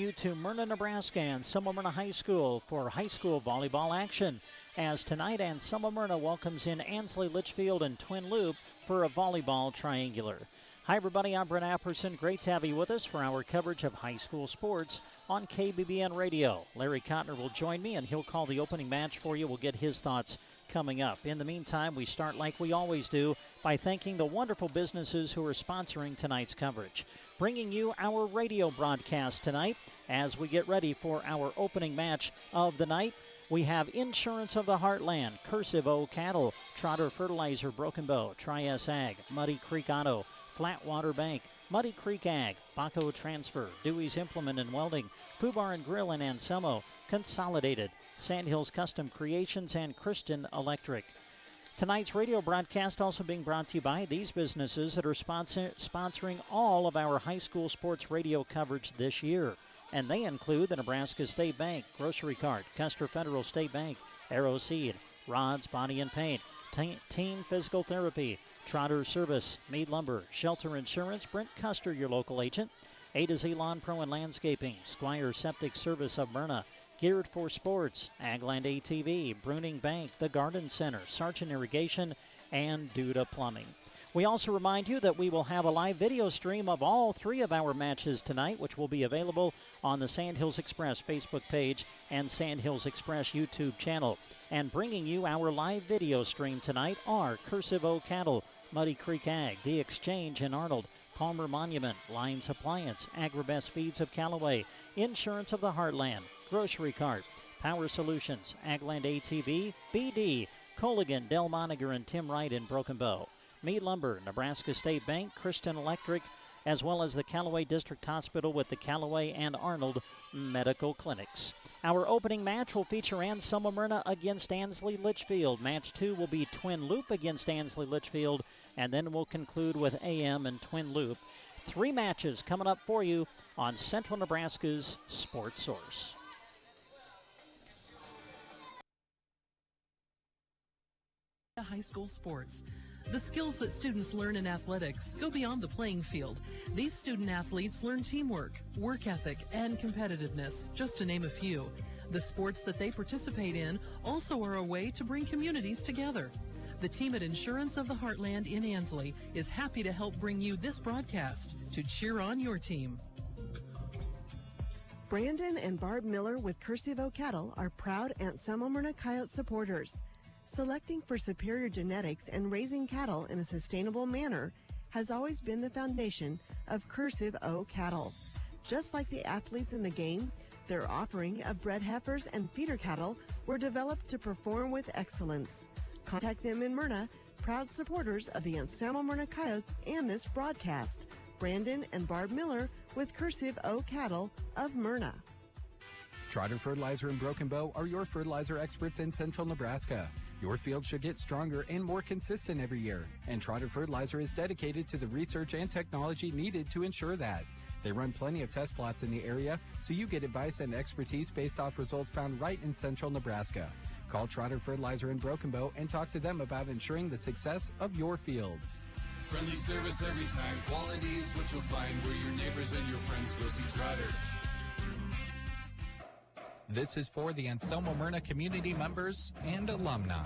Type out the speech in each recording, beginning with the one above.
you to Merna, Nebraska and Anselmo-Merna High School for high school volleyball action. As tonight, Anselmo-Merna welcomes in Ansley, Litchfield, and Twin Loup for a volleyball triangular. Hi, everybody. I'm Brent Apperson. Great to have you with us for our coverage of high school sports on KBBN Radio. Larry Kottner will join me, and he'll call the opening match for you. We'll get his thoughts coming up. In the meantime, we start like we always do by thanking the wonderful businesses who are sponsoring tonight's coverage. Bringing you our radio broadcast tonight as we get ready for our opening match of the night. We have Insurance of the Heartland, Cursive O Cattle, Trotter Fertilizer, Broken Bow, Tri-S Ag, Muddy Creek Auto, Flatwater Bank, Muddy Creek Ag, Baco Transfer, Dewey's Implement and Welding, Foo Bar and Grill in Anselmo, Consolidated, Sandhills Custom Creations, and Christian Electric. Tonight's radio broadcast also being brought to you by these businesses that are sponsoring all of our high school sports radio coverage this year. And they include the Nebraska State Bank, Grocery Cart, Custer Federal State Bank, Arrow Seed, Rods Body and Paint, Team Physical Therapy, Trotter Service, Mead Lumber, Shelter Insurance, Brent Custer, your local agent, A to Z Lawn Pro and Landscaping, Squire Septic Service of Merna, Geared for Sports, Agland ATV, Bruning Bank, The Garden Center, Sargent Irrigation, and Duda Plumbing. We also remind you that we will have a live video stream of all three of our matches tonight, which will be available on the Sandhills Express Facebook page and Sandhills Express YouTube channel. And bringing you our live video stream tonight are Cursive O Cattle, Muddy Creek Ag, The Exchange in Arnold, Palmer Monument, Lyons Appliance, Agribest Feeds of Callaway, Insurance of the Heartland, Grocery Cart, Power Solutions, Agland ATV, BD, Colligan, Del Moniger, and Tim Wright in Broken Bow, Mead Lumber, Nebraska State Bank, Christian Electric, as well as the Callaway District Hospital with the Callaway and Arnold Medical Clinics. Our opening match will feature Anselmo-Merna against Ansley Litchfield. Match 2 will be Twin Loup against Ansley Litchfield, and then we'll conclude with AM and Twin Loup. 3 matches coming up for you on Central Nebraska's Sports Source. High school sports. The skills that students learn in athletics go beyond the playing field. These student athletes learn teamwork, work ethic, and competitiveness, just to name a few. The sports that they participate in also are a way to bring communities together. The team at Insurance of the Heartland in Ansley is happy to help bring you this broadcast to cheer on your team. Brandon and Barb Miller with Cursive O Cattle are proud Anselmo-Merna Coyote supporters. Selecting for superior genetics and raising cattle in a sustainable manner has always been the foundation of Cursive O Cattle. Just like the athletes in the game, their offering of bred heifers and feeder cattle were developed to perform with excellence. Contact them in Merna, proud supporters of the Anselmo-Merna Coyotes and this broadcast. Brandon and Barb Miller with Cursive O Cattle of Merna. Trotter Fertilizer and Broken Bow are your fertilizer experts in central Nebraska. Your field should get stronger and more consistent every year, and Trotter Fertilizer is dedicated to the research and technology needed to ensure that. They run plenty of test plots in the area, so you get advice and expertise based off results found right in central Nebraska. Call Trotter Fertilizer and Broken Bow and talk to them about ensuring the success of your fields. Friendly service every time. Quality is what you'll find where your neighbors and your friends go see Trotter. This is for the Anselmo-Merna community members and alumni.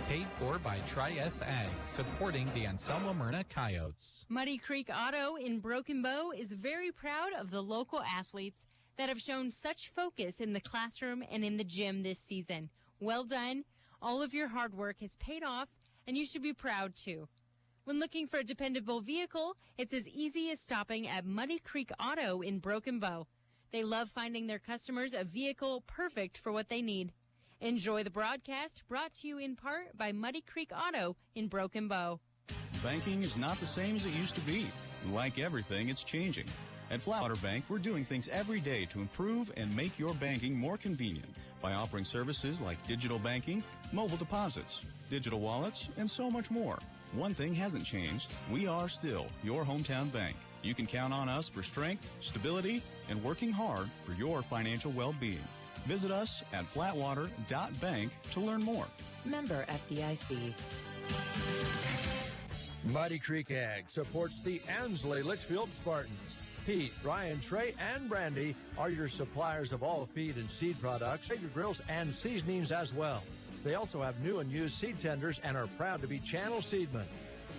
Paid for by Tri-S Ag, supporting the Anselmo-Merna Coyotes. Muddy Creek Auto in Broken Bow is very proud of the local athletes that have shown such focus in the classroom and in the gym this season. Well done. All of your hard work has paid off, and you should be proud too. When looking for a dependable vehicle, it's as easy as stopping at Muddy Creek Auto in Broken Bow. They love finding their customers a vehicle perfect for what they need. Enjoy the broadcast, brought to you in part by Muddy Creek Auto in Broken Bow. Banking is not the same as it used to be. Like everything, it's changing. At Flatwater Bank, we're doing things every day to improve and make your banking more convenient by offering services like digital banking, mobile deposits, digital wallets, and so much more. One thing hasn't changed. We are still your hometown bank. You can count on us for strength, stability, and working hard for your financial well-being. Visit us at flatwater.bank to learn more. Member FDIC. Mighty Creek Ag supports the Ansley Litchfield Spartans. Pete, Ryan, Trey, and Brandy are your suppliers of all feed and seed products, your grills, and seasonings as well. They also have new and used seed tenders and are proud to be channel seedmen.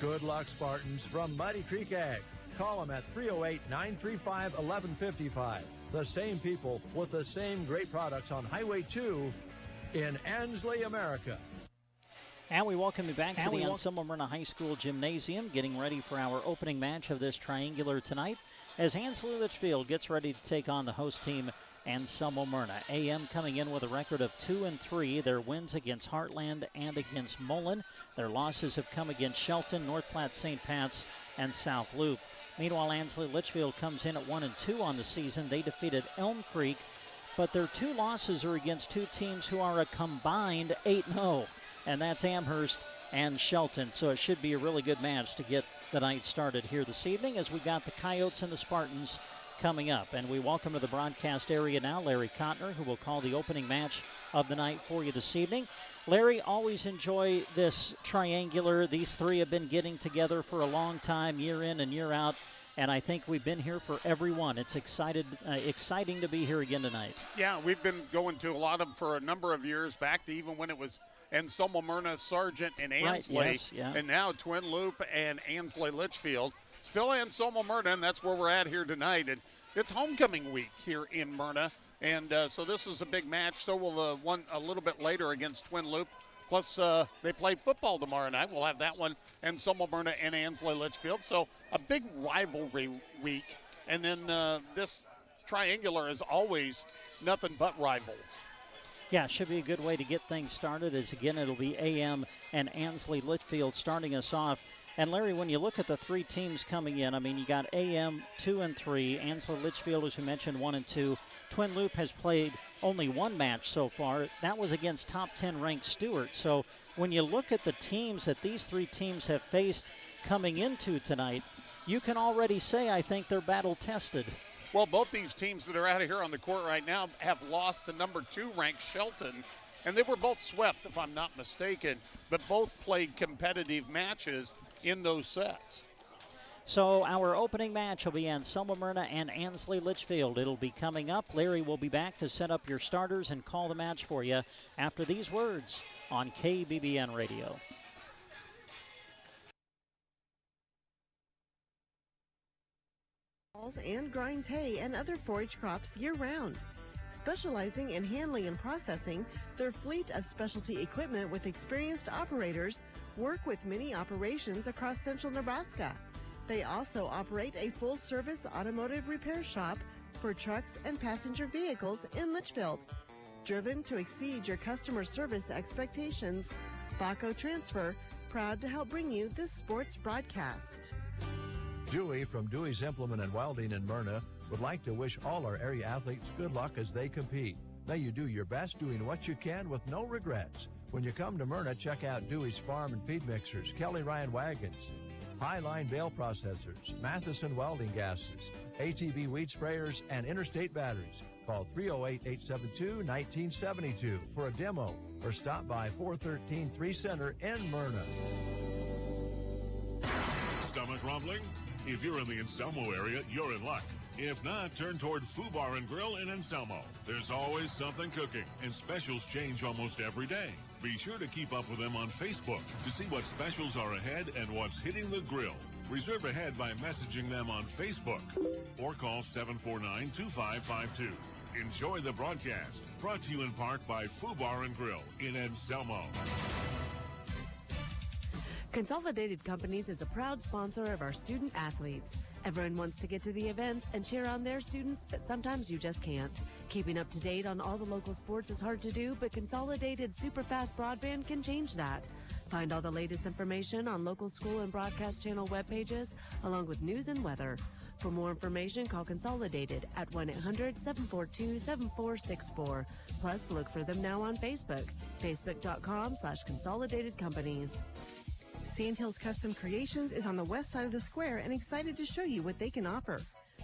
Good luck, Spartans, from Mighty Creek Ag. Call them at 308-935-1155. The same people with the same great products on Highway 2 in Ansley, America. And we welcome you back to the Anselmo-Merna High School Gymnasium, getting ready for our opening match of this triangular tonight as Ansley Litchfield gets ready to take on the host team, Anselmo-Merna. AM coming in with a record of 2-3. Their wins against Heartland and against Mullen. Their losses have come against Shelton, North Platte, St. Pat's, and South Loup. Meanwhile, Ansley Litchfield comes in at 1-2 on the season. They defeated Elm Creek, but their two losses are against two teams who are a combined 8-0, and that's Amherst and Shelton. So it should be a really good match to get the night started here this evening, as we got the Coyotes and the Spartans coming up. And we welcome to the broadcast area now Larry Kottner, who will call the opening match of the night for you this evening. Larry, always enjoy this triangular. These three have been getting together for a long time, year in and year out, and I think we've been here for everyone. It's exciting to be here again tonight. Yeah, we've been going to a lot of them for a number of years, back to even when it was Anselmo-Merna, Sargent, and Ansley, right, yes, yeah. And now Twin Loup and Ansley Litchfield. Still Anselmo-Merna, and that's where we're at here tonight. And it's homecoming week here in Merna. And so this is a big match. So will one a little bit later against Twin Loup. Plus, they play football tomorrow night. We'll have that one, Anselmo-Merna and Ansley Litchfield. So a big rivalry week. And then this triangular is always nothing but rivals. Yeah, should be a good way to get things started, as again it'll be AM and Ansley Litchfield starting us off. And Larry, when you look at the three teams coming in, I mean, you got AM 2-3, Ansley Litchfield, as you mentioned, 1-2. Twin Loup has played only one match so far. That was against top 10 ranked Stewart. So when you look at the teams that these three teams have faced coming into tonight, you can already say, I think, they're battle tested. Well, both these teams that are out of here on the court right now have lost to number 2 ranked Shelton, and they were both swept, if I'm not mistaken, but both played competitive matches in those sets. So our opening match will be Anselmo-Merna and Ansley Litchfield. It'll be coming up. Larry will be back to set up your starters and call the match for you after these words on KBBN Radio. And grinds hay and other forage crops year-round. Specializing in handling and processing, their fleet of specialty equipment with experienced operators work with many operations across central Nebraska. They also operate a full-service automotive repair shop for trucks and passenger vehicles in Litchfield. Driven to exceed your customer service expectations, Baco Transfer, proud to help bring you this sports broadcast. Dewey from Dewey's Implement and Welding in Merna would like to wish all our area athletes good luck as they compete. May you do your best doing what you can with no regrets. When you come to Merna, check out Dewey's Farm and Feed Mixers, Kelly Ryan Wagons, Highline Bale Processors, Matheson Welding Gases, ATV Weed Sprayers, and Interstate Batteries. Call 308-872-1972 for a demo or stop by 413 3 Center in Merna. Stomach rumbling? If you're in the Anselmo area, you're in luck. If not, turn toward Foo Bar and Grill in Anselmo. There's always something cooking, and specials change almost every day. Be sure to keep up with them on Facebook to see what specials are ahead and what's hitting the grill. Reserve ahead by messaging them on Facebook or call 749-2552. Enjoy the broadcast. Brought to you in part by Foo Bar and Grill in Anselmo. Consolidated Companies is a proud sponsor of our student athletes. Everyone wants to get to the events and cheer on their students, but sometimes you just can't. Keeping up to date on all the local sports is hard to do, but Consolidated Superfast Broadband can change that. Find all the latest information on local school and broadcast channel web pages, along with news and weather. For more information, call Consolidated at 1-800-742-7464. Plus, look for them now on Facebook, facebook.com/Consolidated Companies. Sandhills Custom Creations is on the west side of the square and excited to show you what they can offer.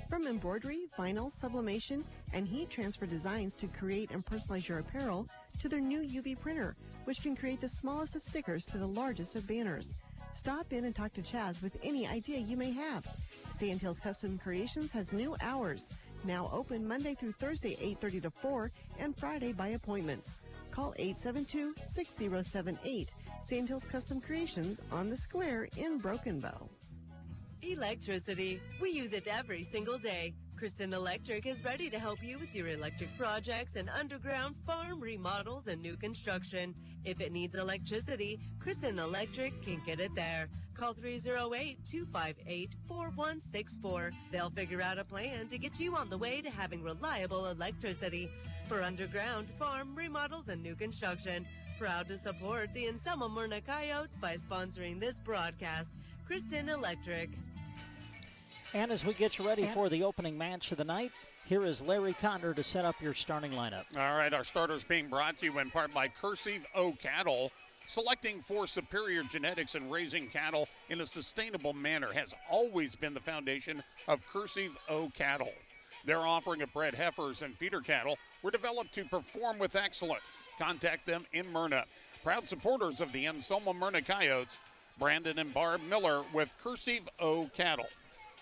From embroidery, vinyl, sublimation, and heat transfer designs to create and personalize your apparel, to their new UV printer, which can create the smallest of stickers to the largest of banners. Stop in and talk to Chaz with any idea you may have. Sandhills Custom Creations has new hours, now open Monday through Thursday 8:30 to 4 and Friday by appointments. Call 872-6078. Sandhills Custom Creations on the square in Broken Bow. Electricity. We use it every single day. Kristen Electric is ready to help you with your electric projects and underground farm remodels and new construction. If it needs electricity, Kristen Electric can get it there. Call 308-258-4164. They'll figure out a plan to get you on the way to having reliable electricity. For underground, farm remodels, and new construction. Proud to support the Anselmo-Merna Coyotes by sponsoring this broadcast. Kristen Electric. And as we get you ready for the opening match of the night, here is Larry Conder to set up your starting lineup. All right, our starters being brought to you in part by Cursive O Cattle. Selecting for superior genetics and raising cattle in a sustainable manner has always been the foundation of Cursive O Cattle. Their offering of bred heifers and feeder cattle were developed to perform with excellence. Contact them in Myrna. Proud supporters of the Anselmo-Merna Coyotes, Brandon and Barb Miller with Cursive O Cattle.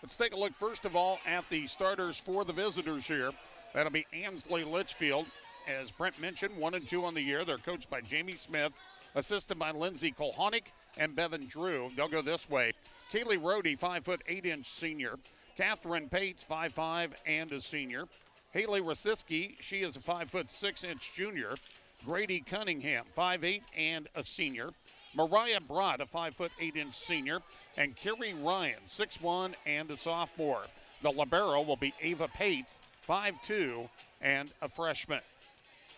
Let's take a look first of all at the starters for the visitors here. That'll be Ansley Litchfield. As Brent mentioned, 1-2 on the year. They're coached by Jamie Smith, assisted by Lindsay Kolhonik and Bevan Drew. They'll go this way. Kaylee Rohde, 5', 8-inch senior. Catherine Pates, 5'5", and a senior. Haley Rosiski, she is a 5', 6-inch junior. Grady Cunningham, 5'8", and a senior. Mariah Brott, a 5', 8-inch senior. And Kerry Ryan, 6'1", and a sophomore. The libero will be Ava Pates, 5'2", and a freshman.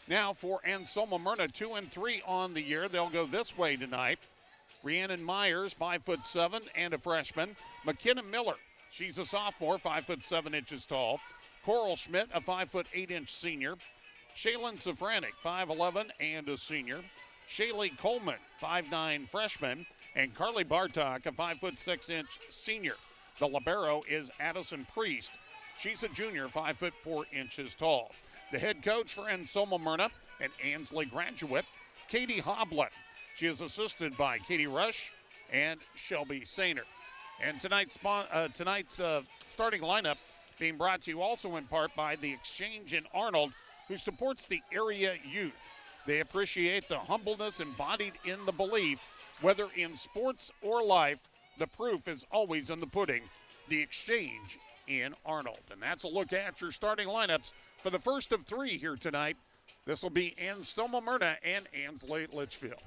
Now for Anselmo-Merna, 2-3 on the year. They'll go this way tonight. Rhiannon Myers, 5'7", and a freshman. McKenna Miller, she's a sophomore, 5'7" inches tall. Coral Schmidt, a 5', 8-inch senior. Shaylin Safranik, 5'11", and a senior. Shaylee Coleman, 5'9", freshman. And Carly Bartok, a 5', 6-inch senior. The libero is Addison Priest. She's a junior, 5', 4 inches tall. The head coach for Anselmo-Merna, an Ansley graduate, Katie Hoblin. She is assisted by Katie Rush and Shelby Sainer. And tonight's starting lineup being brought to you also in part by the Exchange in Arnold, who supports the area youth. They appreciate the humbleness embodied in the belief, whether in sports or life, the proof is always in the pudding. The Exchange in Arnold. And that's a look at your starting lineups for the first of three here tonight. This will be Anselmo-Merna and Ansley Litchfield.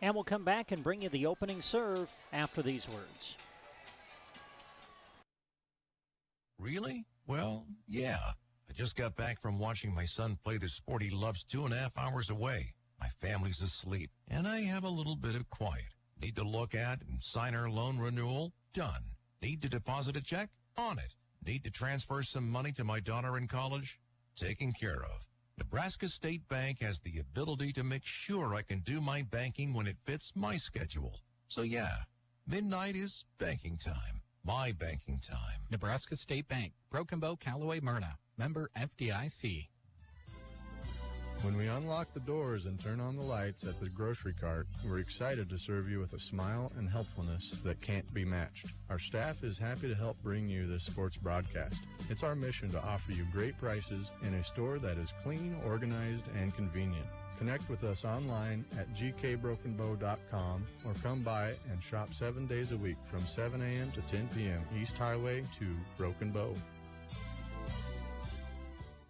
And we'll come back and bring you the opening serve after these words. Really? Well, yeah. I just got back from watching my son play the sport he loves 2.5 hours away. My family's asleep, and I have a little bit of quiet. Need to look at and sign our loan renewal? Done. Need to deposit a check? On it. Need to transfer some money to my daughter in college? Taken care of. Nebraska State Bank has the ability to make sure I can do my banking when it fits my schedule. So yeah, midnight is banking time. My banking time. Nebraska State Bank, Broken Bow, Callaway, Myrna. Member FDIC. When we unlock the doors and turn on the lights at the grocery cart, we're excited to serve you with a smile and helpfulness that can't be matched. Our staff is happy to help bring you this sports broadcast. It's our mission to offer you great prices in a store that is clean, organized, and convenient. Connect with us online at gkbrokenbow.com or come by and shop 7 days a week from 7 a.m. to 10 p.m. East Highway to Broken Bow.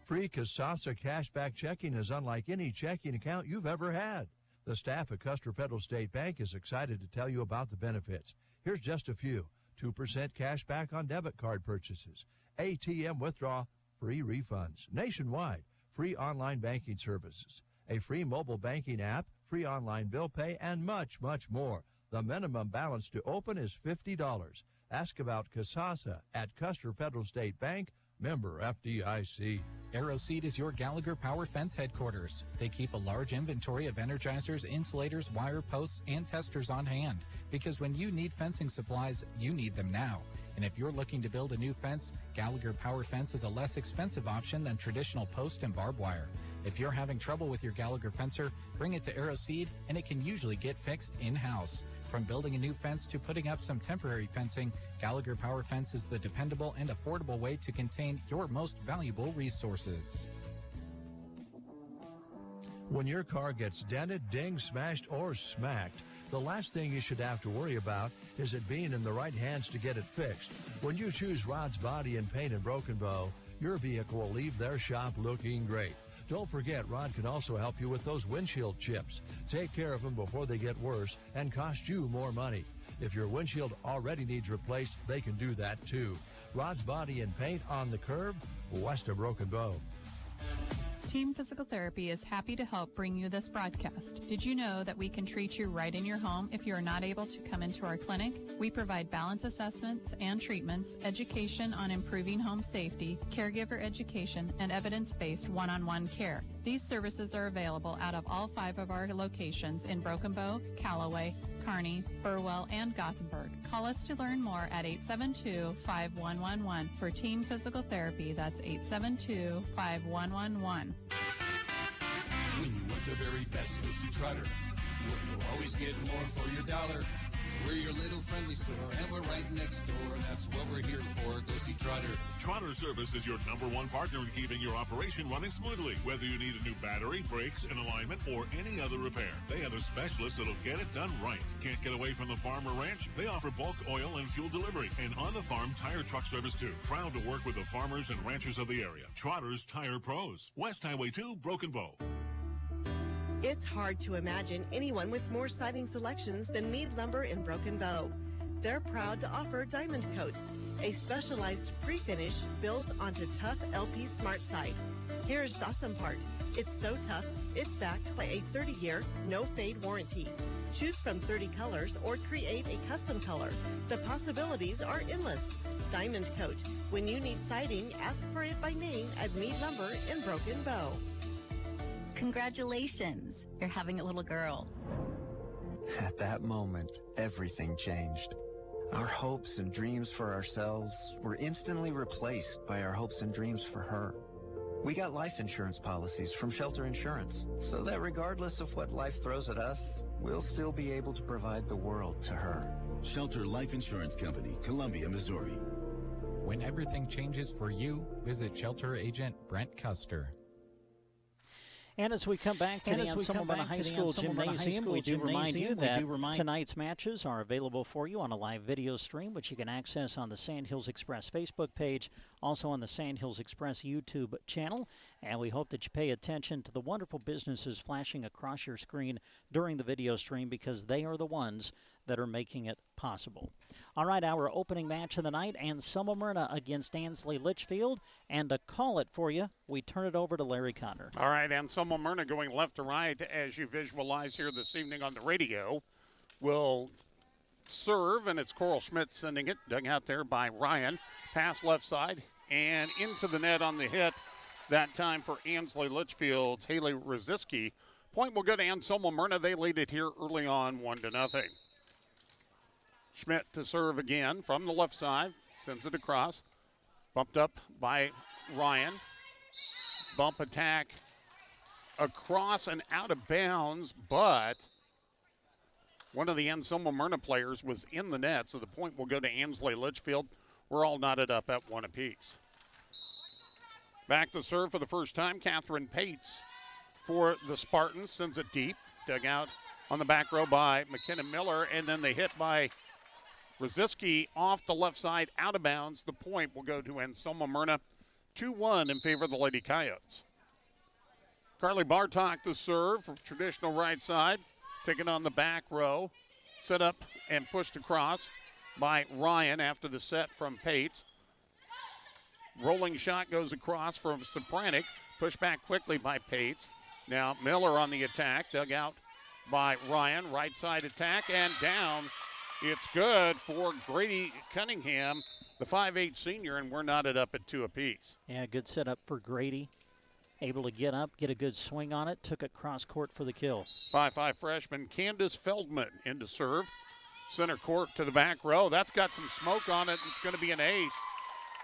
Free Kasasa Cashback Checking is unlike any checking account you've ever had. The staff at Custer Federal State Bank is excited to tell you about the benefits. Here's just a few. 2% cash back on debit card purchases. ATM withdrawal, free refunds. Nationwide, free online banking services. A free mobile banking app, free online bill pay, and much, much more. The minimum balance to open is $50. Ask about Casasa at Custer Federal State Bank, member FDIC. AeroSeed is your Gallagher Power Fence headquarters. They keep a large inventory of energizers, insulators, wire posts, and testers on hand. Because when you need fencing supplies, you need them now. And if you're looking to build a new fence, Gallagher Power Fence is a less expensive option than traditional post and barbed wire. If you're having trouble with your Gallagher fencer, bring it to AeroSeed and it can usually get fixed in-house. From building a new fence to putting up some temporary fencing, Gallagher Power Fence is the dependable and affordable way to contain your most valuable resources. When your car gets dented, dinged, smashed, or smacked, the last thing you should have to worry about is it being in the right hands to get it fixed. When you choose Rod's Body and Paint in Broken Bow, your vehicle will leave their shop looking great. Don't forget, Rod can also help you with those windshield chips. Take care of them before they get worse and cost you more money. If your windshield already needs replaced, they can do that too. Rod's Body and Paint on the curb, west of Broken Bow. Team Physical Therapy is happy to help bring you this broadcast. Did you know that we can treat you right in your home if you are not able to come into our clinic? We provide balance assessments and treatments, education on improving home safety, caregiver education, and evidence-based one-on-one care. These services are available out of all 5 of our locations in Broken Bow, Callaway, Kearney, Burwell, and Gothenburg. Call us to learn more at 872-5111 for Team Physical Therapy. That's 872-5111. When you want the very best, go see Trotter, where you'll always get more for your dollar. We're your little friendly store, and we're right next door. That's what we're here for. Go see Trotter. Trotter Service is your #1 partner in keeping your operation running smoothly. Whether you need a new battery, brakes, an alignment, or any other repair, they have a specialist that'll get it done right. Can't get away from the farm or ranch? They offer bulk oil and fuel delivery and on-the-farm tire truck service too. Proud to work with the farmers and ranchers of the area. Trotter's Tire Pros, West Highway 2, Broken Bow. It's hard to imagine anyone with more siding selections than Mead Lumber in Broken Bow. They're proud to offer Diamond Coat, a specialized pre-finish built onto tough LP Smart Side. Here's the awesome part. It's so tough, it's backed by a 30-year, no-fade warranty. Choose from 30 colors or create a custom color. The possibilities are endless. Diamond Coat. When you need siding, ask for it by name at Mead Lumber in Broken Bow. Congratulations, you're having a little girl. At that moment, everything changed. Our hopes and dreams for ourselves were instantly replaced by our hopes and dreams for her. We got life insurance policies from Shelter Insurance, so that regardless of what life throws at us, we'll still be able to provide the world to her. Shelter Life Insurance Company, Columbia, Missouri. When everything changes for you, visit Shelter Agent Brent Custer. And as we come back to the Anselmo-Merna High School Gymnasium, we do remind you that tonight's matches are available for you on a live video stream, which you can access on the Sandhills Express Facebook page, also on the Sandhills Express YouTube channel. And we hope that you pay attention to the wonderful businesses flashing across your screen during the video stream, because they are the ones that are making it possible. All right, our opening match of the night, Anselmo-Merna against Ansley Litchfield. And to call it for you, we turn it over to Larry Conner. All right, Anselmo-Merna going left to right as you visualize here this evening on the radio. Will serve, and it's Coral Schmidt sending it. Dug out there by Ryan. Pass left side and into the net on the hit. That time for Ansley Litchfield's Haley Roziski. Point will go to Anselmo-Merna. They lead it here early on 1-0. Schmidt to serve again from the left side. Sends it across. Bumped up by Ryan. Bump attack across and out of bounds, but one of the Anselmo-Merna players was in the net, so the point will go to Ansley Litchfield. We're all knotted up at 1 apiece. Back to serve for the first time, Catherine Pates for the Spartans. Sends it deep. Dug out on the back row by McKenna Miller, and then the hit by Roziski off the left side, out of bounds. The point will go to Anselmo-Merna, 2-1 in favor of the Lady Coyotes. Carly Bartok to serve from traditional right side, taken on the back row. Set up and pushed across by Ryan after the set from Pates. Rolling shot goes across from Sopranik, pushed back quickly by Pates. Now Miller on the attack, dug out by Ryan, right side attack, and down It's good for Grady Cunningham, the 5'8 senior, and we're knotted up at 2 apiece. Yeah, good setup for Grady. Able to get up, get a good swing on it, took it cross court for the kill. 5'5 freshman Candace Feldman into serve. Center court to the back row. That's got some smoke on it. It's going to be an ace.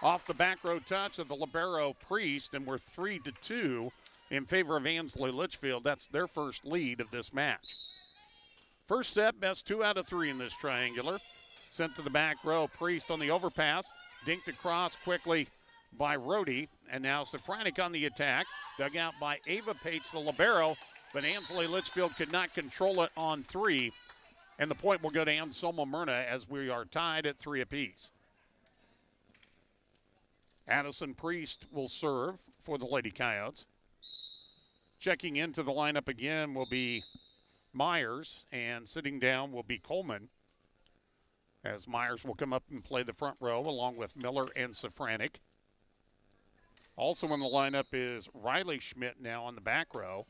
Off the back row touch of the libero Priest, and we're 3-2 in favor of Ansley Litchfield. That's their first lead of this match. First set, best 2 out of 3 in this triangular. Sent to the back row. Priest on the overpass. Dinked across quickly by Rhodey. And now Safranik on the attack. Dug out by Ava Pates, the libero. But Ansley Litchfield could not control it on 3. And the point will go to Anselmo-Merna as we are tied at 3 apiece. Addison Priest will serve for the Lady Coyotes. Checking into the lineup again will be Myers, and sitting down will be Coleman, as Myers will come up and play the front row along with Miller and Safranik. Also in the lineup is Riley Schmidt now on the back row.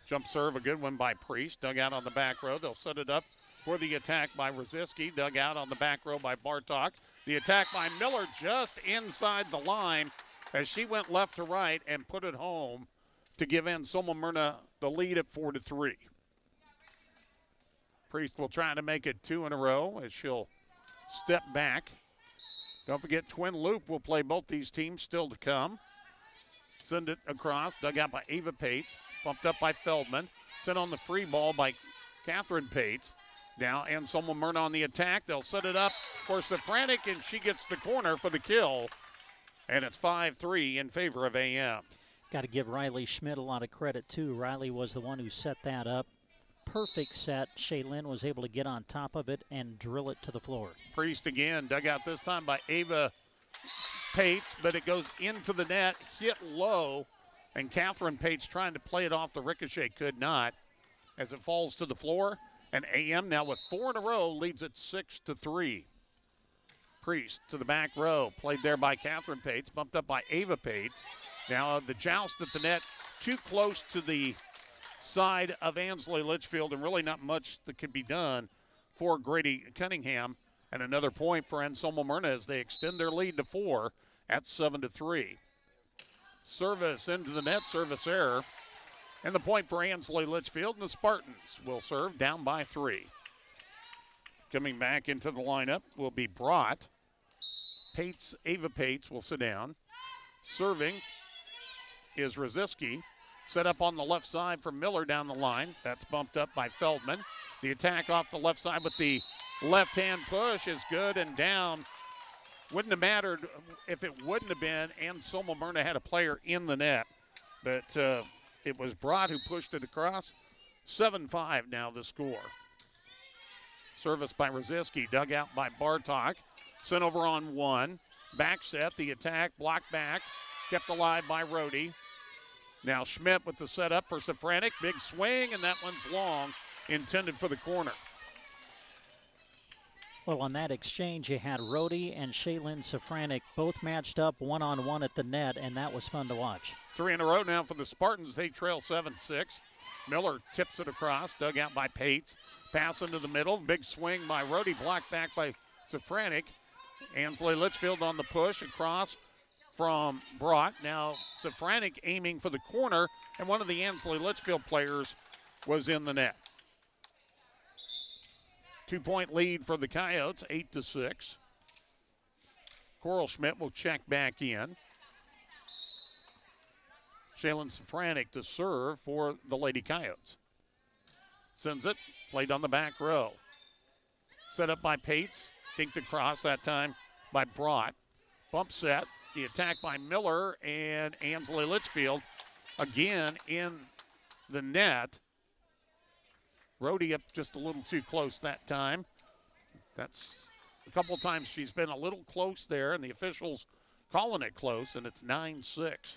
Jump serve, a good one by Priest, dug out on the back row. They'll set it up for the attack by Rosiski, dug out on the back row by Bartok. The attack by Miller just inside the line as she went left to right and put it home to give Anselmo-Merna the lead at 4-3. Priest will try to make it 2 in a row as she'll step back. Don't forget, Twin Loup will play both these teams still to come. Send it across, dug out by Ava Pates, bumped up by Feldman, sent on the free ball by Catherine Pates. Now Anselmo-Merna on the attack. They'll set it up for Safranik, and she gets the corner for the kill. And it's 5-3 in favor of AM. Got to give Riley Schmidt a lot of credit, too. Riley was the one who set that up. Perfect set. Shaylin was able to get on top of it and drill it to the floor. Priest again, dug out this time by Ava Pates, but it goes into the net, hit low, and Catherine Pates trying to play it off the ricochet, could not, as it falls to the floor. And AM now with 4 in a row leads it 6-3. Priest to the back row, played there by Catherine Pates, bumped up by Ava Pates. Now the joust at the net, too close to the side of Ansley Litchfield, and really not much that could be done for Grady Cunningham. And another point for Anselmo-Merna as they extend their lead to 4 at 7-3. Service into the net, service error. And the point for Ansley Litchfield, and the Spartans will serve down by 3. Coming back into the lineup will be Brott. Pates, Ava Pates will sit down. Serving is Rosiski. Set up on the left side for Miller down the line. That's bumped up by Feldman. The attack off the left side with the left-hand push is good and down. Wouldn't have mattered if it wouldn't have been. Anselmo-Merna had a player in the net, but it was Brott who pushed it across. 7-5 now the score. Service by Rosiski, dug out by Bartok. Sent over on 1. Back set, the attack, blocked back, kept alive by Rhodey. Now Schmidt with the setup for Safranik. Big swing, and that one's long, intended for the corner. Well, on that exchange, you had Rhodey and Shaylin Safranik both matched up one-on-one at the net, and that was fun to watch. 3 in a row now for the Spartans. They trail 7-6. Miller tips it across, dug out by Pates. Pass into the middle. Big swing by Rhodey, blocked back by Safranik. Ansley Litchfield on the push across from Brott. Now Safranik aiming for the corner, and one of the Ansley Litchfield players was in the net. 2-point lead for the Coyotes, 8-6. Coral Schmidt will check back in. Shaylin Safranik to serve for the Lady Coyotes. Sends it, played on the back row. Set up by Pates, dinked across that time by Brott. Bump set, the attack by Miller, and Ansley Litchfield again in the net. Rhodey up just a little too close that time. That's a couple of times she's been a little close there, and the officials calling it close, and it's 9-6.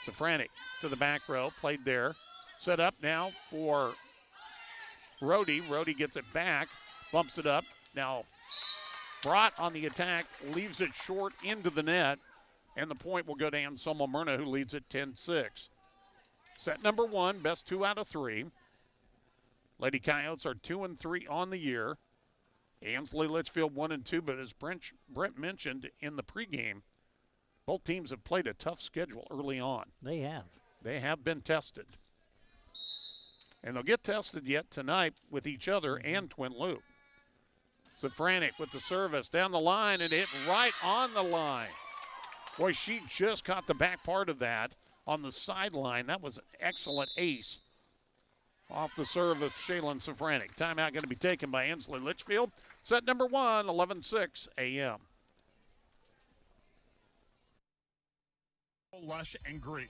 Safranik to the back row, played there. Set up now for Rhodey. Rhodey gets it back, bumps it up. Now Brott on the attack, leaves it short into the net, and the point will go to Anselmo-Merna, who leads at 10-6. Set number 1, best 2 out of 3. Lady Coyotes are 2-3 on the year. Ansley, Litchfield 1-2, but as Brent mentioned in the pregame, both teams have played a tough schedule early on. They have. They have been tested. And they'll get tested yet tonight with each other and Twin Loup. Safranek with the service down the line and hit right on the line. Boy, she just caught the back part of that on the sideline. That was an excellent ace off the serve of Shaylin Safranek. Timeout going to be taken by Ansley Litchfield. Set number 1, 11:06 a.m. Lush and green.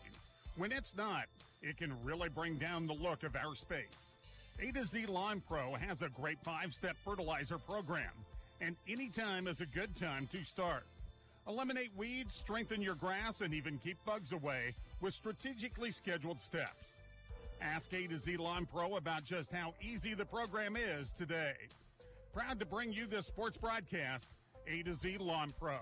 When it's not, it can really bring down the look of our space. A to Z Lawn Pro has a great 5-step fertilizer program, and any time is a good time to start. Eliminate weeds, strengthen your grass, and even keep bugs away with strategically scheduled steps. Ask A to Z Lawn Pro about just how easy the program is today. Proud to bring you this sports broadcast, A to Z Lawn Pro.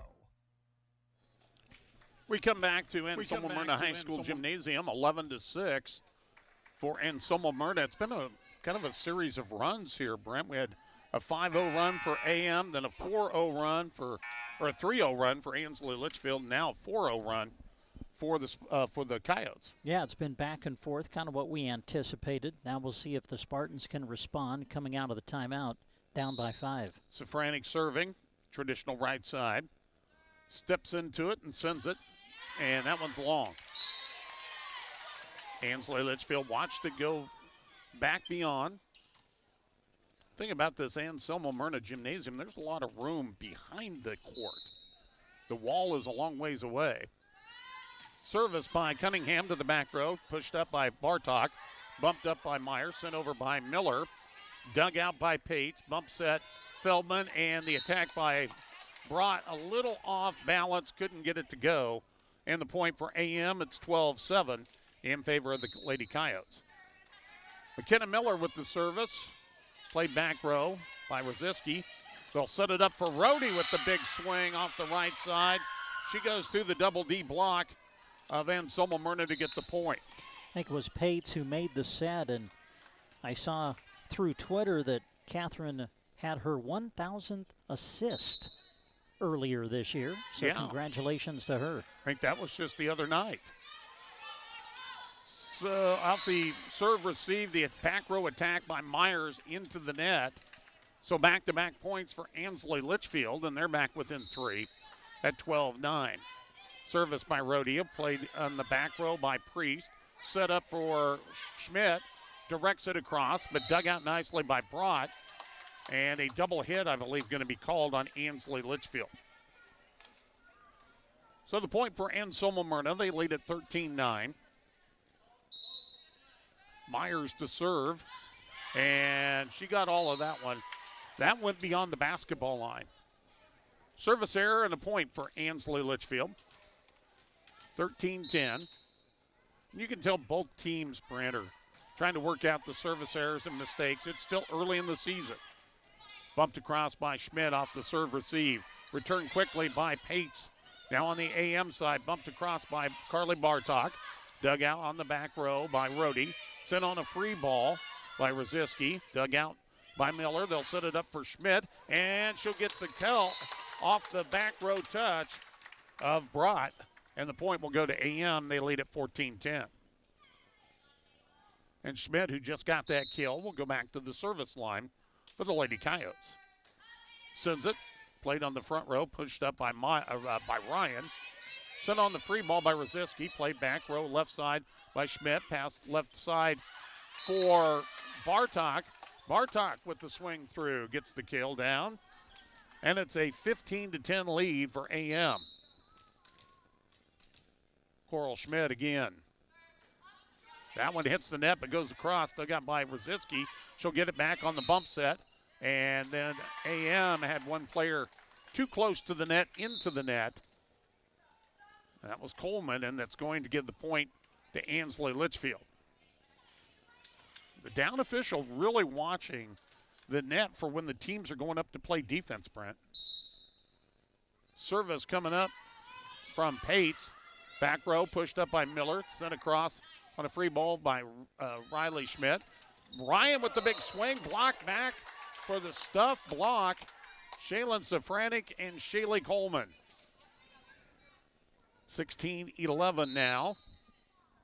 We come back to Anselmo-Merna High School Gymnasium, 11-6 for Anselmo-Merna. It's been a kind of a series of runs here, Brent. We had a 5-0 run for AM, then a 4-0 run or a 3-0 run for Ansley Litchfield, now a 4-0 run for the Coyotes. Yeah, it's been back and forth, kind of what we anticipated. Now we'll see if the Spartans can respond coming out of the timeout, down by 5. Safranek serving, traditional right side. Steps into it and sends it, and that one's long. Ansley Litchfield watched it go back beyond. Thing about this Anselmo-Merna Gymnasium, there's a lot of room behind the court. The wall is a long ways away. Service by Cunningham to the back row, pushed up by Bartok, bumped up by Meyer, sent over by Miller, dug out by Pates, bump set Feldman, and the attack by Brought a little off balance, couldn't get it to go. And the point for AM, it's 12-7 in favor of the Lady Coyotes. McKenna Miller with the service. Played back row by Roziski. They'll set it up for Rhodey with the big swing off the right side. She goes through the double D block of Anselmo-Merna to get the point. I think it was Pates who made the set, and I saw through Twitter that Catherine had her 1,000th assist earlier this year, so congratulations to her. I think that was just the other night. So off the serve receive, the back row attack by Myers into the net. So back-to-back points for Ansley Litchfield, and they're back within 3 at 12-9. Service by Rodia, played on the back row by Priest. Set up for Schmidt, directs it across, but dug out nicely by Brought. And a double hit, I believe, going to be called on Ansley Litchfield. So the point for Anselmo-Merna, they lead at 13-9. Myers to serve, and she got all of that one. That went beyond the basketball line. Service error and a point for Ansley Litchfield. 13-10. You can tell both teams, Brent, are trying to work out the service errors and mistakes. It's still early in the season. Bumped across by Schmidt off the serve receive. Returned quickly by Pates. Now on the AM side, bumped across by Carly Bartok. Dug out on the back row by Rhodey. Sent on a free ball by Roziski. Dug out by Miller. They'll set it up for Schmidt, and she'll get the kill off the back row touch of Brought. And the point will go to AM. They lead at 14-10. And Schmidt, who just got that kill, will go back to the service line for the Lady Coyotes. Sends it, played on the front row, pushed up by Ryan. Sent on the free ball by Roziski, played back row, left side by Schmidt, passed left side for Bartok. Bartok with the swing through, gets the kill down. And it's a 15-10 lead for AM. Coral Schmidt again. That one hits the net but goes across, dug out by Roziski. She'll get it back on the bump set. And then AM had one player too close to the net, into the net. That was Coleman, and that's going to give the point to Ansley Litchfield. The down official really watching the net for when the teams are going up to play defense, Brent. Service coming up from Pates. Back row pushed up by Miller, sent across on a free ball by Riley Schmidt. Ryan with the big swing, blocked back for the stuff block Shaylin Safranik and Shaylee Coleman. 16-11 now.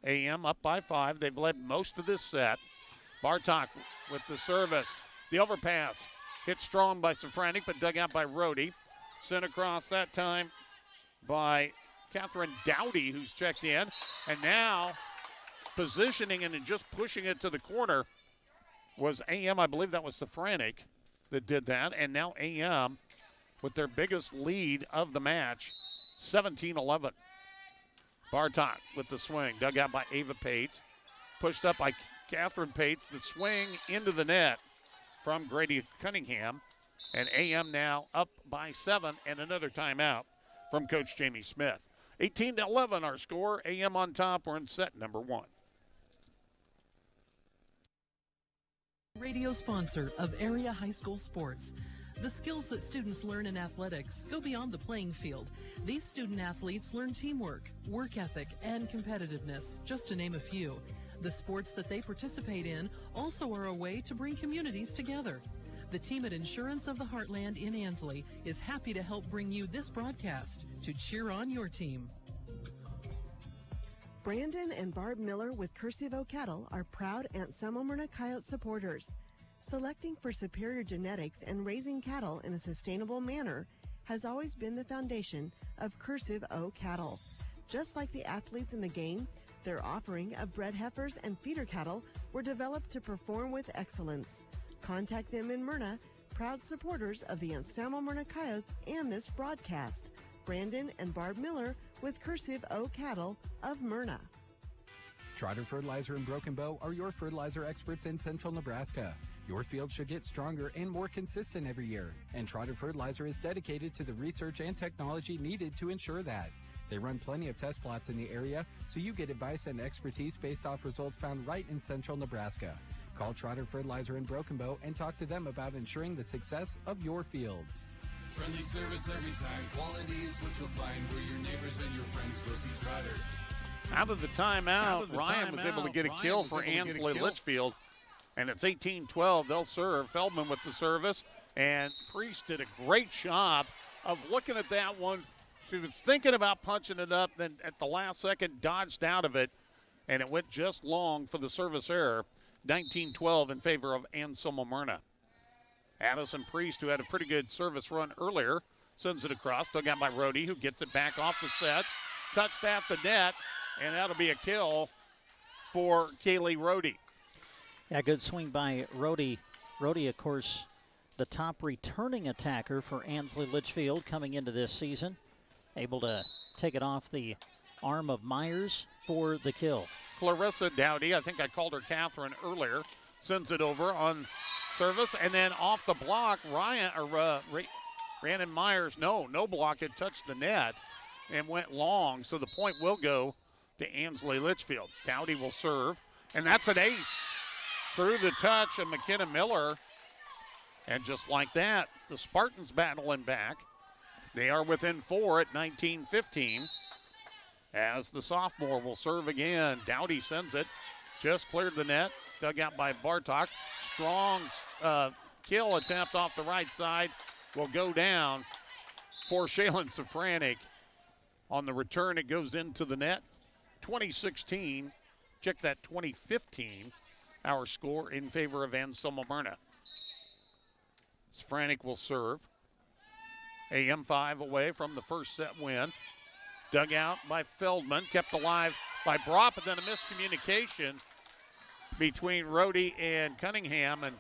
AM up by 5. They've led most of this set. Bartok with the service. The overpass hit strong by Safranik, but dug out by Rohde. Sent across that time by Catherine Dowdy, who's checked in. And now positioning and just pushing it to the corner was AM. I believe that was Safranik that did that. And now AM with their biggest lead of the match, 17-11. Bartok with the swing, dug out by Ava Pates. Pushed up by Catherine Pates. The swing into the net from Grady Cunningham. And AM now up by 7, and another timeout from Coach Jamie Smith. 18-11 our score. AM on top. We're in set number 1. Radio sponsor of area high school sports. The skills that students learn in athletics go beyond the playing field. These student athletes learn teamwork, work ethic, and competitiveness, just to name a few. The sports that they participate in also are a way to bring communities together. The team at Insurance of the Heartland in Ansley is happy to help bring you this broadcast to cheer on your team. Brandon and Barb Miller with Cursivo Cattle are proud Anselmo-Merna Coyote supporters. Selecting for superior genetics and raising cattle in a sustainable manner has always been the foundation of Cursive O Cattle. Just like the athletes in the game, their offering of bred heifers and feeder cattle were developed to perform with excellence. Contact them in Myrna, proud supporters of the Anselmo-Merna Coyotes and this broadcast. Brandon and Barb Miller with Cursive O Cattle of Myrna. Trotter Fertilizer and Broken Bow are your fertilizer experts in central Nebraska. Your field should get stronger and more consistent every year, and Trotter Fertilizer is dedicated to the research and technology needed to ensure that. They run plenty of test plots in the area, so you get advice and expertise based off results found right in central Nebraska. Call Trotter Fertilizer and Broken Bow and talk to them about ensuring the success of your fields. Friendly service every time. Quality is what you'll find where your neighbors and your friends go see Trotter. Out of the timeout, Ryan was able to get a kill for Ansley Litchfield. And it's 18-12. They'll serve. Feldman with the service. And Priest did a great job of looking at that one. She was thinking about punching it up, then at the last second dodged out of it. And it went just long for the service error. 19-12 in favor of Anselmo-Merna. Addison Priest, who had a pretty good service run earlier, sends it across. Dug out by Rohde, who gets it back off the set. Touched at the net, and that'll be a kill for Kaylee Rohde. Yeah, good swing by Rohde. Rohde, of course, the top returning attacker for Ansley Litchfield coming into this season. Able to take it off the arm of Myers for the kill. Clarissa Dowdy, I think I called her Catherine earlier, sends it over on service, and then off the block, Rhiannon Myers, no block, it touched the net and went long, so the point will go to Ansley Litchfield. Dowdy will serve, and that's an ace through the touch of McKenna Miller, and just like that, the Spartans battling back. They are within 4 at 19-15. As the sophomore will serve again. Dowdy sends it. Just cleared the net. Dug out by Bartok. Strong kill attempt off the right side will go down for Shaylin Safranik. On the return, it goes into the net. 2016. Check that 2015. Our score in favor of Anselmo-Merna. Safranik will serve. AM 5 away from the first set win. Dug out by Feldman, kept alive by Bropp, and then a miscommunication between Rohde and Cunningham, and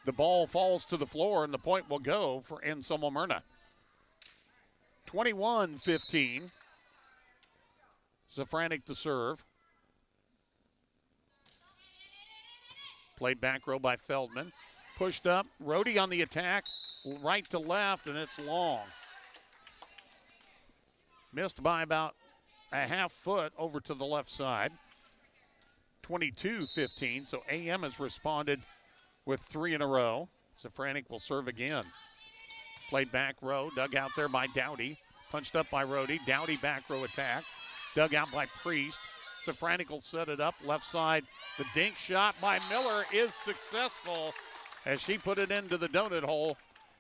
the ball falls to the floor, and the point will go for Anselmo-Merna. 21-15. Safranik to serve. Played back row by Feldman. Pushed up, Rohde on the attack, right to left, and it's long. Missed by about a half foot over to the left side. 22-15, so AM has responded with 3 in a row. Safranik will serve again. Played back row, dug out there by Dowdy. Punched up by Rohde. Dowdy back row attack. Dug out by Priest. Safranik will set it up. Left side, the dink shot by Miller is successful as she put it into the donut hole.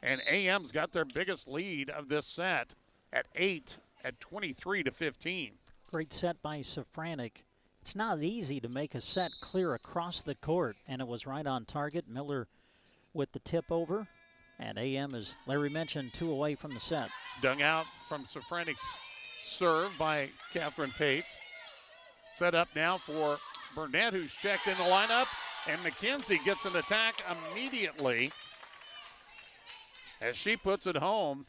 And AM's got their biggest lead of this set at 8 at 23-15. Great set by Safranek. It's not easy to make a set clear across the court, and it was right on target. Miller with the tip over, and AM, as Larry mentioned, 2 away from the set. Dug out from Safranek's serve by Catherine Pates. Set up now for Burnett, who's checked in the lineup, and McKenzie gets an attack immediately as she puts it home.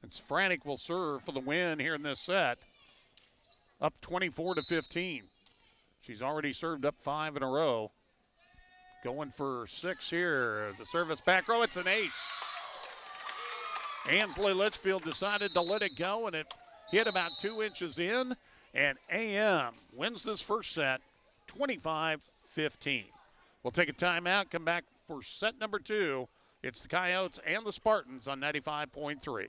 And Safranek will serve for the win here in this set, up 24-15. She's already served up 5 in a row. Going for 6 here. The service back row, it's an ace. Ansley Litchfield decided to let it go, and it hit about 2 inches in, and AM wins this first set 25-15. We'll take a timeout, come back for set number 2. It's the Coyotes and the Spartans on 95.3.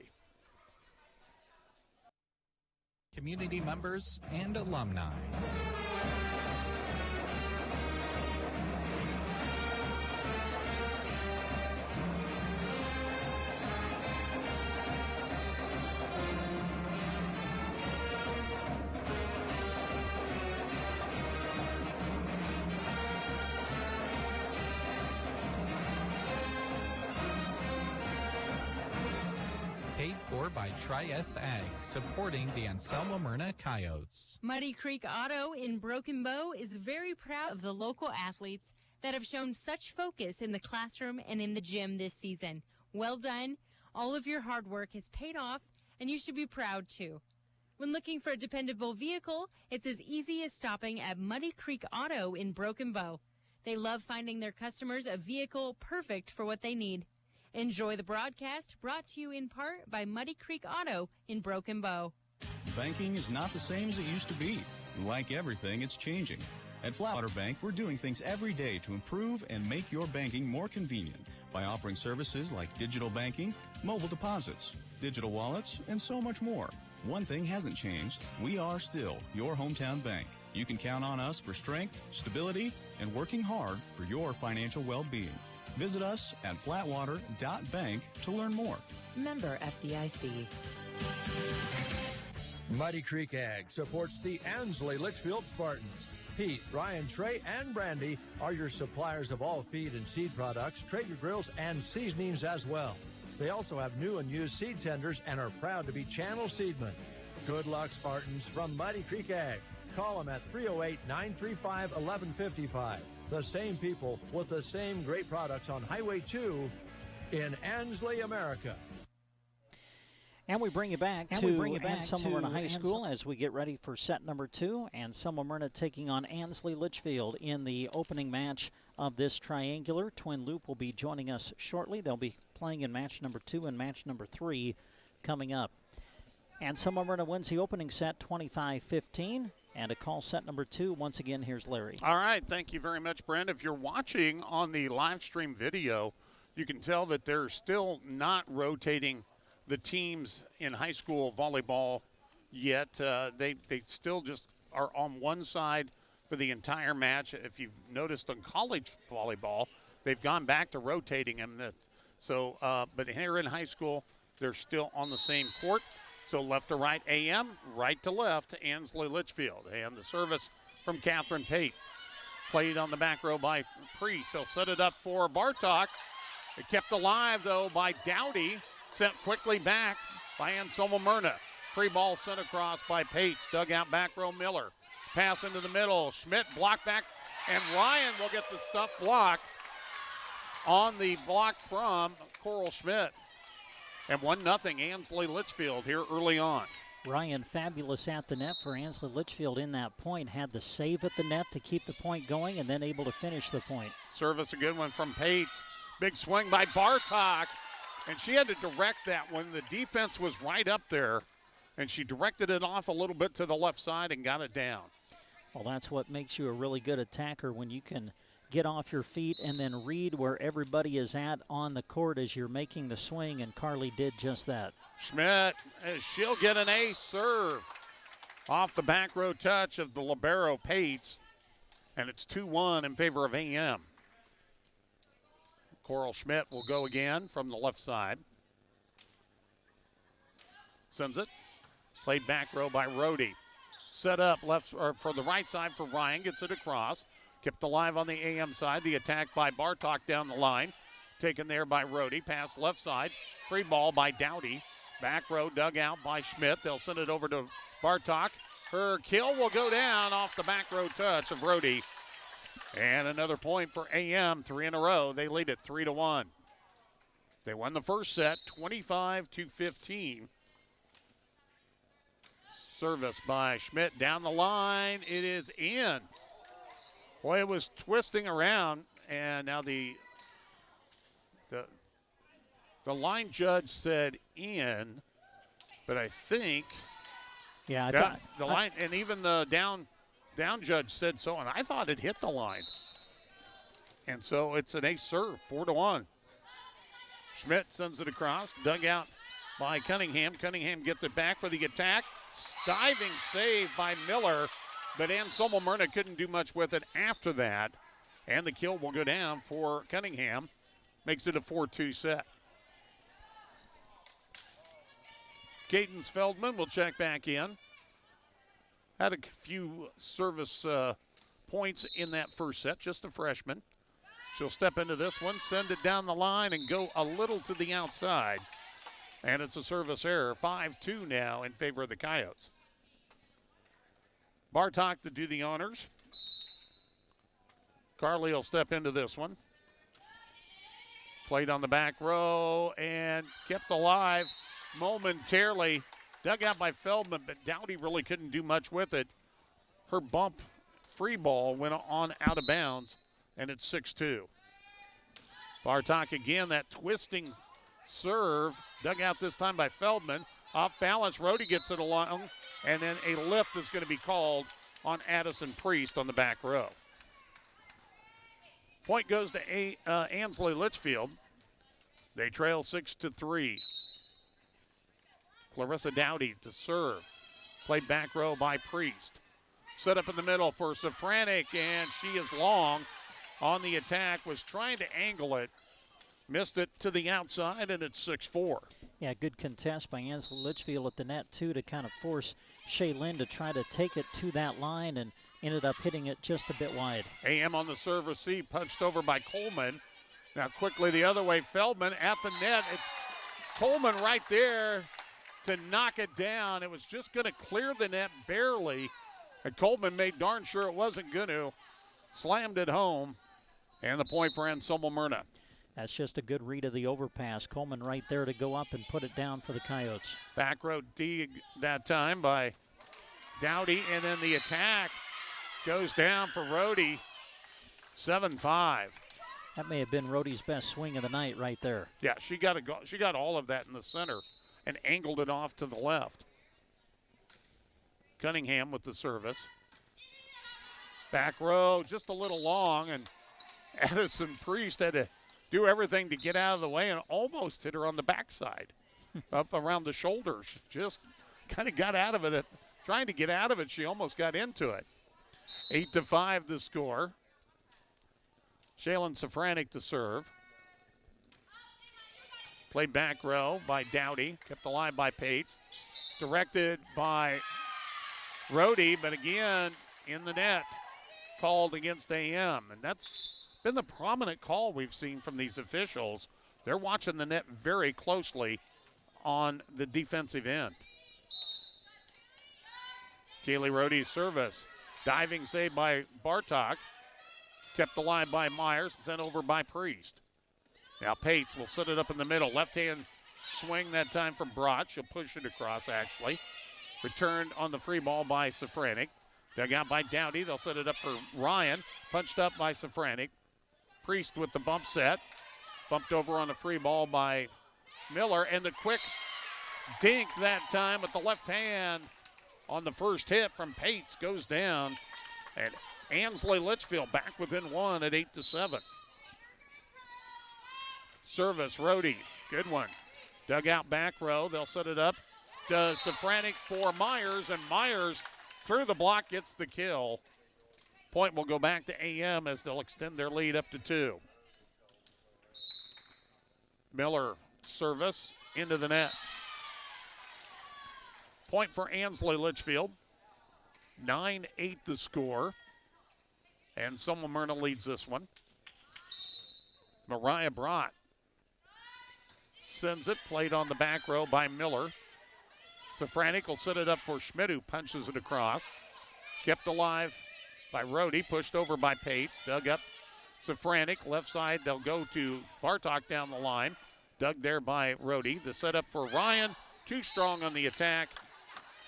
Community members and alumni. By Tri-S Ag, supporting the Anselmo-Merna Coyotes. Muddy Creek Auto in Broken Bow is very proud of the local athletes that have shown such focus in the classroom and in the gym this season. Well done. All of your hard work has paid off, and you should be proud too. When looking for a dependable vehicle, it's as easy as stopping at Muddy Creek Auto in Broken Bow. They love finding their customers a vehicle perfect for what they need. Enjoy the broadcast, brought to you in part by Muddy Creek Auto in Broken Bow. Banking is not the same as it used to be. Like everything, it's changing. At Flatwater Bank, we're doing things every day to improve and make your banking more convenient by offering services like digital banking, mobile deposits, digital wallets, and so much more. One thing hasn't changed. We are still your hometown bank. You can count on us for strength, stability, and working hard for your financial well-being. Visit us at flatwater.bank to learn more. Member FDIC. Muddy Creek Ag supports the Ansley Litchfield Spartans. Pete, Ryan, Trey, and Brandy are your suppliers of all feed and seed products, Traeger grills, and seasonings as well. They also have new and used seed tenders and are proud to be channel seedmen. Good luck, Spartans, from Muddy Creek Ag. Call them at 308-935-1155. The same people with the same great products on Highway 2 in Ansley, America. And we bring you back to Anselmo-Merna High School as we get ready for set number 2. Anselmo-Merna taking on Ansley Litchfield in the opening match of this triangular. Twin Loup will be joining us shortly. They'll be playing in match number 2 and match number 3 coming up. Anselmo-Merna wins the opening set 25-15. And a call set number 2. Once again, here's Larry. All right, thank you very much, Brent. If you're watching on the live stream video, you can tell that they're still not rotating the teams in high school volleyball yet. They still just are on one side for the entire match. If you've noticed on college volleyball, they've gone back to rotating them. But here in high school, they're still on the same court. So left to right, AM, right to left, Ansley Litchfield. And the service from Catherine Pates. Played on the back row by Priest. They'll set it up for Bartok. It kept alive, though, by Dowdy. Sent quickly back by Anselmo-Merna. Free ball sent across by Pates. Dug out back row Miller. Pass into the middle. Schmidt blocked back. And Ryan will get the stuff blocked on the block from Coral Schmidt. And 1-0 Ansley Litchfield here early on. Ryan fabulous at the net for Ansley Litchfield in that point. Had the save at the net to keep the point going and then able to finish the point. Service a good one from Pates. Big swing by Bartok. And she had to direct that one. The defense was right up there. And she directed it off a little bit to the left side and got it down. Well, that's what makes you a really good attacker, when you can get off your feet and then read where everybody is at on the court as you're making the swing, and Carly did just that. Schmidt, she'll get an ace serve off the back row touch of the libero Pates, and it's 2-1 in favor of AM. Coral Schmidt will go again from the left side. Sends it. Played back row by Rhodey. Set up left or for the right side for Ryan. Gets it across. Kept alive on the AM side. The attack by Bartok down the line. Taken there by Rhodey. Pass left side. Free ball by Dowdy. Back row dug out by Schmidt. They'll send it over to Bartok. Her kill will go down off the back row touch of Rhodey. And another point for AM. 3 in a row. They lead it 3-1. They won the first set 25-15. Service by Schmidt down the line. It is in. Boy, it was twisting around, and now the line judge said in, but I think the line and even the down judge said so, and I thought it hit the line. And so it's an ace serve, 4-1. Schmidt sends it across, dug out by Cunningham. Cunningham gets it back for the attack. Diving save by Miller, but Anselmo-Merna couldn't do much with it after that. And the kill will go down for Cunningham. Makes it a 4-2 set. Cadence Feldman will check back in. Had a few service points in that first set, just a freshman. She'll step into this one, send it down the line, and go a little to the outside. And it's a service error, 5-2 now in favor of the Coyotes. Bartok to do the honors. Carly will step into this one. Played on the back row and kept alive momentarily. Dug out by Feldman, but Dowdy really couldn't do much with it. Her bump free ball went on out of bounds, and it's 6-2. Bartok again, that twisting serve, dug out this time by Feldman. Off balance, Rhodey gets it along, and then a lift is going to be called on Addison Priest on the back row. Point goes to Ansley Litchfield. They trail 6-3. Clarissa Dowdy to serve. Played back row by Priest. Set up in the middle for Safranek, and she is long on the attack, was trying to angle it. Missed it to the outside, and it's 6-4. Yeah, good contest by Ansley Litchfield at the net, too, to kind of force Shaylin to try to take it to that line, and ended up hitting it just a bit wide. AM on the serve receive, punched over by Coleman. Now quickly the other way, Feldman at the net. It's Coleman right there to knock it down. It was just going to clear the net barely, and Coleman made darn sure it wasn't going to. Slammed it home, and the point for Anselmo-Merna. That's just a good read of the overpass. Coleman right there to go up and put it down for the Coyotes. Back row dig that time by Dowdy, and then the attack goes down for Rhodey. 7-5. That may have been Rhodey's best swing of the night right there. Yeah, she got all of that in the center and angled it off to the left. Cunningham with the service. Back row just a little long, and Addison Priest had to do everything to get out of the way and almost hit her on the backside, up around the shoulders. Just kind of got out of it. Trying to get out of it, she almost got into it. 8-5 the score. Shaylin Safranek to serve. Played back row by Dowdy. Kept alive by Pates. Directed by Rhodey, but again in the net. Called against AM. And that's been the prominent call we've seen from these officials. They're watching the net very closely on the defensive end. Kaylee Rhodey's service. Diving save by Bartok. Kept alive by Myers. Sent over by Priest. Now Pates will set it up in the middle. Left-hand swing that time from Brott. She'll push it across, actually. Returned on the free ball by Safranek. Dug out by Dowdy. They'll set it up for Ryan. Punched up by Safranek. Priest with the bump set. Bumped over on the free ball by Miller. And the quick dink that time with the left hand on the first hit from Pates goes down. And Ansley Litchfield back within one at 8-7. Service, Rhodey. Good one. Dug out back row. They'll set it up to Safranek for Myers. And Myers through the block gets the kill. Point will go back to AM as they'll extend their lead up to 2. Miller service into the net. Point for Ansley Litchfield. 9-8 the score. Anselmo-Merna leads this one. Mariah Brott sends it, played on the back row by Miller. Safranik will set it up for Schmidt, who punches it across. Kept alive by Rohde, pushed over by Pates, dug up Safranik, left side, they'll go to Bartok down the line. Dug there by Rohde. The setup for Ryan, too strong on the attack,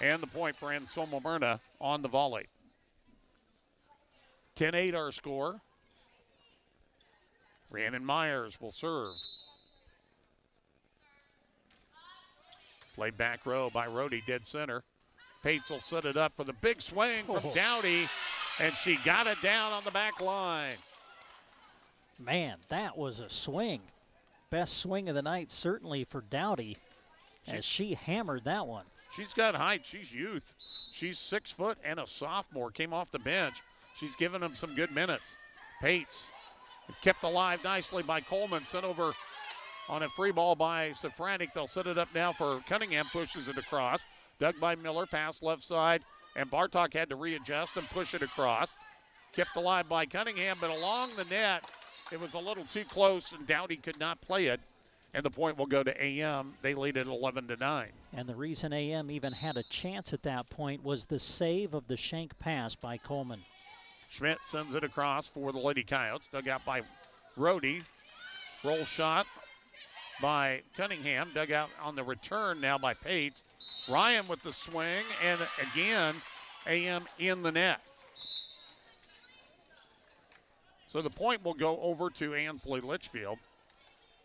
and the point for Anselmo-Merna on the volley. 10-8 our score. Rhiannon Myers will serve. Played back row by Rohde, dead center. Pates will set it up for the big swing from Dowdy, and she got it down on the back line. Man, that was a swing. Best swing of the night, certainly for Dowdy, as she hammered that one. She's got height. She's youth. She's 6 foot and a sophomore. Came off the bench. She's given them some good minutes. Pates kept alive nicely by Coleman. Sent over on a free ball by Safranik. They'll set it up now for Cunningham. Pushes it across. Dug by Miller. Pass left side. And Bartok had to readjust and push it across. Kept alive by Cunningham, but along the net, it was a little too close, and Dowdy could not play it. And the point will go to AM. They lead it 11-9. And the reason AM even had a chance at that point was the save of the shank pass by Coleman. Schmidt sends it across for the Lady Coyotes. Dug out by Rohde. Roll shot by Cunningham. Dug out on the return now by Pates. Ryan with the swing, and again, AM in the net. So the point will go over to Ansley Litchfield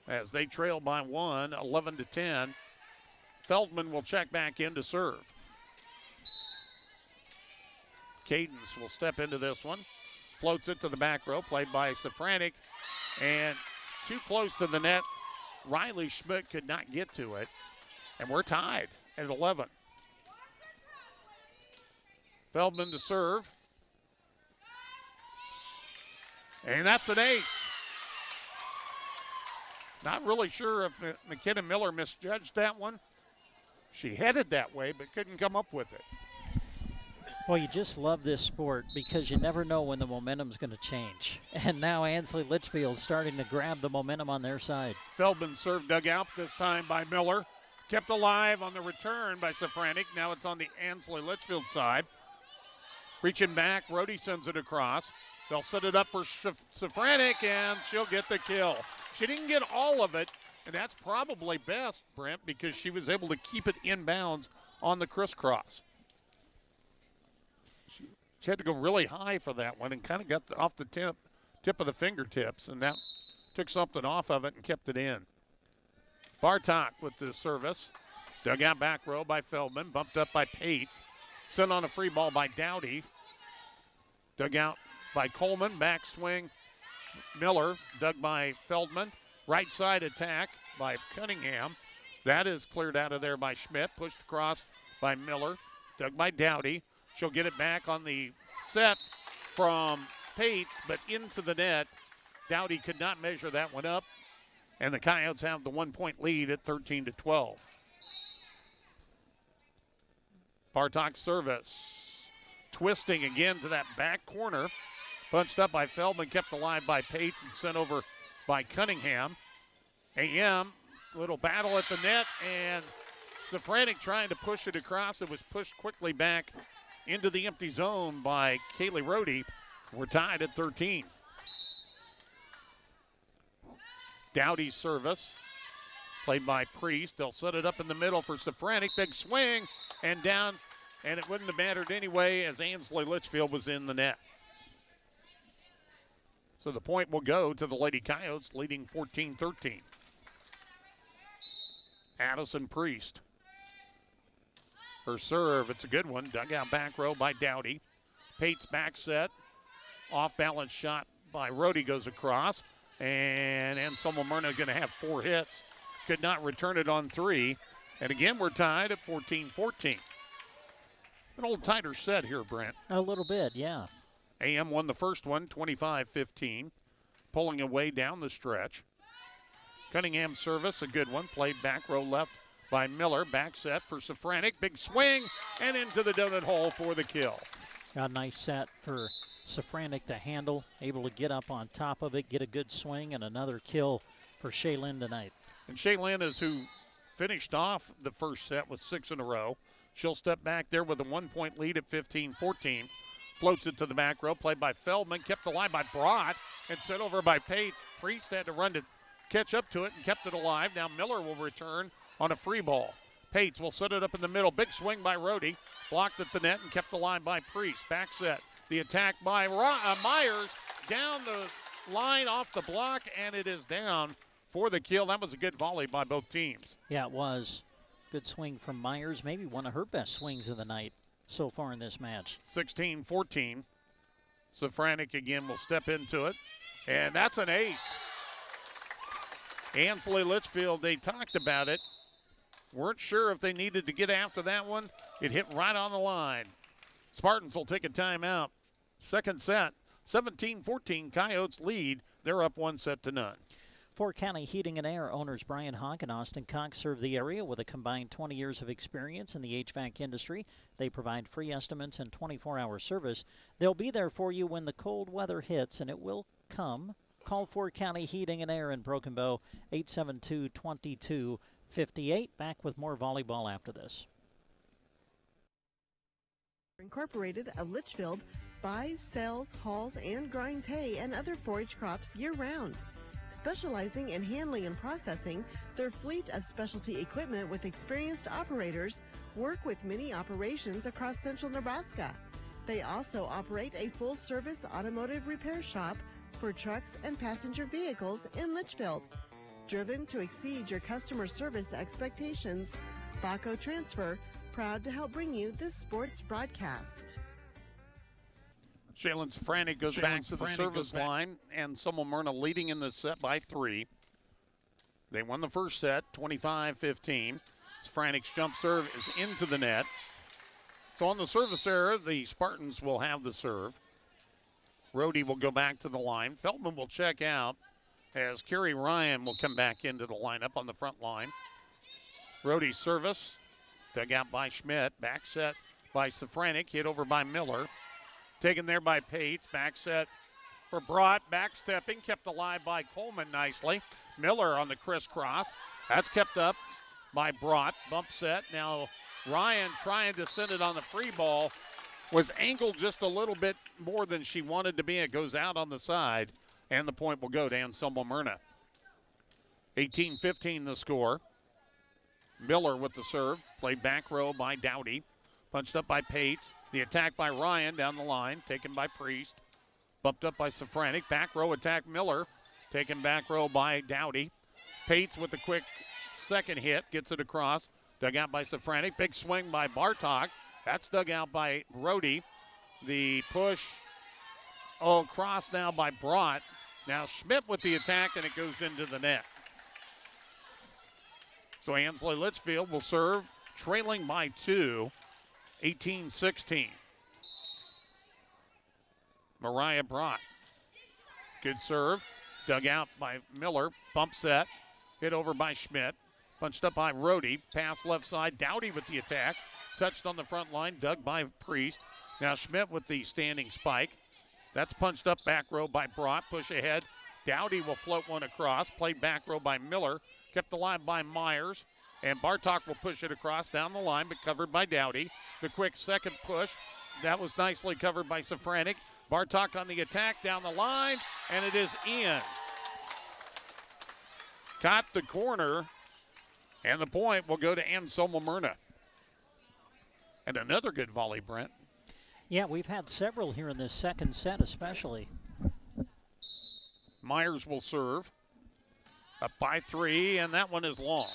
as they trail by 1, 11-10. Feldman will check back in to serve. Cadence will step into this one. Floats it to the back row, played by Safranik. And too close to the net. Riley Schmidt could not get to it. And we're tied at 11. Feldman to serve. And that's an ace. Not really sure if McKenna Miller misjudged that one. She headed that way, but couldn't come up with it. Well, you just love this sport because you never know when the momentum's going to change. And now Ansley Litchfield's starting to grab the momentum on their side. Feldman served dug out this time by Miller. Kept alive on the return by Safranik. Now it's on the Ansley Litchfield side. Reaching back, Rohde sends it across. They'll set it up for Safranik, and she'll get the kill. She didn't get all of it, and that's probably best, Brent, because she was able to keep it inbounds on the crisscross. She had to go really high for that one and kind of got off the tip of the fingertips, and that took something off of it and kept it in. Bartok with the service. Dug out back row by Feldman, bumped up by Pates. Sent on a free ball by Dowdy. Dug out by Coleman, backswing Miller, dug by Feldman. Right side attack by Cunningham. That is cleared out of there by Schmidt, pushed across by Miller, dug by Dowdy. She'll get it back on the set from Pates, but into the net. Dowdy could not measure that one up, and the Coyotes have the 1-point lead at 13-12. Bartok service. Twisting again to that back corner. Punched up by Feldman, kept alive by Pates, and sent over by Cunningham. AM, little battle at the net, and Safranik trying to push it across. It was pushed quickly back into the empty zone by Kaylee Rohde. We're tied at 13. Dowdy's service, played by Priest. They'll set it up in the middle for Safranik. Big swing and down, and it wouldn't have mattered anyway as Ansley Litchfield was in the net. So the point will go to the Lady Coyotes, leading 14-13. Addison Priest. Her serve, it's a good one. Dug out back row by Dowdy. Pates back set. Off balance shot by Rohde goes across. And Anselmo-Merna going to have 4 hits. Could not return it on 3. And again, we're tied at 14-14. An old tighter set here, Brent. A little bit, yeah. AM won the first one, 25-15. Pulling away down the stretch. Cunningham service, a good one. Played back row left by Miller. Back set for Safranek. Big swing and into the donut hole for the kill. Got a nice set for Safranek to handle. Able to get up on top of it, get a good swing, and another kill for Shaylin tonight. And Shaylin is who finished off the first set with 6 in a row. She'll step back there with a 1-point lead at 15-14. Floats it to the back row. Played by Feldman. Kept alive by Brott and sent over by Pates. Priest had to run to catch up to it and kept it alive. Now Miller will return on a free ball. Pates will set it up in the middle. Big swing by Rohde. Blocked at the net and kept alive by Priest. Back set. The attack by Myers. Down the line off the block, and it is down for the kill. That was a good volley by both teams. Yeah, it was. Good swing from Myers. Maybe one of her best swings of the night so far in this match. 16-14. Safranek again will step into it. And that's an ace. Ansley Litchfield, they talked about it. Weren't sure if they needed to get after that one. It hit right on the line. Spartans will take a timeout. Second set, 17-14. Coyotes lead. They're up 1-0. Fort County Heating and Air owners Brian Hawk and Austin Cox serve the area with a combined 20 years of experience in the HVAC industry. They provide free estimates and 24-hour service. They'll be there for you when the cold weather hits, and it will come. Call Fort County Heating and Air in Broken Bow, 872-2258. Back with more volleyball after this. Incorporated of Litchfield buys, sells, hauls, and grinds hay and other forage crops year-round. Specializing in handling and processing, their fleet of specialty equipment with experienced operators work with many operations across central Nebraska. They also operate a full-service automotive repair shop for trucks and passenger vehicles in Litchfield. Driven to exceed your customer service expectations, Baco Transfer, proud to help bring you this sports broadcast. Shaylin Safranek goes back to the service line, and Anselmo-Merna leading in the set by 3. They won the first set, 25-15. Safranek's jump serve is into the net. So on the service error, the Spartans will have the serve. Rohde will go back to the line. Feldman will check out as Kerry Ryan will come back into the lineup on the front line. Rohde's service, dug out by Schmidt. Back set by Safranek, hit over by Miller. Taken there by Pates. Back set for Brott. Back stepping, kept alive by Coleman nicely. Miller on the crisscross. That's kept up by Brott. Bump set. Now Ryan trying to send it on the free ball. Was angled just a little bit more than she wanted to be. It goes out on the side, and the point will go to Anselmo-Merna. 18-15 the score. Miller with the serve. Played back row by Dowdy. Punched up by Pates. The attack by Ryan down the line. Taken by Priest. Bumped up by Safranek. Back row attack Miller. Taken back row by Dowdy. Pates with the quick second hit. Gets it across. Dug out by Safranek. Big swing by Bartok. That's dug out by Rohde. The push across now by Brott. Now Schmidt with the attack, and it goes into the net. So Ansley Litchfield will serve, trailing by 2, 18-16. Mariah Brott. Good serve. Dug out by Miller. Bump set. Hit over by Schmidt. Punched up by Rohde. Pass left side. Dowdy with the attack. Touched on the front line. Dug by Priest. Now Schmidt with the standing spike. That's punched up back row by Brott. Push ahead. Dowdy will float one across. Played back row by Miller. Kept alive by Myers. And Bartok will push it across down the line, but covered by Dowdy. The quick second push. That was nicely covered by Safranek. Bartok on the attack down the line, and it is in. Caught the corner, and the point will go to Anselmo-Merna. And another good volley, Brent. Yeah, we've had several here in this second set especially. Myers will serve. Up by 3, and that one is long.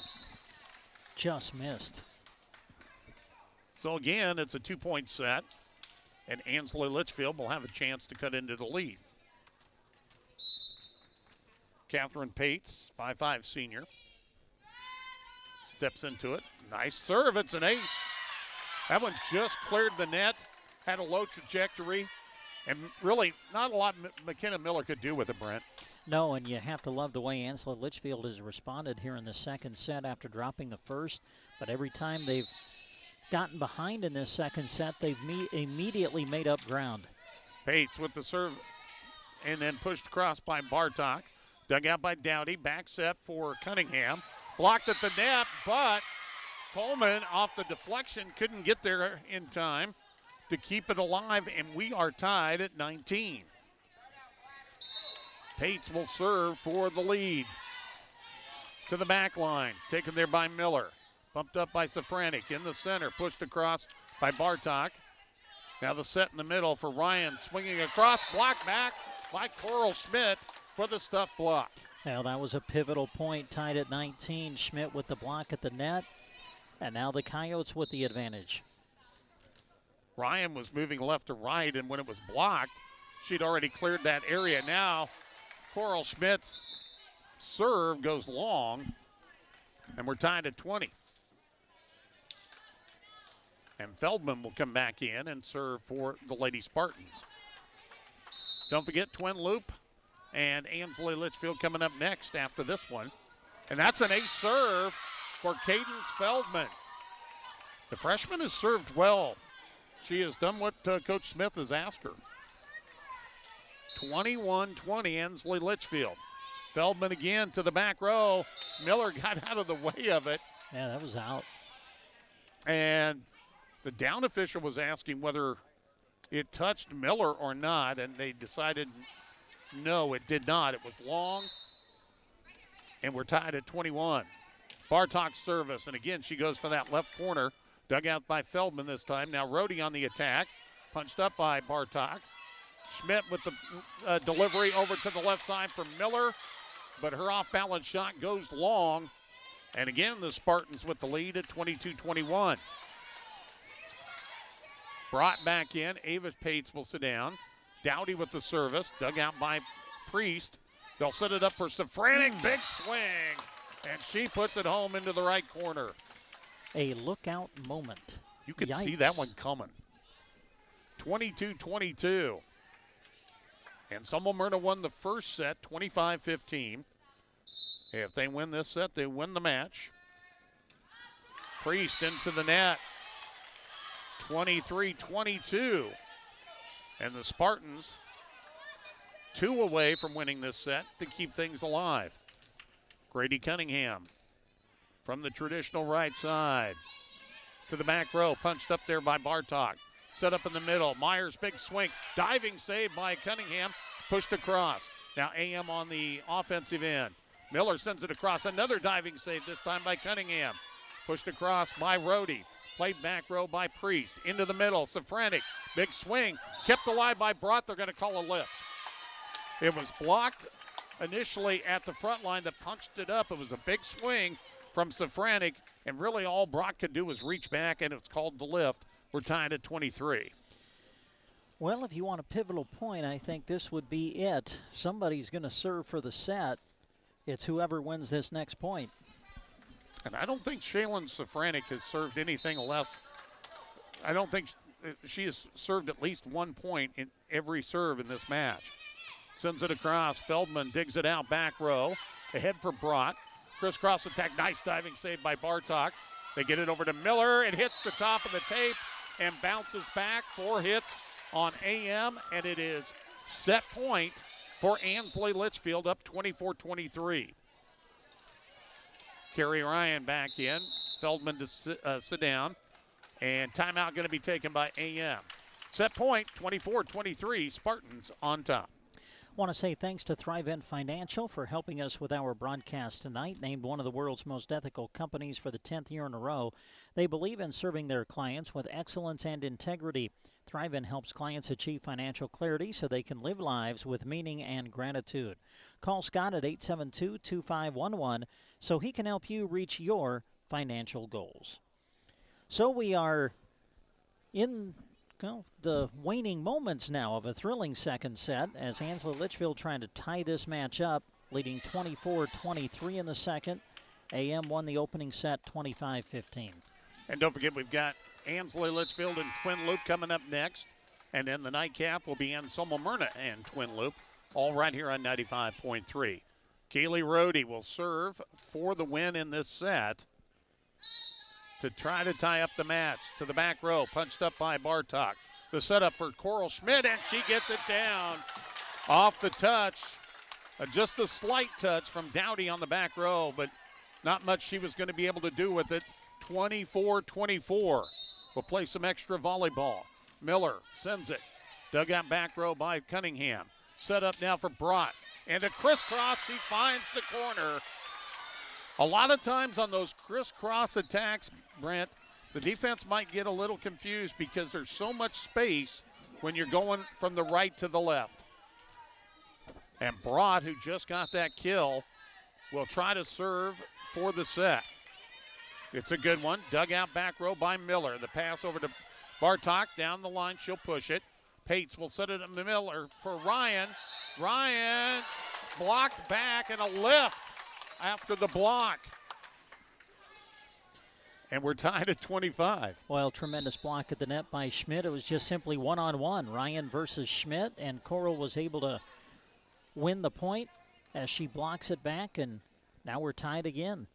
Just missed. So again, it's a 2-point set, and Ansley Litchfield will have a chance to cut into the lead. Catherine Pates, 5'5" senior. Steps into it. Nice serve. It's an ace. That one just cleared the net, had a low trajectory, and really not a lot McKenna Miller could do with it, Brent. No, and you have to love the way Ansley Litchfield has responded here in the second set after dropping the first. But every time they've gotten behind in this second set, they've immediately made up ground. Pates with the serve and then pushed across by Bartok. Dug out by Dowdy. Back set for Cunningham. Blocked at the net, but Coleman off the deflection couldn't get there in time to keep it alive, and we are tied at 19. Pates will serve for the lead. To the back line, taken there by Miller. Bumped up by Safranik in the center, pushed across by Bartok. Now the set in the middle for Ryan, swinging across, blocked back by Coral Schmidt for the stuff block. Well, that was a pivotal point, tied at 19. Schmidt with the block at the net, and now the Coyotes with the advantage. Ryan was moving left to right, and when it was blocked, she'd already cleared that area. Now Coral Schmidt's serve goes long, and we're tied at 20. And Feldman will come back in and serve for the Lady Spartans. Don't forget Twin Loup and Ansley Litchfield coming up next after this one. And that's an ace serve for Cadence Feldman. The freshman has served well. She has done what Coach Smith has asked her. 21-20 Ansley Litchfield. Feldman again to the back row. Miller got out of the way of it. Yeah, that was out. And the down official was asking whether it touched Miller or not, and they decided no, it did not. It was long, and we're tied at 21. Bartok's service, and again, she goes for that left corner. Dug out by Feldman this time. Now Rohde on the attack. Punched up by Bartok. Schmidt with the delivery over to the left side for Miller, but her off-balance shot goes long. And again, the Spartans with the lead at 22-21. Brought back in. Ava Pates will sit down. Dowdy with the service. Dug out by Priest. They'll set it up for Safranik. Big swing. And she puts it home into the right corner. A lookout moment. You could Yikes. see that one coming. 22-22. And Anselmo-Merna won the first set, 25-15. If they win this set, they win the match. Priest into the net. 23-22. And the Spartans 2 away from winning this set to keep things alive. Grady Cunningham from the traditional right side to the back row. Punched up there by Bartok. Set up in the middle. Myers, big swing. Diving save by Cunningham. Pushed across. Now AM on the offensive end. Miller sends it across. Another diving save, this time by Cunningham. Pushed across by Rohde. Played back row by Priest. Into the middle. Safranik. Big swing. Kept alive by Brott. They're going to call a lift. It was blocked initially at the front line that punched it up. It was a big swing from Safranik. And really all Brock could do was reach back, and it's called the lift. We're tied at 23. Well, if you want a pivotal point, I think this would be it. Somebody's going to serve for the set. It's whoever wins this next point. And I don't think Shaylin Safranik has served anything less. I don't think she has served at least 1 point in every serve in this match. Sends it across. Feldman digs it out back row. Ahead for Brock. Crisscross attack. Nice diving save by Bartok. They get it over to Miller. It hits the top of the tape and bounces back. 4 hits on AM, and it is set point for Ansley Litchfield, up 24-23. Kerry Ryan back in. Feldman to sit down. And timeout going to be taken by AM. Set point, 24-23, Spartans on top. Want to say thanks to Thrive End Financial for helping us with our broadcast tonight. Named one of the world's most ethical companies for the 10th year in a row. They believe in serving their clients with excellence and integrity. Thrive End helps clients achieve financial clarity so they can live lives with meaning and gratitude. Call Scott at 872-2511 so he can help you reach your financial goals. So we are in the waning moments now of a thrilling second set as Ansley Litchfield trying to tie this match up, leading 24-23 in the second. AM won the opening set 25-15. And don't forget, we've got Ansley Litchfield and Twin Loup coming up next. And then the nightcap will be Anselmo-Merna and Twin Loup all right here on 95.3. Kaylee Rohde will serve for the win in this set to try to tie up the match. To the back row, punched up by Bartok. The setup for Coral Schmidt, and she gets it down off the touch. Just a slight touch from Dowdy on the back row, but not much she was going to be able to do with it. 24-24. We'll play some extra volleyball. Miller sends it. Dug out back row by Cunningham. Set up now for Brott. And a crisscross, she finds the corner. A lot of times on those crisscross attacks, Brent, the defense might get a little confused because there's so much space when you're going from the right to the left. And Brott, who just got that kill, will try to serve for the set. It's a good one. Dug out back row by Miller. The pass over to Bartok. Down the line, she'll push it. Pates will set it up to Miller for Ryan. Ryan blocked back and a lift after the block. And we're tied at 25. Well, tremendous block at the net by Schmidt. It was just simply one-on-one. Ryan versus Schmidt, and Coral was able to win the point as she blocks it back, and now we're tied again.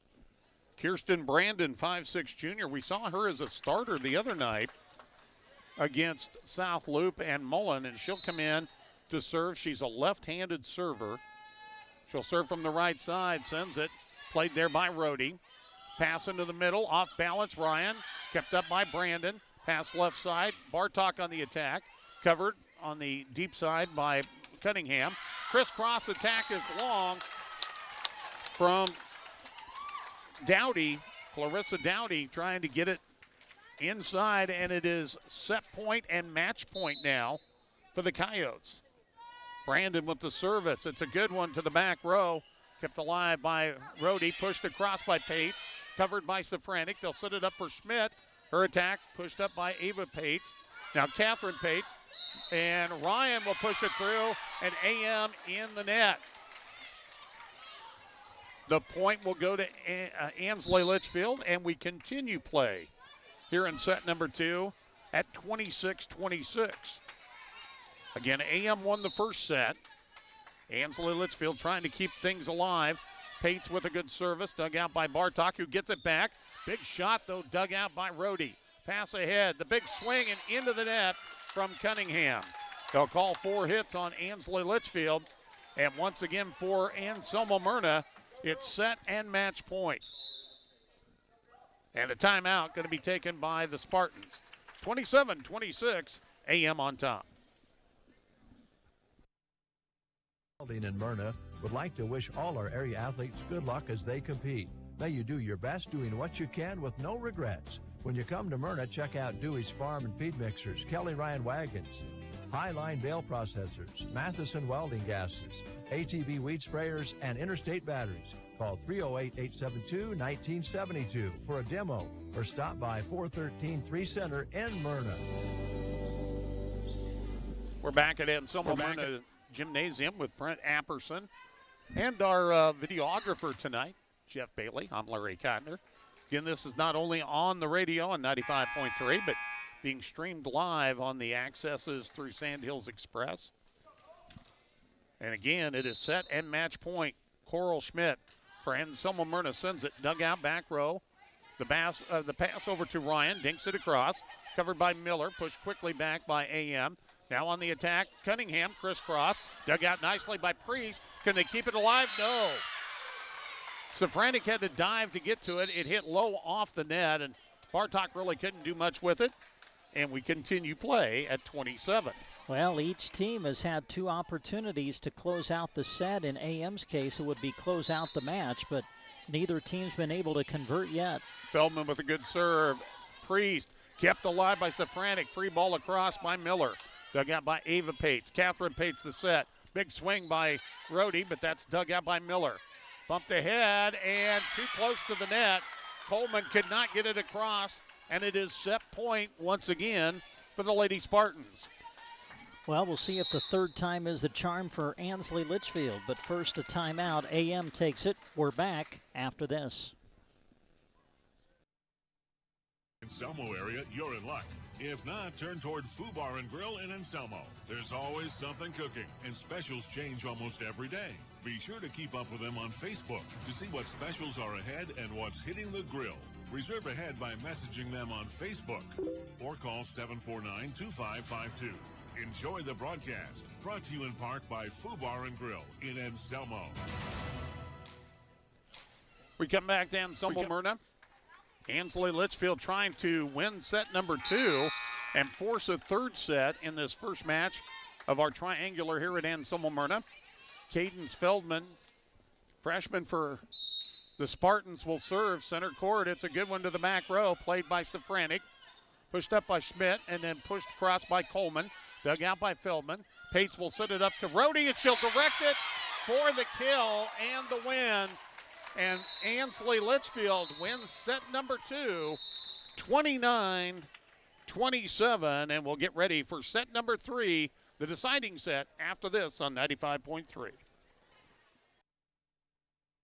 Kirsten Brandon, 5'6" junior. We saw her as a starter the other night against South Loup and Mullen, and she'll come in to serve. She's a left-handed server. She'll serve from the right side, sends it. Played there by Rohde. Pass into the middle, off balance, Ryan. Kept up by Brandon. Pass left side, Bartok on the attack. Covered on the deep side by Cunningham. Crisscross attack is long from Dowdy, Clarissa Dowdy, trying to get it inside, and it is set point and match point now for the Coyotes. Brandon with the service. It's a good one to the back row. Kept alive by Rohde, pushed across by Pates, covered by Safranik. They'll set it up for Schmidt. Her attack pushed up by Ava Pates. Now Catherine Pates, and Ryan will push it through, and AM in the net. The point will go to Ansley Litchfield, and we continue play here in set number 2 at 26-26. Again, AM won the first set. Ansley Litchfield trying to keep things alive. Pates with a good service, dug out by Bartok, who gets it back. Big shot, though, dug out by Rohde. Pass ahead, the big swing and into the net from Cunningham. They'll call 4 hits on Ansley Litchfield. And once again for Anselmo-Merna, it's set and match point. And a timeout going to be taken by the Spartans. 27-26, AM on top. In Myrna would like to wish all our area athletes good luck as they compete. May you do your best doing what you can with no regrets. When you come to Myrna, check out Dewey's Farm and Feed Mixers, Kelly Ryan Wagons, Highline Bale Processors, Matheson Welding Gases, ATV Weed Sprayers, and Interstate Batteries. Call 308-872-1972 for a demo or stop by 413 3 Center in Myrna. We're back at Anselmo-Merna Gymnasium with Brent Apperson and our videographer tonight, Jeff Bailey. I'm Larry Cotner. Again, this is not only on the radio on 95.3, but being streamed live on the accesses through Sandhills Express. And again, it is set and match point. Coral Schmidt for Anselmo-Merna sends it, dug out back row. The pass over to Ryan, dinks it across. Covered by Miller, pushed quickly back by AM. Now on the attack, Cunningham, crisscross, dug out nicely by Priest. Can they keep it alive? No. Safranik had to dive to get to it. It hit low off the net, and Bartok really couldn't do much with it. And we continue play at 27. Well, each team has had 2 opportunities to close out the set. In AM's case, it would be close out the match, but neither team's been able to convert yet. Feldman with a good serve. Priest kept alive by Safranik. Free ball across by Miller. Dug out by Ava Pates. Catherine Pates the set. Big swing by Rohde, but that's dug out by Miller. Bumped ahead and too close to the net. Coleman could not get it across, and it is set point once again for the Lady Spartans. Well, we'll see if the third time is the charm for Ansley Litchfield, but first a timeout. AM takes it. We're back after this. Anselmo area, you're in luck. If not, turn toward Foo Bar and Grill in Anselmo. There's always something cooking, and specials change almost every day. Be sure to keep up with them on Facebook to see what specials are ahead and what's hitting the grill. Reserve ahead by messaging them on Facebook or call 749-2552. Enjoy the broadcast. Brought to you in part by Foo Bar and Grill in Anselmo. We come back to Anselmo-Merna. Ansley Litchfield trying to win set number 2 and force a third set in this first match of our triangular here at Anselmo-Merna. Cadence Feldman, freshman for the Spartans, will serve center court. It's a good one to the back row, played by Safranik. Pushed up by Schmidt and then pushed across by Coleman. Dug out by Feldman. Pates will set it up to Rhodey, and she'll direct it for the kill and the win. And Ansley Litchfield wins set number 2, 29-27, and we'll get ready for set number 3, the deciding set, after this on 95.3.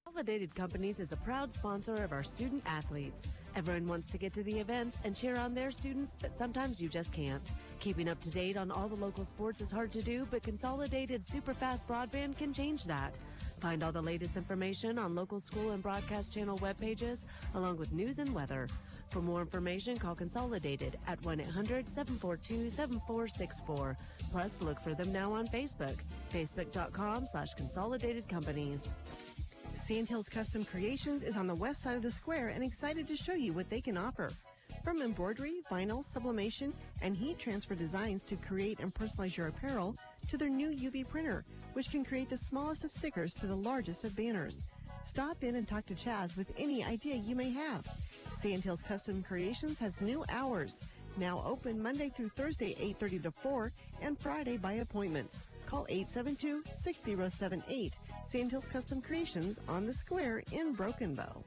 Consolidated Companies is a proud sponsor of our student athletes. Everyone wants to get to the events and cheer on their students, but sometimes you just can't. Keeping up to date on all the local sports is hard to do, but Consolidated Superfast Broadband can change that. Find all the latest information on local school and broadcast channel web pages, along with news and weather. For more information, call Consolidated at 1-800-742-7464. Plus, look for them now on Facebook, facebook.com/Consolidated Companies. Sandhills Custom Creations is on the west side of the square and excited to show you what they can offer. From embroidery, vinyl, sublimation, and heat transfer designs to create and personalize your apparel, to their new UV printer, which can create the smallest of stickers to the largest of banners. Stop in and talk to Chaz with any idea you may have. Sandhills Custom Creations has new hours. Now open Monday through Thursday, 8:30 to 4, and Friday by appointments. Call 872-6078. Sandhills Custom Creations on the square in Broken Bow.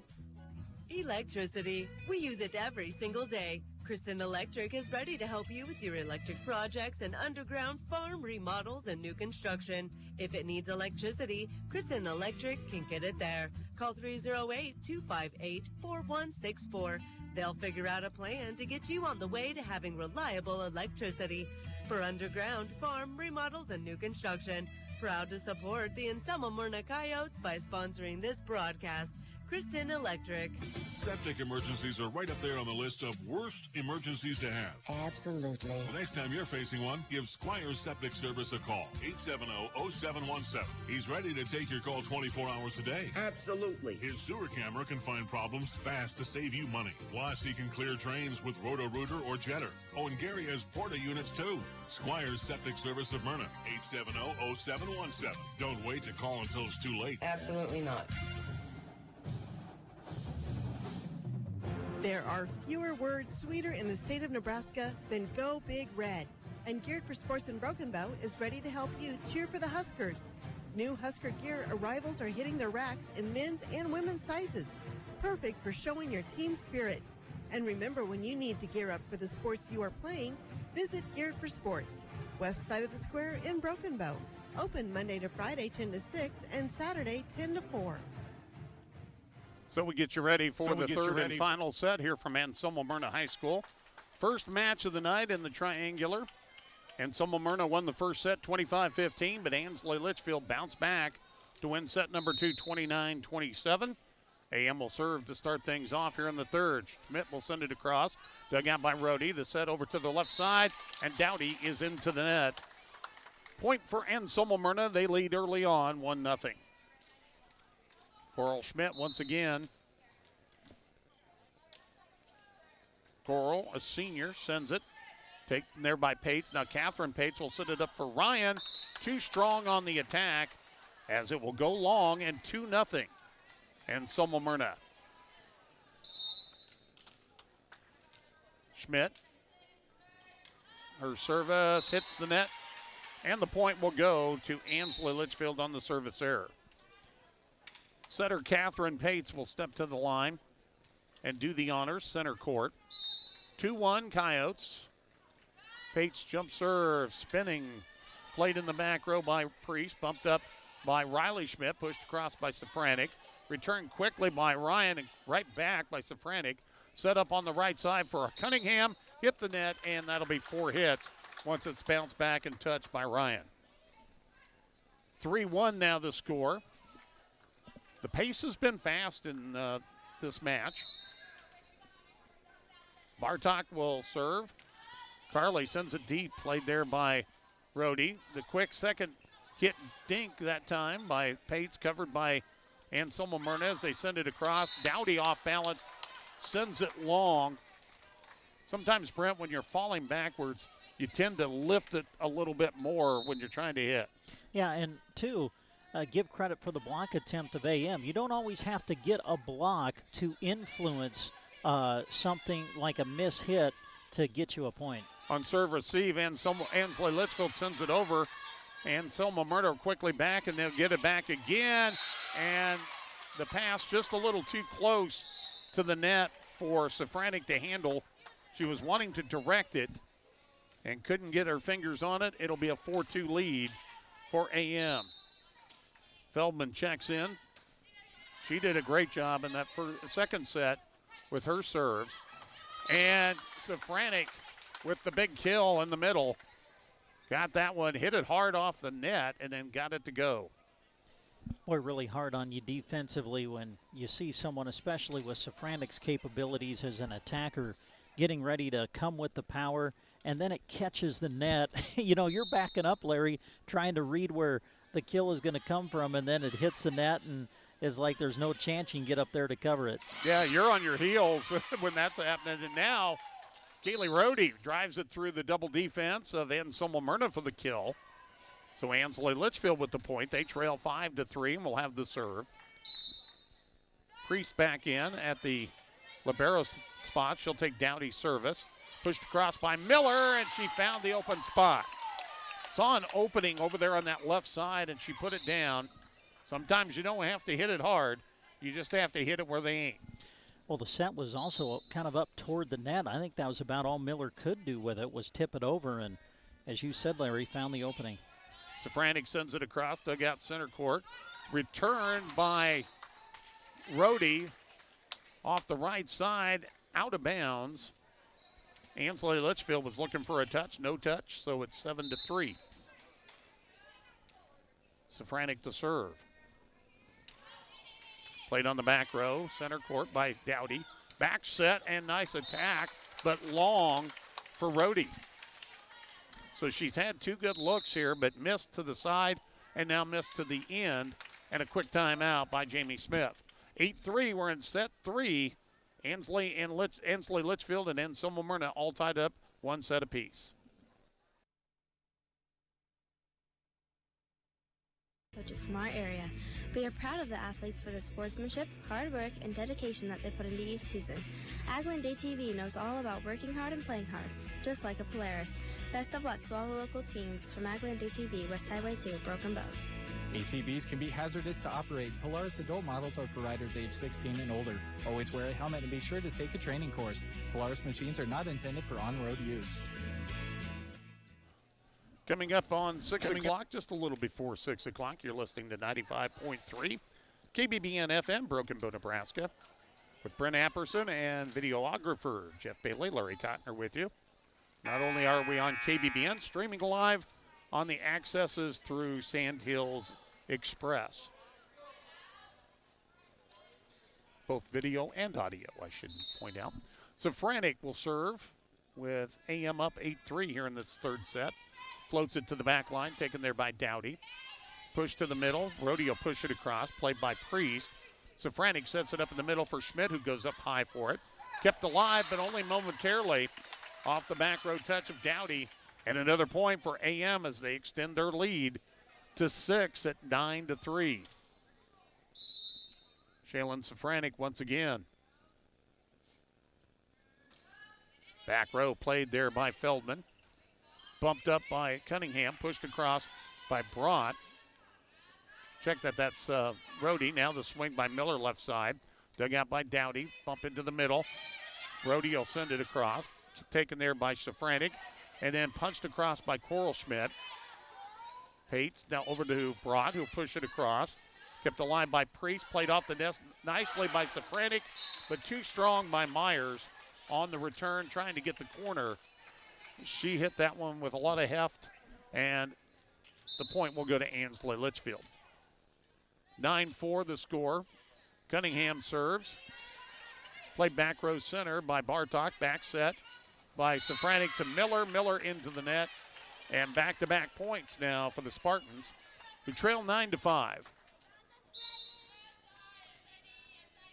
Electricity. We use it every single day. Kristen Electric is ready to help you with your electric projects and underground farm remodels and new construction. If it needs electricity, Kristen Electric can get it there. Call 308-258-4164. They'll figure out a plan to get you on the way to having reliable electricity. For underground, farm, remodels, and new construction. Proud to support the Anselmo-Merna Coyotes by sponsoring this broadcast. Kristen Electric. Septic emergencies are right up there on the list of worst emergencies to have. Absolutely. The next time you're facing one, give Squires Septic Service a call. 870-0717. He's ready to take your call 24 hours a day. Absolutely. His sewer camera can find problems fast to save you money. Plus, he can clear drains with Roto-Rooter or Jetter. Oh, and Gary has Porta units, too. Squires Septic Service of Myrna. 870-0717. Don't wait to call until it's too late. Absolutely not. There are fewer words sweeter in the state of Nebraska than Go Big Red. And Geared for Sports in Broken Bow is ready to help you cheer for the Huskers. New Husker gear arrivals are hitting their racks in men's and women's sizes. Perfect for showing your team spirit. And remember, when you need to gear up for the sports you are playing, visit Geared for Sports, west side of the square in Broken Bow. Open Monday to Friday 10 to 6 and Saturday 10 to 4. So we get you ready for the third and final set here from Anselmo-Merna High School. First match of the night in the triangular. Anselmo-Merna won the first set 25-15, but Ansley Litchfield bounced back to win set number 2 29-27. AM will serve to start things off here in the third. Schmidt will send it across. Dug out by Rhodey. The set over to the left side, and Dowdy is into the net. Point for Anselmo-Merna. They lead early on, 1-0. Coral Schmidt once again. Coral, a senior, sends it. Taken there by Pates. Now Catherine Pates will set it up for Ryan. Too strong on the attack as it will go long and 2-0. Anselmo-Merna. Schmidt. Her service hits the net. And the point will go to Ansley Litchfield on the service error. Setter Catherine Pates will step to the line and do the honors, center court. 2-1 Coyotes. Pates jump serve, spinning, played in the back row by Priest, bumped up by Riley Schmidt, pushed across by Safranik. Returned quickly by Ryan and right back by Safranik. set up on the right side for Cunningham. Hit the net, and that'll be 4 hits once it's bounced back and touched by Ryan. 3-1 now the score. The pace has been fast in this match. Bartok will serve. Carley sends it deep, played there by Rhodey. The quick second hit dink that time by Pates, covered by Anselmo-Merna as they send it across. Dowdy off balance, sends it long. Sometimes, Brent, when you're falling backwards, you tend to lift it a little bit more when you're trying to hit. Yeah, and two, give credit for the block attempt of AM. You don't always have to get a block to influence something like a miss hit to get you a point. On serve receive, Ansley Litchfield sends it over. Anselmo-Merna quickly back, and they'll get it back again. And the pass just a little too close to the net for Safranek to handle. She was wanting to direct it and couldn't get her fingers on it. It'll be a 4-2 lead for AM. Feldman checks in. She did a great job in that second set with her serves. And Safranek with the big kill in the middle. Got that one, hit it hard off the net, and then got it to go. Boy, really hard on you defensively when you see someone, especially with Safranek's capabilities as an attacker, getting ready to come with the power, and then it catches the net. You know, you're backing up, Larry, trying to read where the kill is going to come from, and then it hits the net and is like there's no chance you can get up there to cover it. Yeah, you're on your heels when that's happening. And now Kaylee Rhodey drives it through the double defense of Anselmo-Merna for the kill. So Ansley Litchfield with the point. They trail 5-3 and will have the serve. Priest back in at the libero spot. She'll take Dowdy's service. Pushed across by Miller, and she found the open spot. Saw an opening over there on that left side, and she put it down. Sometimes you don't have to hit it hard. You just have to hit it where they ain't. Well, the set was also kind of up toward the net. I think that was about all Miller could do with it, was tip it over, and as you said, Larry, found the opening. Safranek sends it across, dugout center court. Returned by Rhodey off the right side, out of bounds. Ansley Litchfield was looking for a touch, no touch, so it's 7-3. Safranek to serve. Played on the back row, center court by Dowdy. Back set and nice attack, but long for Rhodey. So she's had 2 good looks here, but missed to the side and now missed to the end, and a quick timeout by Jamie Smith. 8-3, we're in set 3. Ansley Litchfield and Anselmo-Merna all tied up 1 set apiece. Coaches from our area. We are proud of the athletes for the sportsmanship, hard work, and dedication that they put into each season. Agland ATV knows all about working hard and playing hard, just like a Polaris. Best of luck to all the local teams from Agland ATV, West Highway 2, Broken Bow. ATVs can be hazardous to operate. Polaris adult models are for riders age 16 and older. Always wear a helmet and be sure to take a training course. Polaris machines are not intended for on-road use. Coming up on 6 o'clock, just a little before 6 o'clock, you're listening to 95.3 KBBN FM, Broken Bow, Nebraska, with Brent Apperson and videographer Jeff Bailey. Larry Cotner with you. Not only are we on KBBN, streaming live on the accesses through Sandhills Express. Both video and audio, I should point out. Safranek will serve with AM up 8-3 here in this third set. Floats it to the back line, taken there by Dowdy. Push to the middle. Rhodey will push it across, played by Priest. Safranek sets it up in the middle for Schmidt, who goes up high for it. Kept alive, but only momentarily off the back row touch of Dowdy. And another point for AM as they extend their lead to 6 at 9-3. Shaylin Safranek once again. Back row played there by Feldman. Bumped up by Cunningham, pushed across by Brott. Check that's Rhodey. Now the swing by Miller left side. Dug out by Dowdy, bump into the middle. Rhodey will send it across. Taken there by Safranek. And then punched across by Coral Schmidt. Pates now over to Brott, who'll push it across. Kept alive by Priest, played off the nest nicely by Safranik, but too strong by Myers on the return, trying to get the corner. She hit that one with a lot of heft, and the point will go to Ansley Litchfield. 9-4 the score. Cunningham serves. Played back row center by Bartok. Back set by Safranik to Miller. Miller into the net. And back-to-back points now for the Spartans, who trail 9-5.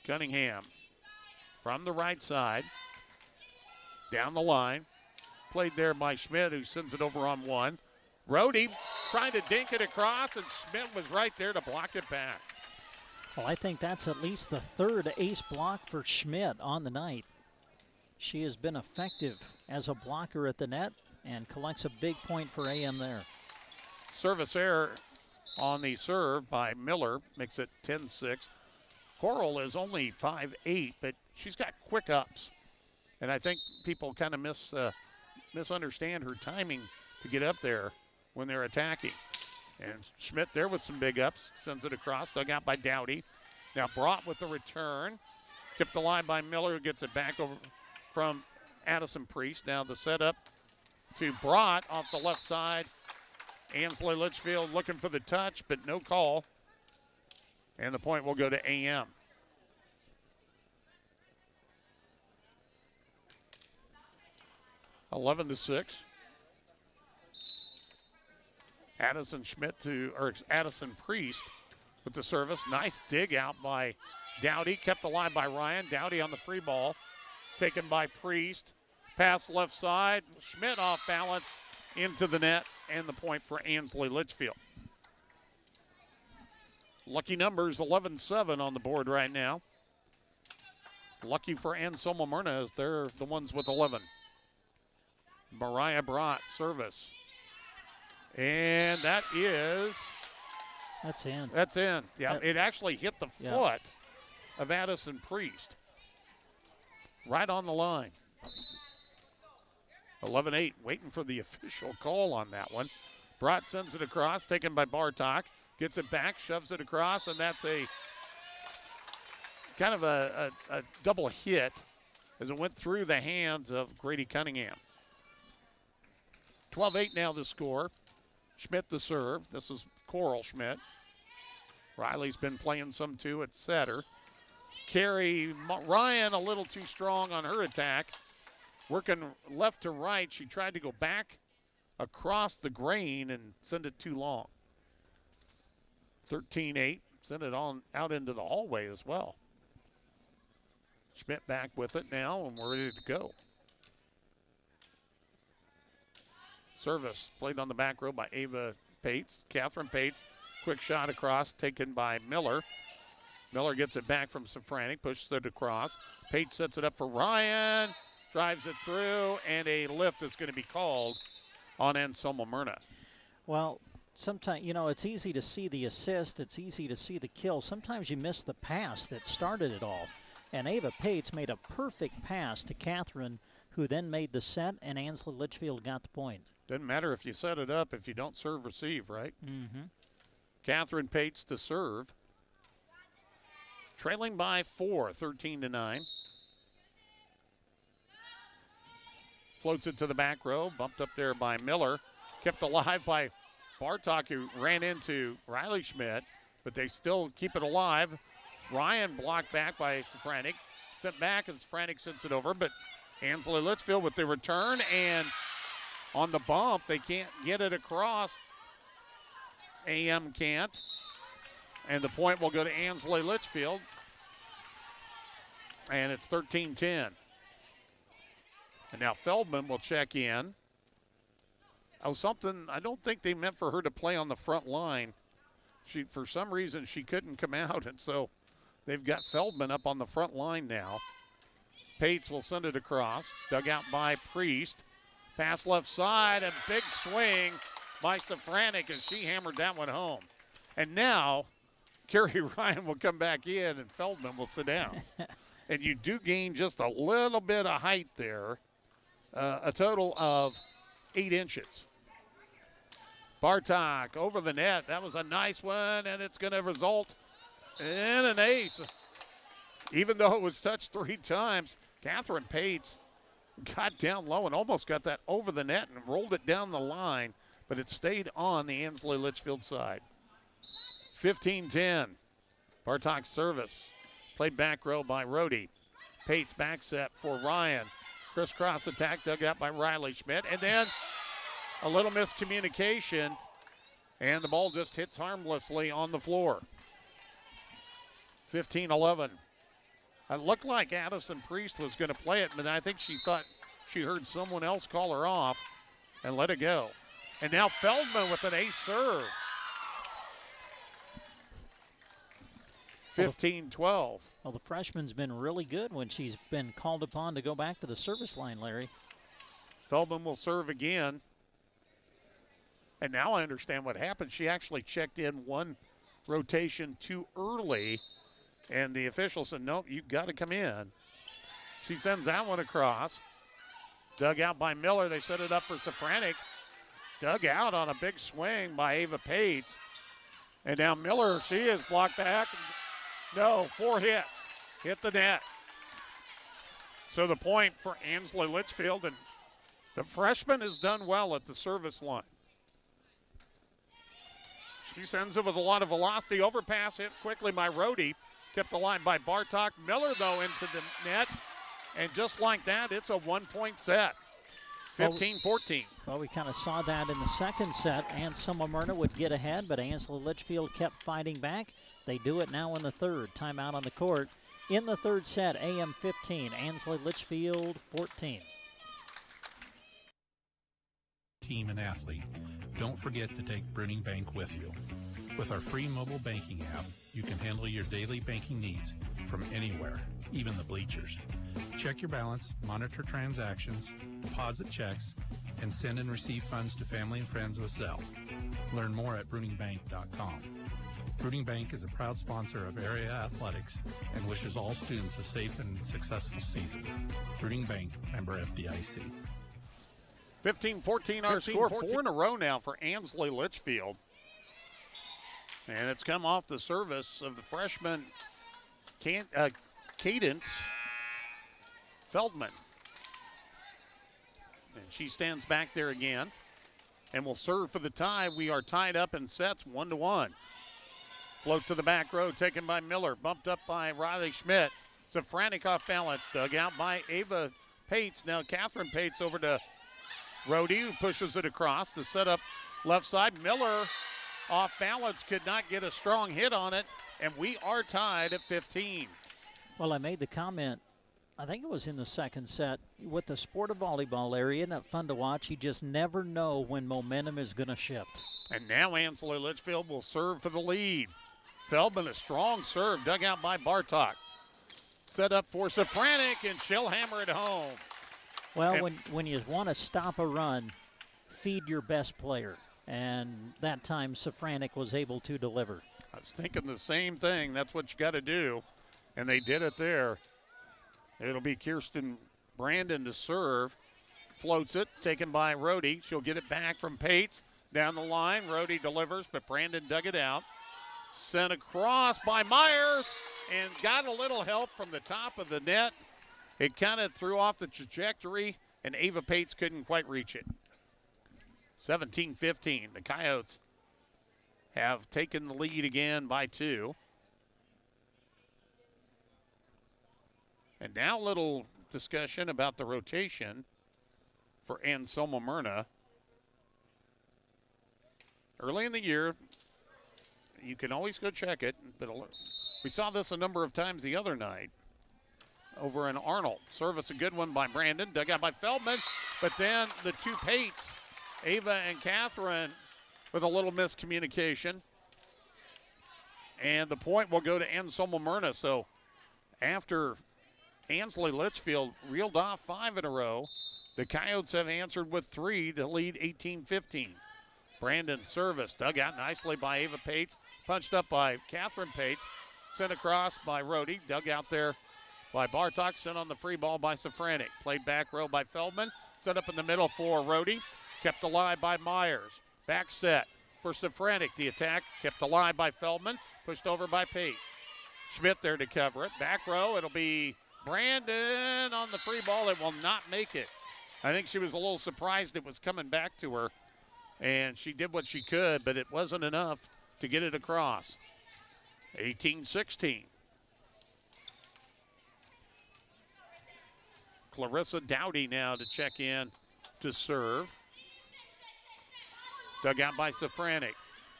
Cunningham from the right side. Down the line. Played there by Schmidt, who sends it over on one. Rhodey trying to dink it across, and Schmidt was right there to block it back. Well, I think that's at least the third ace block for Schmidt on the night. She has been effective as a blocker at the net and collects a big point for AM there. Service error on the serve by Miller makes it 10-6. Coral is only 5'8", but she's got quick ups. And I think people kind of misunderstand her timing to get up there when they're attacking. And Schmidt there with some big ups, sends it across, dug out by Dowdy. Now Brought with the return. Kept alive by Miller, who gets it back over from Addison Priest. Now the setup to Brought off the left side. Ansley Litchfield looking for the touch, but no call. And the point will go to AM. (11-6). Addison Priest with the service. Nice dig out by Dowdy. Kept alive by Ryan. Dowdy on the free ball. Taken by Priest. Pass left side. Schmidt off balance into the net. And the point for Ansley Litchfield. Lucky numbers 11-7 on the board right now. Lucky for Anselmo-Merna as they're the ones with 11. Mariah Brought service. And that's in. That's in. Yeah, it actually hit the foot of Addison Priest. Right on the line. 11-8, waiting for the official call on that one. Brought sends it across, taken by Bartok. Gets it back, shoves it across, and that's a kind of a double hit as it went through the hands of Grady Cunningham. 12-8 now the score. Schmidt the serve. This is Coral Schmidt. Riley's been playing some too at setter. Carrie Ryan a little too strong on her attack. Working left to right. She tried to go back across the grain and send it too long. 13-8. Send it on out into the hallway as well. Schmidt back with it now, and we're ready to go. Service played on the back row by Ava Pates. Catherine Pates, quick shot across, taken by Miller. Miller gets it back from Safranik, pushes it across. Pates sets it up for Ryan, drives it through, and a lift is going to be called on Anselmo-Merna. Well, sometimes, it's easy to see the assist. It's easy to see the kill. Sometimes you miss the pass that started it all. And Ava Pates made a perfect pass to Catherine, who then made the set, and Ansley Litchfield got the point. Doesn't matter if you set it up if you don't serve, receive, right? Mm-hmm. Catherine Pates to serve. Trailing by 4, 13-9. Floats it to the back row, bumped up there by Miller. Kept alive by Bartok, who ran into Riley Schmidt, but they still keep it alive. Ryan blocked back by Safranik. Sent back, and Safranik sends it over, but Ansley Litchfield with the return, and on the bump, they can't get it across. AM can't. And the point will go to Ansley Litchfield. And it's 13-10. And now Feldman will check in. Oh, something, I don't think they meant for her to play on the front line. For some reason, she couldn't come out, and so they've got Feldman up on the front line now. Pates will send it across. Dug out by Priest. Pass left side, a big swing by Safranik as she hammered that one home. And now, Carrie Ryan will come back in and Feldman will sit down. And you do gain just a little bit of height there, a total of 8 inches. Bartok over the net. That was a nice one, and it's going to result And an ace. Even though it was touched 3 times, Catherine Pates got down low and almost got that over the net and rolled it down the line, but it stayed on the Ansley Litchfield side. 15-10. Bartok's service. Played back row by Rhodey. Pates back set for Ryan. Crisscross attack dug out by Riley Schmidt. And then a little miscommunication, and the ball just hits harmlessly on the floor. 15-11. It looked like Addison Priest was going to play it, but I think she thought she heard someone else call her off and let it go. And now Feldman with an ace serve. 15-12. Well, the freshman's been really good when she's been called upon to go back to the service line, Larry. Feldman will serve again. And now I understand what happened. She actually checked in one rotation too early, and the official said, nope, you've got to come in. She sends that one across. Dug out by Miller. They set it up for Safranek. Dug out on a big swing by Ava Pates. And now Miller, she is blocked back. No, 4 hits. Hit the net. So the point for Ansley Litchfield, and the freshman has done well at the service line. She sends it with a lot of velocity. Overpass hit quickly by Rhodey. Kept the line by Bartok. Miller, though, into the net. And just like that, it's a 1-point set. 15-14. Well, we kind of saw that in the second set. Anselmo-Merna would get ahead, but Ansley Litchfield kept fighting back. They do it now in the third. Timeout on the court. In the third set, AM 15, Ansley Litchfield 14. Team and athlete, don't forget to take Bruning Bank with you. With our free mobile banking app, you can handle your daily banking needs from anywhere, even the bleachers. Check your balance, monitor transactions, deposit checks, and send and receive funds to family and friends with Zelle. Learn more at BruningBank.com. Bruning Bank is a proud sponsor of area athletics and wishes all students a safe and successful season. Bruning Bank, member FDIC. 15-14 our score. 4 in a row now for Ansley Litchfield. And it's come off the service of the freshman Cadence Feldman. And she stands back there again and will serve for the tie. We are tied up in sets 1-1. Float to the back row, taken by Miller, bumped up by Riley Schmidt. Safranek off balance, dug out by Ava Pates. Now Catherine Pates over to Rhodey, who pushes it across. The setup left side. Miller off balance, could not get a strong hit on it, and we are tied at 15. Well, I made the comment, I think it was in the second set, with the sport of volleyball, Larry, isn't it fun to watch? You just never know when momentum is going to shift. And now Ansley Litchfield will serve for the lead. Feldman, a strong serve, dug out by Bartok. Set up for Safranek, and she'll hammer it home. Well, when you want to stop a run, feed your best player. And that time, Safranek was able to deliver. I was thinking the same thing. That's what you got to do. And they did it there. It'll be Kirsten Brandon to serve. Floats it, taken by Rhodey. She'll get it back from Pates. Down the line, Rhodey delivers, but Brandon dug it out. Sent across by Myers and got a little help from the top of the net. It kind of threw off the trajectory, and Ava Pates couldn't quite reach it. 17-15. The Coyotes have taken the lead again by 2. And now a little discussion about the rotation for Anselmo-Merna. Early in the year, you can always go check it, but we saw this a number of times the other night over in Arnold. Service a good one by Brandon, dug out by Feldman, but then the two Pates, Ava and Catherine, with a little miscommunication. And the point will go to Anselmo-Merna. So after Ansley Litchfield reeled off 5 in a row, the Coyotes have answered with 3 to lead 18-15. Brandon service, dug out nicely by Ava Pates, punched up by Catherine Pates, sent across by Rhodey, dug out there by Bartok, sent on the free ball by Safranek. Played back row by Feldman, set up in the middle for Rhodey, kept alive by Myers. Back set for Safranek. The attack kept alive by Feldman, pushed over by Pates. Schmidt there to cover it. Back row, it'll be Brandon on the free ball. It will not make it. I think she was a little surprised it was coming back to her, and she did what she could, but it wasn't enough to get it across. 18-16. Clarissa Dowdy now to check in to serve. Dug out by Safranek.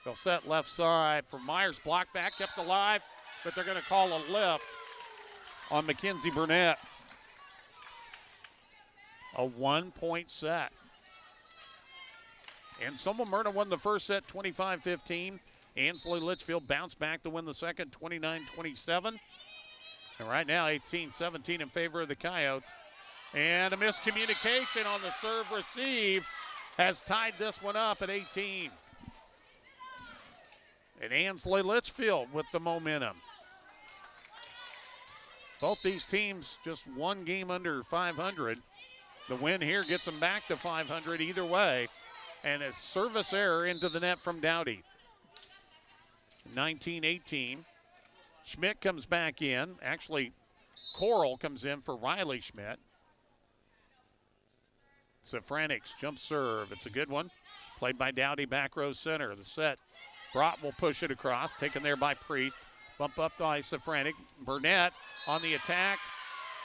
They'll set left side for Myers. Block back, kept alive, but they're going to call a lift on Mackenzie Burnett. A 1-point set. Anselmo-Merna won the first set 25-15. Ansley Litchfield bounced back to win the second 29-27. And right now 18-17 in favor of the Coyotes. And a miscommunication on the serve receive has tied this one up at 18. And Ansley Litchfield with the momentum. Both these teams just one game under 500. The win here gets them back to 500 either way. And a service error into the net from Dowdy. 19-18. Schmidt comes back in. Actually, Coral comes in for Riley Schmidt. Safranik's jump serve. It's a good one. Played by Dowdy, back row center. The set. Brott will push it across. Taken there by Priest. Bump up by Safranek. Burnett on the attack.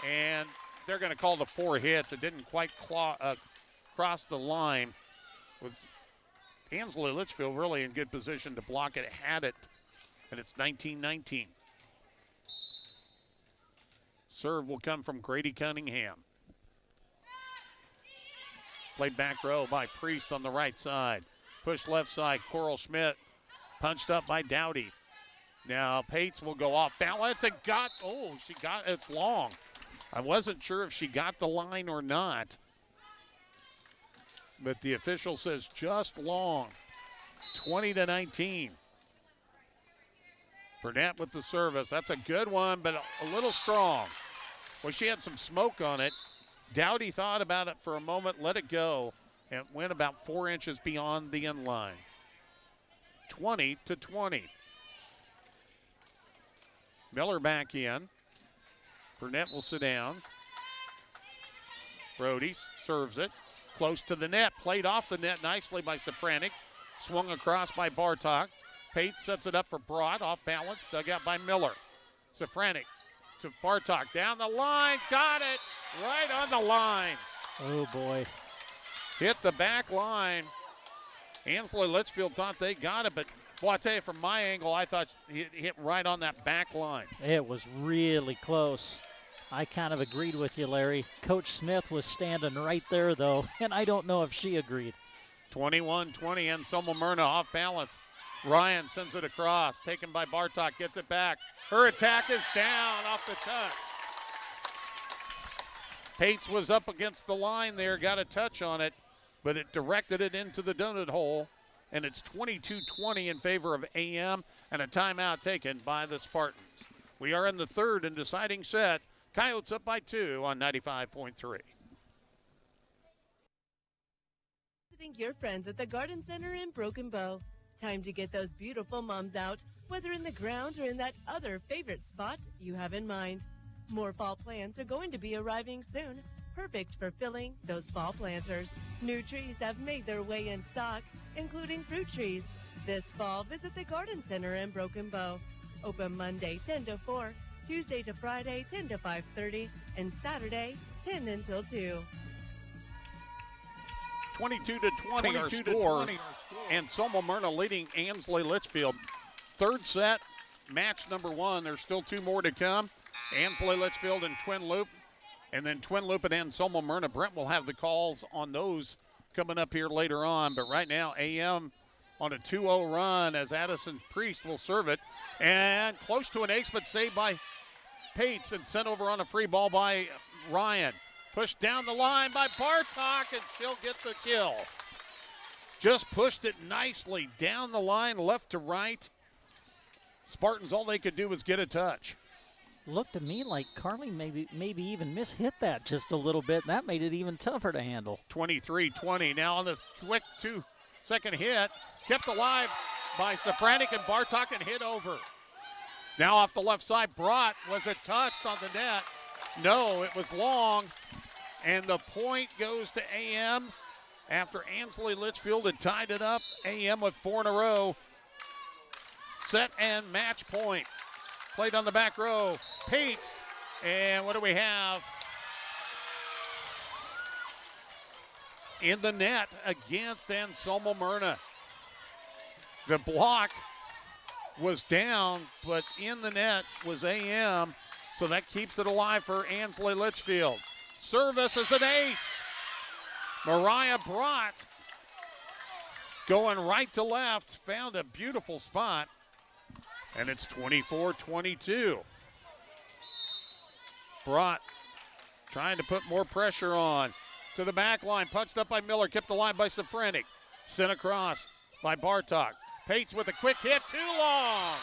And they're going to call the 4 hits. It didn't quite cross the line. With Ansley Litchfield really in good position to block it. Had it. And it's 19-19. Serve will come from Grady Cunningham. Played back row by Priest on the right side. Push left side. Coral Schmidt punched up by Dowdy. Now Pates will go off balance and it's long. I wasn't sure if she got the line or not. But the official says just long. 20-19. Burnett with the service. That's a good one, but a little strong. Well, she had some smoke on it. Dowdy thought about it for a moment, let it go, and it went about 4 inches beyond the end line. 20-20. Miller back in. Burnett will sit down. Brody serves it. Close to the net. Played off the net nicely by Safranek. Swung across by Bartok. Pate sets it up for Broad. Off balance. Dug out by Miller. Safranek to Bartok. Down the line. Got it. Right on the line. Oh, boy. Hit the back line. Ansley Litchfield thought they got it, but boy, I tell you, from my angle, I thought it hit right on that back line. It was really close. I kind of agreed with you, Larry. Coach Smith was standing right there, though, and I don't know if she agreed. 21-20, Anselmo-Merna off balance. Ryan sends it across, taken by Bartok, gets it back. Her attack is down off the touch. Pates was up against the line there, got a touch on it, but it directed it into the donut hole, and it's 22-20 in favor of AM, and a timeout taken by the Spartans. We are in the third and deciding set. Coyotes up by 2 on 95.3. Visiting your friends at the Garden Center in Broken Bow. Time to get those beautiful mums out, whether in the ground or in that other favorite spot you have in mind. More fall plants are going to be arriving soon, perfect for filling those fall planters. New trees have made their way in stock, including fruit trees. This fall, visit the Garden Center in Broken Bow. Open Monday 10 to 4, Tuesday to Friday 10 to 5:30, and Saturday 10 until 2. 22-20 our score. Anselmo-Merna leading Ansley Litchfield. Third set, match number 1. There's still 2 more to come. Ansley Litchfield and Twin Loup, and then Twin Loup and Anselmo-Merna. Brent will have the calls on those coming up here later on, but right now AM on a 2-0 run as Addison Priest will serve it, and close to an ace, but saved by Pates and sent over on a free ball by Ryan. Pushed down the line by Bartok, and she'll get the kill. Just pushed it nicely down the line, left to right. Spartans, all they could do was get a touch. Looked to me like Carly maybe even mishit that just a little bit, and that made it even tougher to handle. 23-20 now on this quick 2-second hit. Kept alive by Safranek and Bartok and hit over. Now off the left side, Brott. Was it touched on the net? No, it was long. And the point goes to AM after Ansley Litchfield had tied it up. AM with 4 in a row. Set and match point. Played on the back row. Pates. And what do we have? In the net against Anselmo-Merna. The block was down, but in the net was AM, so that keeps it alive for Ansley Litchfield. Service is an ace. Mariah Brott going right to left, found a beautiful spot, and it's 24-22. Brott trying to put more pressure on. To the back line, punched up by Miller, kept alive by Safranik. Sent across by Bartok. Pates with a quick hit, too long.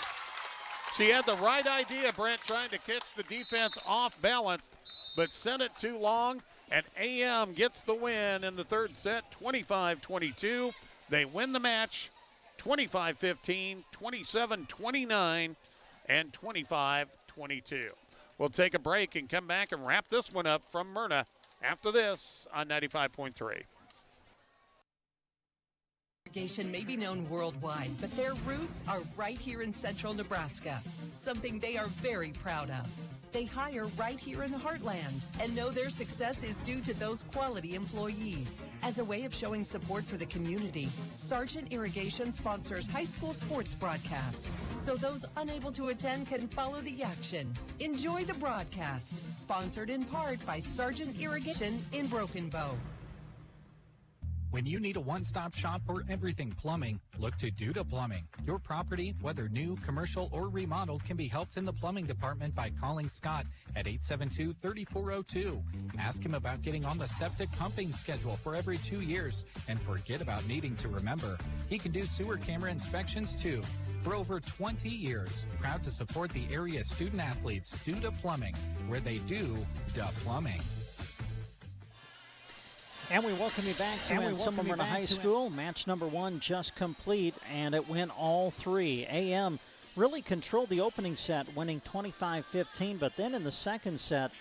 She had the right idea, Brent, trying to catch the defense off balanced, but sent it too long, and AM gets the win in the third set, 25-22. They win the match, 25-15, 27-29, and 25-22. We'll take a break and come back and wrap this one up from Myrna after this on 95.3. Irrigation may be known worldwide, but their roots are right here in central Nebraska, something they are very proud of. They hire right here in the heartland and know their success is due to those quality employees. As a way of showing support for the community, Sargent Irrigation sponsors high school sports broadcasts, so those unable to attend can follow the action. Enjoy the broadcast, sponsored in part by Sargent Irrigation in Broken Bow. When you need a one-stop shop for everything plumbing, look to Duda Plumbing. Your property, whether new, commercial, or remodeled, can be helped in the plumbing department by calling Scott at 872-3402. Ask him about getting on the septic pumping schedule for every 2 years. And forget about needing to remember. He can do sewer camera inspections, too. For over 20 years, proud to support the area student athletes, Duda Plumbing, where they do the plumbing. And we welcome you back to Anselmo-Merna High School. Match number 1 just complete, and it went all 3. AM really controlled the opening set, winning 25-15, but then in the second set,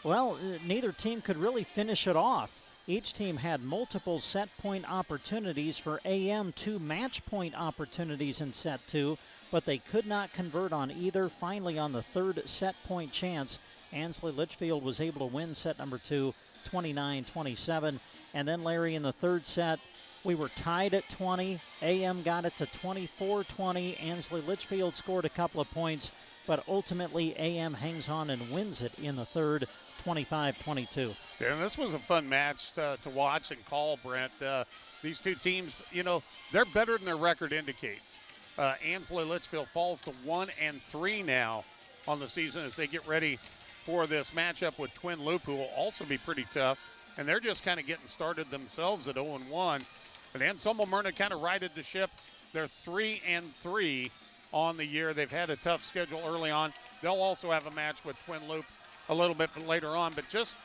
well, neither team could really finish it off. Each team had multiple set point opportunities. For AM, 2 match point opportunities in set 2, but they could not convert on either. Finally, on the third set point chance, Ansley Litchfield was able to win set number 2, 29-27. And then, Larry, in the third set, we were tied at 20. AM got it to 24-20. Ansley Litchfield scored a couple of points, but ultimately AM hangs on and wins it in the third, 25-22. Yeah, this was a fun match to watch and call, Brent. These two teams, you know, they're better than their record indicates. Ansley Litchfield falls to 1-3 now on the season as they get ready for this matchup with Twin Loup, who will also be pretty tough. And they're just kind of getting started themselves at 0-1. But Anselmo-Merna kind of righted the ship. They're 3-3 on the year. They've had a tough schedule early on. They'll also have a match with Twin Loup a little bit later on. But just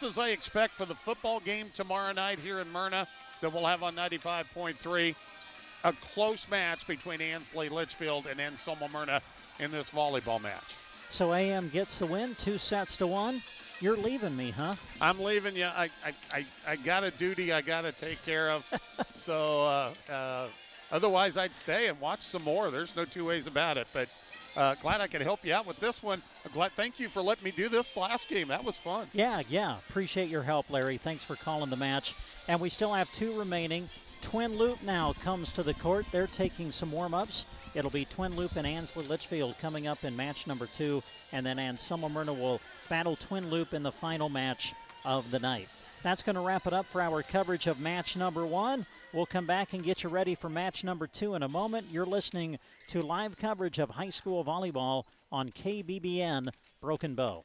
as I expect for the football game tomorrow night here in Myrna that we'll have on 95.3, a close match between Ansley Litchfield and Anselmo-Merna in this volleyball match. So AM gets the win, 2-1. You're leaving me, huh? I'm leaving you. I got a duty I got to take care of. So otherwise I'd stay and watch some more. There's no two ways about it. But glad I could help you out with this one. Thank you for letting me do this last game. That was fun. Yeah. Appreciate your help, Larry. Thanks for calling the match. And we still have 2 remaining. Twin Loup now comes to the court. They're taking some warm-ups. It'll be Twin Loup and Ansley Litchfield coming up in match number 2, and then Anselmo-Merna will battle Twin Loup in the final match of the night. That's going to wrap it up for our coverage of match number 1. We'll come back and get you ready for match number 2 in a moment. You're listening to live coverage of high school volleyball on KBBN Broken Bow.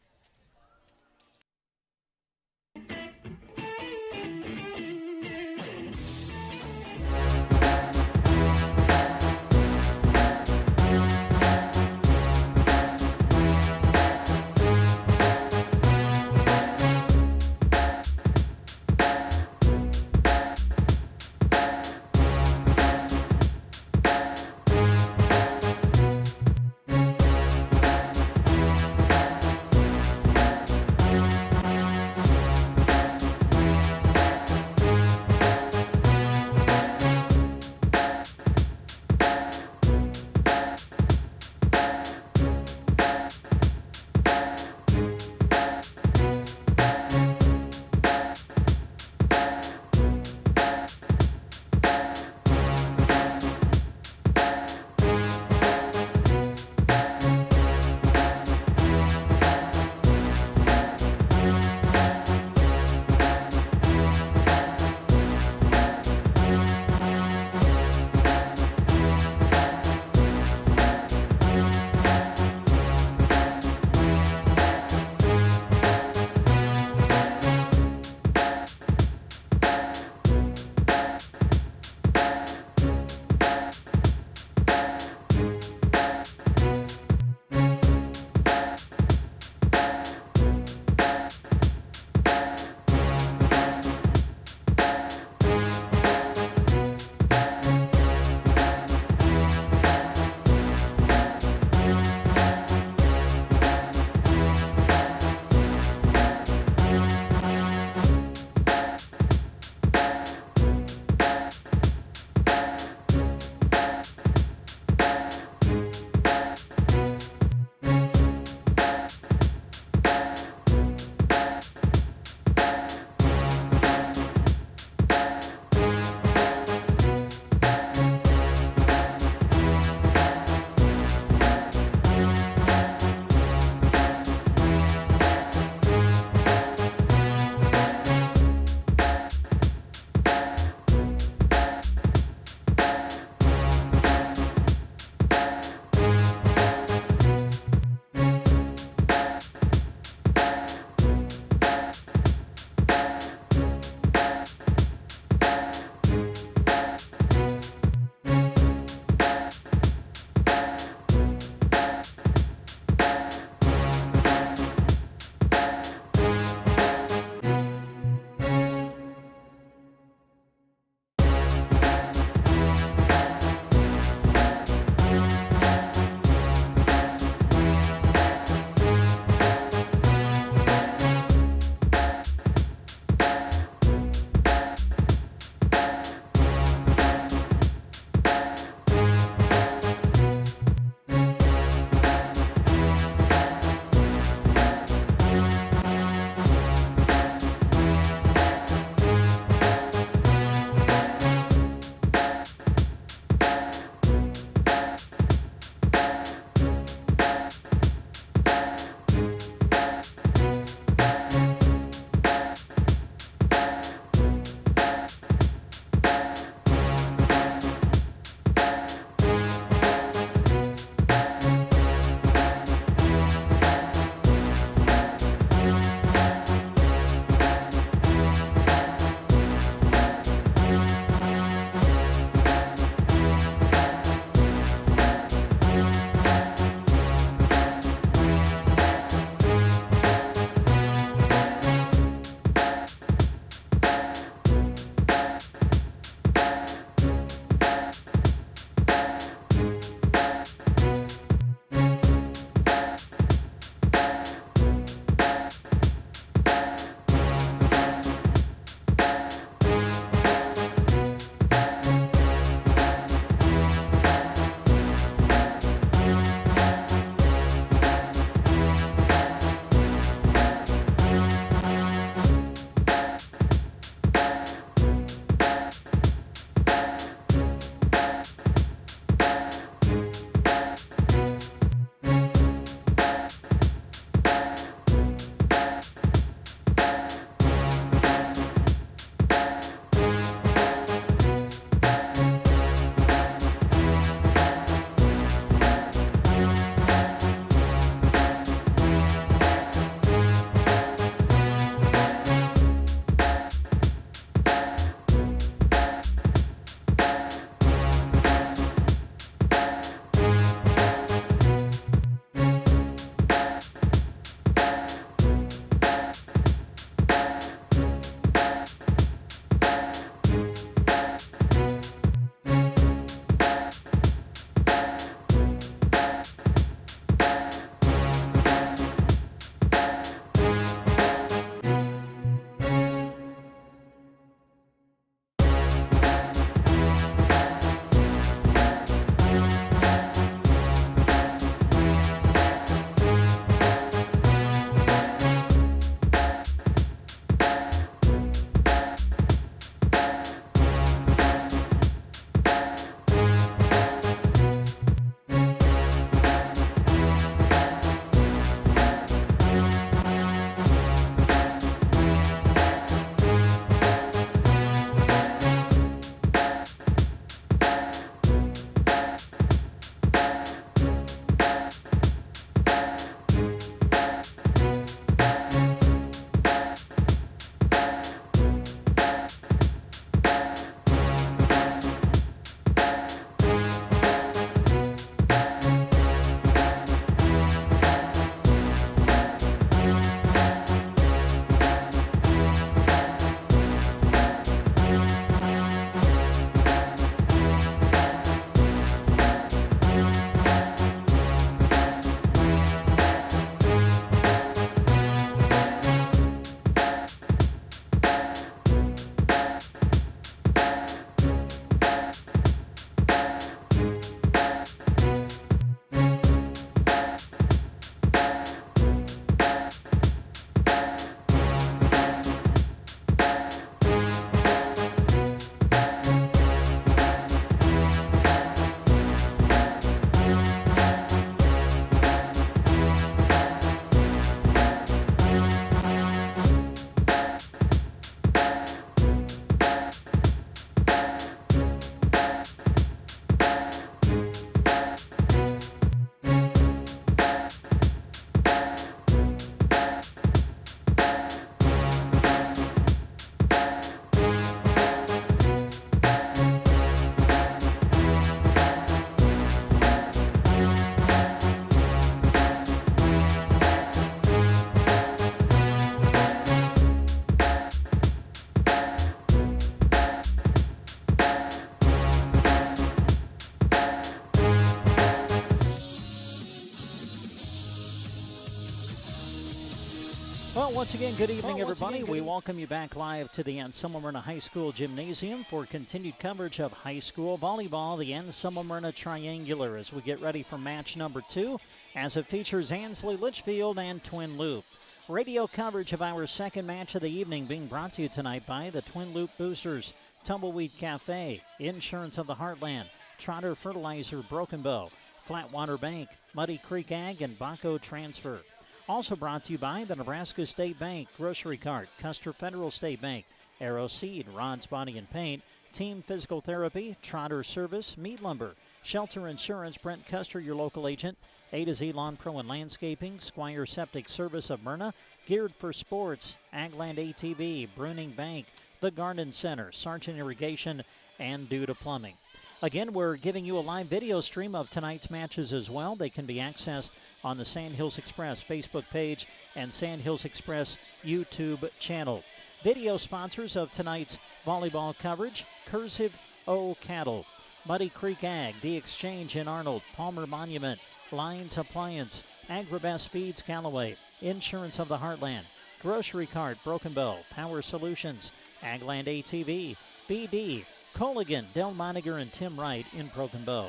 Well, once again, good evening, everybody. We welcome you back live to the Anselmo-Merna High School Gymnasium for continued coverage of high school volleyball, the Anselmo-Merna Triangular, as we get ready for match number 2, as it features Ansley, Litchfield, and Twin Loup. Radio coverage of our second match of the evening being brought to you tonight by the Twin Loup Boosters, Tumbleweed Cafe, Insurance of the Heartland, Trotter Fertilizer, Broken Bow, Flatwater Bank, Muddy Creek Ag, and Baco Transfer. Also brought to you by the Nebraska State Bank, Grocery Cart, Custer Federal State Bank, Arrow Seed, Rod's Body and Paint, Team Physical Therapy, Trotter Service, Meat Lumber, Shelter Insurance, Brent Custer, your local agent, A to Z Lawn Pro and Landscaping, Squire Septic Service of Myrna, Geared for Sports, Agland ATV, Bruning Bank, The Garden Center, Sargent Irrigation, and Duda Plumbing. Again, we're giving you a live video stream of tonight's matches as well. They can be accessed on the Sand Hills Express Facebook page and Sand Hills Express YouTube channel. Video sponsors of tonight's volleyball coverage, Cursive O Cattle, Muddy Creek Ag, The Exchange in Arnold, Palmer Monument, Lions Appliance, Agribest Feeds Callaway, Insurance of the Heartland, Grocery Cart, Broken Bow, Power Solutions, Agland ATV, BD, Colligan, Del Moniger, and Tim Wright in Broken Bow.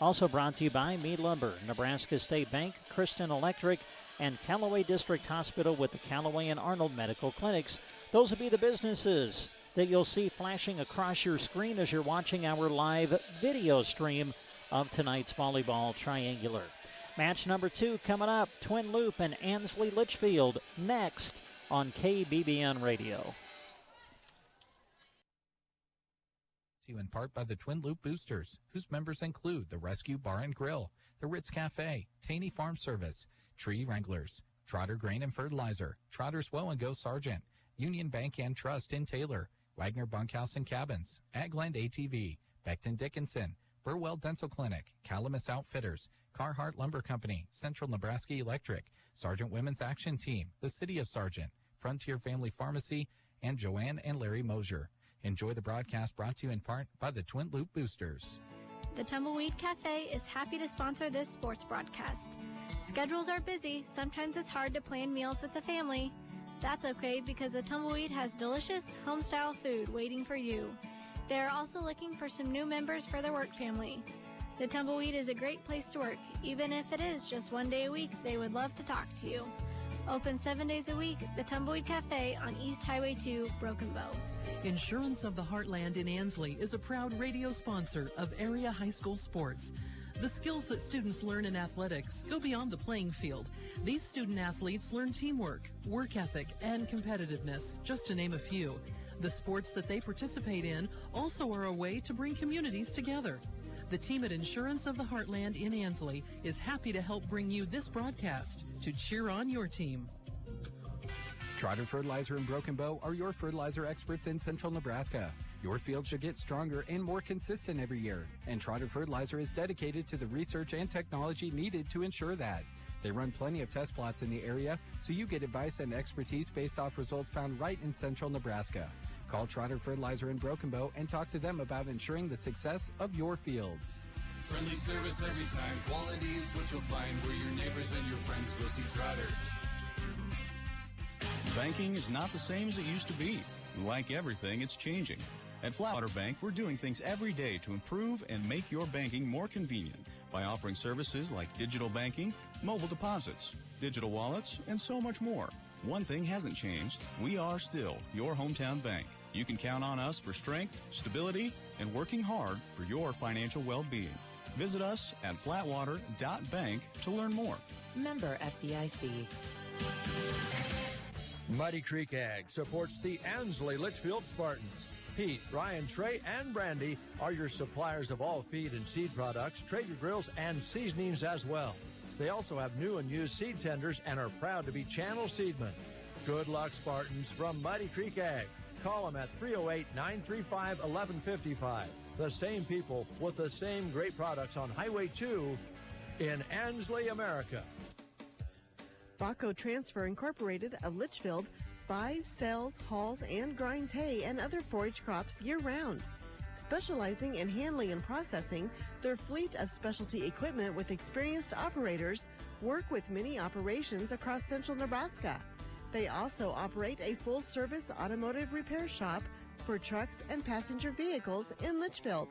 Also brought to you by Mead Lumber, Nebraska State Bank, Kristen Electric, and Callaway District Hospital with the Callaway and Arnold Medical Clinics. Those will be the businesses that you'll see flashing across your screen as you're watching our live video stream of tonight's volleyball triangular. Match number 2 coming up, Twin Loup and Ansley Litchfield next on KBBN Radio. You in part by the Twin Loup Boosters, whose members include the Rescue Bar and Grill, the Ritz Cafe, Taney Farm Service, Tree Wranglers, Trotter Grain and Fertilizer, Trotter's Well and Go Sargent, Union Bank and Trust in Taylor, Wagner Bunkhouse and Cabins, Agland ATV, Becton Dickinson, Burwell Dental Clinic, Calamus Outfitters, Carhartt Lumber Company, Central Nebraska Electric, Sargent Women's Action Team, the City of Sargent, Frontier Family Pharmacy, and Joanne and Larry Mosier. Enjoy the broadcast brought to you in part by the Twin Loup Boosters. The Tumbleweed Cafe is happy to sponsor this sports broadcast. Schedules are busy. Sometimes it's hard to plan meals with the family. That's okay because the Tumbleweed has delicious home-style food waiting for you. They are also looking for some new members for their work family. The Tumbleweed is a great place to work. Even if it is just one day a week, they would love to talk to you. Open 7 days a week, the Tumbleweed Cafe on East Highway 2, Broken Bow. Insurance of the Heartland in Ansley is a proud radio sponsor of area high school sports. The skills that students learn in athletics go beyond the playing field. These student athletes learn teamwork, work ethic, and competitiveness, just to name a few. The sports that they participate in also are a way to bring communities together. The team at Insurance of the Heartland in Ansley is happy to help bring you this broadcast to cheer on your team. Trotter Fertilizer and Broken Bow are your fertilizer experts in central Nebraska. Your field should get stronger and more consistent every year, and Trotter Fertilizer is dedicated to the research and technology needed to ensure that. They run plenty of test plots in the area, so you get advice and expertise based off results found right in central Nebraska. Call Trotter Fertilizer and Broken Bow and talk to them about ensuring the success of your fields. Friendly service every time. Quality is what you'll find where your neighbors and your friends go see Trotter. Banking is not the same as it used to be. Like everything, it's changing. At Flatwater Bank, we're doing things every day to improve and make your banking more convenient by offering services like digital banking, mobile deposits, digital wallets, and so much more. One thing hasn't changed. We are still your hometown bank. You can count on us for strength, stability, and working hard for your financial well-being. Visit us at flatwater.bank to learn more. Member FDIC. Muddy Creek Ag supports the Ansley Litchfield Spartans. Pete, Ryan, Trey, and Brandy are your suppliers of all feed and seed products, Traeger grills, and seasonings as well. They also have new and used seed tenders and are proud to be channel seedmen. Good luck, Spartans, from Muddy Creek Ag. Call them at 308-935-1155. The same people with the same great products on Highway 2 in Ansley, America. Baco Transfer Incorporated of Litchfield buys, sells, hauls, and grinds hay and other forage crops year-round. Specializing in handling and processing, their fleet of specialty equipment with experienced operators work with many operations across central Nebraska. They also operate a full-service automotive repair shop for trucks and passenger vehicles in Litchfield.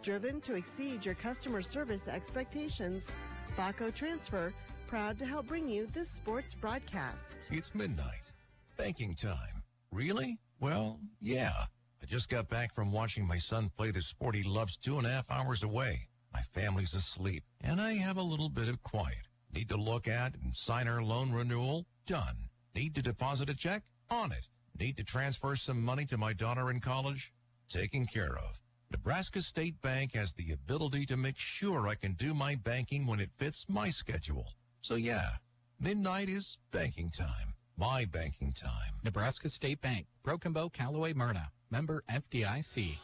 Driven to exceed your customer service expectations, Baco Transfer, proud to help bring you this sports broadcast. It's midnight. Banking time. Really? Well, yeah. I just got back from watching my son play the sport he loves 2.5 hours away. My family's asleep, and I have a little bit of quiet. Need to look at and sign our loan renewal? Done. Need to deposit a check? On it. Need to transfer some money to my daughter in college? Taken care of. Nebraska State Bank has the ability to make sure I can do my banking when it fits my schedule. So yeah, midnight is banking time. My banking time. Nebraska State Bank, Broken Bow, Callaway, Merna. Member FDIC.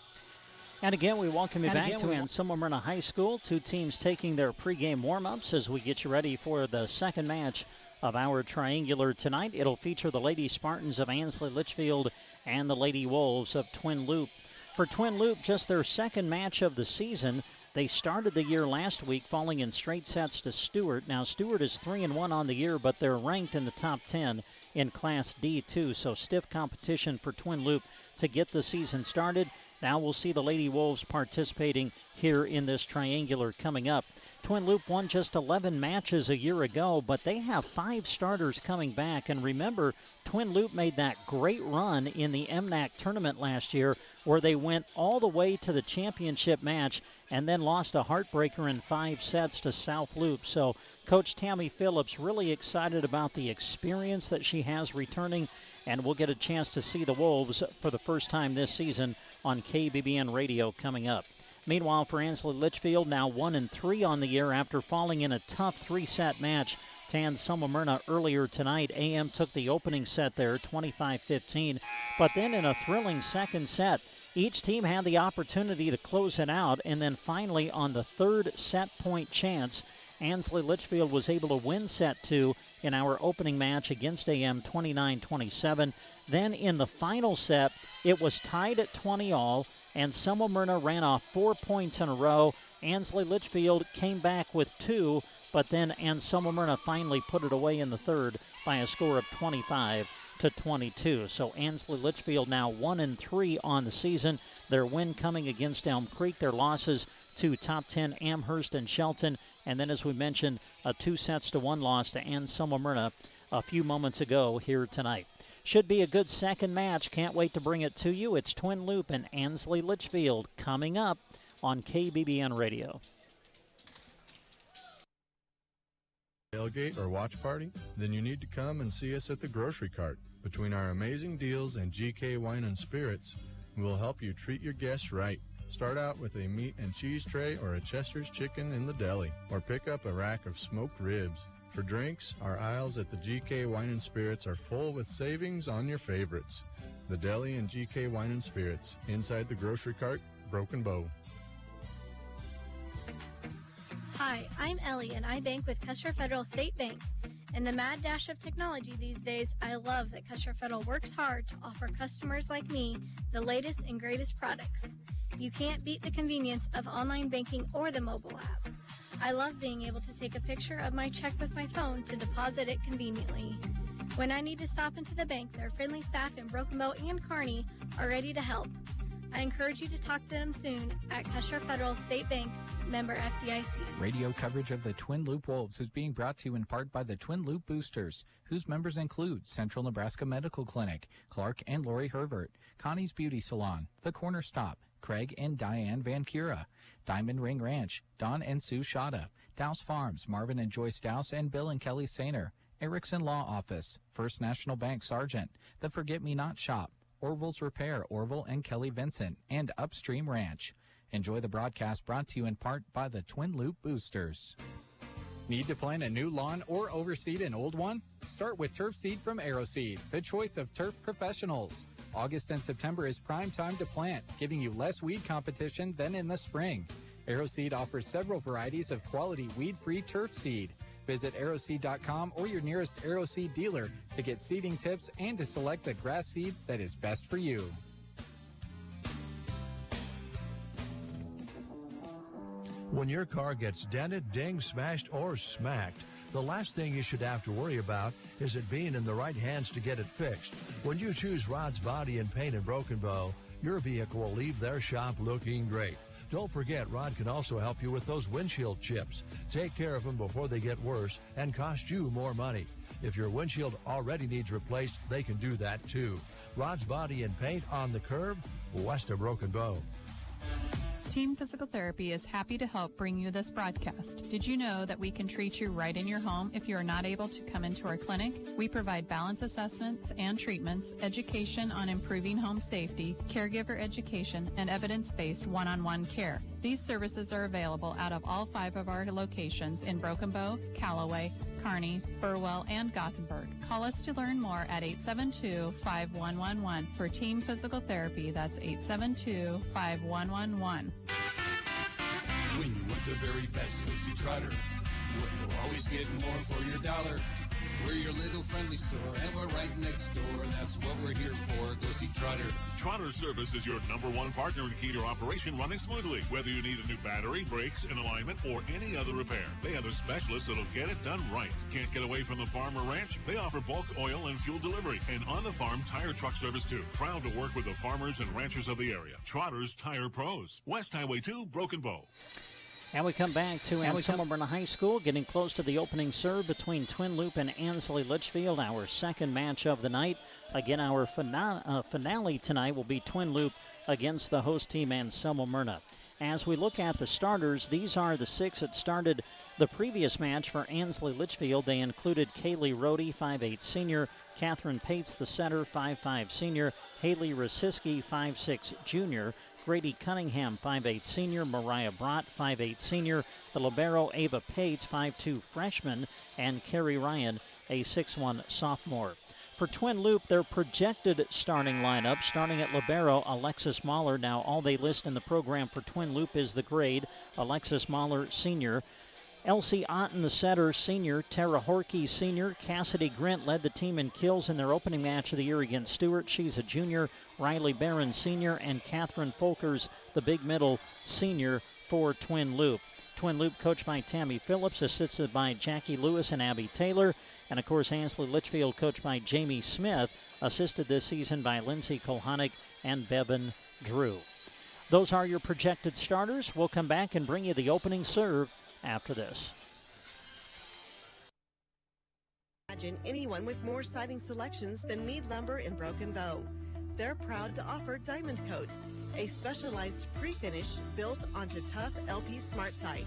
And again, we welcome you back to Anselmo-Merna High School. Two teams taking their pregame warm-ups as we get you ready for the second match of our triangular tonight. It'll feature the Lady Spartans of Ansley Litchfield and the Lady Wolves of Twin Loup. For Twin Loup, just their second match of the season. They started the year last week falling in straight sets to Stewart. Now, Stewart is 3-1 on the year, but they're ranked in the top 10 in Class D2, so stiff competition for Twin Loup to get the season started. Now we'll see the Lady Wolves participating here in this triangular coming up. Twin Loup won just 11 matches a year ago, but they have 5 starters coming back. And remember, Twin Loup made that great run in the MNAC tournament last year where they went all the way to the championship match and then lost a heartbreaker in 5 sets to South Loup. So Coach Tammy Phillips really excited about the experience that she has returning, and we'll get a chance to see the Wolves for the first time this season on KBBN Radio coming up. Meanwhile, for Ansley Litchfield, now 1-3 on the year after falling in a tough 3-set match to Anselmo-Merna earlier tonight. AM took the opening set there, 25-15. But then in a thrilling second set, each team had the opportunity to close it out. And then finally, on the third set point chance, Ansley Litchfield was able to win set 2 in our opening match against AM 29-27. Then in the final set, it was tied at 20 all. Anselmo-Merna ran off 4 points in a row. Ansley Litchfield came back with 2, but then Anselmo-Merna finally put it away in the third by a score of 25-22. So Ansley Litchfield now 1-3 on the season. Their win coming against Elm Creek. Their losses to top 10 Amherst and Shelton. And then, as we mentioned, a 2-1 loss to Anselmo-Merna a few moments ago here tonight. Should be a good second match. Can't wait to bring it to you. It's Twin Loup and Ansley Litchfield coming up on KBBN Radio. Tailgate or watch party? Then you need to come and see us at the grocery cart. Between our amazing deals and GK Wine and Spirits, we'll help you treat your guests right. Start out with a meat and cheese tray or a Chester's chicken in the deli, or pick up a rack of smoked ribs. For drinks, our aisles at the GK Wine and Spirits are full with savings on your favorites. The deli and GK Wine and Spirits, inside the grocery cart, Broken Bow. Hi, I'm Ellie, and I bank with Custer Federal State Bank. In the mad dash of technology these days, I love that Custer Federal works hard to offer customers like me the latest and greatest products. You can't beat the convenience of online banking or the mobile app. I love being able to take a picture of my check with my phone to deposit it conveniently. When I need to stop into the bank, their friendly staff in Broken Bow and Kearney are ready to help. I encourage you to talk to them soon at Custer Federal State Bank, member FDIC. Radio coverage of the Twin Loup Wolves is being brought to you in part by the Twin Loup Boosters, whose members include Central Nebraska Medical Clinic, Clark and Lori Herbert, Connie's Beauty Salon, The Corner Stop, Craig and Diane Van Cura, Diamond Ring Ranch, Don and Sue Shada, Douse Farms, Marvin and Joyce Douse, and Bill and Kelly Sainer, Erickson Law Office, First National Bank Sargent, The Forget Me Not Shop, Orville's Repair, Orville and Kelly Vincent, and Upstream Ranch. Enjoy the broadcast brought to you in part by the Twin Loup Boosters. Need to plant a new lawn or overseed an old one? Start with turf seed from AeroSeed, the choice of turf professionals. August and September is prime time to plant, giving you less weed competition than in the spring. AeroSeed offers several varieties of quality weed-free turf seed. Visit aeroseed.com or your nearest AeroSeed dealer to get seeding tips and to select the grass seed that is best for you. When your car gets dented, dinged, smashed, or smacked, The last thing you should have to worry about is it being in the right hands to get it fixed. When you choose Rod's Body and Paint in Broken Bow, your vehicle will leave their shop looking great. Don't forget, Rod can also help you with those windshield chips. Take care of them before they get worse and cost you more money. If your windshield already needs replaced, they can do that too. Rod's Body and Paint on the curve, west of Broken Bow. Team Physical Therapy is happy to help bring you this broadcast. Did you know that we can treat you right in your home if you are not able to come into our clinic? We provide balance assessments and treatments, education on improving home safety, caregiver education, and evidence-based one-on-one care. These services are available out of all 5 of our locations in Broken Bow, Callaway, Kearney, Burwell, and Gothenburg. Call us to learn more at 872-5111 for Team Physical Therapy. That's 872-5111. When you want the very best, go see Trotter. You'll always get more for your dollar. We're your little friendly store, and we're right next door. That's what we're here for. Go see Trotter. Trotter Service is your #1 partner in keep your operation running smoothly. Whether you need a new battery, brakes, an alignment, or any other repair, they have a specialist that'll get it done right. Can't get away from the farm or ranch? They offer bulk oil and fuel delivery and on-the-farm tire truck service too. Proud to work with the farmers and ranchers of the area. Trotter's Tire Pros. West Highway 2, Broken Bow. And we come back to Anselmo-Merna High School, getting close to the opening serve between Twin Loup and Ansley Litchfield, our second match of the night. Again, our finale tonight will be Twin Loup against the host team, Anselmo-Merna. As we look at the starters, these are the 6 that started the previous match for Ansley Litchfield. They included Kaylee Rohde, 5'8 senior, Catherine Pates, the center, 5'5 senior, Haley Rosiski, 5'6 junior, Grady Cunningham, 5'8 senior, Mariah Brott, 5'8 senior, the libero Ava Pates, 5'2 freshman, and Carrie Ryan, a 6'1 sophomore. For Twin Loup, their projected starting lineup, starting at libero, Alexis Mahler. Now, all they list in the program for Twin Loup is the grade, Alexis Mahler, senior. Elsie Otten, the setter, senior. Tara Horkey, senior. Cassidy Grint led the team in kills in their opening match of the year against Stewart. She's a junior. Riley Barron, senior. And Catherine Folkers, the big middle, senior for Twin Loup. Twin Loup coached by Tammy Phillips, assisted by Jackie Lewis and Abby Taylor. And, of course, Ansley Litchfield coached by Jamie Smith, assisted this season by Lindsay Kohanic and Bevan Drew. Those are your projected starters. We'll come back and bring you the opening serve after this. Imagine anyone with more siding selections than Mead Lumber in Broken Bow. They're proud to offer Diamond Coat, a specialized pre-finish built onto tough LP Smart Side.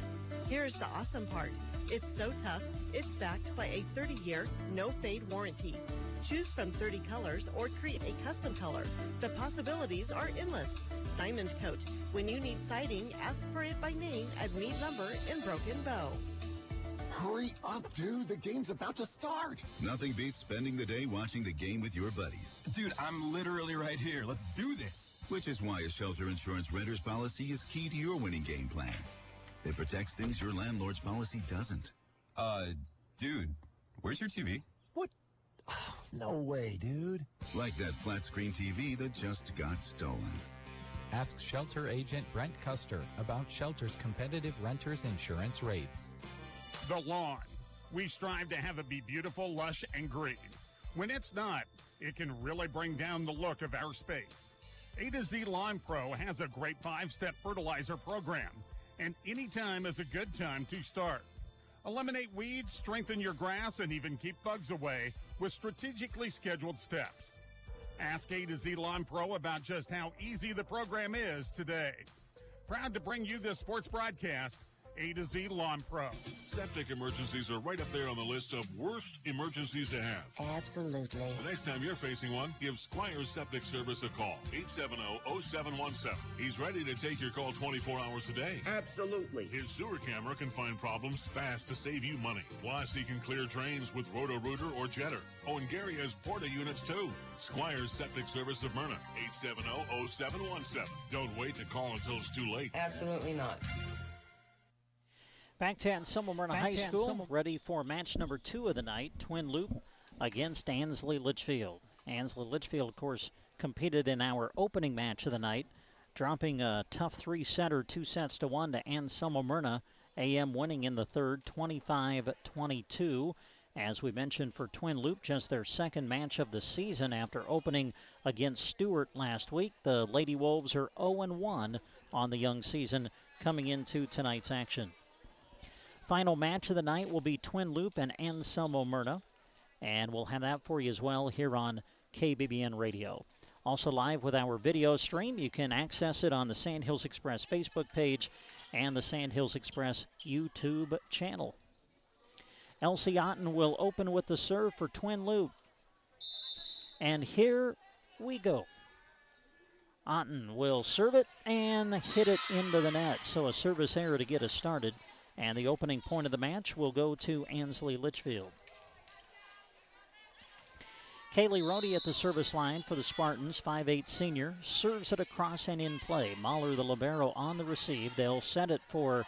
Here's the awesome part. It's so tough, it's backed by a 30-year no-fade warranty. Choose from 30 colors or create a custom color. The possibilities are endless. Diamond Coat. When you need siding, ask for it by name at Mead Lumber in Broken Bow. Hurry up, dude. The game's about to start. Nothing beats spending the day watching the game with your buddies. Dude, I'm literally right here. Let's do this. Which is why a shelter insurance renter's policy is key to your winning game plan. It protects things your landlord's policy doesn't. Dude, where's your TV? What? No way, dude. Like that flat screen TV that just got stolen. Ask shelter agent Brent Custer about shelter's competitive renters insurance rates. The lawn. We strive to have it be beautiful, lush, and green. When it's not, it can really bring down the look of our space. A to Z Lawn Pro has a great 5-step fertilizer program, and any time is a good time to start. Eliminate weeds, strengthen your grass, and even keep bugs away with strategically scheduled steps. Ask A to Z Lawn Pro about just how easy the program is today. Proud to bring you this sports broadcast, A to Z Lawn Pro. Septic emergencies are right up there on the list of worst emergencies to have. Absolutely. The next time you're facing one, give Squires Septic Service a call. 870-0717. He's ready to take your call 24 hours a day. Absolutely. His sewer camera can find problems fast to save you money. Plus, he can clear drains with Roto-Rooter or Jetter. Oh, and Gary has Porta units, too. Squires Septic Service of Myrna. 870-0717. Don't wait to call until it's too late. Absolutely not. Back to Anselmo-Merna High School, ready for match number 2 of the night, Twin Loup against Ansley Litchfield. Ansley Litchfield, of course, competed in our opening match of the night, dropping a tough 3-setter, 2-1 to Anselmo-Merna AM winning in the third, 25-22. As we mentioned, for Twin Loup, just their second match of the season after opening against Stewart last week. The Lady Wolves are 0-1 on the young season coming into tonight's action. Final match of the night will be Twin Loup and Anselmo-Merna, and we'll have that for you as well here on KBBN Radio. Also live with our video stream. You can access it on the Sandhills Express Facebook page and the Sandhills Express YouTube channel. Elsie Otten will open with the serve for Twin Loup. And here we go. Otten will serve it and hit it into the net. So a service error to get us started. And the opening point of the match will go to Ansley Litchfield. Kaylee Rohde at the service line for the Spartans, 5'8" senior, serves it across and in play. Mahler, the libero, on the receive. They'll set it for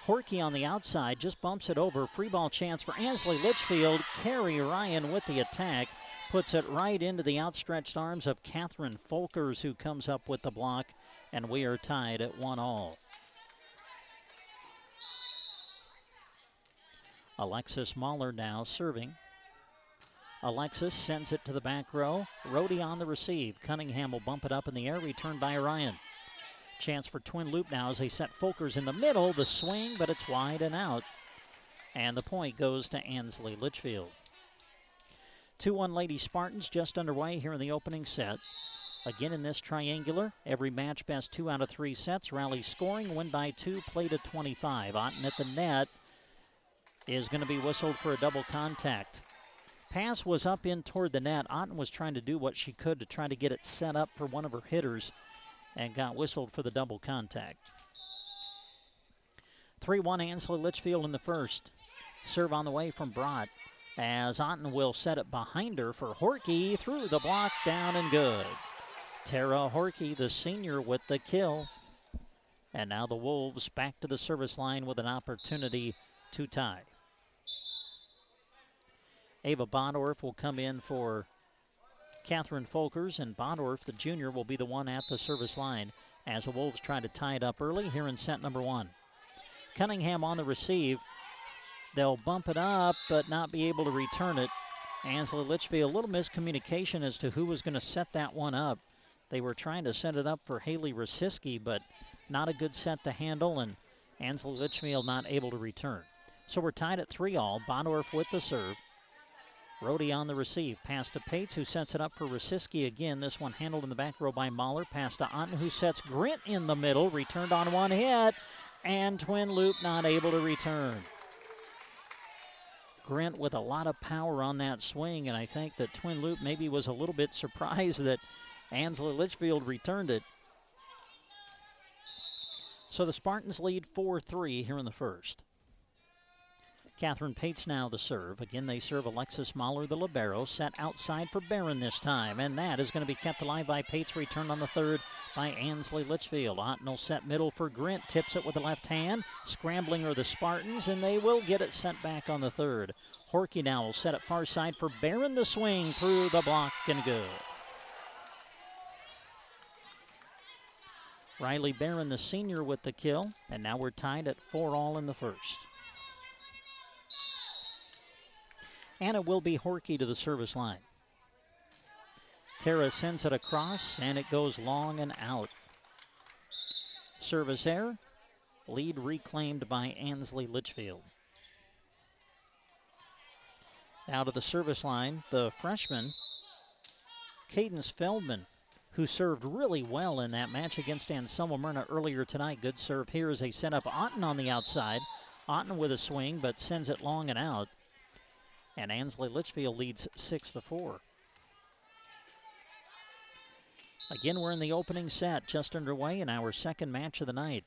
Horkey on the outside, just bumps it over. Free ball chance for Ansley Litchfield. Carrie Ryan with the attack. Puts it right into the outstretched arms of Catherine Folkers, who comes up with the block, and we are tied at 1-1. Alexis Mahler now serving. Alexis sends it to the back row. Rohde on the receive. Cunningham will bump it up in the air, returned by Ryan. Chance for Twin Loup now as they set Folkers in the middle. The swing, but it's wide and out. And the point goes to Ansley Litchfield. 2-1 Lady Spartans just underway here in the opening set. Again in this triangular, every match best 2 out of 3 sets. Rally scoring, win by 2, play to 25. Otten at the net is going to be whistled for a double contact. Pass was up in toward the net. Otten was trying to do what she could to try to get it set up for one of her hitters and got whistled for the double contact. 3-1 Ansley Litchfield in the first. Serve on the way from Brott as Otten will set it behind her for Horkey. Through the block, down and good. Tara Horkey, the senior, with the kill. And now the Wolves back to the service line with an opportunity to tie. Ava Bodorf will come in for Catherine Folkers, and Bodorf, the junior, will be the one at the service line as the Wolves try to tie it up early here in set number 1. Cunningham on the receive. They'll bump it up but not be able to return it. Ansley Litchfield, a little miscommunication as to who was going to set that one up. They were trying to set it up for Haley Rosiski, but not a good set to handle, and Ansley Litchfield not able to return. So we're tied at 3-3. Bodorf with the serve. Rohde on the receive. Pass to Pates, who sets it up for Rosiski again. This one handled in the back row by Mahler. Pass to Otten, who sets Grint in the middle. Returned on one hit, and Twin Loup not able to return. Grint with a lot of power on that swing, and I think that Twin Loup maybe was a little bit surprised that Ansley Litchfield returned it. So the Spartans lead 4-3 here in the first. Catherine Pates now the serve. Again, they serve Alexis Mahler, the libero, set outside for Barron this time, and that is going to be kept alive by Pates. Returned on the third by Ansley Litchfield. Otten will set middle for Grint, tips it with the left hand. Scrambling are the Spartans, and they will get it sent back on the third. Horkey now will set it far side for Barron. The swing through the block and good. Riley Barron, the senior, with the kill, and now we're tied at 4-4 in the first. And it will be Horkey to the service line. Tara sends it across, and it goes long and out. Service error. Lead reclaimed by Ansley Litchfield. Now to the service line, the freshman, Cadence Feldman, who served really well in that match against Anselmo-Merna earlier tonight. Good serve here as they set up Otten on the outside. Otten with a swing, but sends it long and out. And Ansley Litchfield leads 6-4. Again, we're in the opening set, just underway in our second match of the night.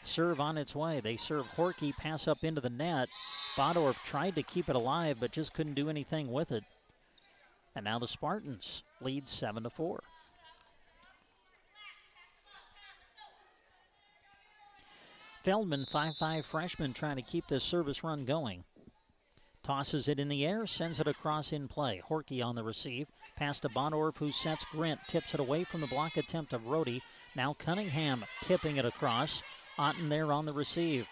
Serve on its way. They serve Horkey, pass up into the net. Bodorf tried to keep it alive, but just couldn't do anything with it. And now the Spartans lead 7-4. Feldman, 5'5" freshman, trying to keep this service run going. Tosses it in the air, sends it across in play. Horkey on the receive. Pass to Bodorf, who sets Grint. Tips it away from the block attempt of Rohde. Now Cunningham tipping it across. Otten there on the receive.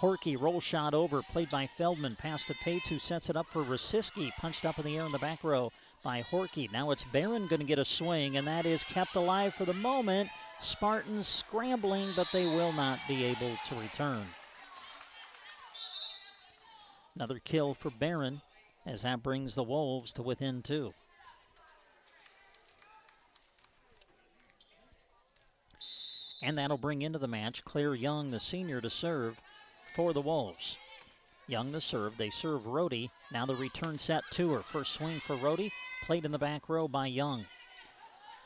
Horkey roll shot over, played by Feldman, pass to Pates, who sets it up for Rosiski, punched up in the air in the back row by Horkey. Now it's Barron going to get a swing, and that is kept alive for the moment. Spartans scrambling, but they will not be able to return. Another kill for Barron, as that brings the Wolves to within 2. And that'll bring into the match Claire Young, the senior, to serve for the Wolves. Young to serve. They serve Rohde. Now the return set to her. First swing for Rohde, played in the back row by Young.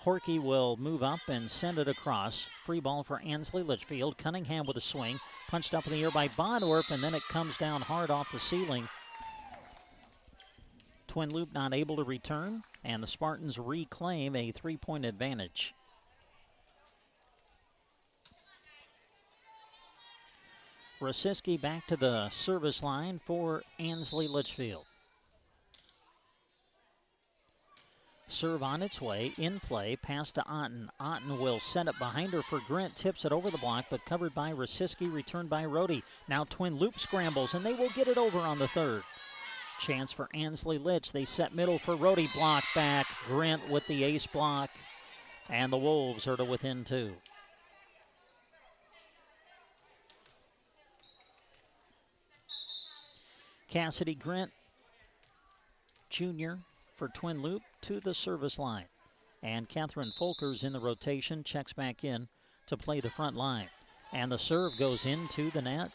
Horkey will move up and send it across. Free ball for Ansley Litchfield. Cunningham with a swing. Punched up in the air by Bodorf, and then it comes down hard off the ceiling. Twin Loup not able to return, and the Spartans reclaim a 3-point advantage. Rosiski back to the service line for Ansley Litchfield. Serve on its way, in play, pass to Otten. Otten will send it behind her for Grint, tips it over the block, but covered by Rosiski, returned by Rohde. Now Twin Loup scrambles, and they will get it over on the third. Chance for Ansley Litch. They set middle for Rohde, block back. Grint with the ace block, and the Wolves are to within 2. Cassidy Grint, Jr. for Twin Loup to the service line. And Catherine Folkers in the rotation, checks back in to play the front line. And the serve goes into the net.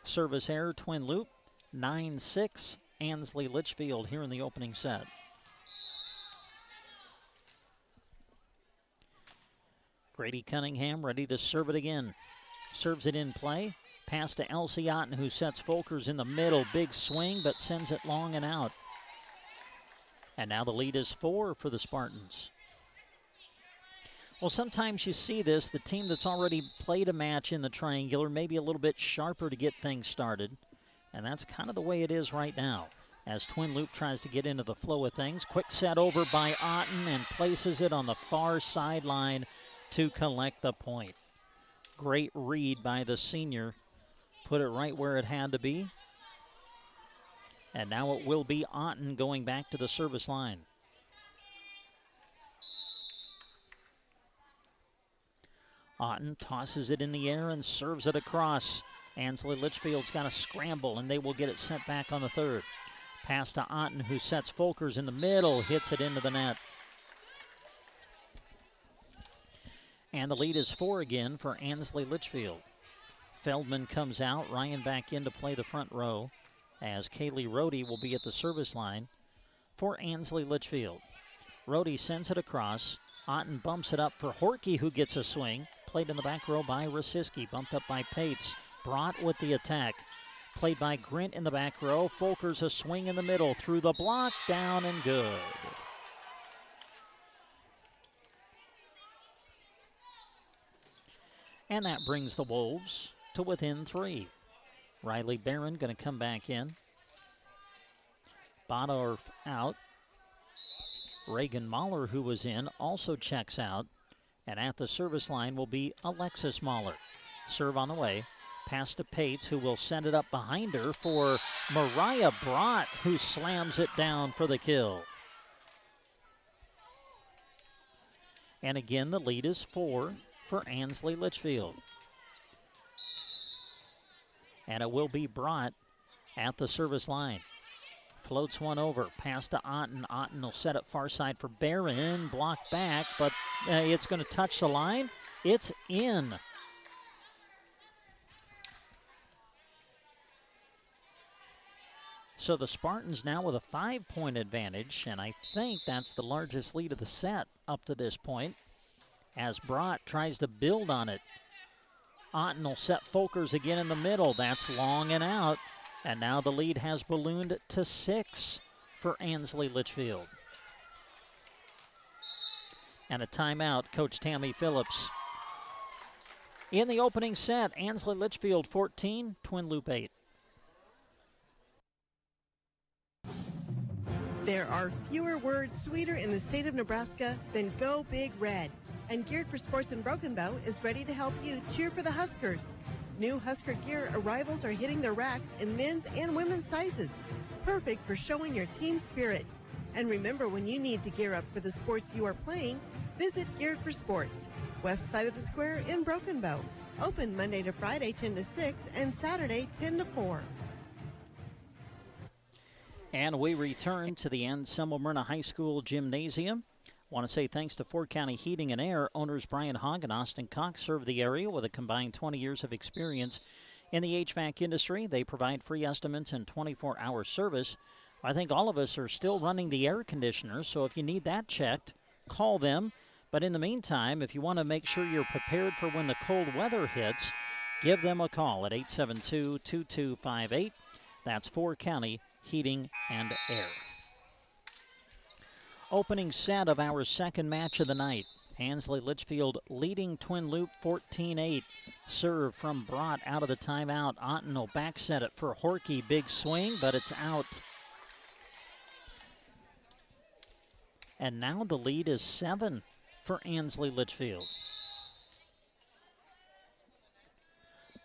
Service error, Twin Loup. 9-6, Ansley Litchfield here in the opening set. Grady Cunningham ready to serve it again. Serves it in play. Pass to Elsie Otten, who sets Folkers in the middle. Big swing, but sends it long and out. And now the lead is 4 for the Spartans. Well, sometimes you see this, the team that's already played a match in the triangular, maybe a little bit sharper to get things started. And that's kind of the way it is right now, as Twin Loup tries to get into the flow of things. Quick set over by Otten and places it on the far sideline to collect the point. Great read by the senior. Put it right where it had to be. And now it will be Otten going back to the service line. Otten tosses it in the air and serves it across. Ansley Litchfield's got to scramble, and they will get it sent back on the third. Pass to Otten, who sets Folkers in the middle, hits it into the net. And the lead is 4 again for Ansley Litchfield. Feldman comes out, Ryan back in to play the front row, as Kaylee Rohde will be at the service line for Ansley Litchfield. Rohde sends it across. Otten bumps it up for Horkey, who gets a swing. Played in the back row by Rosiski, bumped up by Pates. Brought with the attack. Played by Grint in the back row. Folkers a swing in the middle. Through the block, down and good. And that brings the Wolves to within 3. Riley Barron going to come back in. Bodorf out. Reagan Mahler, who was in, also checks out. And at the service line will be Alexis Mahler. Serve on the way. Pass to Pates, who will send it up behind her for Mariah Brott, who slams it down for the kill. And again, the lead is 4 for Ansley Litchfield. And it will be Brott at the service line. Floats one over. Pass to Otten. Otten will set it far side for Barron. Blocked back, but it's going to touch the line. It's in. So the Spartans now with a 5-point advantage, and I think that's the largest lead of the set up to this point, as Brott tries to build on it. Otten will set Folkers again in the middle. That's long and out. And now the lead has ballooned to 6 for Ansley Litchfield. And a timeout, Coach Tammy Phillips. In the opening set, Ansley Litchfield 14, Twin Loup 8. There are fewer words sweeter in the state of Nebraska than Go Big Red. And Geared for Sports in Broken Bow is ready to help you cheer for the Huskers. new Husker gear arrivals are hitting their racks in men's and women's sizes. Perfect for showing your team spirit. And remember, when you need to gear up for the sports you are playing, visit Geared for Sports, west side of the square in Broken Bow. Open Monday to Friday 10 to 6 and Saturday 10 to 4. And we return to the Anselmo-Merna High School Gymnasium. Want to say thanks to Fort County Heating and Air. Owners Brian Hogg and Austin Cox serve the area with a combined 20 years of experience in the HVAC industry. They provide free estimates and 24-hour service. I think all of us are still running the air conditioners, so if you need that checked, call them. But in the meantime, if you want to make sure you're prepared for when the cold weather hits, give them a call at 872-2258. That's Fort County Heating and Air. Opening set of our second match of the night. Ansley Litchfield leading Twin Loup 14-8. Serve from Brott out of the timeout. Otten will back set it for Horkey. Big swing, but it's out. And now the lead is 7 for Ansley Litchfield.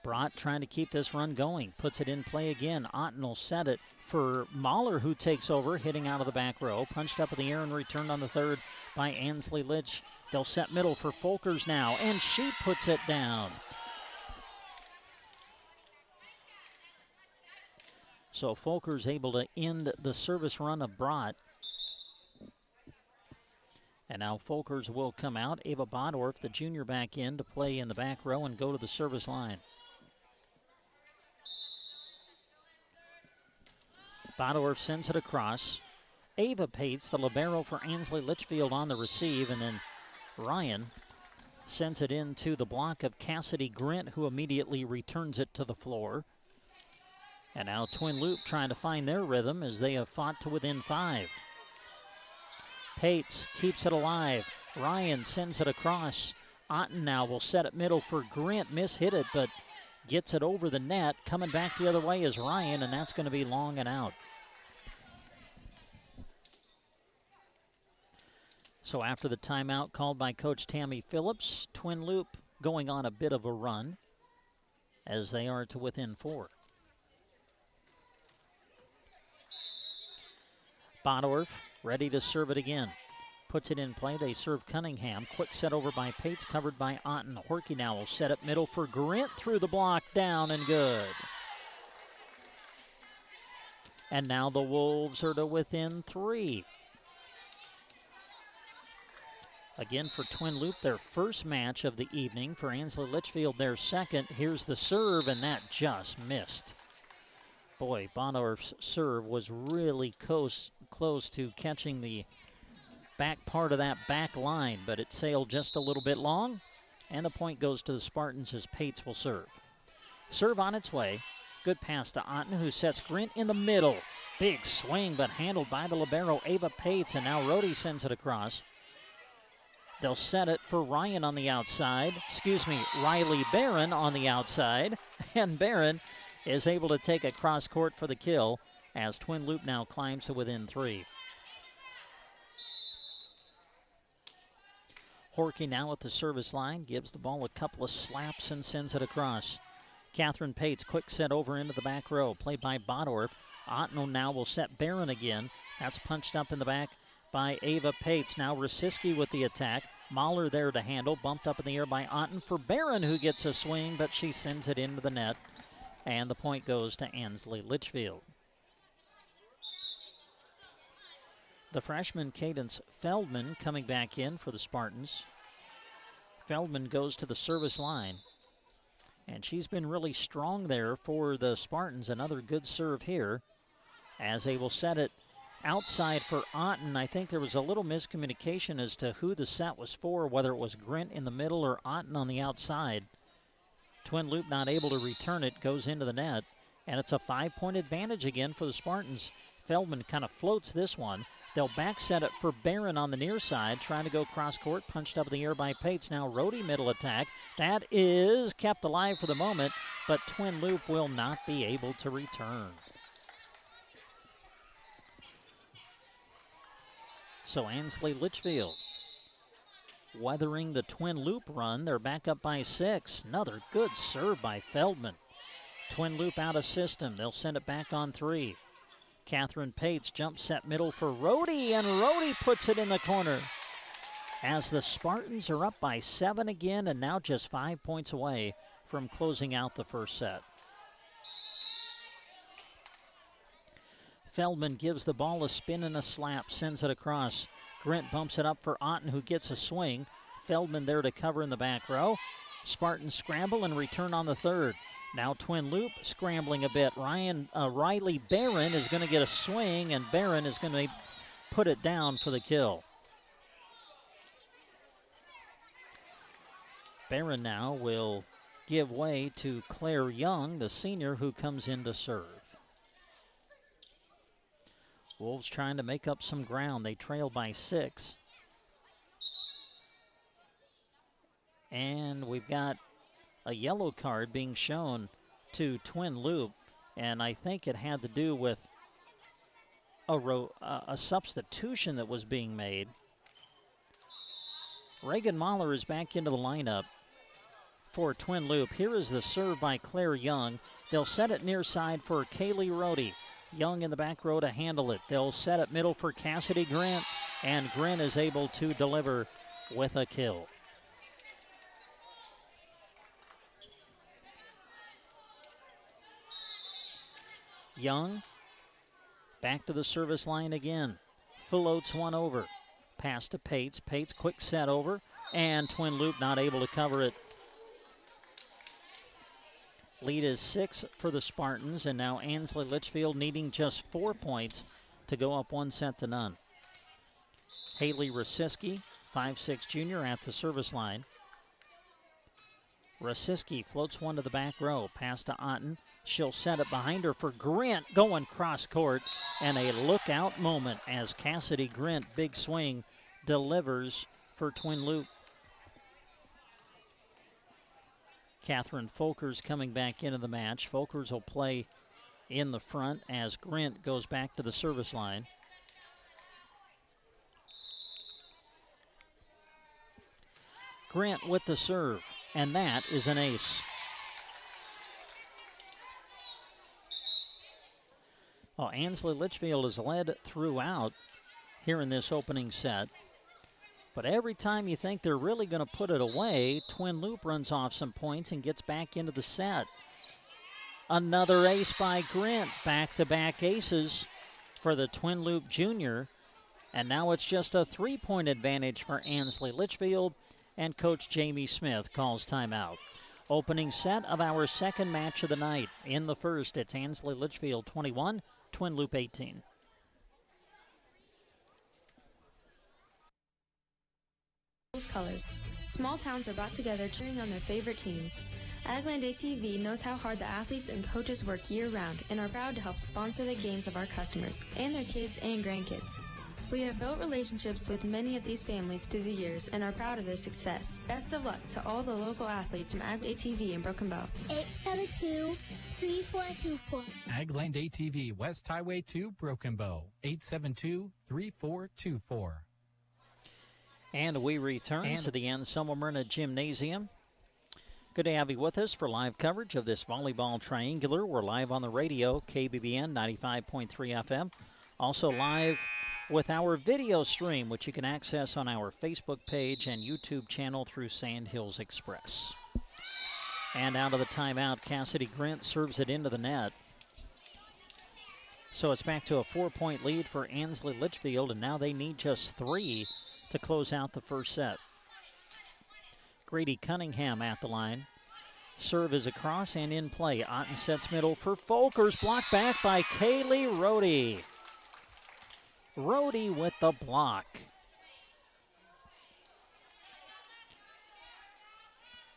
Brott trying to keep this run going. Puts it in play again. Otten will set it for Mahler, who takes over, hitting out of the back row. Punched up in the air and returned on the third by Ansley Litch. They'll set middle for Folkers now, and she puts it down. So Folkers able to end the service run of Brott. And now Folkers will come out. Ava Bodorf, the junior, back in to play in the back row and go to the service line. Bodorf sends it across. Ava Pates, the libero for Ansley Litchfield, on the receive, and then Ryan sends it into the block of Cassidy Grint, who immediately returns it to the floor. And now Twin Loup trying to find their rhythm as they have fought to within 5. Pates keeps it alive. Ryan sends it across. Otten now will set it middle for Grint. Mishit it, but gets it over the net. Coming back the other way is Ryan, and that's going to be long and out. So after the timeout called by Coach Tammy Phillips, Twin Loup going on a bit of a run as they are to within 4. Bodorf ready to serve it again. Puts it in play. They serve Cunningham. Quick set over by Pates, covered by Otten. Horkey now will set it middle for Grint, through the block, down and good. And now the Wolves are to within 3. Again for Twin Loup, their first match of the evening. For Ansley Litchfield, their second. Here's the serve, and that just missed. Boy, Bodorf's serve was really close to catching the back part of that back line, but it sailed just a little bit long, and the point goes to the Spartans as Pates will serve. Serve on its way. Good pass to Otten, who sets Grint in the middle. Big swing, but handled by the libero, Ava Pates, and now Rhodey sends it across. They'll set it for Ryan on the outside. Riley Barron on the outside, and Barron is able to take a cross court for the kill as Twin Loup now climbs to within 3. Horkey now at the service line, gives the ball a couple of slaps and sends it across. Catherine Pates, quick set over into the back row, played by Bodorf. Otten now will set Barron again. That's punched up in the back by Ava Pates. Now Rosiski with the attack. Mahler there to handle, bumped up in the air by Otten for Barron, who gets a swing, but she sends it into the net. And the point goes to Ansley Litchfield. The freshman Cadence Feldman coming back in for the Spartans. Feldman goes to the service line, and she's been really strong there for the Spartans. Another good serve here as they will set it outside for Otten. I think there was a little miscommunication as to who the set was for, whether it was Grint in the middle or Otten on the outside. Twin Loup not able to return it, goes into the net, and it's a 5-point advantage again for the Spartans. Feldman kind of floats this one. They'll back set it for Barron on the near side, trying to go cross court, punched up in the air by Pates. Now Rhodey middle attack. That is kept alive for the moment, but Twin Loup will not be able to return. So Ansley Litchfield weathering the Twin Loup run. They're back up by 6. Another good serve by Feldman. Twin Loup out of system. They'll send it back on 3. Catherine Pates jump set middle for Rohde, and Rohde puts it in the corner. As the Spartans are up by 7 again, and now just 5 points away from closing out the first set. Feldman gives the ball a spin and a slap, sends it across. Grint bumps it up for Otten, who gets a swing. Feldman there to cover in the back row. Spartans scramble and return on the third. Now Twin Loup scrambling a bit. Riley Barron is going to get a swing, and Barron is going to put it down for the kill. Barron now will give way to Claire Young, the senior, who comes in to serve. Wolves trying to make up some ground. They trail by 6. And we've got a yellow card being shown to Twin Loup, and I think it had to do with a substitution that was being made. Reagan Mahler is back into the lineup for Twin Loup. Here is the serve by Claire Young. They'll set it near side for Kaylee Rohde. Young in the back row to handle it. They'll set it middle for Cassidy Grint, and Grint is able to deliver with a kill. Young back to the service line again. Floats one over. Pass to Pates. Pates quick set over, and Twin Loup not able to cover it. Lead is 6 for the Spartans, and now Ansley Litchfield needing just 4 points to go up 1-0. Haley Rosiski, 5'6" junior, at the service line. Rosiski floats one to the back row. Pass to Otten. She'll set it behind her for Grint, going cross court, and a lookout moment as Cassidy Grint, big swing, delivers for Twin Loup. Catherine Folkers coming back into the match. Folkers will play in the front as Grint goes back to the service line. Grint with the serve, and that is an ace. Well, Ansley Litchfield has led throughout here in this opening set. But every time you think they're really going to put it away, Twin Loup runs off some points and gets back into the set. Another ace by Grint. Back-to-back aces for the Twin Loup junior. And now it's just a 3-point advantage for Ansley Litchfield, and Coach Jamie Smith calls timeout. Opening set of our second match of the night. In the first, it's Ansley Litchfield 21, Twin Loup 18. Colors. Small towns are brought together cheering on their favorite teams. Agland ATV knows how hard the athletes and coaches work year-round and are proud to help sponsor the games of our customers and their kids and grandkids. We have built relationships with many of these families through the years and are proud of their success. Best of luck to all the local athletes from Ag ATV in Broken Bow. 872-3424. Agland ATV, West Highway 2, Broken Bow. 872-3424. And we return to the Anselmo-Merna Gymnasium. Good to have you with us for live coverage of this volleyball triangular. We're live on the radio, KBBN 95.3 FM. Also live with our video stream, which you can access on our Facebook page and YouTube channel through Sandhills Express. And out of the timeout, Cassidy Grint serves it into the net. So it's back to a 4-point lead for Ansley Litchfield, and now they need just 3 to close out the first set. Grady Cunningham at the line. Serve is across and in play. Otten sets middle for Folkers. Blocked back by Kaylee Rohde. Rohde with the block.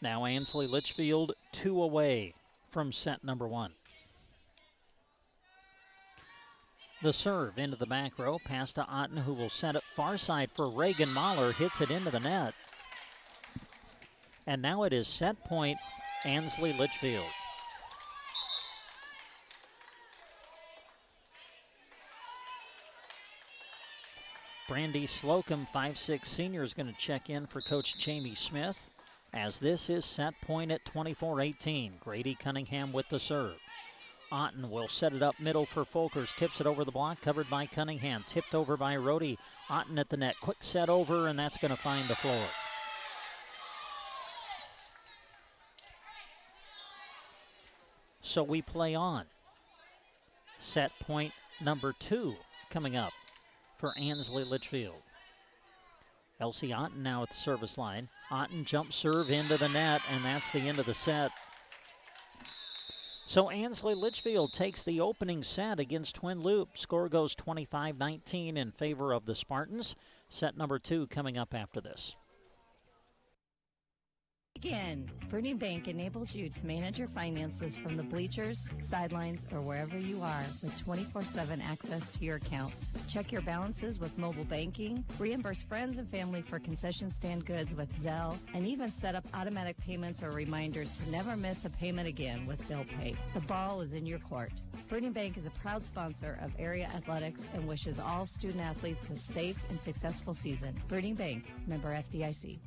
Now Ansley Litchfield 2 away from set number 1. The serve into the back row, pass to Otten, who will set it far side for Reagan Mahler, hits it into the net. And now it is set point, Ansley Litchfield. Brandy Slocum, 5'6" senior, is going to check in for Coach Jamie Smith, as this is set point at 24-18. Grady Cunningham with the serve. Otten will set it up middle for Folkers. Tips it over the block, covered by Cunningham. Tipped over by Rohde. Otten at the net. Quick set over, and that's going to find the floor. So we play on. Set point number 2 coming up for Ansley Litchfield. Elsie Otten now at the service line. Otten jump serve into the net, and that's the end of the set. So Ansley Litchfield takes the opening set against Twin Loup. Score goes 25-19 in favor of the Spartans. Set number 2 coming up after this. Again, Bernie Bank enables you to manage your finances from the bleachers, sidelines, or wherever you are with 24/7 access to your accounts. Check your balances with mobile banking, reimburse friends and family for concession stand goods with Zelle, and even set up automatic payments or reminders to never miss a payment again with Bill Pay. The ball is in your court. Bernie Bank is a proud sponsor of area athletics and wishes all student athletes a safe and successful season. Bernie Bank, member FDIC.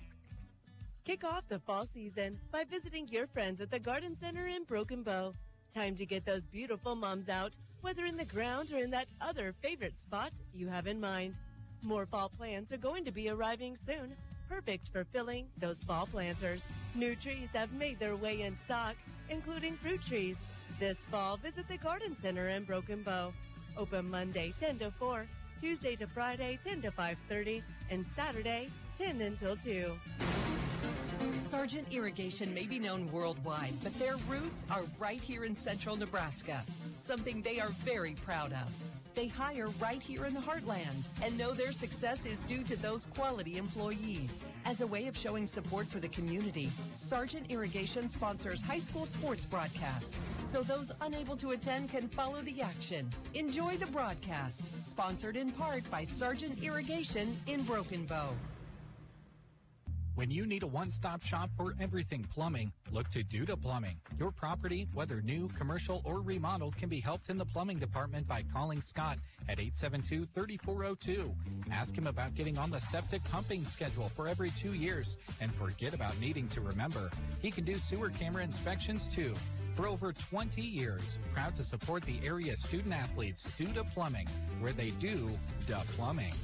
Kick off the fall season by visiting your friends at the Garden Center in Broken Bow. Time to get those beautiful mums out, whether in the ground or in that other favorite spot you have in mind. More fall plants are going to be arriving soon, perfect for filling those fall planters. New trees have made their way in stock, including fruit trees. This fall, visit the Garden Center in Broken Bow. Open Monday 10 to 4, Tuesday to Friday 10 to 5:30, and Saturday 10 until 2. Sargent Irrigation may be known worldwide, but their roots are right here in central Nebraska, something they are very proud of. They hire right here in the heartland and know their success is due to those quality employees. As a way of showing support for the community, Sargent Irrigation sponsors high school sports broadcasts, so those unable to attend can follow the action. Enjoy the broadcast, sponsored in part by Sargent Irrigation in Broken Bow. When you need a one-stop shop for everything plumbing, look to Duda Plumbing. Your property, whether new, commercial, or remodeled, can be helped in the plumbing department by calling Scott at 872-3402. Ask him about getting on the septic pumping schedule for every 2 years, and forget about needing to remember. He can do sewer camera inspections too. For over 20 years, proud to support the area student athletes, Duda Plumbing, where they do the plumbing.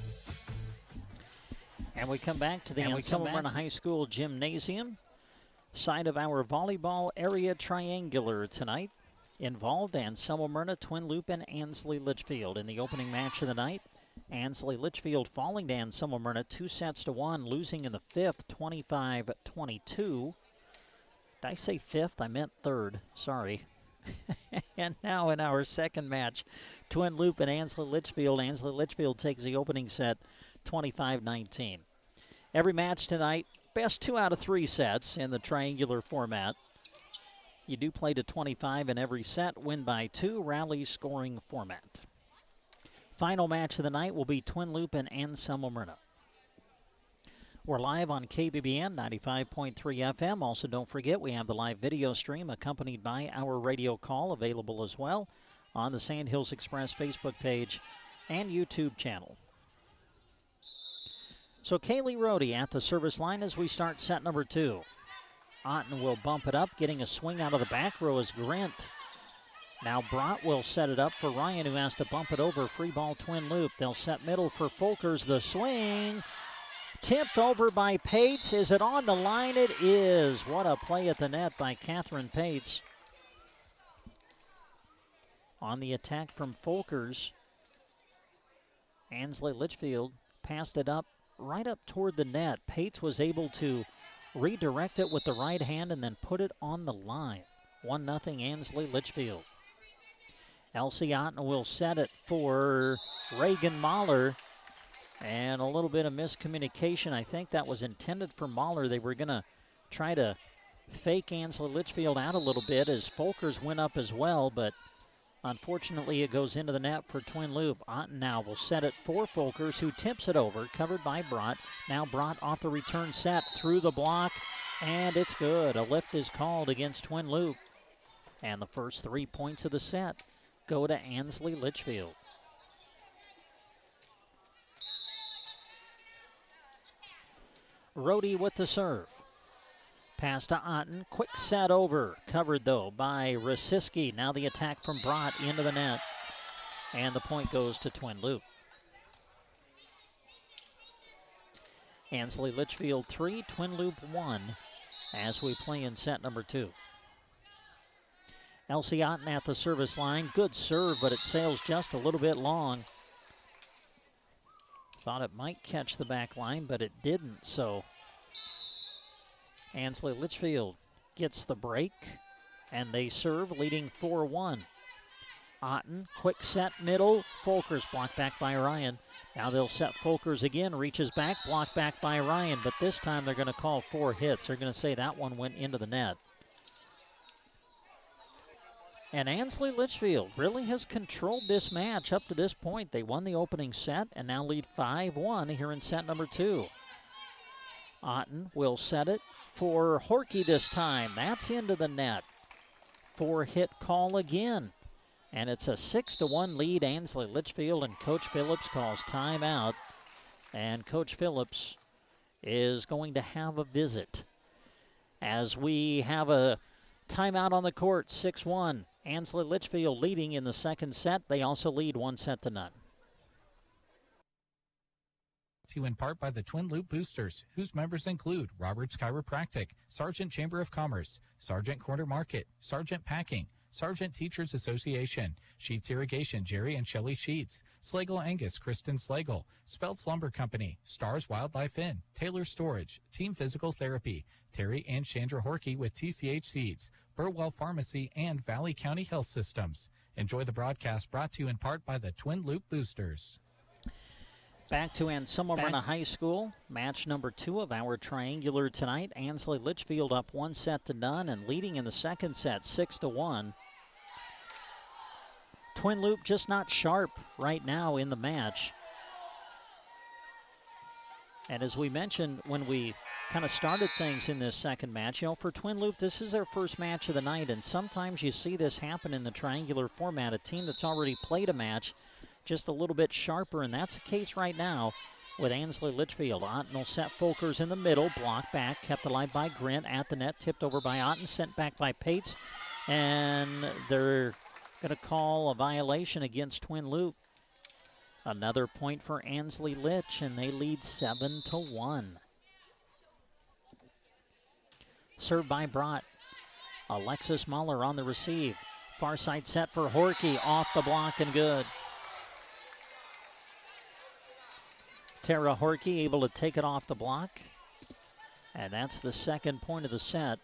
And we come back to the Anselmo-Merna High School Gymnasium, side of our volleyball area triangular tonight. Involved Anselmo-Merna, Twin Loup, and Ansley Litchfield in the opening match of the night. Ansley Litchfield falling to Anselmo-Merna 2-1, losing in the fifth, 25-22. Did I say fifth? I meant third. Sorry. And now in our second match, Twin Loup and Ansley Litchfield. Ansley Litchfield takes the opening set 25-19. Every match tonight, best 2 out of 3 sets in the triangular format. You do play to 25 in every set, win by 2, rally scoring format. Final match of the night will be Twin Loup and Anselmo-Merna. We're live on KBBN 95.3 FM. Also, don't forget, we have the live video stream accompanied by our radio call available as well on the Sandhills Express Facebook page and YouTube channel. So Kaylee Rohde at the service line as we start set number 2. Otten will bump it up, getting a swing out of the back row is Grint. Now Brott will set it up for Ryan, who has to bump it over. Free ball, Twin Loup. They'll set middle for Folkers. The swing. Tipped over by Pates. Is it on the line? It is. What a play at the net by Catherine Pates. On the attack from Folkers, Ansley Litchfield passed it up right up toward the net. Pates was able to redirect it with the right hand and then put it on the line. 1-0 Ansley Litchfield. Elsie Otten will set it for Reagan Mahler. And a little bit of miscommunication. I think that was intended for Mahler. They were going to try to fake Ansley Litchfield out a little bit as Folkers went up as well, but unfortunately, it goes into the net for Twin Loup. Otten now will set it for Folkers, who tips it over, covered by Brott. Now Brott off the return set through the block, and it's good. A lift is called against Twin Loup. And the first 3 points of the set go to Ansley Litchfield. Rohde with the serve. Pass to Otten. Quick set over. Covered, though, by Rosiski. Now the attack from Brott into the net. And the point goes to Twin Loup. Ansley Litchfield 3, Twin Loup 1 as we play in set number 2. Elsie Otten at the service line. Good serve, but it sails just a little bit long. Thought it might catch the back line, but it didn't, so Ansley Litchfield gets the break, and they serve, leading 4-1. Otten, quick set, middle. Folkers blocked back by Ryan. Now they'll set Folkers again, reaches back, blocked back by Ryan, but this time they're going to call 4 hits. They're going to say that one went into the net. And Ansley Litchfield really has controlled this match up to this point. They won the opening set and now lead 5-1 here in set number 2. Otten will set it for Horkey this time. That's into the net. 4-hit call again. And it's a 6-1 lead, Ansley Litchfield, and Coach Phillips calls timeout. And Coach Phillips is going to have a visit. As we have a timeout on the court, 6-1. Ansley Litchfield leading in the second set. They also lead 1-0. To in part by the Twin Loup Boosters, whose members include Roberts Chiropractic, Sargent Chamber of Commerce, Sargent Corner Market, Sargent Packing, Sargent Teachers Association, Sheets Irrigation, Jerry and Shelley Sheets, Slagle Angus, Kristen Slagle, Speltz Lumber Company, Stars Wildlife Inn, Taylor Storage, Team Physical Therapy, Terry and Chandra Horkey with TCH Seeds, Burwell Pharmacy, and Valley County Health Systems. Enjoy the broadcast brought to you in part by the Twin Loup Boosters. Back to Anselmo-Merna High School. Match number 2 of our triangular tonight. Ansley Litchfield up 1-0 and leading in the second set 6-1. Twin Loup just not sharp right now in the match. And as we mentioned when we kind of started things in this second match, for Twin Loup, this is their first match of the night, and sometimes you see this happen in the triangular format. A team that's already played a match just a little bit sharper, and that's the case right now with Ansley Litchfield. Otten will set Folkers in the middle, blocked back, kept alive by Grint at the net, tipped over by Otten, sent back by Pates, and they're going to call a violation against Twin Loup. Another point for Ansley Litch, and they lead 7-1. Served by Brott. Alexis Muller on the receive. Far side set for Horkey, off the block and good. Tara Horkey able to take it off the block. And that's the second point of the set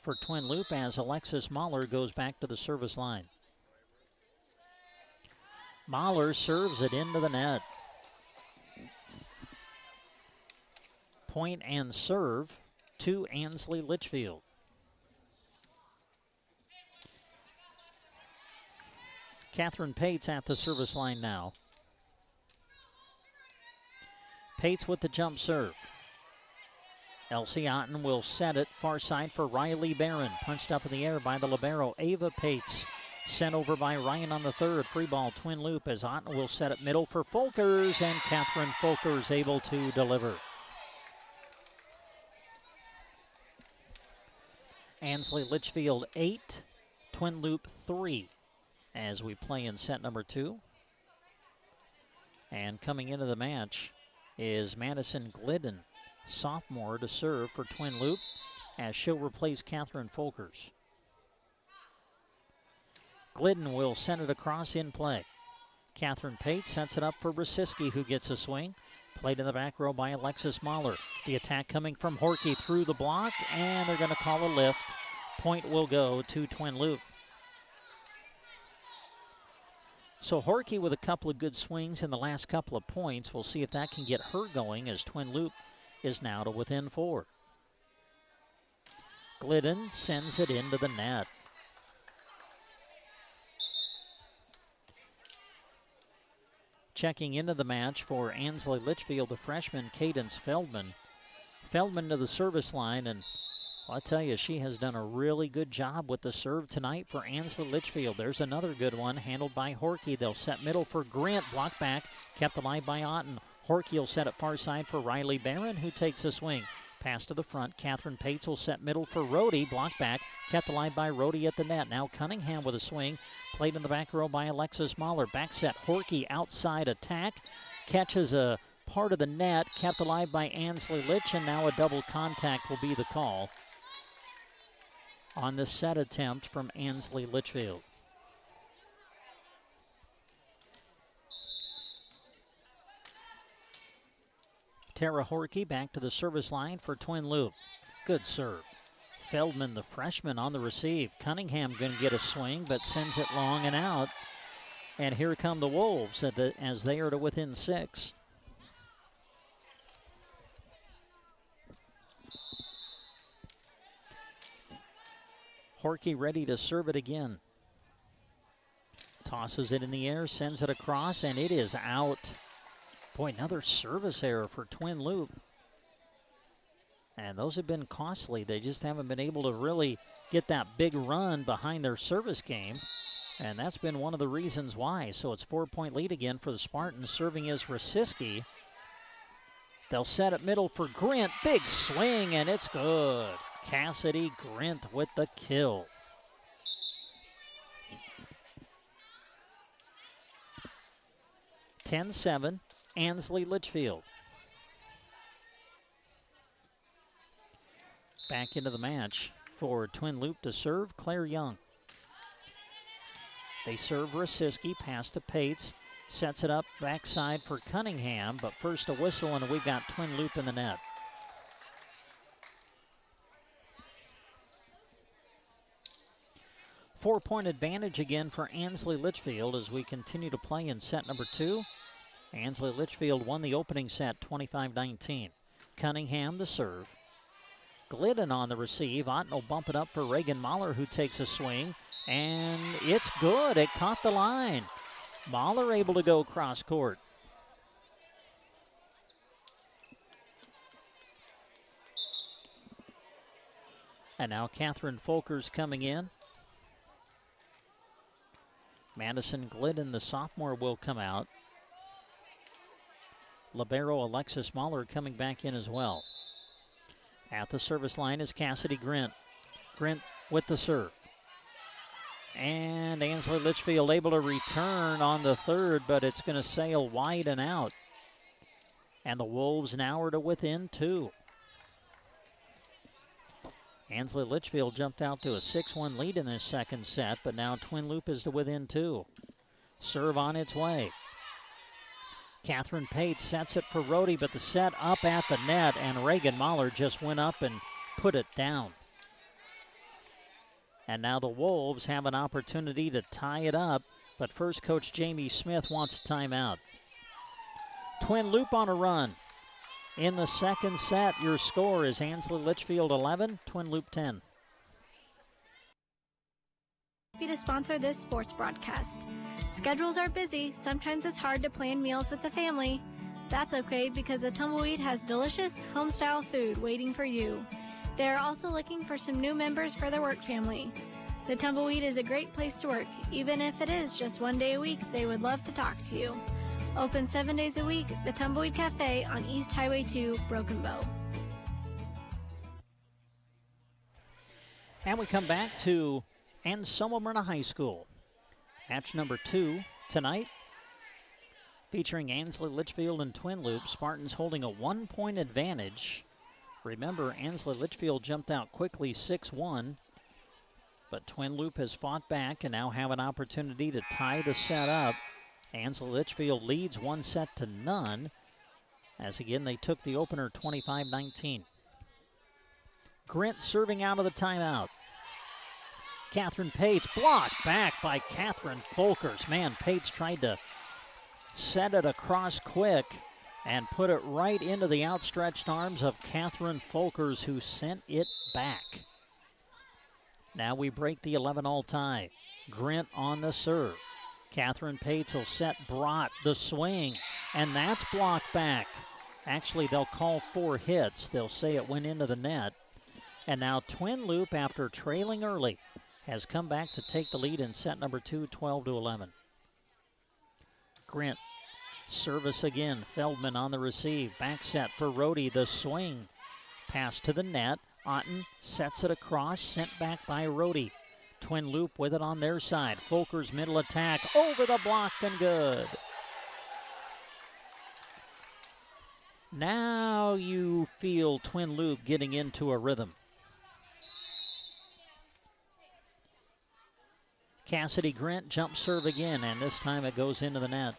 for Twin Loup as Alexis Mahler goes back to the service line. Mahler serves it into the net. Point and serve to Ansley Litchfield. Catherine Pates at the service line now. Pates with the jump serve. Elsie Otten will set it far side for Riley Barron. Punched up in the air by the libero, Ava Pates. Sent over by Ryan on the third. Free ball, Twin Loup as Otten will set it middle for Folkers, and Catherine Folkers able to deliver. Ansley Litchfield 8, Twin Loup 3 as we play in set number 2. And coming into the match is Madison Glidden, sophomore, to serve for Twin Loup as she'll replace Catherine Folkers. Glidden will send it across in play. Catherine Pates sets it up for Brasiski, who gets a swing. Played in the back row by Alexis Mahler. The attack coming from Horkey through the block, and they're going to call a lift. Point will go to Twin Loup. So Horkey with a couple of good swings in the last couple of points. We'll see if that can get her going as Twin Loup is now to within 4. Glidden sends it into the net. Checking into the match for Ansley Litchfield, the freshman Cadence Feldman. Feldman to the service line, and I'll tell you, she has done a really good job with the serve tonight for Ansley Litchfield. There's another good one handled by Horkey. They'll set middle for Grint, blocked back, kept alive by Otten. Horkey will set it far side for Riley Barron, who takes a swing. Pass to the front. Catherine Pates will set middle for Rohde. Block back. Kept alive by Rohde at the net. Now Cunningham with a swing. Played in the back row by Alexis Mahler. Back set. Horkey outside attack. Catches a part of the net. Kept alive by Ansley Litch. And now a double contact will be the call on the set attempt from Ansley Litchfield. Tara Horkey back to the service line for Twin Loup. Good serve. Feldman, the freshman, on the receive. Cunningham going to get a swing, but sends it long and out. And here come the Wolves as they are to within 6. Horkey ready to serve it again. Tosses it in the air, sends it across, and it is out. Boy, another service error for Twin Loup. And those have been costly. They just haven't been able to really get that big run behind their service game. And that's been one of the reasons why. So it's 4-point lead again for the Spartans. Serving is Rosiski. They'll set it middle for Grint. Big swing, and it's good. Cassidy Grint with the kill. (10-7). Ansley Litchfield. Back into the match for Twin Loup to serve, Claire Young. They serve Rosiski, pass to Pates, sets it up backside for Cunningham, but first a whistle and we've got Twin Loup in the net. Four-point advantage again for Ansley Litchfield as we continue to play in set number 2. Ansley Litchfield won the opening set 25-19. Cunningham to serve. Glidden on the receive. Otten will bump it up for Reagan Mahler, who takes a swing. And it's good. It caught the line. Mahler able to go cross court. And now Catherine Folkers coming in. Madison Glidden, the sophomore, will come out. Libero Alexis Mahler coming back in as well. At the service line is Cassidy Grint. Grint with the serve. And Ansley Litchfield able to return on the third, but it's going to sail wide and out. And the Wolves now are to within 2. Ansley Litchfield jumped out to a 6-1 lead in this second set, but now Twin Loup is to within 2. Serve on its way. Catherine Pates sets it for Rohde, but the set up at the net, and Reagan Mahler just went up and put it down. And now the Wolves have an opportunity to tie it up, but first Coach Jamie Smith wants a timeout. Twin Loup on a run. In the second set, your score is Ansley Litchfield 11, Twin Loup 10. Happy to sponsor this sports broadcast. Schedules are busy. Sometimes it's hard to plan meals with the family. That's okay because the Tumbleweed has delicious home-style food waiting for you. They are also looking for some new members for their work family. The Tumbleweed is a great place to work. Even if it is just one day a week, they would love to talk to you. Open 7 days a week, the Tumbleweed Cafe on East Highway 2, Broken Bow. And we come back to Anselmo-Merna High School. Match number 2 tonight, featuring Ansley Litchfield and Twin Loup. Spartans holding a 1-point advantage. Remember, Ansley Litchfield jumped out quickly 6-1, but Twin Loup has fought back and now have an opportunity to tie the set up. Ansley Litchfield leads 1-0, as again they took the opener 25-19. Grint serving out of the timeout. Catherine Pates blocked back by Catherine Folkers. Man, Pates tried to set it across quick and put it right into the outstretched arms of Catherine Folkers, who sent it back. Now we break the 11-all tie. Grint on the serve. Catherine Pates will set Brott the swing, and that's blocked back. Actually, they'll call 4 hits. They'll say it went into the net. And now Twin Loup, after trailing early, has come back to take the lead in set number 2, 12-11. Grint, service again. Feldman on the receive. Back set for Rohde, the swing. Pass to the net. Otten sets it across, sent back by Rohde. Twin Loup with it on their side. Folker's middle attack over the block and good. Now you feel Twin Loup getting into a rhythm. Cassidy Grant jump serve again, and this time it goes into the net.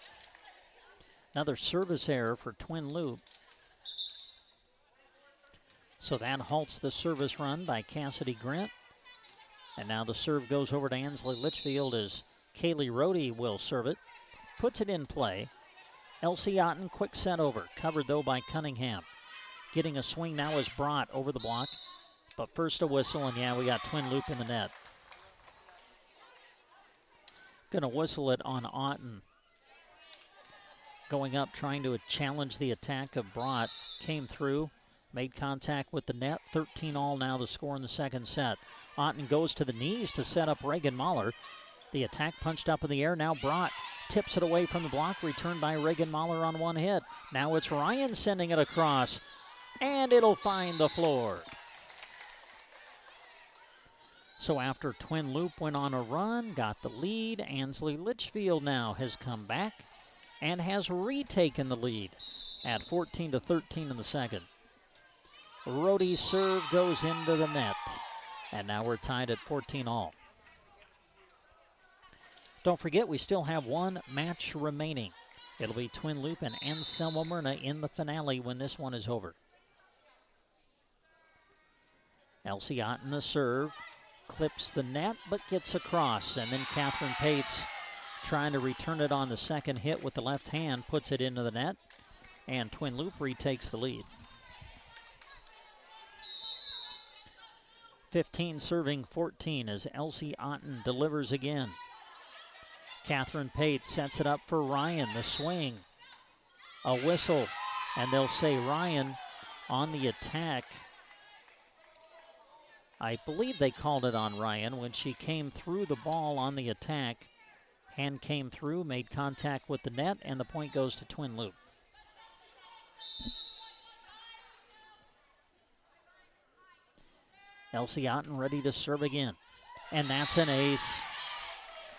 Another service error for Twin Loup. So that halts the service run by Cassidy Grant. And now the serve goes over to Ansley Litchfield as Kaylee Rohde will serve it. Puts it in play. Elsie Otten, quick set over. Covered, though, by Cunningham. Getting a swing now is Brott over the block. But first a whistle, and yeah, we got Twin Loup in the net. Going to whistle it on Otten. Going up, trying to challenge the attack of Brott. Came through, made contact with the net. 13-all now the score in the second set. Otten goes to the knees to set up Reagan Mahler. The attack punched up in the air. Now Brott tips it away from the block. Returned by Reagan Mahler on one hit. Now it's Ryan sending it across. And it'll find the floor. So after Twin Loup went on a run, got the lead, Ansley Litchfield now has come back and has retaken the lead at 14-13 in the second. Rohde's serve goes into the net, and now we're tied at 14-all. Don't forget, we still have one match remaining. It'll be Twin Loup and Anselmo-Merna in the finale when this one is over. Elsie Otten the serve. Clips the net, but gets across. And then Catherine Pates trying to return it on the second hit with the left hand, puts it into the net, and Twin Loup retakes the lead. 15 serving 14 as Elsie Otten delivers again. Catherine Pates sets it up for Ryan. The swing, a whistle, and they'll say Ryan on the attack. I believe they called it on Ryan when she came through the ball on the attack. Hand came through, made contact with the net, and the point goes to Twin Loup. Elsie Otten ready to serve again. And that's an ace.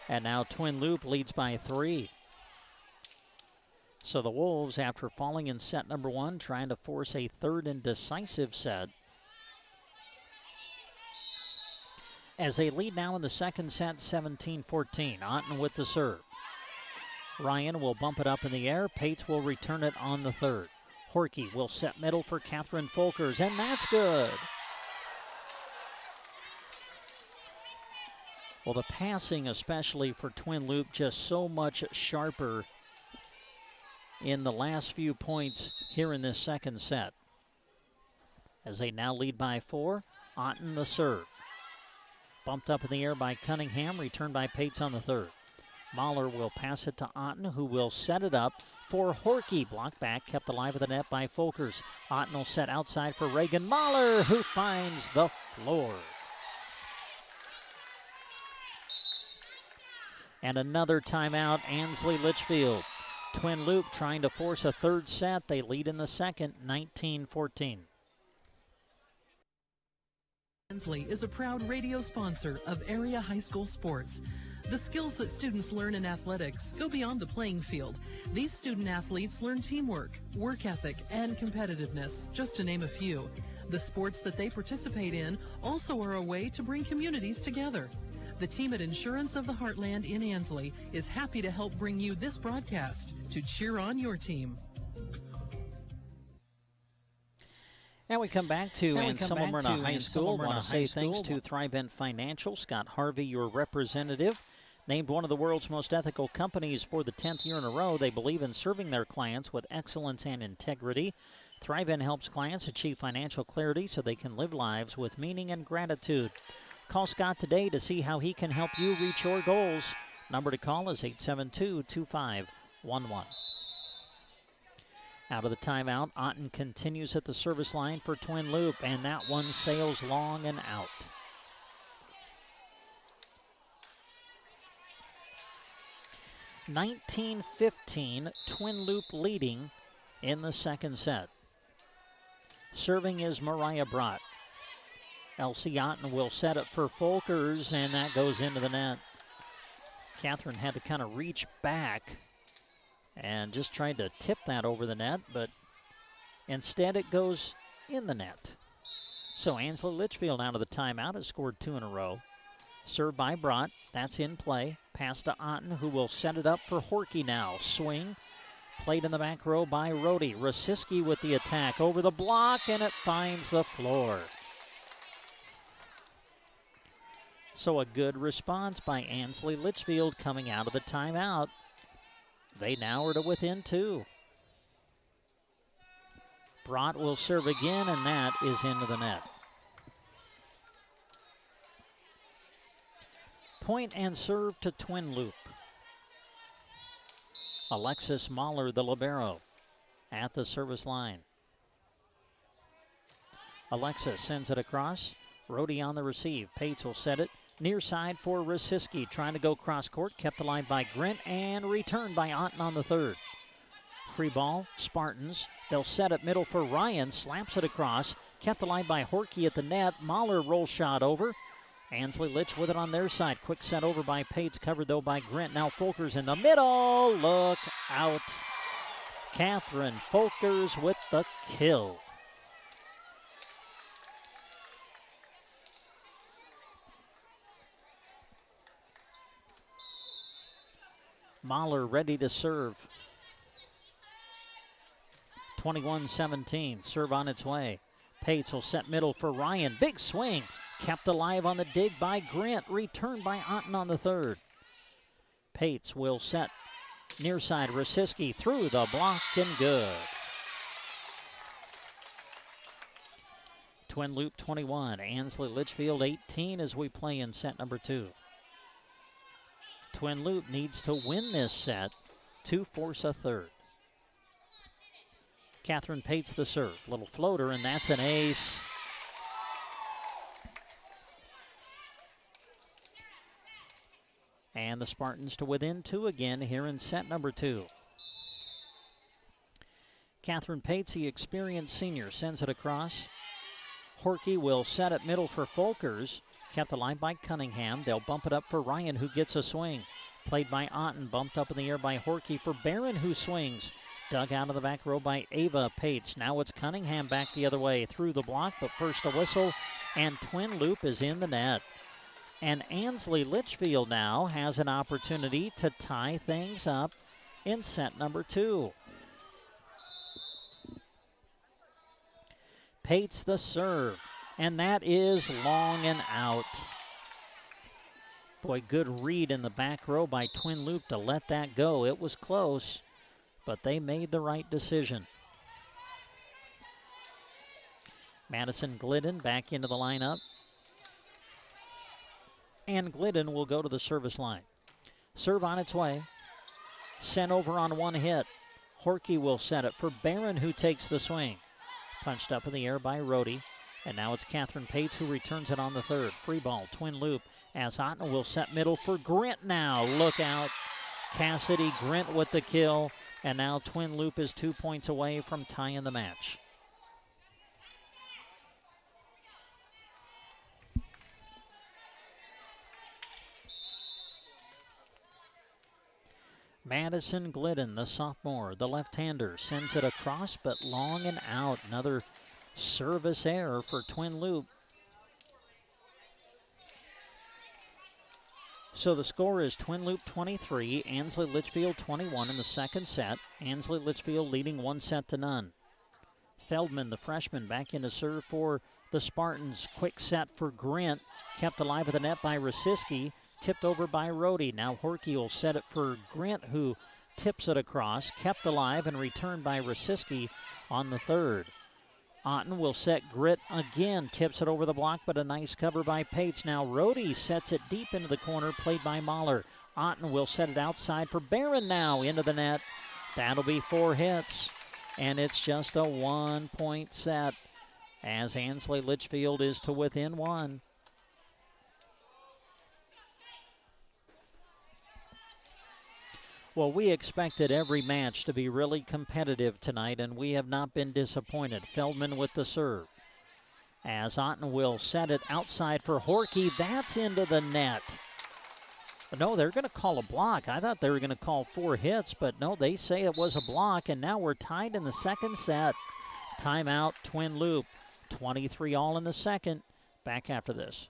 And now Twin Loup leads by 3. So the Wolves, after falling in set number 1, trying to force a third and decisive set. As they lead now in the second set, 17-14. Otten with the serve. Ryan will bump it up in the air. Pates will return it on the third. Horkey will set middle for Catherine Folkers, and that's good. Well, the passing, especially for Twin Loup, just so much sharper in the last few points here in this second set. As they now lead by 4, Otten the serve. Bumped up in the air by Cunningham, returned by Pates on the third. Mahler will pass it to Otten, who will set it up for Horkey. Blocked back, kept alive at the net by Folkers. Otten will set outside for Reagan Mahler, who finds the floor. And another timeout, Ansley Litchfield. Twin Loup trying to force a third set. They lead in the second, 19-14. Ansley is a proud radio sponsor of area high school sports. The skills that students learn in athletics go beyond the playing field. These student athletes learn teamwork, work ethic, and competitiveness, just to name a few. The sports that they participate in also are a way to bring communities together. The team at Insurance of the Heartland in Ansley is happy to help bring you this broadcast to cheer on your team. And we come back to Anselmo-Merna High School. I want to say thanks to Thrivent Financial. Scott Harvey, your representative, named one of the world's most ethical companies for the 10th year in a row. They believe in serving their clients with excellence and integrity. Thrivent helps clients achieve financial clarity so they can live lives with meaning and gratitude. Call Scott today to see how he can help you reach your goals. Number to call is 872-2511. Out of the timeout, Otten continues at the service line for Twin Loup, and that one sails long and out. (19-15), Twin Loup leading in the second set. Serving is Mariah Brott. Elsie Otten will set it for Folkers, and that goes into the net. Catherine had to kind of reach back and just tried to tip that over the net, but instead it goes in the net. So Ansley Litchfield out of the timeout has scored 2 in a row. Served by Brott. That's in play. Pass to Otten, who will set it up for Horkey now. Swing. Played in the back row by Rohde. Rosiski with the attack over the block, and it finds the floor. So a good response by Ansley Litchfield coming out of the timeout. They now are to within 2. Brott will serve again, and that is into the net. Point and serve to Twin Loup. Alexis Mahler, the libero, at the service line. Alexis sends it across. Rohde on the receive. Pates will set it. Near side for Rosiski. Trying to go cross court. Kept alive by Grint and returned by Otten on the third. Free ball. Spartans. They'll set it middle for Ryan. Slaps it across. Kept alive by Horkey at the net. Mahler roll shot over. Ansley Litch with it on their side. Quick set over by Pates. Covered though by Grint. Now Folkers in the middle. Look out. Catherine Folkers with the kill. Mahler ready to serve. 21-17. Serve on its way. Pates will set middle for Ryan. Big swing. Kept alive on the dig by Grant. Returned by Otten on the third. Pates will set near side. Rosiski through the block and good. Twin Loup 21. Ansley Litchfield 18 as we play in set number 2. Twin Loup needs to win this set to force a third. Catherine Pates the serve. Little floater, and that's an ace. And the Spartans to within 2 again here in set number 2. Catherine Pates, the experienced senior, sends it across. Horkey will set it middle for Folkers. Kept alive by Cunningham. They'll bump it up for Ryan, who gets a swing. Played by Otten, bumped up in the air by Horkey for Barron, who swings. Dug out of the back row by Ava Pates. Now it's Cunningham back the other way through the block, but first a whistle, and Twin Loup is in the net. And Ansley Litchfield now has an opportunity to tie things up in set number 2. Pates the serve, and that is long and out. Boy, good read in the back row by Twin Loup to let that go. It was close, but they made the right decision. Madison Glidden back into the lineup. And Glidden will go to the service line. Serve on its way. Sent over on one hit. Horkey will set it for Barron, who takes the swing. Punched up in the air by Rohde. And now it's Catherine Pates who returns it on the third. Free ball, Twin Loup. As Otten will set middle for Grint now. Look out. Cassidy Grint with the kill. And now Twin Loup is 2 points away from tying the match. Madison Glidden, the sophomore, the left-hander, sends it across, but long and out. Another service error for Twin Loup. So the score is Twin Loup 23, Ansley Litchfield 21 in the second set. Ansley Litchfield leading 1-0. Feldman, the freshman, back in to serve for the Spartans. Quick set for Grint. Kept alive at the net by Rosiski. Tipped over by Rohde. Now Horkey will set it for Grint, who tips it across. Kept alive and returned by Rosiski on the third. Otten will set Grit again. Tips it over the block, but a nice cover by Pates. Now Rohde sets it deep into the corner, played by Mahler. Otten will set it outside for Barron now into the net. That'll be 4 hits, and it's just a 1-point set as Ansley Litchfield is to within 1. Well, we expected every match to be really competitive tonight, and we have not been disappointed. Feldman with the serve. As Otten will set it outside for Horkey. That's into the net. No, they're going to call a block. I thought they were going to call 4 hits, but no, they say it was a block, and now we're tied in the second set. Timeout, Twin Loup. 23 all in the second. Back after this.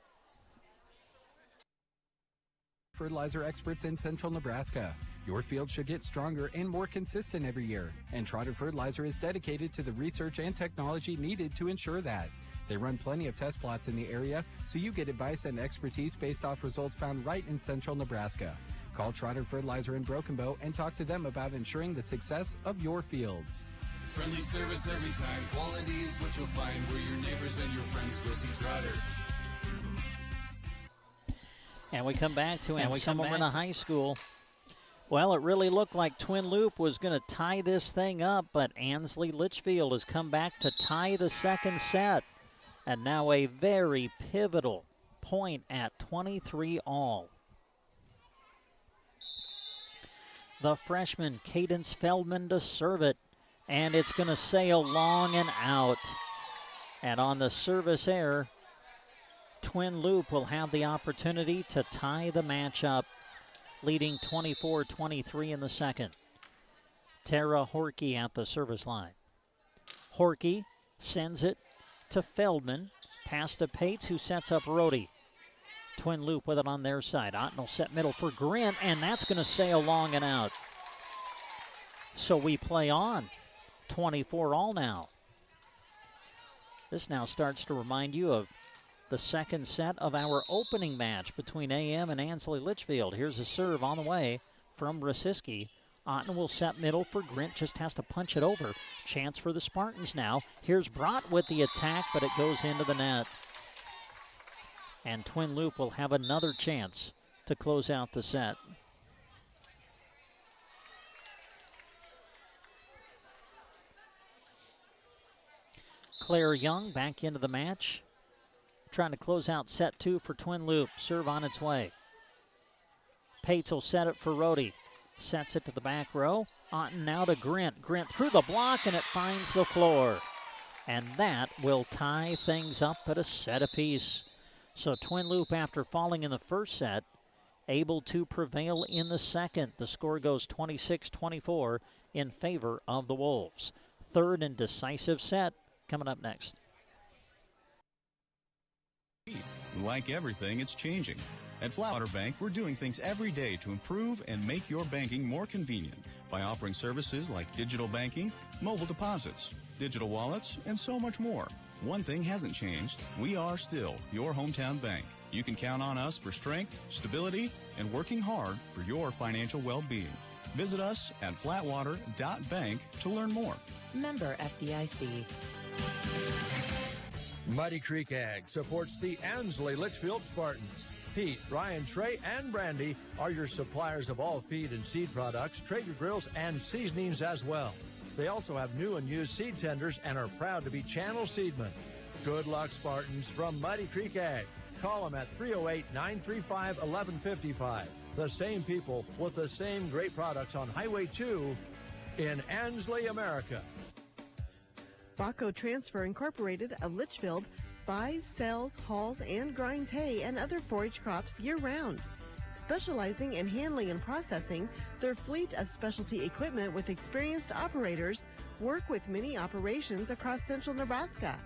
Fertilizer experts in central Nebraska. Your field should get stronger and more consistent every year, and Trotter Fertilizer is dedicated to the research and technology needed to ensure that. They run plenty of test plots in the area, so you get advice and expertise based off results found right in central Nebraska. Call Trotter Fertilizer in Broken Bow and talk to them about ensuring the success of your fields. Friendly service every time. Quality is what you'll find where your neighbors and your friends go see Trotter. And we come back to Anselmo-Merna High School. Well, it really looked like Twin Loup was going to tie this thing up, but Ansley Litchfield has come back to tie the second set. And now a very pivotal point at 23 all. The freshman Cadence Feldman to serve it, and it's going to sail long and out. And on the service error, Twin Loup will have the opportunity to tie the match up, leading 24-23 in the second. Tara Horkey at the service line. Horkey sends it to Feldman, pass to Pates, who sets up Rhodey. Twin Loup with it on their side. Otten will set middle for Grint, and that's going to sail long and out. So we play on. 24 all now. This now starts to remind you of the second set of our opening match between AM and Ansley Litchfield. Here's a serve on the way from Rosiski. Otten will set middle for Grint, just has to punch it over. Chance for the Spartans now. Here's Brott with the attack, but it goes into the net. And Twin Loup will have another chance to close out the set. Claire Young back into the match, trying to close out set 2 for Twin Loup. Serve on its way. Pates will set it for Rhodey. Sets it to the back row. Otten now to Grint. Grint through the block, and it finds the floor. And that will tie things up at a set apiece. So Twin Loup, after falling in the first set, able to prevail in the second. The score goes 26-24 in favor of the Wolves. Third and decisive set coming up next. Like everything, it's changing. At Flatwater Bank, we're doing things every day to improve and make your banking more convenient by offering services like digital banking, mobile deposits, digital wallets, and so much more. One thing hasn't changed. We are still your hometown bank. You can count on us for strength, stability, and working hard for your financial well-being. Visit us at flatwater.bank to learn more. Member FDIC. Muddy Creek Ag supports the Ansley Litchfield Spartans. Pete, Ryan, Trey, and Brandy are your suppliers of all feed and seed products, Traeger grills, and seasonings as well. They also have new and used seed tenders and are proud to be channel seedmen. Good luck, Spartans, from Muddy Creek Ag. Call them at 308-935-1155. The same people with the same great products on Highway 2 in Ansley, America. Baco Transfer Incorporated of Litchfield buys, sells, hauls, and grinds hay and other forage crops year-round. Specializing in handling and processing, their fleet of specialty equipment with experienced operators work with many operations across central Nebraska.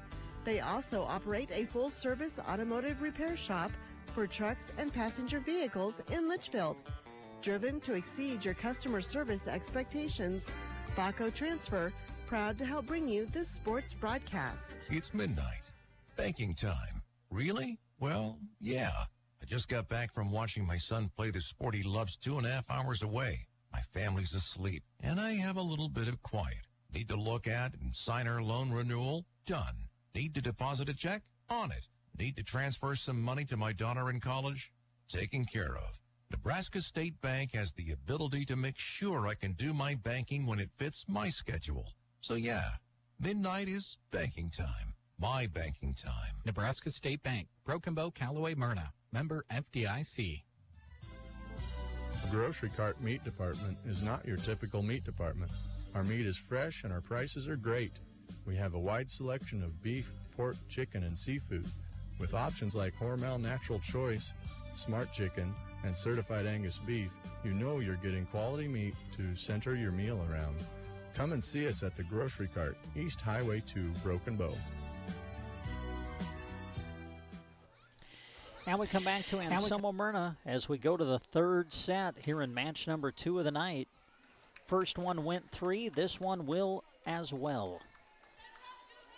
They also operate a full-service automotive repair shop for trucks and passenger vehicles in Litchfield. Driven to exceed your customer service expectations, Baco Transfer, proud to help bring you this sports broadcast. It's midnight. Banking time. Really? Well, yeah. I just got back from watching my son play the sport he loves 2.5 hours away. My family's asleep, and I have a little bit of quiet. Need to look at and sign our loan renewal? Done. Need to deposit a check? On it. Need to transfer some money to my daughter in college? Taken care of. Nebraska State Bank has the ability to make sure I can do my banking when it fits my schedule. So yeah, midnight is banking time. My banking time. Nebraska State Bank, Broken Bow, Callaway, Myrna. Member FDIC. The grocery cart meat department is not your typical meat department. Our meat is fresh and our prices are great. We have a wide selection of beef, pork, chicken, and seafood, with options like Hormel Natural Choice, Smart Chicken, and Certified Angus Beef. You know you're getting quality meat to center your meal around. Come and see us at the Grocery Cart, East Highway 2, Broken Bow. And we come back to Anselmo-Merna as we go to the third set here in match number 2 of the night. First one went 3. This one will as well.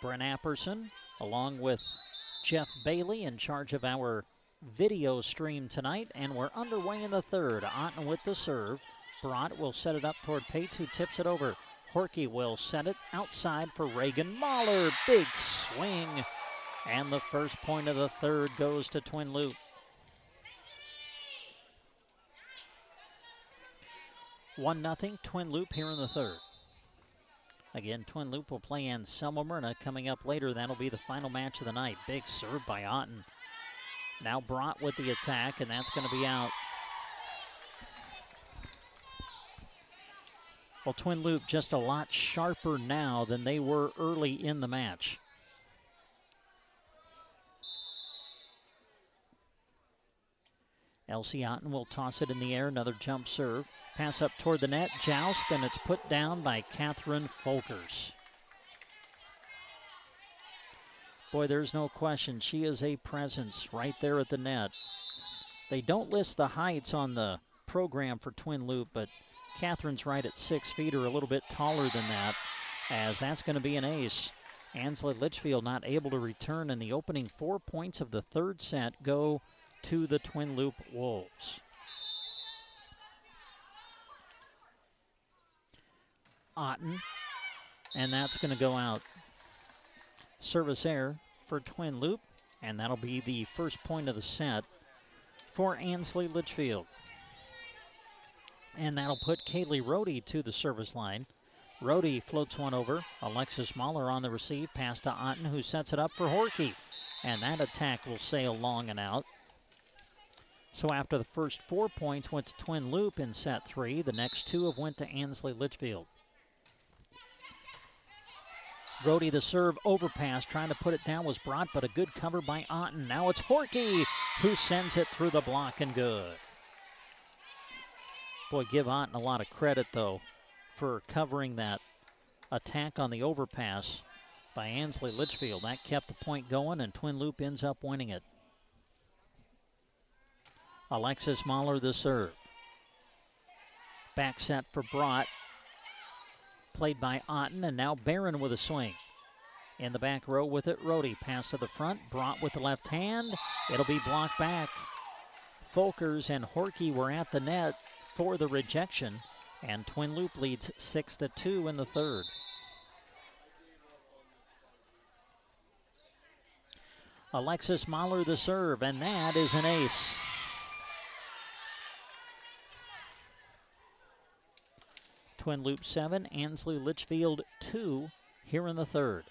Brent Apperson, along with Jeff Bailey, in charge of our video stream tonight. And we're underway in the third. Otten with the serve. Brott will set it up toward Pates, who tips it over. Horkey will set it outside for Reagan Mahler. Big swing. And the first point of the third goes to Twin Loup. 1-0 Twin Loup here in the third. Again, Twin Loup will play Anselmo-Merna coming up later. That'll be the final match of the night. Big serve by Otten. Now Brott with the attack, and that's going to be out. Well, Twin Loup just a lot sharper now than they were early in the match. Elsie Otten will toss it in the air. Another jump serve. Pass up toward the net. Joust, and it's put down by Catherine Folkers. Boy, there's no question. She is a presence right there at the net. They don't list the heights on the program for Twin Loup, but Catherine's right at 6 feet or a little bit taller than that, as that's going to be an ace. Ansley Litchfield not able to return, and the opening 4 points of the third set go to the Twin Loup Wolves. Otten, and that's going to go out. Service error for Twin Loup, and that'll be the first point of the set for Ansley Litchfield. And that'll put Kaylee Rohde to the service line. Rohde floats one over. Alexis Mahler on the receive. Pass to Otten, who sets it up for Horkey. And that attack will sail long and out. So after the first 4 points went to Twin Loup in set 3, the next 2 have went to Ansley Litchfield. Rohde the serve, overpass, trying to put it down was Brott, but a good cover by Otten. Now it's Horkey who sends it through the block and good. Boy, give Otten a lot of credit, though, for covering that attack on the overpass by Ansley Litchfield. That kept the point going, and Twin Loup ends up winning it. Alexis Mahler the serve. Back set for Brott. Played by Otten, and now Barron with a swing. In the back row with it, Rohde. Pass to the front. Brott with the left hand. It'll be blocked back. Folkers and Horkey were at the net for the rejection, and Twin Loup leads 6-2 in the third. Alexis Mahler the serve, and that is an ace. Twin Loup 7, Ansley Litchfield 2 here in the third.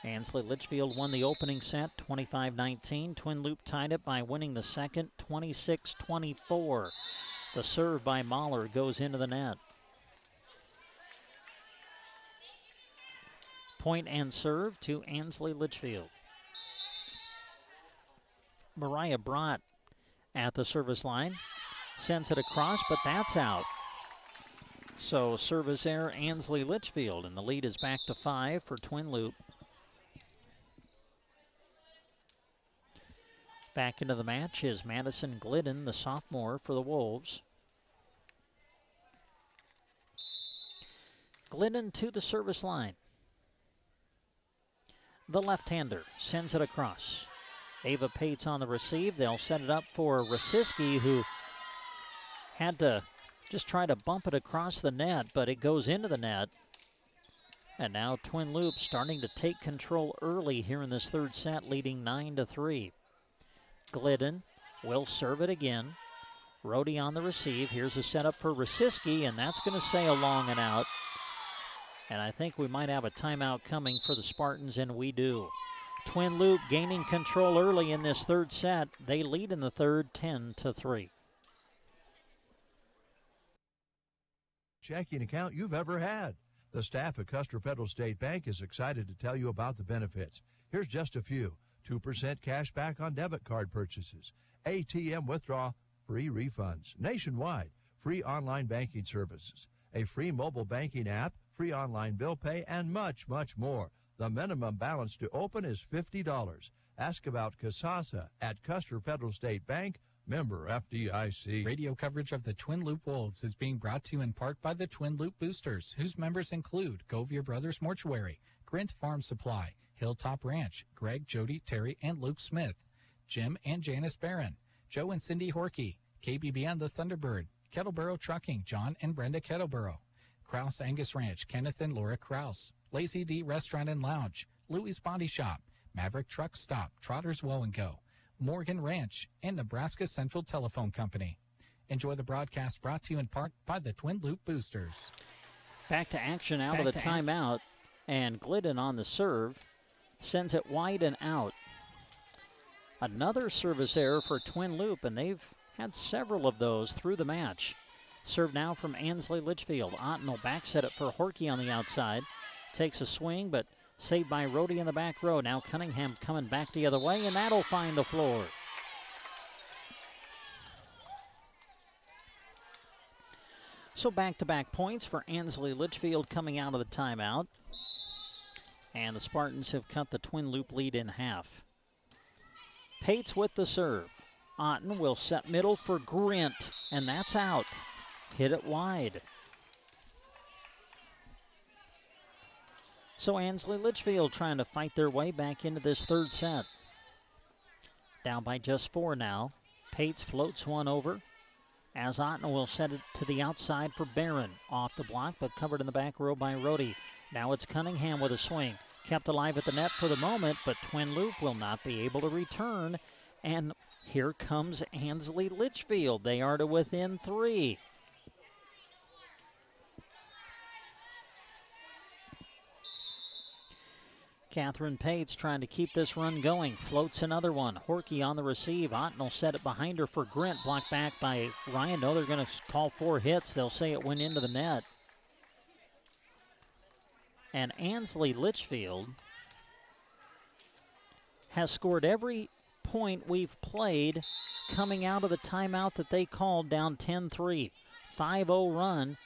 Ansley Litchfield won the opening set 25-19. Twin Loup tied it by winning the second 26-24. The serve by Mahler goes into the net. Point and serve to Ansley Litchfield. Mariah Brott at the service line. Sends it across, but that's out. So service error, Ansley Litchfield, and the lead is back to 5 for Twin Loup. Back into the match is Madison Glidden, the sophomore for the Wolves. Glidden to the service line. The left-hander sends it across. Ava Pates on the receive. They'll set it up for Rasiski, who had to just try to bump it across the net, but it goes into the net. And now Twin Loup starting to take control early here in this third set, leading 9-3. Glidden will serve it again. Rohde on the receive. Here's a setup for Rasiski, and that's going to sail long and out. And I think we might have a timeout coming for the Spartans, and we do. Twin Loup gaining control early in this third set. They lead in the third 10-3. Checking account you've ever had. The staff at Custer Federal State Bank is excited to tell you about the benefits. Here's just a few. 2% cash back on debit card purchases. ATM withdrawal, free refunds. Nationwide, free online banking services. A free mobile banking app, free online bill pay, and much, much more. The minimum balance to open is $50. Ask about Kasasa at Custer Federal State Bank, member FDIC. Radio coverage of the Twin Loup Wolves is being brought to you in part by the Twin Loup Boosters, whose members include Govier Brothers Mortuary, Grint Farm Supply, Hilltop Ranch, Greg, Jody, Terry, and Luke Smith, Jim and Janice Barron, Joe and Cindy Horkey, KBBN The Thunderbird, Kettleboro Trucking, John and Brenda Kettleboro, Krause Angus Ranch, Kenneth and Laura Krause, Lazy D Restaurant and Lounge, Louie's Body Shop, Maverick Truck Stop, Trotters Woe & Go, Morgan Ranch, and Nebraska Central Telephone Company. Enjoy the broadcast brought to you in part by the Twin Loup Boosters. Back to action out of the timeout, and Glidden on the serve sends it wide and out. Another service error for Twin Loup, and they've had several of those through the match. Serve now from Ansley Litchfield. Otten will back set it for Horkey on the outside. Takes a swing, but saved by Rhodey in the back row. Now Cunningham coming back the other way, and that'll find the floor. So back-to-back points for Ansley Litchfield coming out of the timeout. And the Spartans have cut the Twin Loup lead in half. Pates with the serve. Otten will set middle for Grint, and that's out. Hit it wide. So Ansley Litchfield trying to fight their way back into this third set. Down by just 4 now. Pates floats one over, as Otten will set it to the outside for Barron. Off the block, but covered in the back row by Rhodey. Now it's Cunningham with a swing. Kept alive at the net for the moment, but Twin Loup will not be able to return. And here comes Ansley Litchfield. They are to within 3. Catherine Pates trying to keep this run going. Floats another one. Horkey on the receive. Otten will set it behind her for Grint. Blocked back by Ryan. No, they're going to call 4 hits. They'll say it went into the net. And Ansley Litchfield has scored every point we've played coming out of the timeout that they called down 10-3. 5-0 run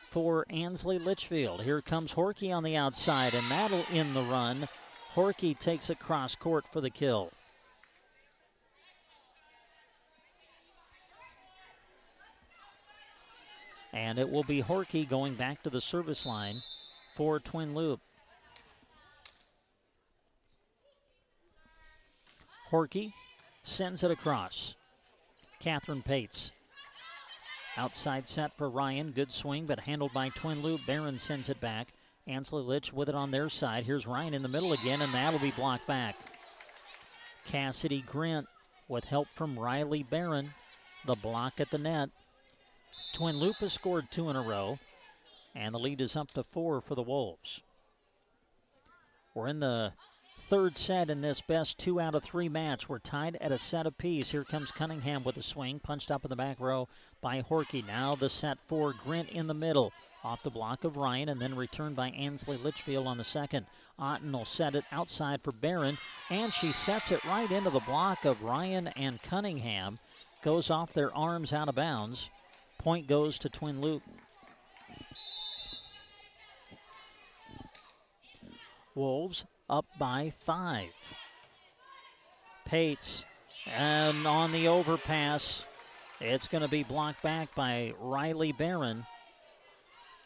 for Ansley Litchfield. Here comes Horkey on the outside, and that'll end the run. Horkey takes it cross court for the kill. And it will be Horkey going back to the service line for Twin Loup. Horkey sends it across. Catherine Pates. Outside set for Ryan. Good swing, but handled by Twin Loup. Barron sends it back. Ansley Litch with it on their side. Here's Ryan in the middle again, and that'll be blocked back. Cassidy Grint with help from Riley Barron. The block at the net. Twin Loup has scored 2 in a row, and the lead is up to 4 for the Wolves. We're in the third set in this best 2 out of 3 match. We're tied at a set apiece. Here comes Cunningham with a swing, punched up in the back row by Horkey. Now the set for Grint in the middle. Off the block of Ryan, and then returned by Ansley Litchfield on the second. Otten will set it outside for Barron, and she sets it right into the block of Ryan and Cunningham. Goes off their arms out of bounds. Point goes to Twin Loup. Wolves up by 5. Pates, and on the overpass, it's going to be blocked back by Riley Barron.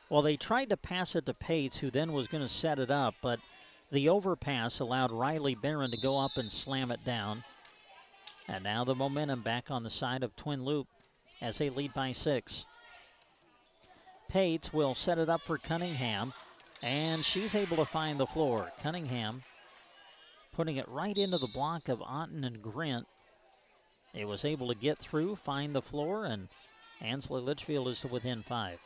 Well, they tried to pass it to Pates, who then was going to set it up, but the overpass allowed Riley Barron to go up and slam it down. And now the momentum back on the side of Twin Loup as they lead by 6. Pates will set it up for Cunningham, and she's able to find the floor. Cunningham putting it right into the block of Otten and Grint. It was able to get through, find the floor, and Ansley Litchfield is to within 5.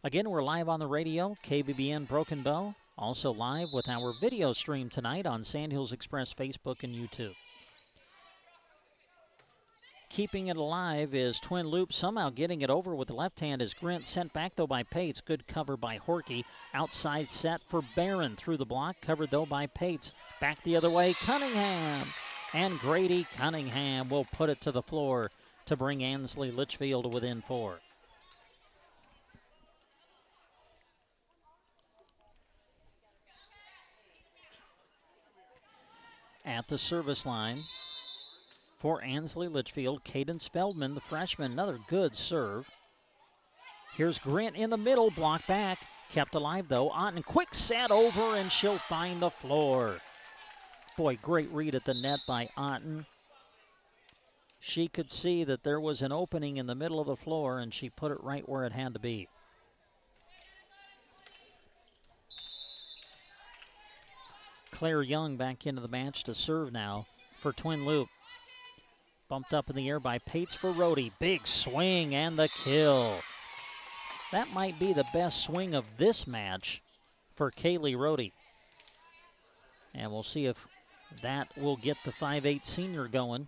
Again, we're live on the radio, KBBN Broken Bow, Also live with our video stream tonight on Sandhills Express Facebook and YouTube. Keeping it alive is Twin Loup, somehow getting it over with the left hand is Grint, sent back though by Pates. Good cover by Horkey. Outside set for Barron through the block, covered though by Pates. Back the other way, Cunningham. And Grady Cunningham will put it to the floor to bring Ansley Litchfield within 4. At the service line for Ansley Litchfield, Cadence Feldman, the freshman, another good serve. Here's Grint in the middle, block back. Kept alive, though. Otten, quick set over, and she'll find the floor. Boy, great read at the net by Otten. She could see that there was an opening in the middle of the floor, and she put it right where it had to be. Claire Young back into the match to serve now for Twin Loup. Bumped up in the air by Pates for Rohde. Big swing and the kill. That might be the best swing of this match for Kaylee Rohde. And we'll see if that will get the 5'8 senior going.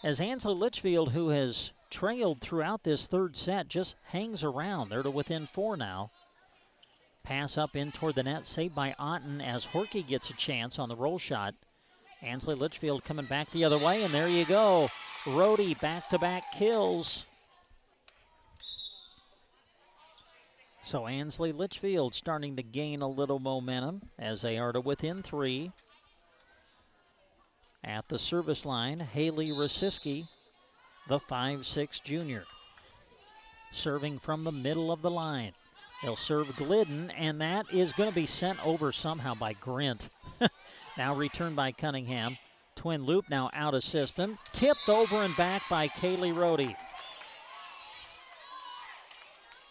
As Ansley Litchfield, who has trailed throughout this third set, just hangs around. They're to within 4 now. Pass up in toward the net, saved by Otten as Horkey gets a chance on the roll shot. Ansley Litchfield coming back the other way, and there you go. Rohde back-to-back kills. So Ansley Litchfield starting to gain a little momentum as they are to within 3. At the service line, Haley Rosiski, the 5'6 junior. Serving from the middle of the line. They'll serve Glidden, and that is going to be sent over somehow by Grint. Now returned by Cunningham. Twin Loup now out of system. Tipped over and back by Kaylee Rohde.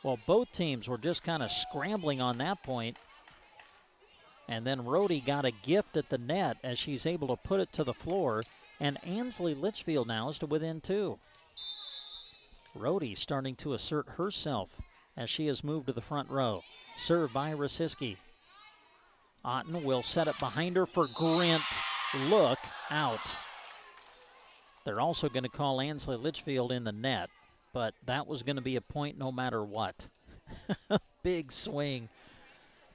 Well, both teams were just kind of scrambling on that point. And then Rohde got a gift at the net as she's able to put it to the floor. And Ansley Litchfield now is to within 2. Rohde starting to assert herself as she has moved to the front row. Served by Rosiski. Otten will set it behind her for Grint. Look out. They're also going to call Ansley Litchfield in the net, but that was going to be a point no matter what. Big swing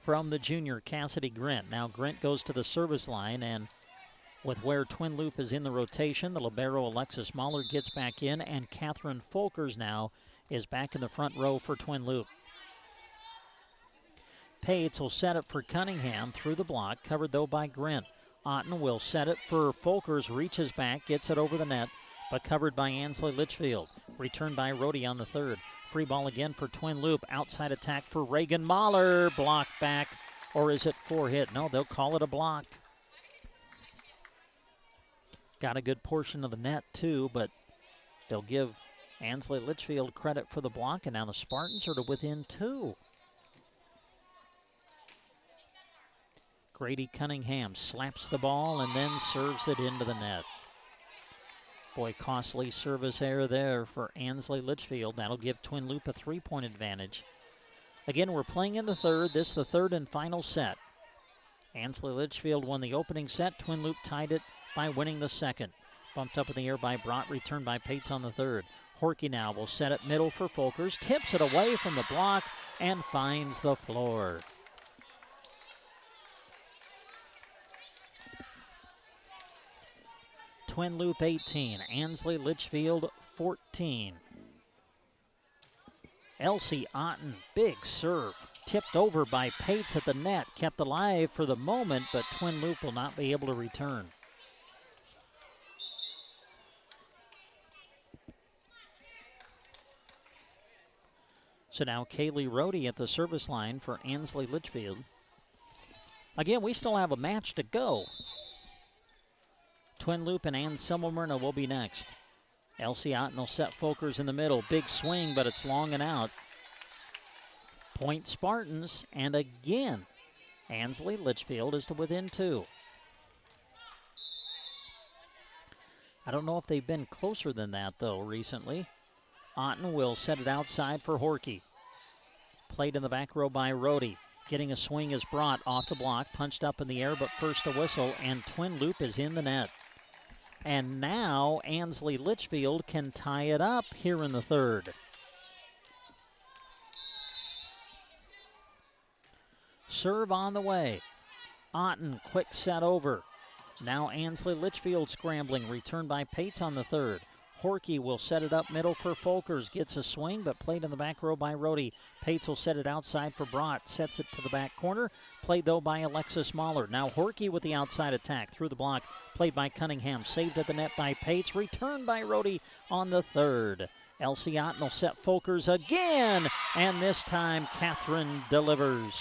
from the junior Cassidy Grint. Now Grint goes to the service line, and with where Twin Loup is in the rotation, the libero Alexis Mahler gets back in, and Catherine Folkers now is back in the front row for Twin Loup. Pates will set it for Cunningham through the block, covered though by Grint. Otten will set it for Folkers, reaches back, gets it over the net, but covered by Ansley Litchfield. Returned by Rohde on the third. Free ball again for Twin Loup. Outside attack for Reagan Mahler. Block back, or is it 4-hit? No, they'll call it a block. Got a good portion of the net too, but they'll give Ansley Litchfield credit for the block, and now the Spartans are to within 2. Grady Cunningham slaps the ball and then serves it into the net. Boy, costly service error there for Ansley Litchfield. That'll give Twin Loup a 3-point advantage. Again, we're playing in the third. This is the third and final set. Ansley Litchfield won the opening set. Twin Loup tied it by winning the second. Bumped up in the air by Brott, returned by Pates on the third. Horkey now will set it middle for Folkers, tips it away from the block, and finds the floor. Twin Loup 18, Ansley Litchfield 14. Elsie Otten, big serve. Tipped over by Pates at the net. Kept alive for the moment, but Twin Loup will not be able to return. So now Kaylee Rohde at the service line for Ansley Litchfield. Again, we still have a match to go. Twin Loup and Anselmo-Merna will be next. Elsie Otten will set Folkers in the middle. Big swing, but it's long and out. Point Spartans, and again, Ansley Litchfield is to within 2. I don't know if they've been closer than that, though, recently. Otten will set it outside for Horkey. Played in the back row by Rohde. Getting a swing is brought off the block, punched up in the air, but first a whistle, and Twin Loup is in the net. And now Ansley Litchfield can tie it up here in the third. Serve on the way. Otten, quick set over. Now Ansley Litchfield scrambling, returned by Pates on the third. Horkey will set it up middle for Folkers. Gets a swing, but played in the back row by Rohde. Pates will set it outside for Brott. Sets it to the back corner. Played, though, by Alexis Mahler. Now Horkey with the outside attack. Through the block. Played by Cunningham. Saved at the net by Pates. Returned by Rohde on the third. Elsie Otten will set Folkers again. And this time, Catherine delivers.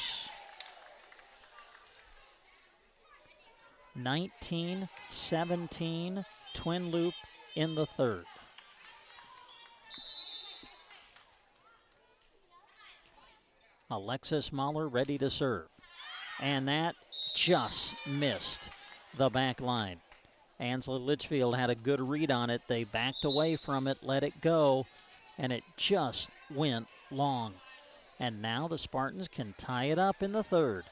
19-17, Twin Loup in the third. Alexis Mahler ready to serve. And that just missed the back line. Ansley Litchfield had a good read on it. They backed away from it, let it go, and it just went long. And now the Spartans can tie it up in the third.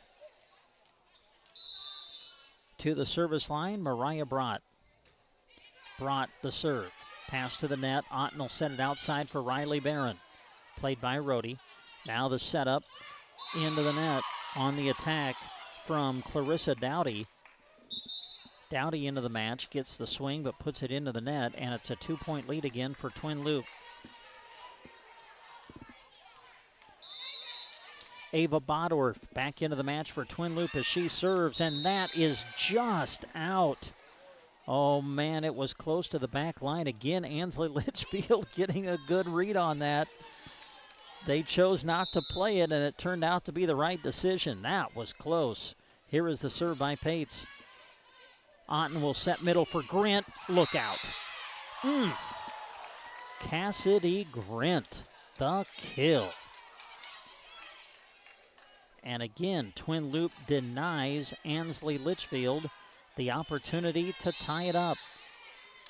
To the service line, Mariah Brott. Brott the serve. Pass to the net. Otten will set it outside for Riley Barron. Played by Rohde. Now the setup into the net on the attack from Clarissa Dowdy. Dowdy into the match, gets the swing but puts it into the net, and it's a 2-point lead again for Twin Loup. Ava Bodorf back into the match for Twin Loup as she serves, and that is just out. Oh, man, it was close to the back line. Again, Ansley Litchfield getting a good read on that. They chose not to play it, and it turned out to be the right decision. That was close. Here is the serve by Pates. Otten will set middle for Grint. Look out. Cassidy Grint, the kill. And again, Twin Loup denies Ansley Litchfield the opportunity to tie it up.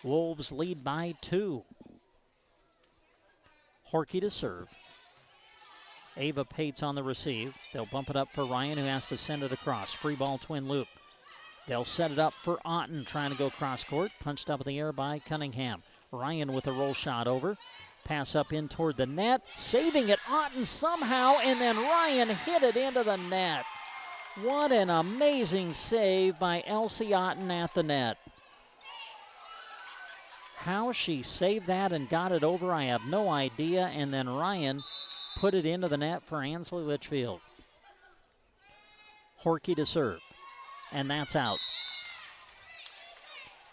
Wolves lead by 2. Horkey to serve. Ava Pates on the receive. They'll bump it up for Ryan, who has to send it across. Free ball, Twin Loup. They'll set it up for Otten, trying to go cross court. Punched up in the air by Cunningham. Ryan with a roll shot over. Pass up in toward the net. Saving it, Otten somehow, and then Ryan hit it into the net. What an amazing save by Elsie Otten at the net. How she saved that and got it over, I have no idea. And then Ryan put it into the net for Ansley Litchfield. Horkey to serve, and that's out.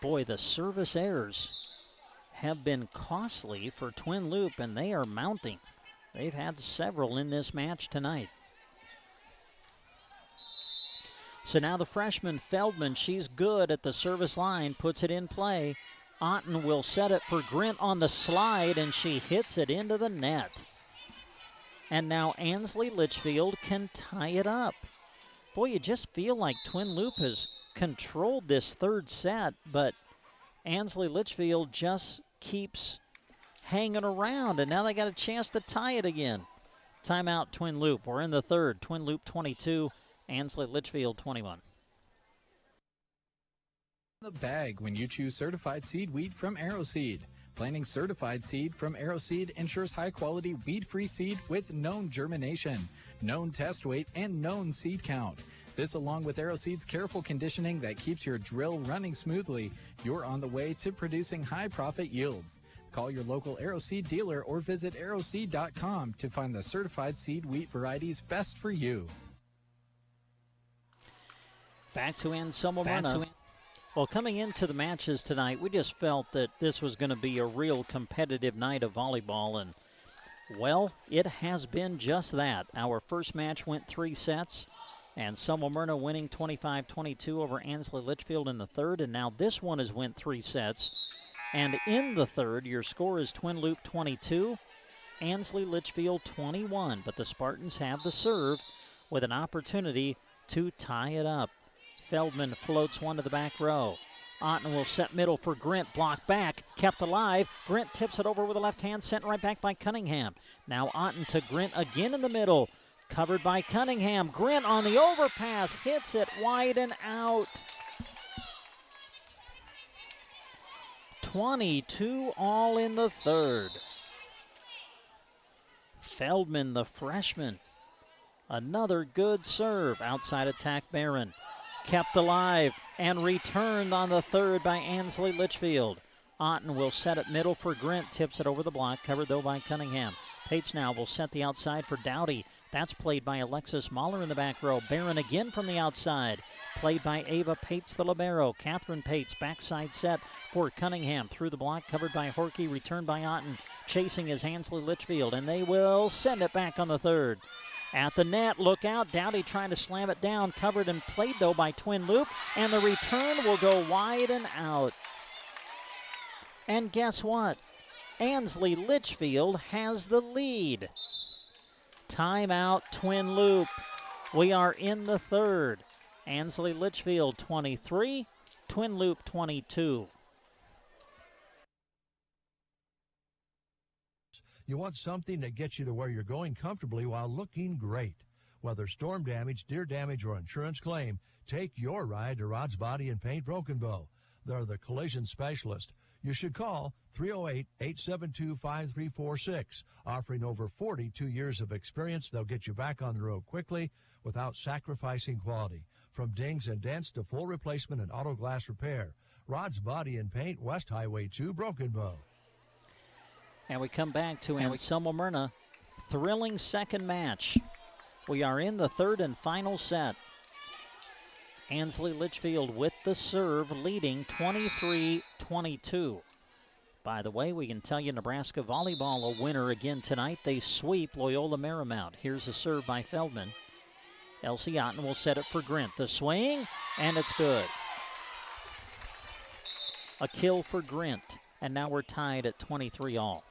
Boy, the service errors have been costly for Twin Loup, and they are mounting. They've had several in this match tonight. So now the freshman Feldman, she's good at the service line, puts it in play. Otten will set it for Grint on the slide, and she hits it into the net. And now Ansley Litchfield can tie it up. Boy, you just feel like Twin Loup has controlled this third set, but Ansley Litchfield just keeps hanging around, and now they got a chance to tie it again. Timeout, Twin Loup. We're in the third. Twin Loup 22, Ansley Litchfield 21. The bag when you choose certified seed wheat from AeroSeed. Planting certified seed from AeroSeed ensures high-quality weed-free seed with known germination, known test weight, and known seed count. This, along with AeroSeed's careful conditioning that keeps your drill running smoothly, you're on the way to producing high-profit yields. Call your local AeroSeed dealer or visit aeroseed.com to find the certified seed wheat varieties best for you. Back to Anselmo-Merna. Well, coming into the matches tonight, we just felt that this was going to be a real competitive night of volleyball, and, well, it has been just that. Our first match went 3 sets, and Anselmo-Merna winning 25-22 over Ansley Litchfield in the third, and now this one has went 3 sets. And in the third, your score is Twin Loup 22, Ansley Litchfield 21, but the Spartans have the serve with an opportunity to tie it up. Feldman floats one to the back row. Otten will set middle for Grint. Block back. Kept alive. Grint tips it over with the left hand. Sent right back by Cunningham. Now Otten to Grint again in the middle. Covered by Cunningham. Grint on the overpass. Hits it wide and out. 22 all in the third. Feldman, the freshman. Another good serve. Outside attack, Barron. Kept alive and returned on the third by Ansley Litchfield. Otten will set it middle for Grint. Tips it over the block. Covered, though, by Cunningham. Pates now will set the outside for Dowdy. That's played by Alexis Mahler in the back row. Barron again from the outside. Played by Ava Pates, the libero. Catherine Pates, backside set for Cunningham. Through the block, covered by Horkey. Returned by Otten. Chasing is Ansley Litchfield, and they will send it back on the third. At the net, look out. Dowdy trying to slam it down. Covered and played, though, by Twin Loup. And the return will go wide and out. And guess what? Ansley Litchfield has the lead. Timeout, Twin Loup. We are in the third. Ansley Litchfield 23, Twin Loup 22. You want something that gets you to where you're going comfortably while looking great. Whether storm damage, deer damage, or insurance claim, take your ride to Rod's Body and Paint Broken Bow. They're the collision specialist. You should call 308-872-5346. Offering over 42 years of experience, they'll get you back on the road quickly without sacrificing quality. From dings and dents to full replacement and auto glass repair. Rod's Body and Paint, West Highway 2, Broken Bow. And we come back to Anselmo-Merna. Thrilling second match. We are in the third and final set. Ansley Litchfield with the serve, leading 23-22. By the way, we can tell you Nebraska volleyball a winner again tonight. They sweep Loyola Marymount. Here's a serve by Feldman. Elsie Otten will set it for Grint. The swing, and it's good. A kill for Grint, and now we're tied at 23 all.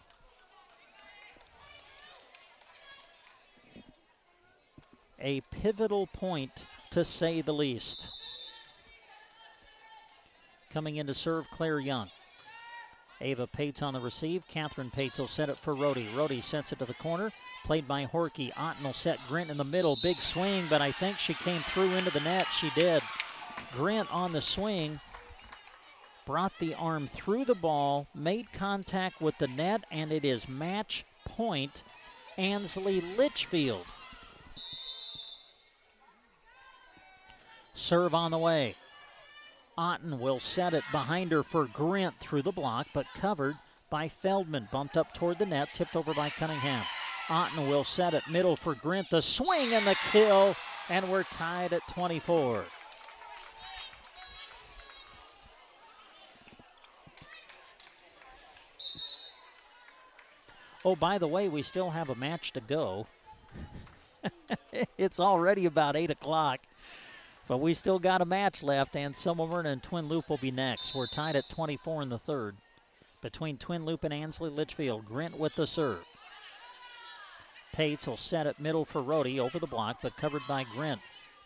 A pivotal point, to say the least. Coming in to serve, Claire Young. Ava Pates on the receive. Catherine Pates will set it for Rhodey. Rhodey sets it to the corner. Played by Horkey. Otten will set Grint in the middle. Big swing, but I think she came through into the net. She did. Grint on the swing. Brought the arm through the ball. Made contact with the net, and it is match point. Ansley Litchfield. Serve on the way. Otten will set it behind her for Grint through the block, but covered by Feldman. Bumped up toward the net, tipped over by Cunningham. Otten will set it middle for Grint. The swing and the kill, and we're tied at 24. Oh, by the way, we still have a match to go. It's already about 8 o'clock. But we still got a match left, and Anselmo-Merna and Twin Loup will be next. We're tied at 24 in the third between Twin Loup and Ansley Litchfield. Grint with the serve. Pates will set it middle for Rhodey, over the block, but covered by Grint.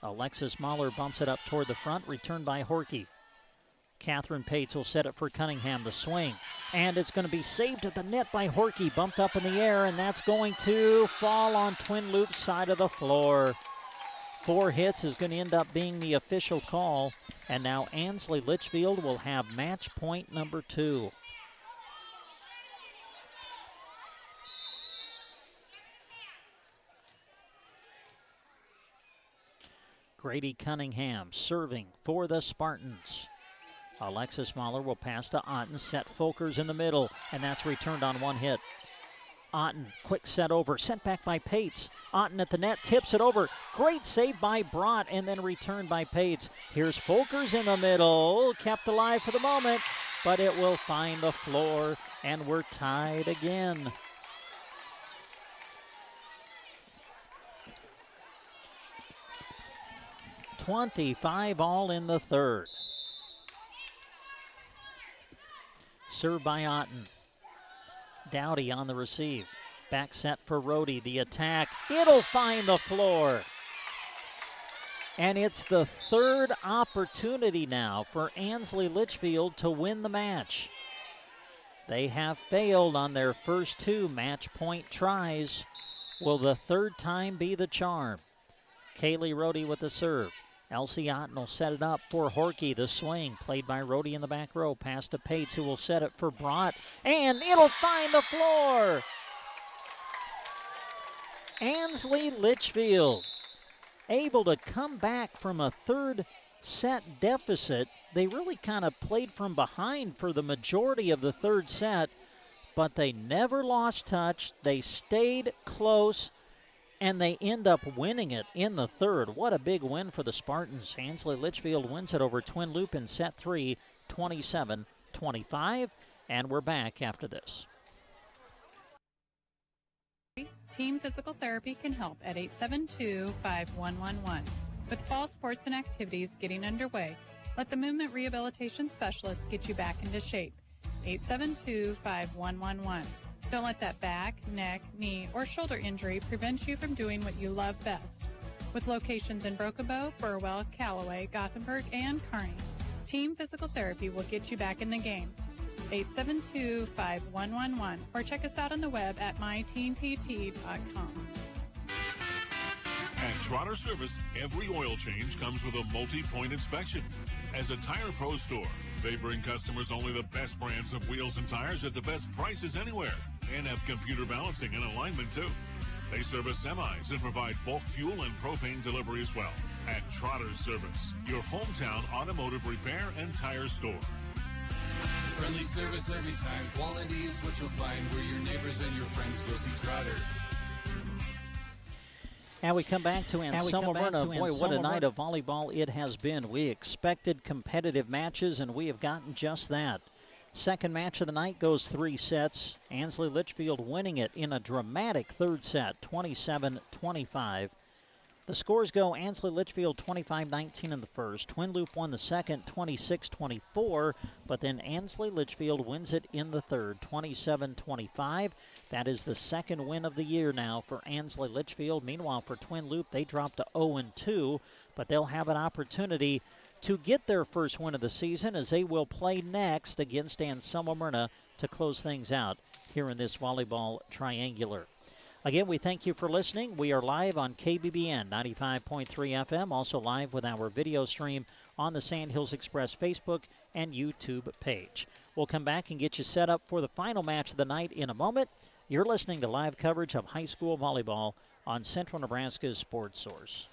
Alexis Mahler bumps it up toward the front, returned by Horkey. Catherine Pates will set it for Cunningham. The swing, and it's going to be saved at the net by Horkey. Bumped up in the air, and that's going to fall on Twin Loop's side of the floor. 4 hits is going to end up being the official call. And now Ansley Litchfield will have match point number 2. Grady Cunningham serving for the Spartans. Alexis Mahler will pass to Otten, set Folkers in the middle, and that's returned on 1 hit. Otten, quick set over, sent back by Pates. Otten at the net, tips it over. Great save by Brott, and then returned by Pates. Here's Folkers in the middle, kept alive for the moment, but it will find the floor, and we're tied again. .25 all in the third. Served by Otten. Dowdy on the receive. Back set for Rhodey. The attack. It'll find the floor. And it's the third opportunity now for Ansley Litchfield to win the match. They have failed on their first 2 match point tries. Will the third time be the charm? Kaylee Rohde with the serve. Elsie Otten will set it up for Horkey. The swing played by Rohde in the back row. Pass to Pates, who will set it for Brott. And it'll find the floor. Ansley Litchfield able to come back from a third set deficit. They really kind of played from behind for the majority of the third set, but they never lost touch. They stayed close, and they end up winning it in the third. What a big win for the Spartans. Ansley Litchfield wins it over Twin Loup in set 3, 27-25, and we're back after this. Team Physical Therapy can help at 872-5111. With fall sports and activities getting underway, let the Movement Rehabilitation Specialist get you back into shape. 872-5111. Don't let that back, neck, knee, or shoulder injury prevent you from doing what you love best. With locations in Broken Bow, Burwell, Callaway, Gothenburg, and Kearney, Team Physical Therapy will get you back in the game. 872-5111, or check us out on the web at myteampt.com. At Trotter Service, every oil change comes with a multi-point inspection. As a Tire Pro store, they bring customers only the best brands of wheels and tires at the best prices anywhere, and have computer balancing and alignment too. They service semis and provide bulk fuel and propane delivery as well. At Trotter Service, your hometown automotive repair and tire store. Friendly service every time. Quality is what you'll find where your neighbors and your friends go see Trotter. And we come back to Anselmo-Merna. Boy, what a night of volleyball it has been. We expected competitive matches, and we have gotten just that. Second match of the night goes 3 sets. Ansley Litchfield winning it in a dramatic third set, 27-25. The scores go Ansley Litchfield 25-19 in the first. Twin Loup won the second, 26-24, but then Ansley Litchfield wins it in the third, 27-25. That is the second win of the year now for Ansley Litchfield. Meanwhile, for Twin Loup, they dropped to 0-2, but they'll have an opportunity to get their first win of the season as they will play next against Anselmo-Merna to close things out here in this volleyball triangular. Again, we thank you for listening. We are live on KBBN 95.3 FM, also live with our video stream on the Sandhills Express Facebook and YouTube page. We'll come back and get you set up for the final match of the night in a moment. You're listening to live coverage of high school volleyball on Central Nebraska's Sports Source.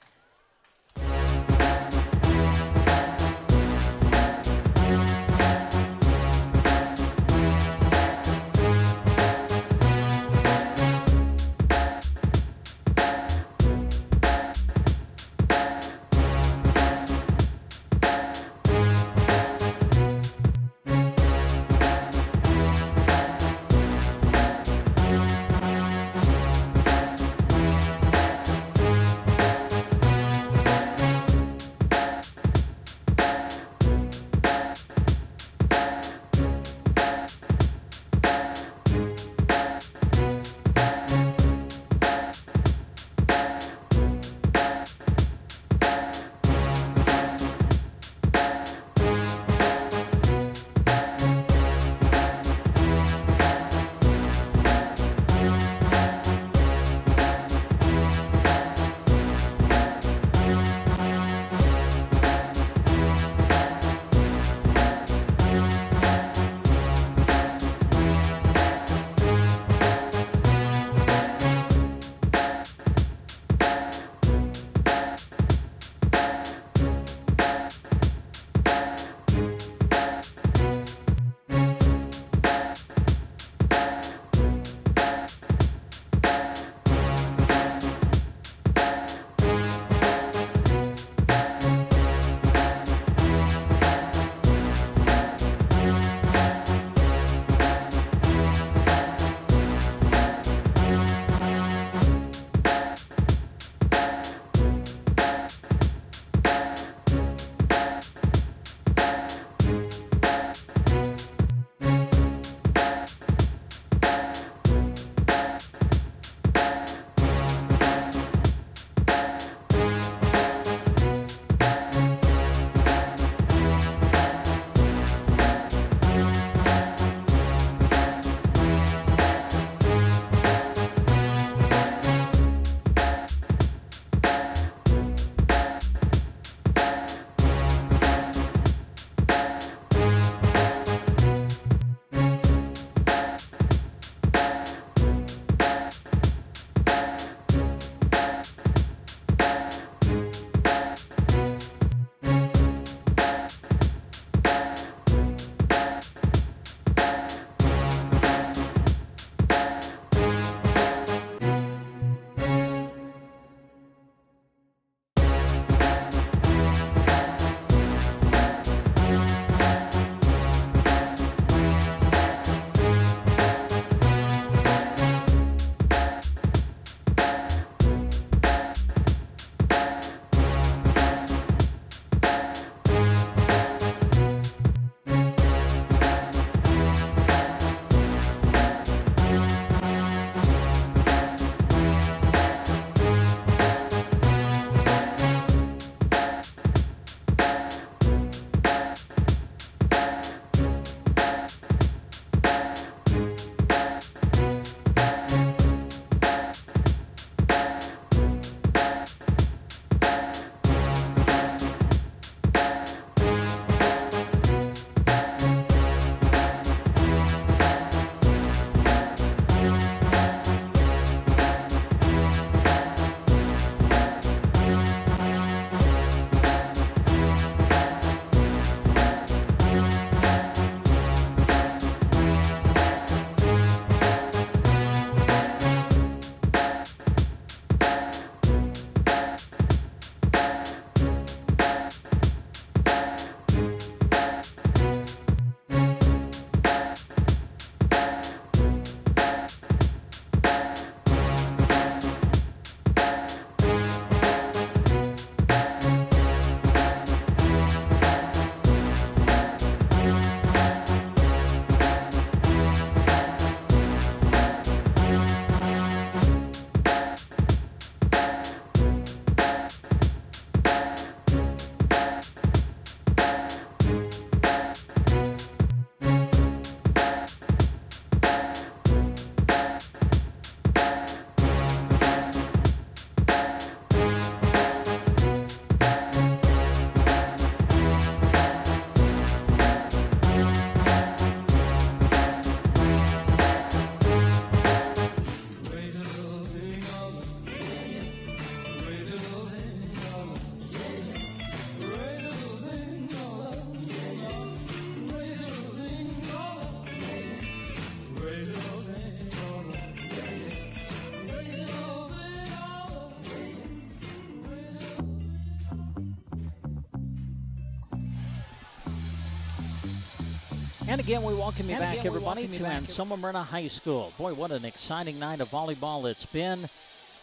And again, we welcome you back, everybody, to Anselmo-Merna High School. Boy, what an exciting night of volleyball it's been.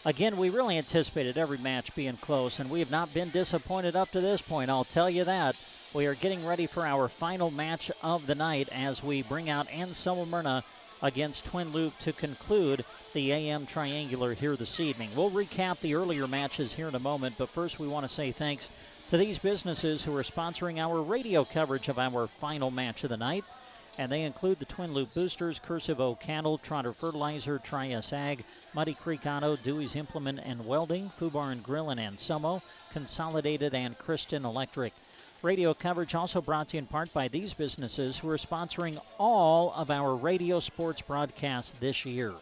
Again, we really anticipated every match being close, and we have not been disappointed up to this point, I'll tell you that. We are getting ready for our final match of the night as we bring out Anselmo-Merna against Twin Loup to conclude the AM Triangular here this evening. We'll recap the earlier matches here in a moment, but first we want to say thanks to these businesses who are sponsoring our radio coverage of our final match of the night. And they include the Twin Loup Boosters, Cursive Oak Cattle, Trotter Fertilizer, Tri-S Ag, Muddy Creek Auto, Dewey's Implement and Welding, Fubar and Grill and Anselmo, Consolidated and Christian Electric. Radio coverage also brought to you in part by these businesses who are sponsoring all of our radio sports broadcasts this year.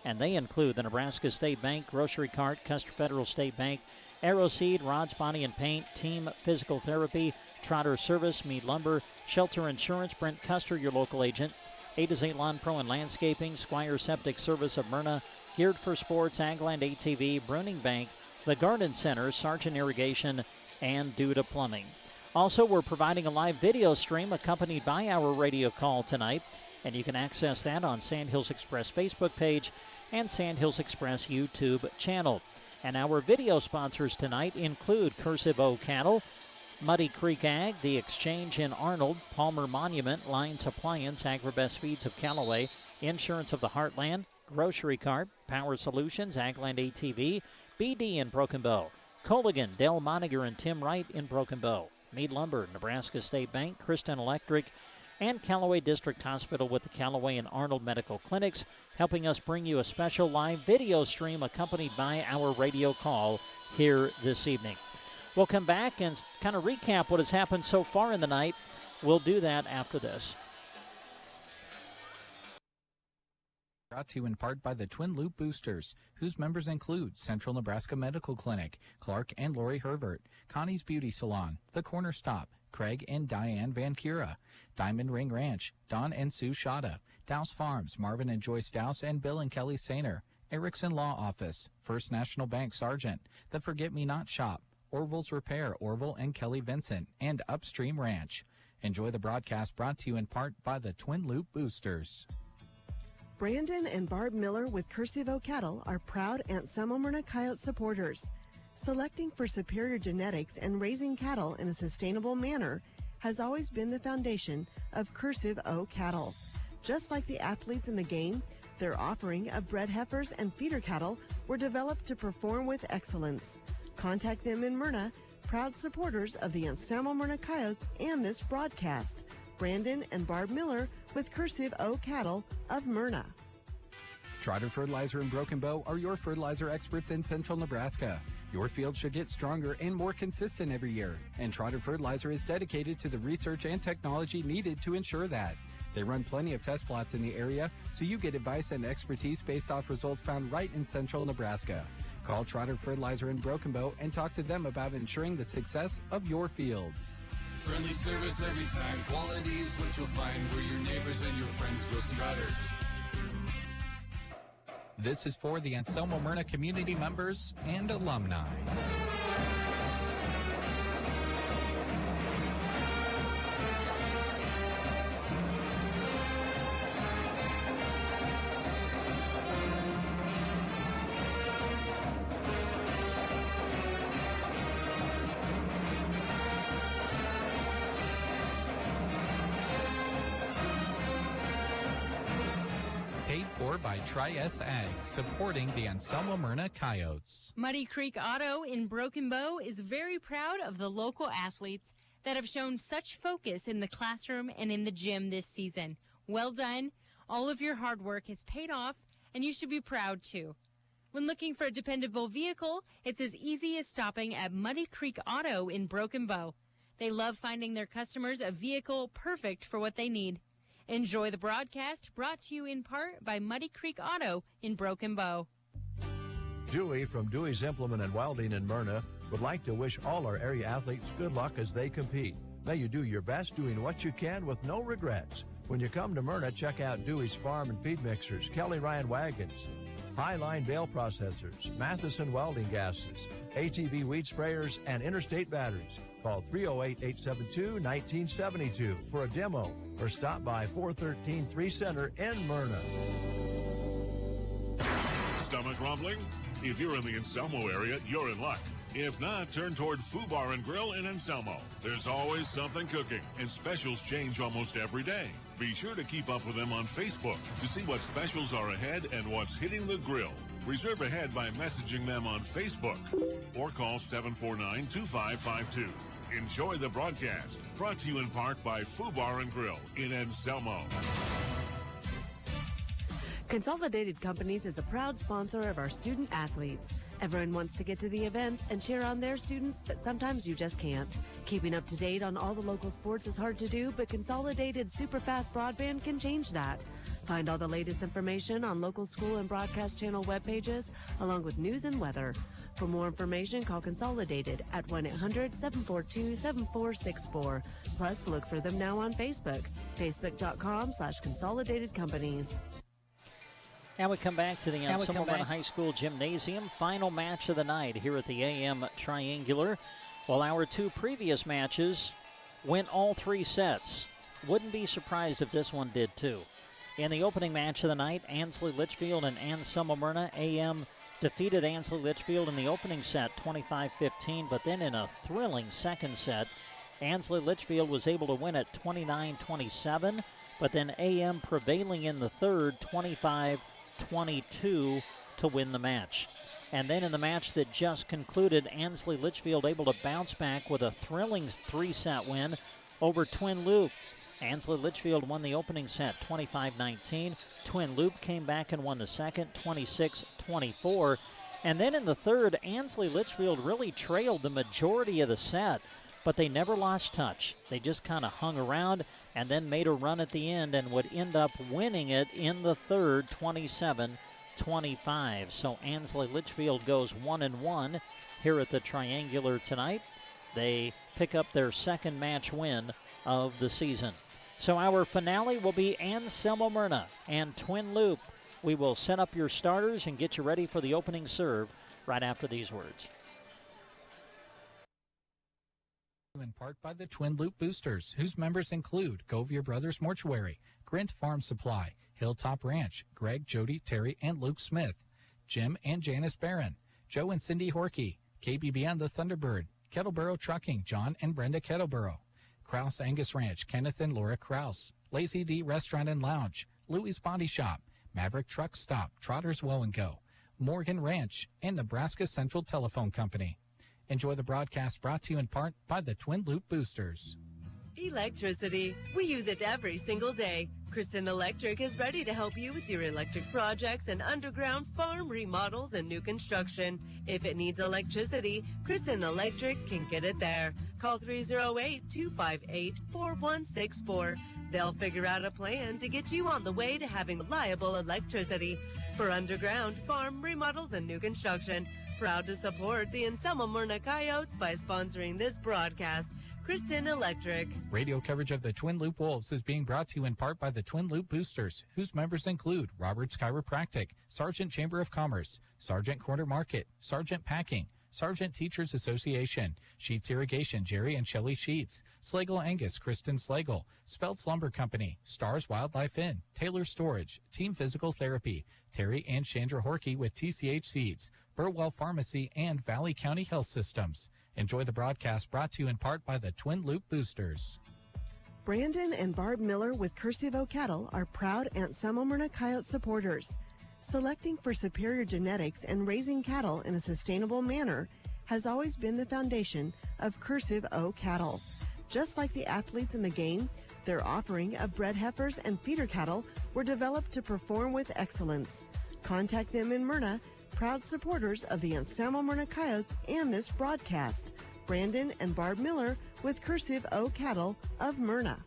And they include the Nebraska State Bank, Grocery Cart, Custer Federal State Bank, Aero Seed, Rods Body and Paint, Team Physical Therapy, Trotter Service, Mead Lumber, Shelter Insurance, Brent Custer, your local agent, A to Z Lawn Pro and Landscaping, Squire Septic Service of Myrna, Geared for Sports, Agland ATV, Bruning Bank, the Garden Center, Sargent Irrigation, and Duda Plumbing. Also, we're providing a live video stream accompanied by our radio call tonight, and you can access that on Sandhills Express Facebook page and Sandhills Express YouTube channel. And our video sponsors tonight include Cursive Oak Cattle, Muddy Creek Ag, The Exchange in Arnold, Palmer Monument, Lyons Appliance, Agribest Feeds of Callaway, Insurance of the Heartland, Grocery Cart, Power Solutions, Agland ATV, BD in Broken Bow, Colligan, Dell Moniger and Tim Wright in Broken Bow, Mead Lumber, Nebraska State Bank, Christian Electric, and Callaway District Hospital with the Callaway and Arnold Medical Clinics, helping us bring you a special live video stream accompanied by our radio call here this evening. We'll come back and kind of recap what has happened so far in the night. We'll do that after this. Brought to you in part by the Twin Loup Boosters, whose members include Central Nebraska Medical Clinic, Clark and Lori Herbert, Connie's Beauty Salon, The Corner Stop, Craig and Diane Van Cura, Diamond Ring Ranch, Don and Sue Shada, Douse Farms, Marvin and Joyce Douse, and Bill and Kelly Sainer, Erickson Law Office, First National Bank Sargent, The Forget Me Not Shop, Orville's Repair, Orville and Kelly Vincent, and Upstream Ranch. Enjoy the broadcast brought to you in part by the Twin Loup Boosters. Brandon and Barb Miller with Cursive Oak Cattle are proud Anselmo-Merna Coyote supporters. Selecting for superior genetics and raising cattle in a sustainable manner has always been the foundation of Cursive Oak Cattle. Just like the athletes in the game, their offering of bred heifers and feeder cattle were developed to perform with excellence. Contact them in Myrna, proud supporters of the Anselmo-Merna Coyotes and this broadcast. Brandon and Barb Miller with Cursive Oak Cattle of Myrna. Trotter Fertilizer and Broken Bow are your fertilizer experts in central Nebraska. Your field should get stronger and more consistent every year, and Trotter Fertilizer is dedicated to the research and technology needed to ensure that. They run plenty of test plots in the area, so you get advice and expertise based off results found right in central Nebraska. Call Trotter Fertilizer and Broken Bow and talk to them about ensuring the success of your fields. Friendly service every time. Quality is what you'll find where your neighbors and your friends go see Trotter. This is for the Anselmo-Merna community members and alumni. By Tri-S Ag, supporting the Anselmo-Merna Coyotes. Muddy Creek Auto in Broken Bow is very proud of the local athletes that have shown such focus in the classroom and in the gym this season. Well done. All of your hard work has paid off, and you should be proud too. When looking for a dependable vehicle, it's as easy as stopping at Muddy Creek Auto in Broken Bow. They love finding their customers a vehicle perfect for what they need. Enjoy the broadcast, brought to you in part by Muddy Creek Auto in Broken Bow. Dewey from Dewey's Implement and Welding in Myrna would like to wish all our area athletes good luck as they compete. May you do your best doing what you can with no regrets. When you come to Myrna, check out Dewey's Farm and Feed Mixers, Kelly Ryan Wagons, Highline Bale Processors, Matheson Welding Gases, ATV Weed Sprayers, and Interstate Batteries. Call 308-872-1972 for a demo or stop by 413 3 Center in Myrna. Stomach rumbling? If you're in the Anselmo area, you're in luck. If not, turn toward Foo Bar and Grill in Anselmo. There's always something cooking, and specials change almost every day. Be sure to keep up with them on Facebook to see what specials are ahead and what's hitting the grill. Reserve ahead by messaging them on Facebook or call 749-2552. Enjoy the broadcast. Brought to you in part by Foo Bar and Grill in Anselmo. Consolidated Companies is a proud sponsor of our student athletes. Everyone wants to get to the events and cheer on their students, but sometimes you just can't. Keeping up to date on all the local sports is hard to do, but Consolidated Superfast Broadband can change that. Find all the latest information on local school and broadcast channel web pages, along with news and weather. For more information, call Consolidated at 1-800-742-7464. Plus, look for them now on Facebook, facebook.com/Consolidated Companies. And we come back to the Anselmo-Merna High School Gymnasium. Final match of the night here at the AM Triangular. Well, our two previous matches went all three sets. Wouldn't be surprised if this one did too. In the opening match of the night, Ansley Litchfield and Anselmo-Merna. AM defeated Ansley Litchfield in the opening set 25-15, but then in a thrilling second set, Ansley Litchfield was able to win at 29-27, but then AM prevailing in the third 25-22 to win the match. And then in the match that just concluded, Ansley Litchfield able to bounce back with a thrilling three-set win over Twin Loup. Ansley Litchfield won the opening set 25-19. Twin Loup came back and won the second 26-24. And then in the third, Ansley Litchfield really trailed the majority of the set, but they never lost touch. They just kind of hung around and then made a run at the end and would end up winning it in the third 27-25. So Ansley Litchfield goes 1-1 here at the Triangular tonight. They pick up their second match win of the season. So our finale will be Anselmo-Merna and Twin Loup. We will set up your starters and get you ready for the opening serve right after these words. In part by the Twin Loup Boosters, whose members include Govier Brothers Mortuary, Grint Farm Supply, Hilltop Ranch, Greg, Jody, Terry, and Luke Smith, Jim and Janice Barron, Joe and Cindy Horkey, KBBN The Thunderbird, Kettleboro Trucking, John and Brenda Kettleboro, Krause Angus Ranch, Kenneth and Laura Krause, Lazy D Restaurant and Lounge, Louie's Body Shop, Maverick Truck Stop, Trotters Woe and Go, Morgan Ranch, and Nebraska Central Telephone Company. Enjoy the broadcast brought to you in part by the Twin Loup Boosters. Electricity. We use it every single day. Kristen Electric is ready to help you with your electric projects and underground farm remodels and new construction. If it needs electricity, Kristen Electric can get it there. Call 308-258-4164. They'll figure out a plan to get you on the way to having reliable electricity. For underground farm remodels and new construction, proud to support the Anselmo-Merna Coyotes by sponsoring this broadcast. Kristen Electric. Radio coverage of the Twin Loup Wolves is being brought to you in part by the Twin Loup Boosters, whose members include Roberts Chiropractic, Sargent Chamber of Commerce, Sargent Corner Market, Sargent Packing, Sargent Teachers Association, Sheets Irrigation, Jerry and Shelley Sheets, Slagle Angus, Kristen Slagle, Speltz Lumber Company, Stars Wildlife Inn, Taylor Storage, Team Physical Therapy, Terry and Chandra Horkey with TCH Seeds, Burwell Pharmacy, and Valley County Health Systems. Enjoy the broadcast brought to you in part by the Twin Loup Boosters. Brandon and Barb Miller with Cursive Cattle are proud Anselmo-Merna Coyote supporters. Selecting for superior genetics and raising cattle in a sustainable manner has always been the foundation of Cursive Cattle. Just like the athletes in the game, their offering of bred heifers and feeder cattle were developed to perform with excellence. Contact them in Myrna, proud supporters of the Anselmo-Merna Coyotes and this broadcast. Brandon and Barb Miller with Cursive Cattle of Myrna.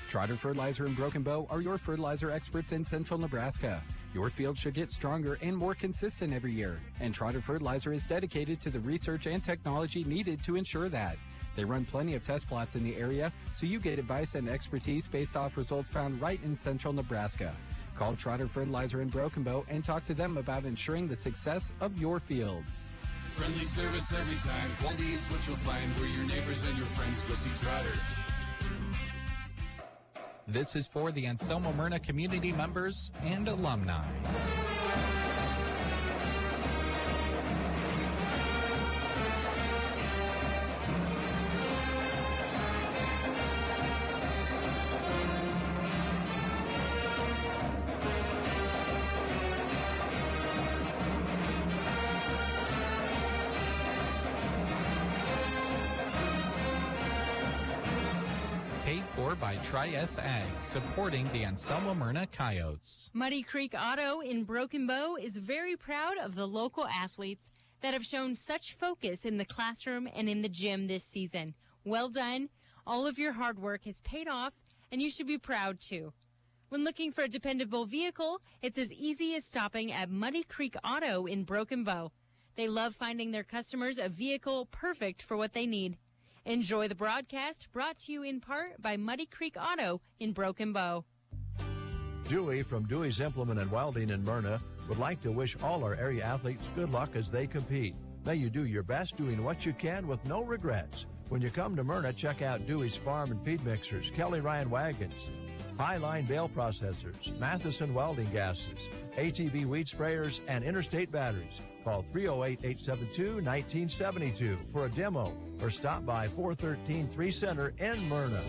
Trotter Fertilizer and Broken Bow are your fertilizer experts in central Nebraska. Your field should get stronger and more consistent every year, and Trotter Fertilizer is dedicated to the research and technology needed to ensure that. They run plenty of test plots in the area, so you get advice and expertise based off results found right in central Nebraska. Call Trotter Fertilizer in Broken Bow and talk to them about ensuring the success of your fields. Friendly service every time. Quality is what you'll find where your neighbors and your friends go see Trotter. This is for the Anselmo-Merna community members and alumni. By Tri-S Ag, supporting the Anselmo-Merna Coyotes. Muddy Creek Auto in Broken Bow is very proud of the local athletes that have shown such focus in the classroom and in the gym this season. Well done. All of your hard work has paid off, and you should be proud too. When looking for a dependable vehicle, it's as easy as stopping at Muddy Creek Auto in Broken Bow. They love finding their customers a vehicle perfect for what they need. Enjoy the broadcast, brought to you in part by Muddy Creek Auto in Broken Bow. Dewey from Dewey's Implement and Welding in Myrna would like to wish all our area athletes good luck as they compete. May you do your best doing what you can with no regrets. When you come to Myrna, check out Dewey's Farm and Feed Mixers, Kelly Ryan Wagons, Highline Bale Processors, Matheson Welding Gases, ATV Weed Sprayers, and Interstate Batteries. Call 308-872-1972 for a demo or stop by 413 3 Center in Myrna.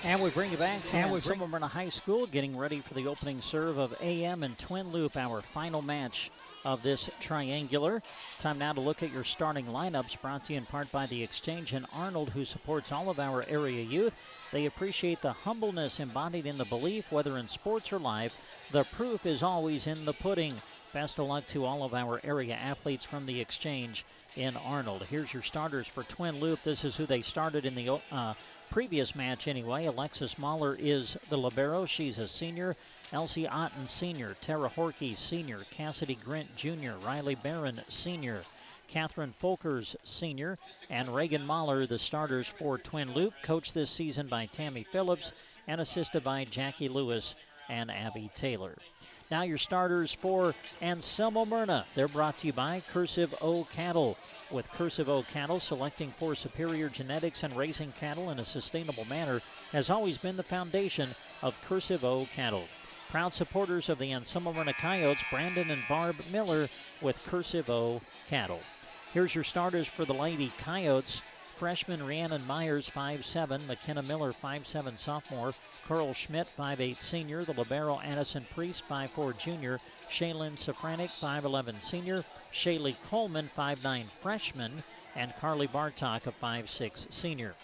And we bring you back to Anselmo-Merna High School, getting ready for the opening serve of AM and Twin Loup, our final match of this triangular. Time now to look at your starting lineups, brought to you in part by the Exchange in Arnold, who supports all of our area youth. They appreciate the humbleness embodied in the belief, whether in sports or life, the proof is always in the pudding. Best of luck to all of our area athletes from the Exchange in Arnold. Here's your starters for Twin Loup. This is who they started in the previous match anyway. Alexis Mahler is the libero. She's a senior. Elsie Otten, senior. Tara Horkey, senior. Cassidy Grint, junior. Riley Barron, senior. Catherine Folkers, senior, and Reagan Mahler, the starters for Twin Loup, coached this season by Tammy Phillips and assisted by Jackie Lewis and Abby Taylor. Now your starters for Anselmo-Merna. They're brought to you by Cursive O Cattle. With Cursive O Cattle, selecting for superior genetics and raising cattle in a sustainable manner has always been the foundation of Cursive O Cattle. Proud supporters of the Anselmo-Merna Coyotes, Brandon and Barb Miller with Cursive O Cattle. Here's your starters for the Lady Coyotes. Freshman Rhiannon Myers, 5'7", McKenna Miller, 5'7", sophomore, Carl Schmidt, 5'8", senior, the libero Addison Priest, 5'4", junior, Shaylin Safranik, 5'11", senior, Shaylee Coleman, 5'9", freshman, and Carly Bartok, a 5'6", senior.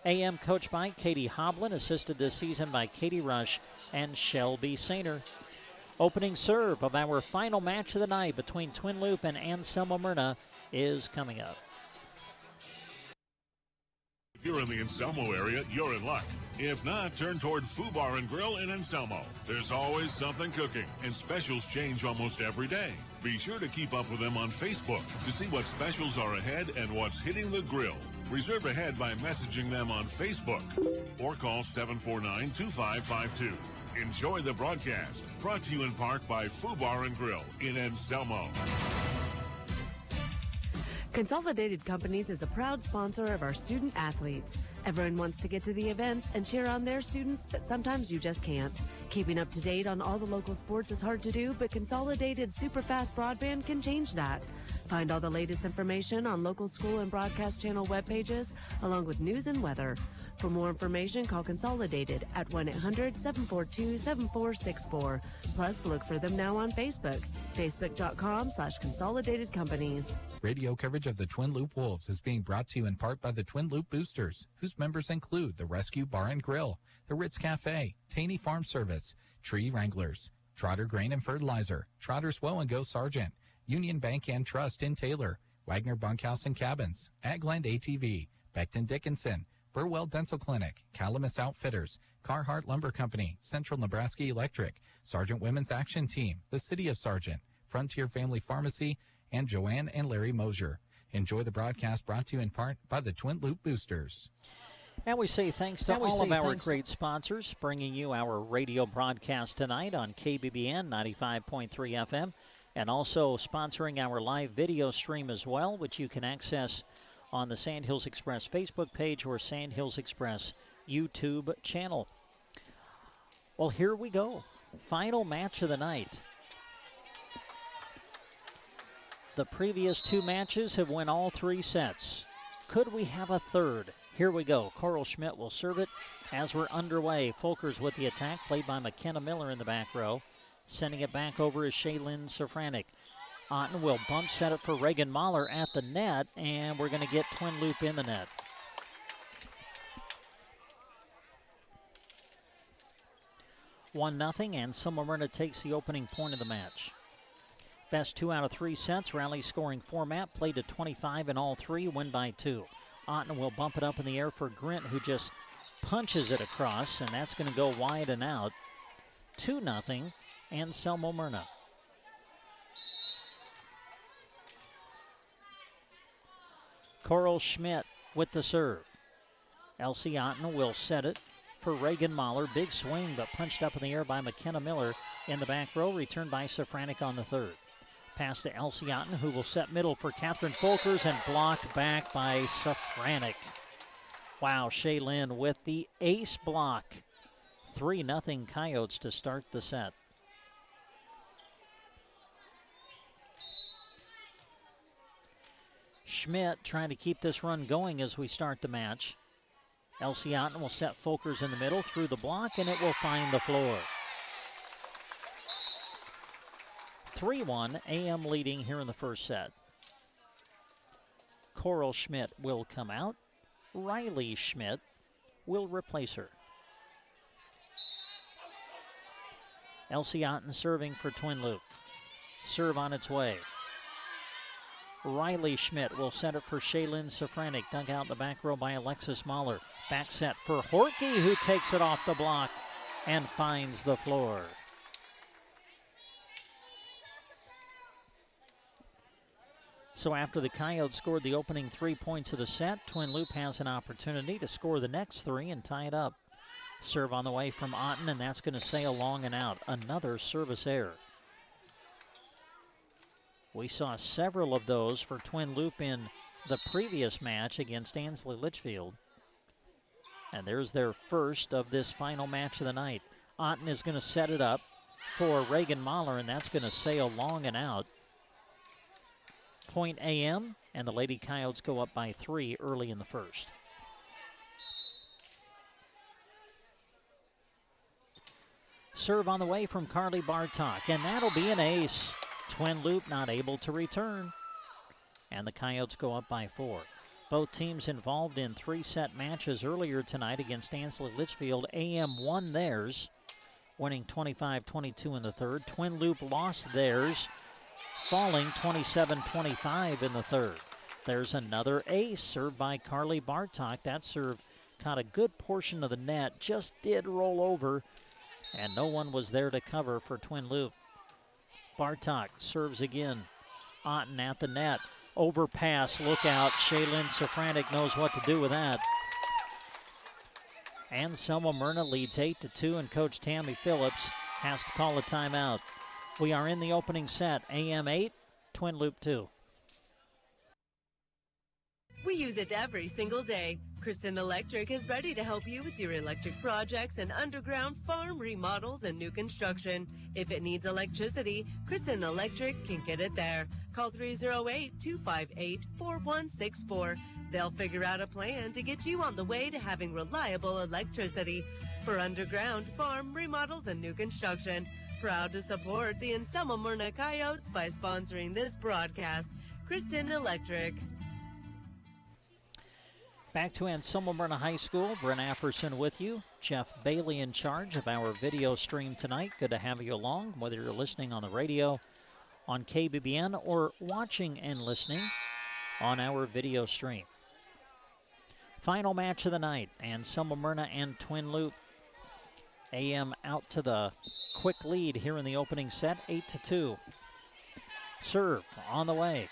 AM coached by Katie Hoblin, assisted this season by Katie Rush and Shelby Sainer. Opening serve of our final match of the night between Twin Loup and Anselmo-Merna is coming up. If you're in the Anselmo area, you're in luck. If not, turn toward Foo Bar and Grill in Anselmo. There's always something cooking, and specials change almost every day. Be sure to keep up with them on Facebook to see what specials are ahead and what's hitting the grill. Reserve ahead by messaging them on Facebook or call 749-2552. Enjoy the broadcast, brought to you in part by Foo Bar and Grill in Anselmo. Consolidated Companies is a proud sponsor of our student athletes. Everyone wants to get to the events and cheer on their students, but sometimes you just can't. Keeping up to date on all the local sports is hard to do, but Consolidated Superfast Broadband can change that. Find all the latest information on local school and broadcast channel web pages, along with news and weather. For more information, call Consolidated at 1-800-742-7464. Plus, look for them now on Facebook, facebook.com/Consolidated Companies. Radio coverage of the Twin Loup Wolves is being brought to you in part by the Twin Loup Boosters, whose members include the Rescue Bar and Grill, the Ritz Cafe, Taney Farm Service, Tree Wranglers, Trotter Grain and Fertilizer, Trotter's Well and Go Sargent, Union Bank and Trust in Taylor, Wagner Bunkhouse and Cabins, Agland ATV, Becton Dickinson, Burwell Dental Clinic, Calamus Outfitters, Carhartt Lumber Company, Central Nebraska Electric, Sargent Women's Action Team, the City of Sargent, Frontier Family Pharmacy, and Joanne and Larry Mosier. Enjoy the broadcast, brought to you in part by the Twin Loup Boosters. And we say thanks to all of our great sponsors, bringing you our radio broadcast tonight on KBBN 95.3 FM, and also sponsoring our live video stream as well, which you can access on the Sandhills Express Facebook page or Sandhills Express YouTube channel. Well, here we go. Final match of the night. The previous two matches have won all three sets. Could we have a third? Here we go. Coral Schmidt will serve it as we're underway. Folkers with the attack, played by McKenna Miller in the back row. Sending it back over is Shaylin Safranik. Otten will bump set it for Reagan Mahler at the net, and we're going to get Twin Loup in the net. One nothing, and Anselmo-Merna takes the opening point of the match. Best 2 out of 3 sets, rally scoring format, played to 25 in all three, win by 2. Otten will bump it up in the air for Grint, who just punches it across, and that's going to go wide and out. 2-0, Anselmo-Merna. Coral Schmidt with the serve. Elsie Otten will set it for Reagan Mahler. Big swing, but punched up in the air by McKenna Miller in the back row, returned by Safranik on the third. Pass to Elsie Otten, who will set middle for Catherine Folkers, and blocked back by Safranik. Wow, Shaylin with the ace block. 3-0 Coyotes to start the set. Schmidt trying to keep this run going as we start the match. Elsie Otten will set Folkers in the middle through the block, and it will find the floor. 3-1, AM leading here in the first set. Coral Schmidt will come out. Riley Schmidt will replace her. Elsie Otten serving for Twin Loup. Serve on its way. Riley Schmidt will set it for Shaylin Safranik, dug out in the back row by Alexis Mahler. Back set for Horkey, who takes it off the block and finds the floor. So after the Coyotes scored the opening 3 points of the set, Twin Loup has an opportunity to score the next 3 and tie it up. Serve on the way from Otten, and that's going to sail long and out. Another service error. We saw several of those for Twin Loup in the previous match against Ansley Litchfield. And there's their first of this final match of the night. Otten is going to set it up for Reagan Mahler, and that's going to sail long and out. Point AM, and the Lady Coyotes go up by 3 early in the first. Serve on the way from Carly Bartok, and that'll be an ace. Twin Loup not able to return, and the Coyotes go up by 4. Both teams involved in 3-set matches earlier tonight against Ansley Litchfield. AM won theirs, winning 25-22 in the third. Twin Loup lost theirs, falling 27-25 in the third. There's another ace served by Carly Bartok. That serve caught a good portion of the net, just did roll over, and no one was there to cover for Twin Loup. Bartok serves again. Otten at the net. Overpass, look out. Shaylin Safranik knows what to do with that. Anselmo-Merna leads 8-2, and Coach Tammy Phillips has to call a timeout. We are in the opening set. AM 8, Twin Loup 2. We use it every single day. Kristen Electric is ready to help you with your electric projects and underground farm remodels and new construction. If it needs electricity, Kristen Electric can get it there. Call 308-258-4164. They'll figure out a plan to get you on the way to having reliable electricity. For underground farm remodels and new construction. Proud to support the Anselmo-Merna Coyotes by sponsoring this broadcast. Kristen Electric. Back to Anselmo-Merna High School. Brent Apperson with you. Jeff Bailey in charge of our video stream tonight. Good to have you along, whether you're listening on the radio, on KBBN, or watching and listening on our video stream. Final match of the night, Anselmo-Merna and Twin Loup. AM out to the quick lead here in the opening set, 8-2. Serve on the way.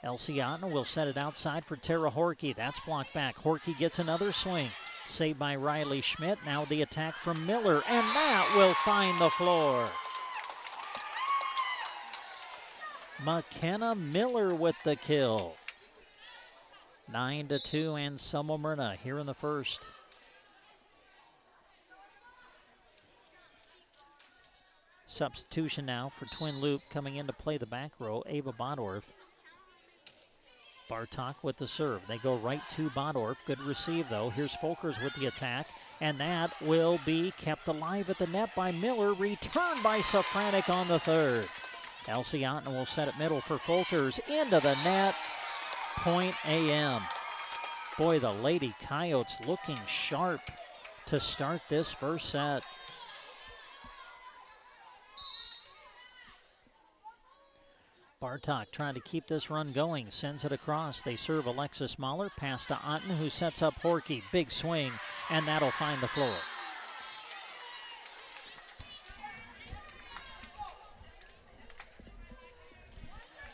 Elsie Otten will set it outside for Tara Horkey. That's blocked back. Horkey gets another swing. Saved by Riley Schmidt. Now the attack from Miller, and that will find the floor. McKenna Miller with the kill. 9-2 Anselmo-Merna here in the first. Substitution now for Twin Loup coming in to play the back row, Ava Bodorf. Bartok with the serve. They go right to Bodorf. Good receive, though. Here's Folkers with the attack, and that will be kept alive at the net by Miller. Returned by Safranek on the third. Elsie Otten will set it middle for Folkers. Into the net. Point AM. Boy, the Lady Coyotes looking sharp to start this first set. Bartok trying to keep this run going, sends it across. They serve Alexis Mahler, pass to Otten, who sets up Horkey. Big swing, and that'll find the floor.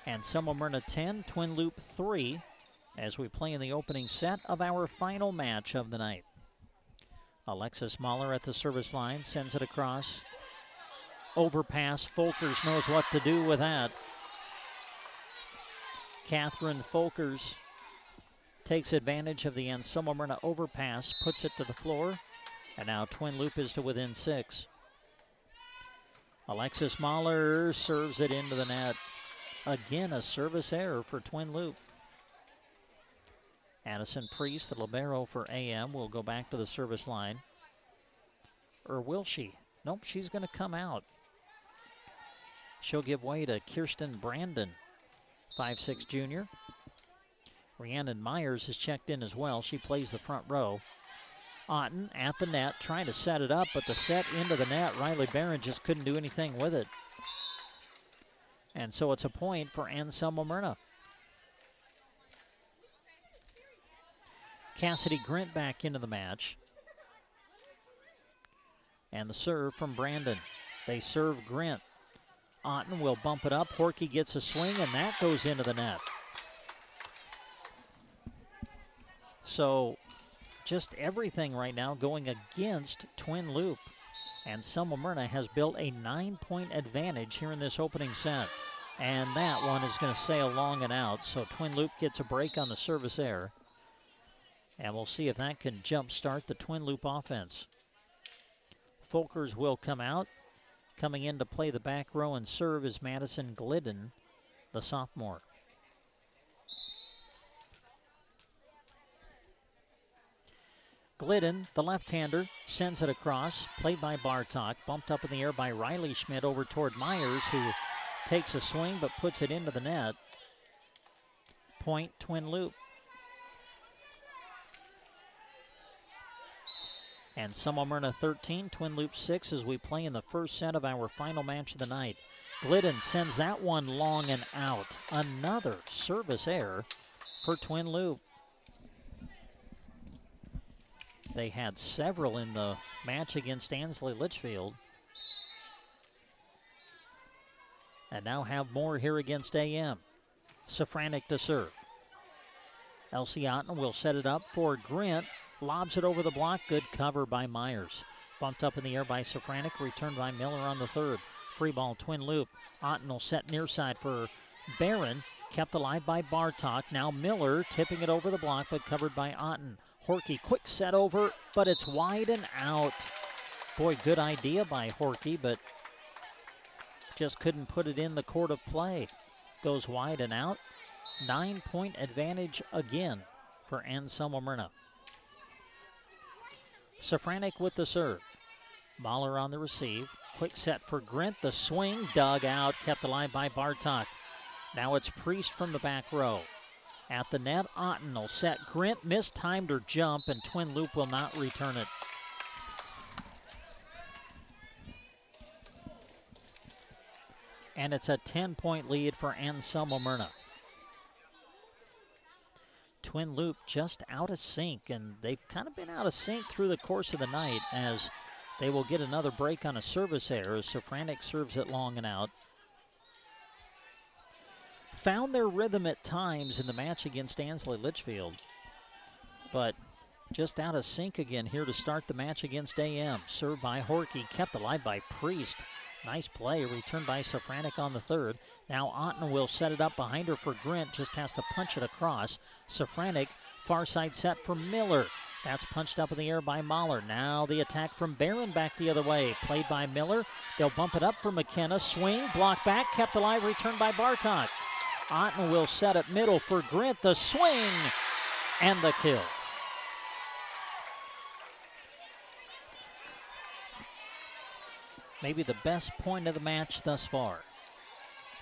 Anselmo-Merna 10, Twin Loup 3, as we play in the opening set of our final match of the night. Alexis Mahler at the service line, sends it across. Overpass, Folkers knows what to do with that. Catherine Folkers takes advantage of the Anselmo-Merna overpass, puts it to the floor, and now Twin Loup is to within 6. Alexis Mahler serves it into the net. Again, a service error for Twin Loup. Addison Priest, the libero for AM, will go back to the service line. Or will she? Nope, she's going to come out. She'll give way to Kirsten Brandon, 5'6" junior. Rhiannon Myers is checked in as well. She plays the front row. Otten at the net, trying to set it up, but the set into the net, Riley Barron just couldn't do anything with it. And so it's a point for Anselmo-Merna. Cassidy Grint back into the match. And the serve from Brandon. They serve Grint. Otten will bump it up. Horkey gets a swing, and that goes into the net. So just everything right now going against Twin Loup. Anselmo-Merna has built a 9-point advantage here in this opening set. And that one is going to sail long and out. So Twin Loup gets a break on the service error. And we'll see if that can jumpstart the Twin Loup offense. Folkers will come out. Coming in to play the back row and serve is Madison Glidden, the sophomore. Glidden, the left-hander, sends it across. Played by Bartok. Bumped up in the air by Riley Schmidt over toward Myers, who takes a swing but puts it into the net. Point Twin Loup. Anselmo-Merna 13, Twin Loup 6 as we play in the first set of our final match of the night. Glidden sends that one long and out. Another service error for Twin Loup. They had several in the match against Ansley Litchfield. And now have more here against AM. Safranek to serve. Elsie Otten will set it up for Grint. Lobs it over the block. Good cover by Myers. Bumped up in the air by Safranek. Returned by Miller on the third. Free ball, Twin Loup. Otten will set near side for Barron. Kept alive by Bartok. Now Miller tipping it over the block, but covered by Otten. Horkey, quick set over, but it's wide and out. Boy, good idea by Horkey, but just couldn't put it in the court of play. Goes wide and out. 9-point advantage again for Anselmo-Merna. Safranek with the serve. Mahler on the receive. Quick set for Grint. The swing dug out, kept alive by Bartok. Now it's Priest from the back row. At the net, Otten will set. Grint mistimed her jump, and Twin Loup will not return it. And it's a 10-point lead for Anselmo-Merna. Twin Loup just out of sync, and they've kind of been out of sync through the course of the night as they will get another break on a service error as Safranek serves it long and out. Found their rhythm at times in the match against Ansley Litchfield, but just out of sync again here to start the match against AM. Served by Horkey, kept alive by Priest. Nice play, returned by Safranek on the third. Now Otten will set it up behind her for Grint, just has to punch it across. Safranek, far side set for Miller. That's punched up in the air by Mahler. Now the attack from Barron back the other way. Played by Miller. They'll bump it up for McKenna. Swing, block back, kept alive, returned by Bartok. Otten will set it middle for Grint. The swing and the kill. Maybe the best point of the match thus far.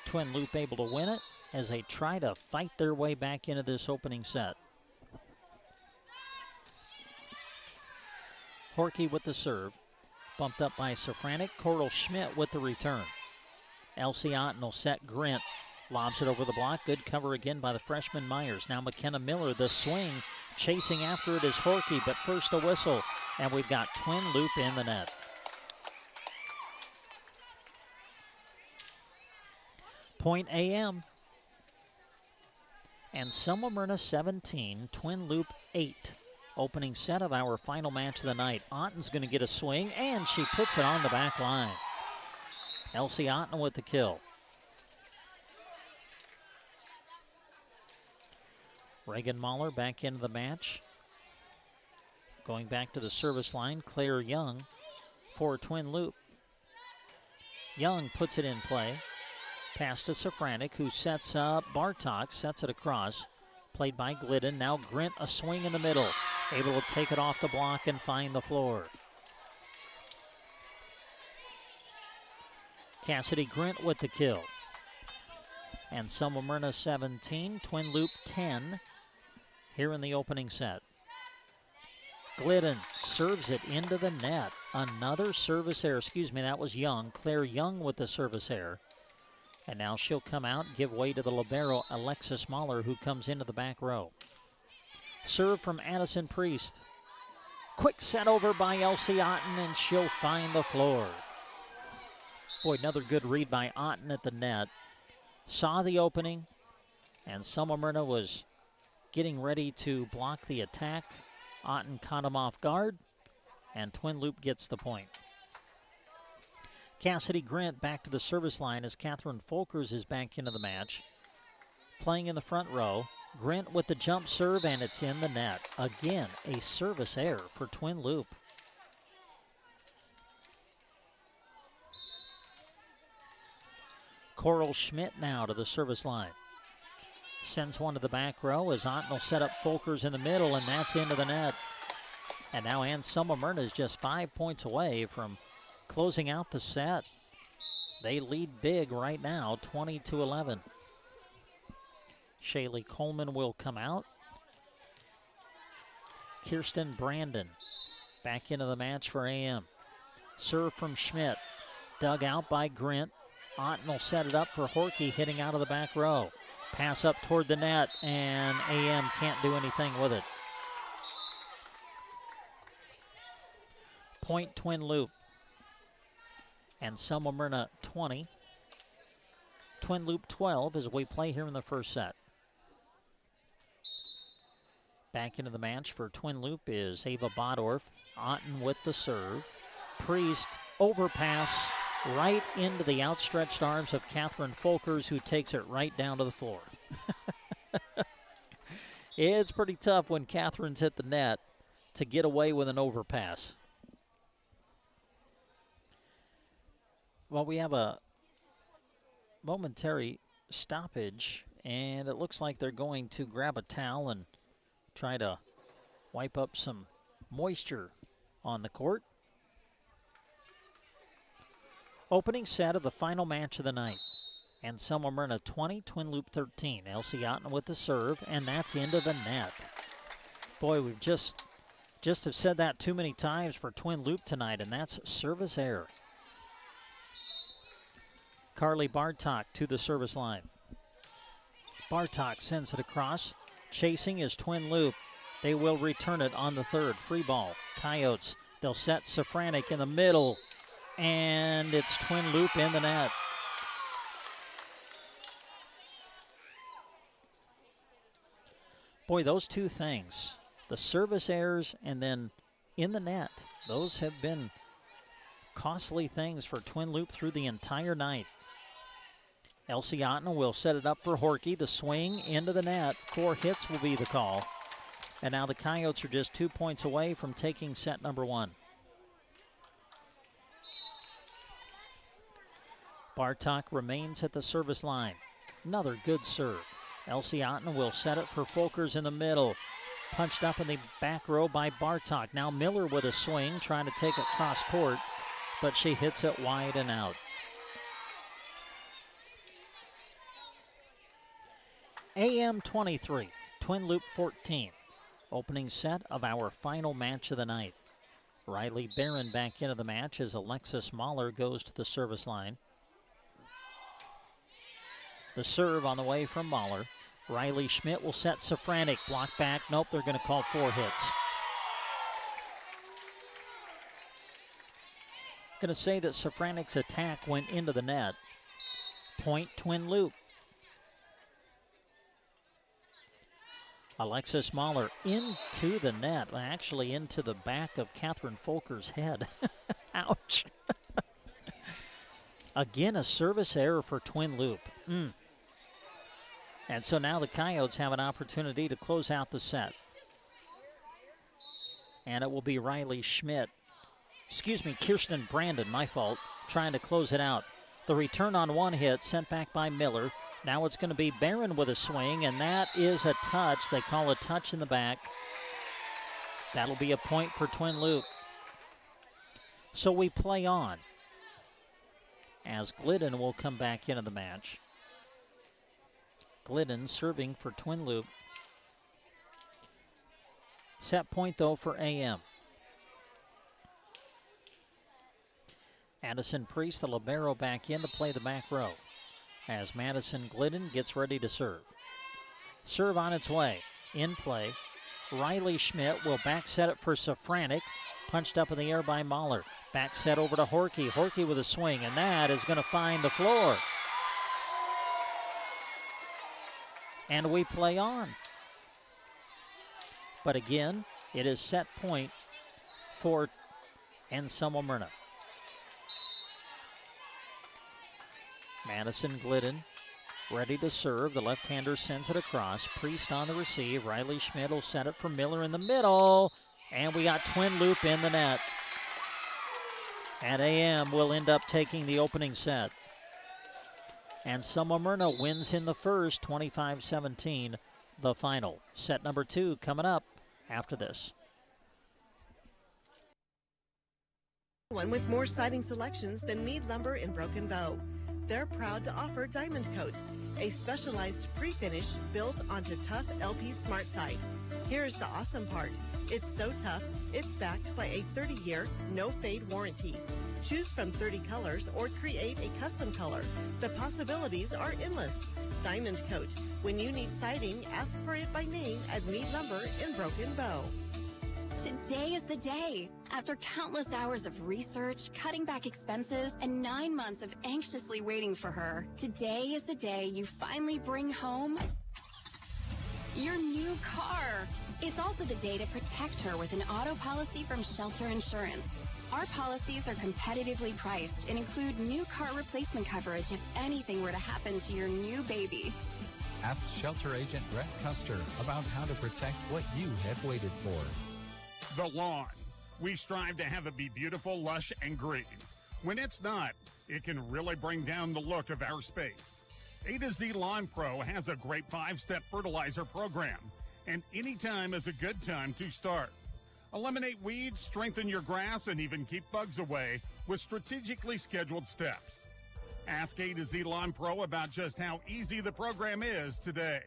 Twin Loup able to win it as they try to fight their way back into this opening set. Horkey with the serve. Bumped up by Safranek. Coral Schmidt with the return. Elsie Otten will set Grint. Lobs it over the block. Good cover again by the freshman Myers. Now McKenna Miller, the swing. Chasing after it is Horkey, but first a whistle. And we've got Twin Loup in the net. Point AM. Anselmo-Merna 17, Twin Loup 8. Opening set of our final match of the night. Otten's going to get a swing, and she puts it on the back line. Elsie Otten with the kill. Reagan Mahler back into the match. Going back to the service line, Claire Young for Twin Loup. Young puts it in play. Pass to Safranek, who sets up Bartok, sets it across. Played by Glidden. Now Grint, a swing in the middle. Able to take it off the block and find the floor. Cassidy Grint with the kill. Anselmo-Merna 17, Twin Loup 10 here in the opening set. Glidden serves it into the net. Another service error. That was Young. Claire Young with the service error. And now she'll come out, give way to the libero, Alexis Mahler, who comes into the back row. Serve from Addison Priest. Quick set over by Elsie Otten, and she'll find the floor. Boy, another good read by Otten at the net. Saw the opening, and Anselmo-Merna was getting ready to block the attack. Otten caught him off guard, and Twin Loup gets the point. Cassidy Grint back to the service line as Catherine Folkers is back into the match. Playing in the front row. Grint with the jump serve, and it's in the net. Again, a service error for Twin Loup. Coral Schmidt now to the service line. Sends one to the back row as Otten will set up Folkers in the middle, and that's into the net. And now Anselmo-Merna is just 5 points away from closing out the set. They lead big right now, 20-11. Shaylee Coleman will come out. Kirsten Brandon back into the match for AM. Serve from Schmidt. Dug out by Grint. Otten will set it up for Horkey, hitting out of the back row. Pass up toward the net, and AM can't do anything with it. Point Twin Loup. Anselmo-Merna 20. Twin Loup 12 as we play here in the first set. Back into the match for Twin Loup is Ava Bodorf. Otten with the serve. Priest overpass right into the outstretched arms of Catherine Folkers, who takes it right down to the floor. It's pretty tough when Catherine's hit the net to get away with an overpass. Well, we have a momentary stoppage, and it looks like they're going to grab a towel and try to wipe up some moisture on the court. Opening set of the final match of the night. Anselmo-Merna 20, Twin Loup 13. Elsie Otten with the serve, and that's into the net. Boy, we've just have said that too many times for Twin Loup tonight, and that's service error. Carly Bartok to the service line. Bartok sends it across. Chasing is Twin Loup. They will return it on the third. Free ball. Coyotes. They'll set Safranek in the middle. And it's Twin Loup in the net. Boy, those two things The service errors and then in the net, those have been costly things for Twin Loup through the entire night. Elsie Otten will set it up for Horkey. The swing into the net. 4 hits will be the call. And now the Coyotes are just 2 points away from taking set number 1. Bartok remains at the service line. Another good serve. Elsie Otten will set it for Folkers in the middle. Punched up in the back row by Bartok. Now Miller with a swing, trying to take it cross court, but she hits it wide and out. AM 23, Twin Loup 14. Opening set of our final match of the night. Riley Barron back into the match as Alexis Mahler goes to the service line. The serve on the way from Mahler. Riley Schmidt will set Safranek. Block back. Nope, they're going to call 4 hits. Going to say that Safranek's attack went into the net. Point Twin Loup. Alexis Mahler into the net, actually into the back of Catherine Folkers' head. Ouch. Again, a service error for Twin Loup. And so now the Coyotes have an opportunity to close out the set. And it will be Riley Schmidt. Kirsten Brandon, my fault, trying to close it out. The return on 1 hit sent back by Miller. Now it's going to be Barron with a swing, and that is a touch. They call a touch in the back. That'll be a point for Twin Loup. So we play on as Glidden will come back into the match. Glidden serving for Twin Loup. Set point, though, for AM. Addison Priest, the libero, back in to play the back row as Madison Glidden gets ready to serve. Serve on its way. In play. Riley Schmidt will back set it for Safranek. Punched up in the air by Mahler. Back set over to Horkey. Horkey with a swing, and that is going to find the floor. And we play on. But again, it is set point for Anselmo-Merna. Madison Glidden ready to serve. The left-hander sends it across. Priest on the receive. Riley Schmidt will set it for Miller in the middle. And we got Twin Loup in the net. And AM will end up taking the opening set. Anselmo-Merna wins in the first, 25-17, the final. Set number 2 coming up after this. One with more siding selections than Mead Lumber in Broken Bow. They're proud to offer Diamond Coat, a specialized pre-finish built onto tough LP Smart Side. Here's the awesome part. It's so tough, it's backed by a 30-year no-fade warranty. Choose from 30 colors or create a custom color. The possibilities are endless. Diamond Coat. When you need siding, ask for it by name at Mead Lumber in Broken Bow. Today is the day. After countless hours of research, cutting back expenses, and 9 months of anxiously waiting for her, today is the day you finally bring home your new car. It's also the day to protect her with an auto policy from Shelter Insurance. Our policies are competitively priced and include new car replacement coverage if anything were to happen to your new baby. Ask Shelter Agent Brett Custer about how to protect what you have waited for. The lawn. We strive to have it be beautiful, lush, and green. When it's not, it can really bring down the look of our space. A to Z Lawn Pro has a great 5-step fertilizer program, and any time is a good time to start. Eliminate weeds, strengthen your grass, and even keep bugs away with strategically scheduled steps. Ask A to Z Lawn Pro about just how easy the program is today.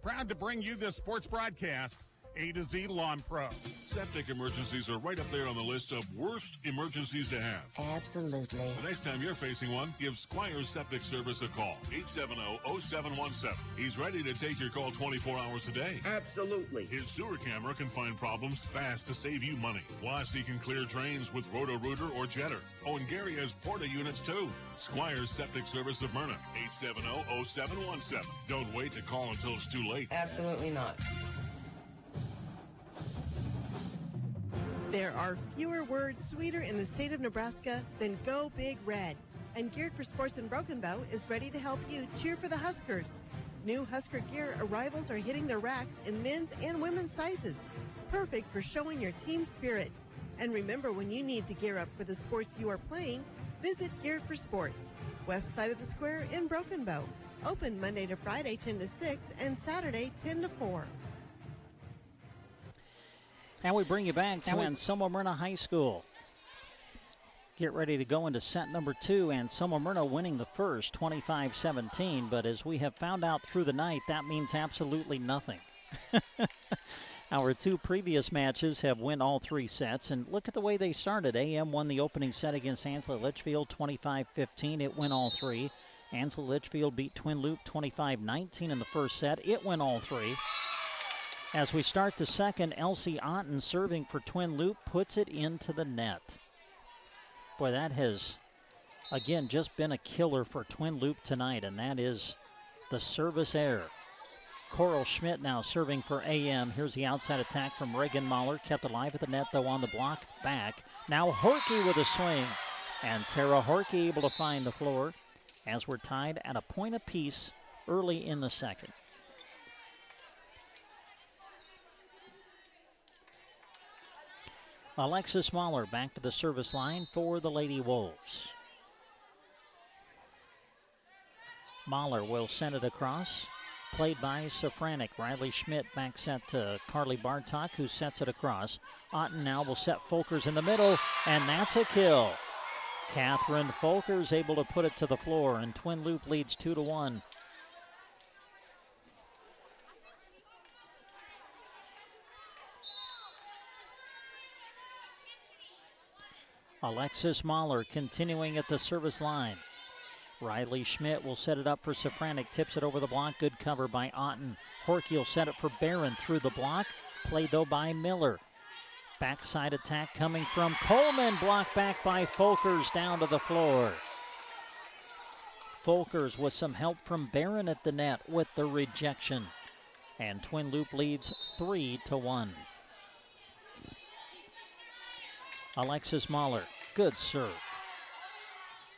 Proud to bring you this sports broadcast, A to Z Lawn Pro. Septic emergencies are right up there on the list of worst emergencies to have. Absolutely. The next time you're facing one, give Squire's Septic Service a call. 870-0717. He's ready to take your call 24 hours a day. Absolutely. His sewer camera can find problems fast to save you money. Plus, he can clear drains with Roto-Rooter or Jetter. Oh, and Gary has Porta units, too. Squire's Septic Service of Myrna. 870-0717. Don't wait to call until it's too late. Absolutely not. There are fewer words sweeter in the state of Nebraska than Go Big Red. And Geared for Sports in Broken Bow is ready to help you cheer for the Huskers. New Husker gear arrivals are hitting their racks in men's and women's sizes. Perfect for showing your team spirit. And remember, when you need to gear up for the sports you are playing, visit Geared for Sports, west side of the square in Broken Bow. Open Monday to Friday 10 to 6 and Saturday 10 to 4. And we bring you back to Anselmo-Merna High School. Get ready to go into set number 2. Anselmo-Merna winning the first, 25-17. But as we have found out through the night, that means absolutely nothing. Our 2 previous matches have won all 3 sets. And look at the way they started. AM won the opening set against Ansley Litchfield, 25-15. It won all 3. Ansley Litchfield beat Twin Loup 25-19 in the first set. It won all 3. As we start the second, Elsie Otten serving for Twin Loup puts it into the net. Boy, that has, again, just been a killer for Twin Loup tonight, and that is the service error. Coral Schmidt now serving for AM. Here's the outside attack from Reagan Mahler. Kept alive at the net, though, on the block back. Now Horkey with a swing. And Tara Horkey able to find the floor as we're tied at a point apiece early in the second. Alexis Mahler back to the service line for the Lady Wolves. Mahler will send it across. Played by Safranek. Riley Schmidt back set to Carly Bartok, who sets it across. Otten now will set Folkers in the middle, and that's a kill. Catherine Folkers able to put it to the floor, and Twin Loup leads 2-1. Alexis Mahler continuing at the service line. Riley Schmidt will set it up for Safranek. Tips it over the block. Good cover by Otten. Horkey will set it for Barron through the block. Played, though, by Miller. Backside attack coming from Coleman. Blocked back by Folkers down to the floor. Folkers with some help from Barron at the net with the rejection. And Twin Loup leads 3-1. Alexis Mahler, good serve.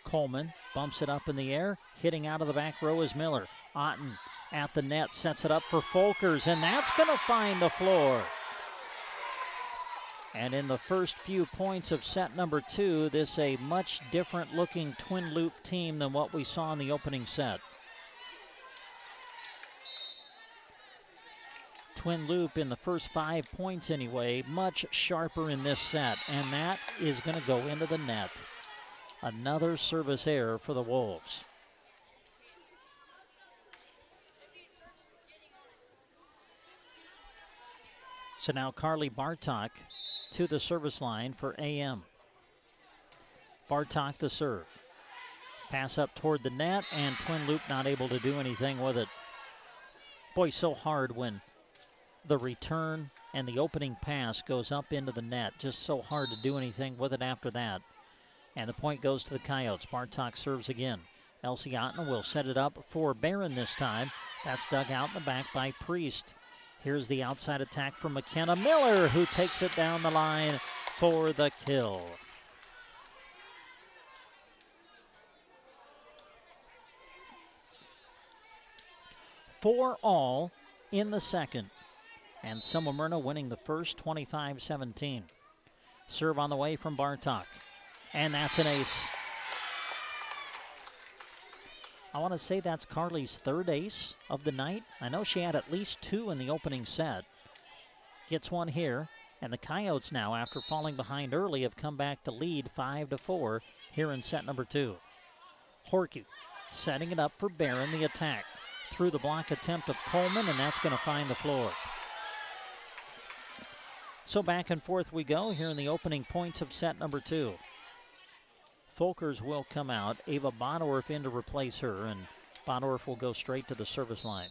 Coleman bumps it up in the air. Hitting out of the back row is Miller. Otten at the net, sets it up for Folkers, and that's going to find the floor. And in the first few points of set number 2, this a much different looking Twin Loup team than what we saw in the opening set. Twin Loup in the first 5 points anyway, much sharper in this set, and that is going to go into the net. Another service error for the Wolves. So now Carly Bartok to the service line for AM. Bartok the serve. Pass up toward the net, and Twin Loup not able to do anything with it. Boy, so hard when the return and the opening pass goes up into the net. Just so hard to do anything with it after that. And the point goes to the Coyotes. Bartok serves again. Elsie Otten will set it up for Barron this time. That's dug out in the back by Priest. Here's the outside attack from McKenna Miller, who takes it down the line for the kill. Four all in the second. And Anselmo-Merna winning the first, 25-17. Serve on the way from Bartok. And that's an ace. I want to say that's Carly's third ace of the night. I know she had at least 2 in the opening set. Gets one here. And the Coyotes now, after falling behind early, have come back to lead 5-4 here in set number 2. Horkey setting it up for Barron, the attack. Through the block attempt of Coleman, and that's going to find the floor. So back and forth we go here in the opening points of set number 2. Folkers will come out. Ava Bodorf in to replace her, and Bodorf will go straight to the service line.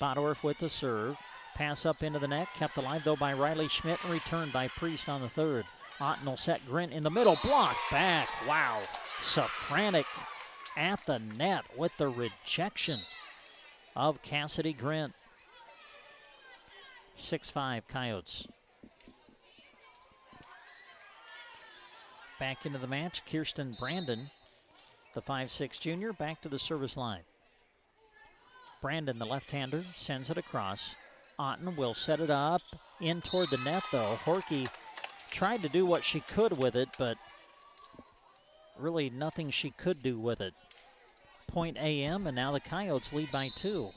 Bodorf with the serve. Pass up into the net. Kept alive, though, by Riley Schmidt, and returned by Priest on the third. Otten will set Grint in the middle. Blocked back. Wow. Safranek at the net with the rejection of Cassidy Grint. 6-5 Coyotes. Back into the match, Kirsten Brandon, the 5'6" junior, back to the service line. Brandon, the left-hander, sends it across. Otten will set it up in toward the net, though. Horkey tried to do what she could with it, but really nothing she could do with it. Point AM, and now the Coyotes lead by 2.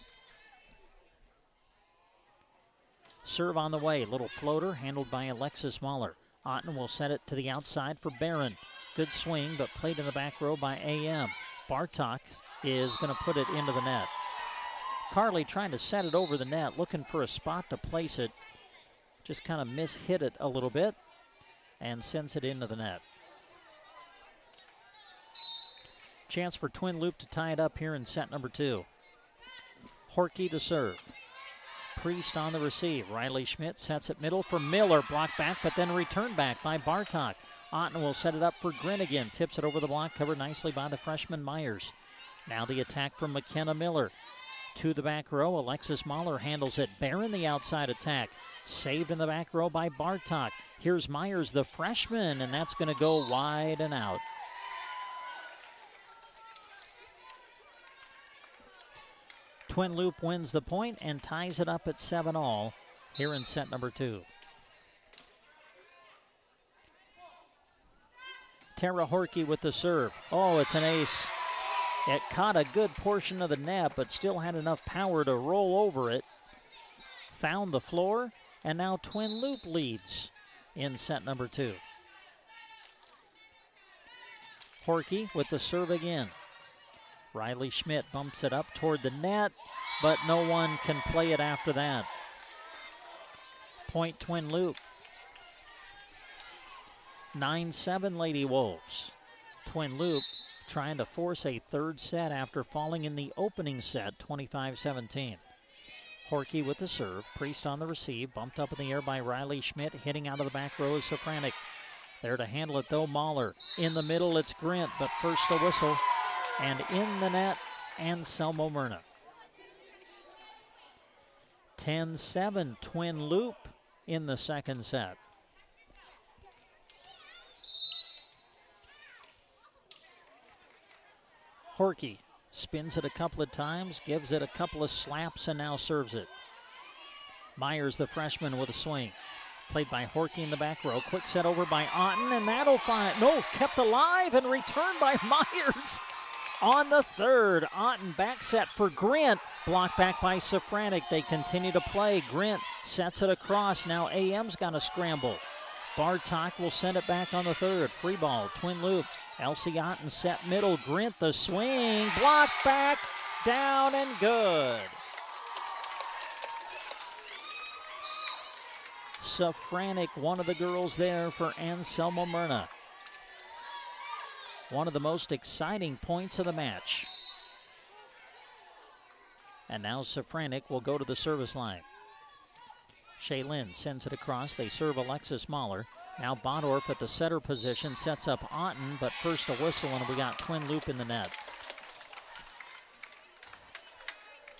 Serve on the way. Little floater handled by Alexis Mahler. Otten will set it to the outside for Barron. Good swing, but played in the back row by AM. Bartok is going to put it into the net. Carly trying to set it over the net, looking for a spot to place it. Just kind of mishit it a little bit and sends it into the net. Chance for Twin Loup to tie it up here in set number 2. Horkey to serve. Priest on the receive. Riley Schmidt sets it middle for Miller. Blocked back, but then returned back by Bartok. Otten will set it up for Grin again. Tips it over the block, covered nicely by the freshman Myers. Now the attack from McKenna Miller. To the back row, Alexis Mahler handles it. Barron the outside attack. Saved in the back row by Bartok. Here's Myers, the freshman, and that's going to go wide and out. Twin Loup wins the point and ties it up at 7-all here in set number 2. Tara Horkey with the serve. Oh, it's an ace. It caught a good portion of the net, but still had enough power to roll over it. Found the floor, and now Twin Loup leads in set number 2. Horkey with the serve again. Riley Schmidt bumps it up toward the net, but no one can play it after that. Point Twin Loup. 9-7 Lady Wolves. Twin Loup trying to force a third set after falling in the opening set, 25-17. Horkey with the serve. Priest on the receive. Bumped up in the air by Riley Schmidt. Hitting out of the back row is Safranek. There to handle it, though, Mahler. In the middle, it's Grint, but first a whistle. And in the net, Anselmo-Merna. 10-7 Twin Loup in the second set. Horkey spins it a couple of times, gives it a couple of slaps, and now serves it. Myers, the freshman, with a swing. Played by Horkey in the back row. Quick set over by Otten, and that'll find, no, kept alive and returned by Myers. On the third, Otten back set for Grint. Blocked back by Safranek. They continue to play. Grint sets it across. Now AM's got to scramble. Bartok will send it back on the third. Free ball, Twin Loup. Elsie Otten set middle. Grint the swing. Blocked back, down and good. Safranek, one of the girls there for Anselmo-Merna. One of the most exciting points of the match. And now Safranek will go to the service line. Shaylin sends it across. They serve Alexis Mahler. Now Bodorf at the setter position sets up Otten, but first a whistle, and we got Twin Loup in the net.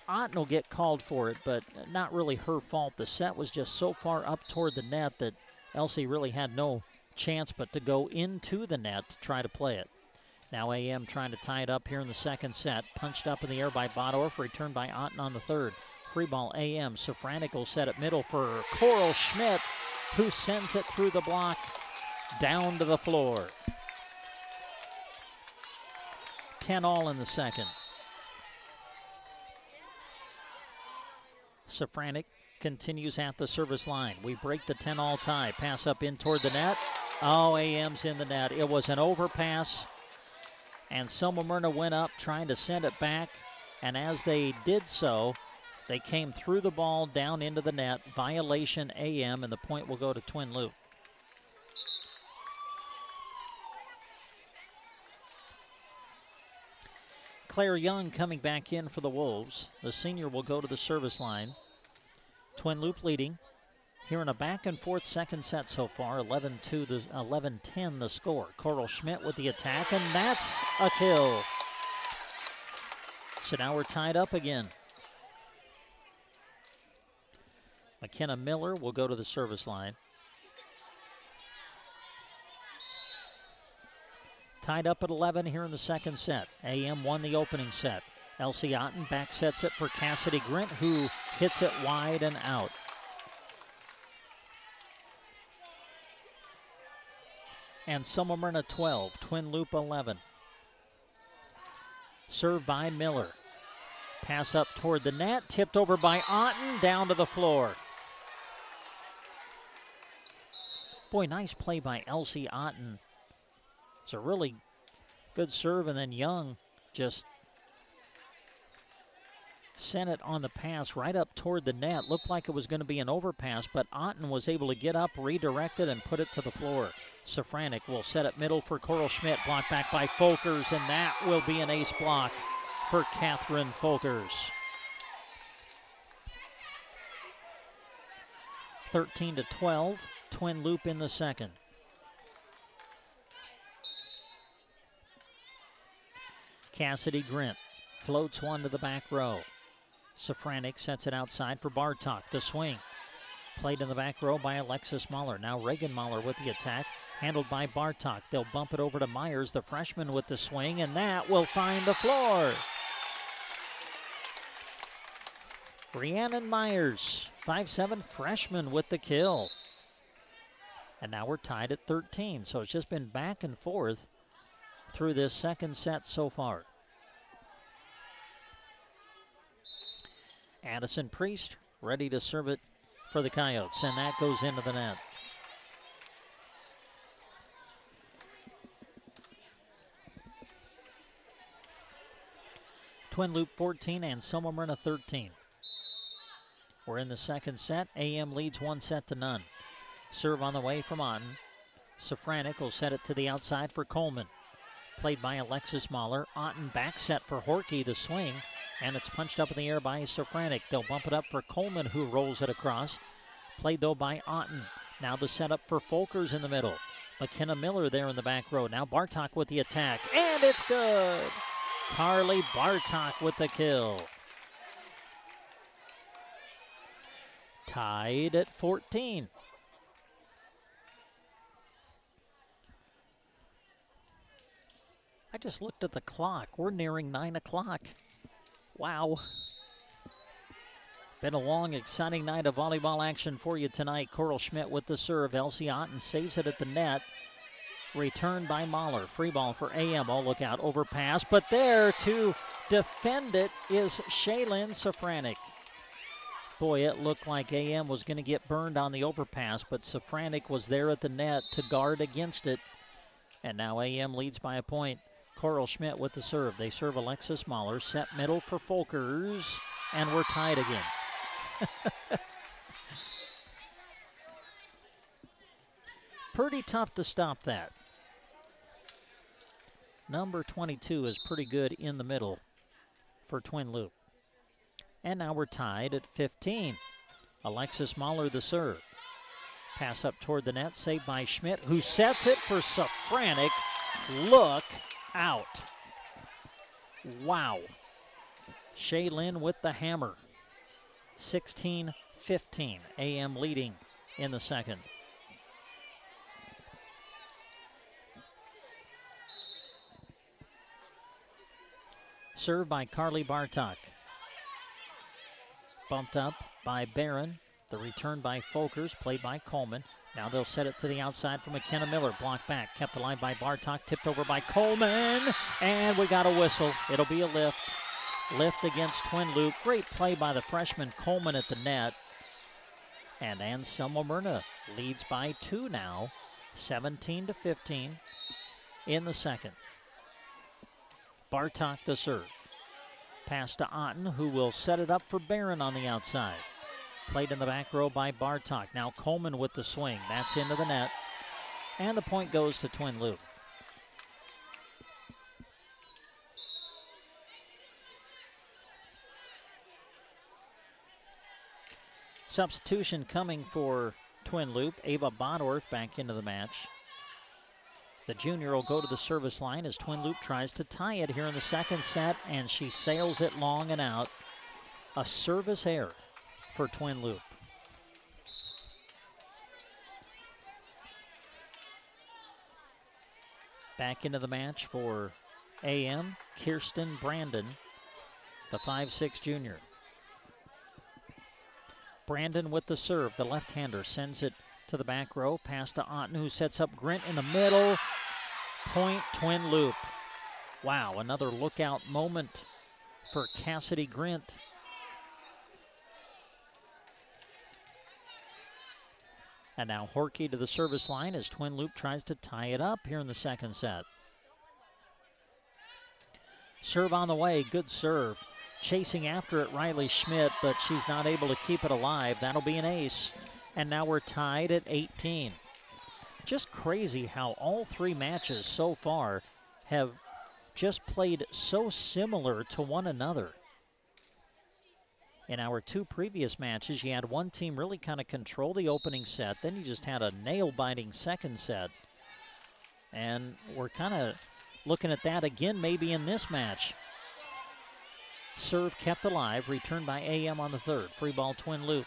Otten will get called for it, but not really her fault. The set was just so far up toward the net that Elsie really had no chance but to go into the net to try to play it. Now AM trying to tie it up here in the second set. Punched up in the air by Bodorf, returned by Otten on the third. Free ball AM. Safranek will set it middle for Coral Schmidt, who sends it through the block down to the floor. 10-all in the second. Safranek continues at the service line. We break the 10-all tie. Pass up in toward the net. Oh, AM's in the net. It was an overpass. Anselmo-Merna went up trying to send it back, and as they did so, they came through the ball down into the net. Violation AM, and the point will go to Twin Loup. Claire Young coming back in for the Wolves. The senior will go to the service line. Twin Loup leading here in a back-and-forth second set so far, 11-2 to 11-10 the score. Coral Schmidt with the attack, and that's a kill. So now we're tied up again. McKenna Miller will go to the service line. Tied up at 11 here in the second set. AM won the opening set. Elsie Otten back sets it for Cassidy Grint, who hits it wide and out. Anselmo-Merna 12, Twin Loup 11. Served by Miller. Pass up toward the net, tipped over by Otten, down to the floor. Boy, nice play by Elsie Otten. It's a really good serve, and then Young just sent it on the pass right up toward the net. Looked like it was going to be an overpass, but Otten was able to get up, redirect it, and put it to the floor. Safranek will set it middle for Coral Schmidt. Blocked back by Folkers, and that will be an ace block for Catherine Folkers. 13-12, Twin Loup in the second. Cassidy Grint floats one to the back row. Safranek sets it outside for Bartok. The swing. Played in the back row by Alexis Mahler. Now Reagan Mahler with the attack. Handled by Bartok. They'll bump it over to Myers, the freshman, with the swing, and that will find the floor. Rhiannon Myers, 5'7" freshman, with the kill. And now we're tied at 13, so it's just been back and forth through this second set so far. Addison Priest ready to serve it for the Coyotes, and that goes into the net. Twin Loup 14 and Anselmo-Merna 13. We're in the second set. AM leads 1-0. Serve on the way from Otten. Safranek will set it to the outside for Coleman. Played by Alexis Mahler. Otten back set for Horkey, the swing, and it's punched up in the air by Safranek. They'll bump it up for Coleman, who rolls it across. Played, though, by Otten. Now the setup for Folkers in the middle. McKenna Miller there in the back row. Now Bartok with the attack, and it's good. Carly Bartok with the kill. Tied at 14. I just looked at the clock. We're nearing 9 o'clock. Wow. Been a long, exciting night of volleyball action for you tonight. Coral Schmidt with the serve. Elsie Otten saves it at the net. Returned by Mahler. Free ball for AM. Oh, look out. Overpass. But there to defend it is Shaylin Safranek. Boy, it looked like AM was going to get burned on the overpass, but Safranek was there at the net to guard against it. And now AM leads by a point. Coral Schmidt with the serve. They serve Alexis Mahler. Set middle for Folkers. And we're tied again. Pretty tough to stop that. Number 22 is pretty good in the middle for Twin Loup. And now we're tied at 15. Alexis Mahler the serve. Pass up toward the net, saved by Schmidt, who sets it for Safranek. Look out. Wow. Shaylin with the hammer. 16-15. AM leading in the second. Served by Carly Bartok. Bumped up by Barron. The return by Folkers, played by Coleman. Now they'll set it to the outside for McKenna Miller. Blocked back, kept alive by Bartok, tipped over by Coleman. And we got a whistle. It'll be a lift. Lift against Twin Loup. Great play by the freshman Coleman at the net. And Anselmo-Merna leads by 2 now. 17-15 in the second. Bartok the serve. Pass to Otten, who will set it up for Barron on the outside. Played in the back row by Bartok. Now Coleman with the swing. That's into the net. And the point goes to Twin Loup. Substitution coming for Twin Loup. Ava Bodorf back into the match. The junior will go to the service line as Twin Loup tries to tie it here in the second set, and she sails it long and out. A service error for Twin Loup. Back into the match for AM, Kirsten Brandon, the 5'6" junior. Brandon with the serve. The left-hander sends it to the back row. Pass to Otten, who sets up Grint in the middle. Point, Twin Loup. Wow, another lookout moment for Cassidy Grint. And now Horkey to the service line as Twin Loup tries to tie it up here in the second set. Serve on the way, good serve. Chasing after it, Riley Schmidt, but she's not able to keep it alive. That'll be an ace. And now we're tied at 18. Just crazy how all three matches so far have just played so similar to one another. In our two previous matches, you had one team really kind of control the opening set. Then you just had a nail-biting second set. And we're kind of looking at that again maybe in this match. Serve kept alive, returned by AM on the third. Free ball, Twin Loup.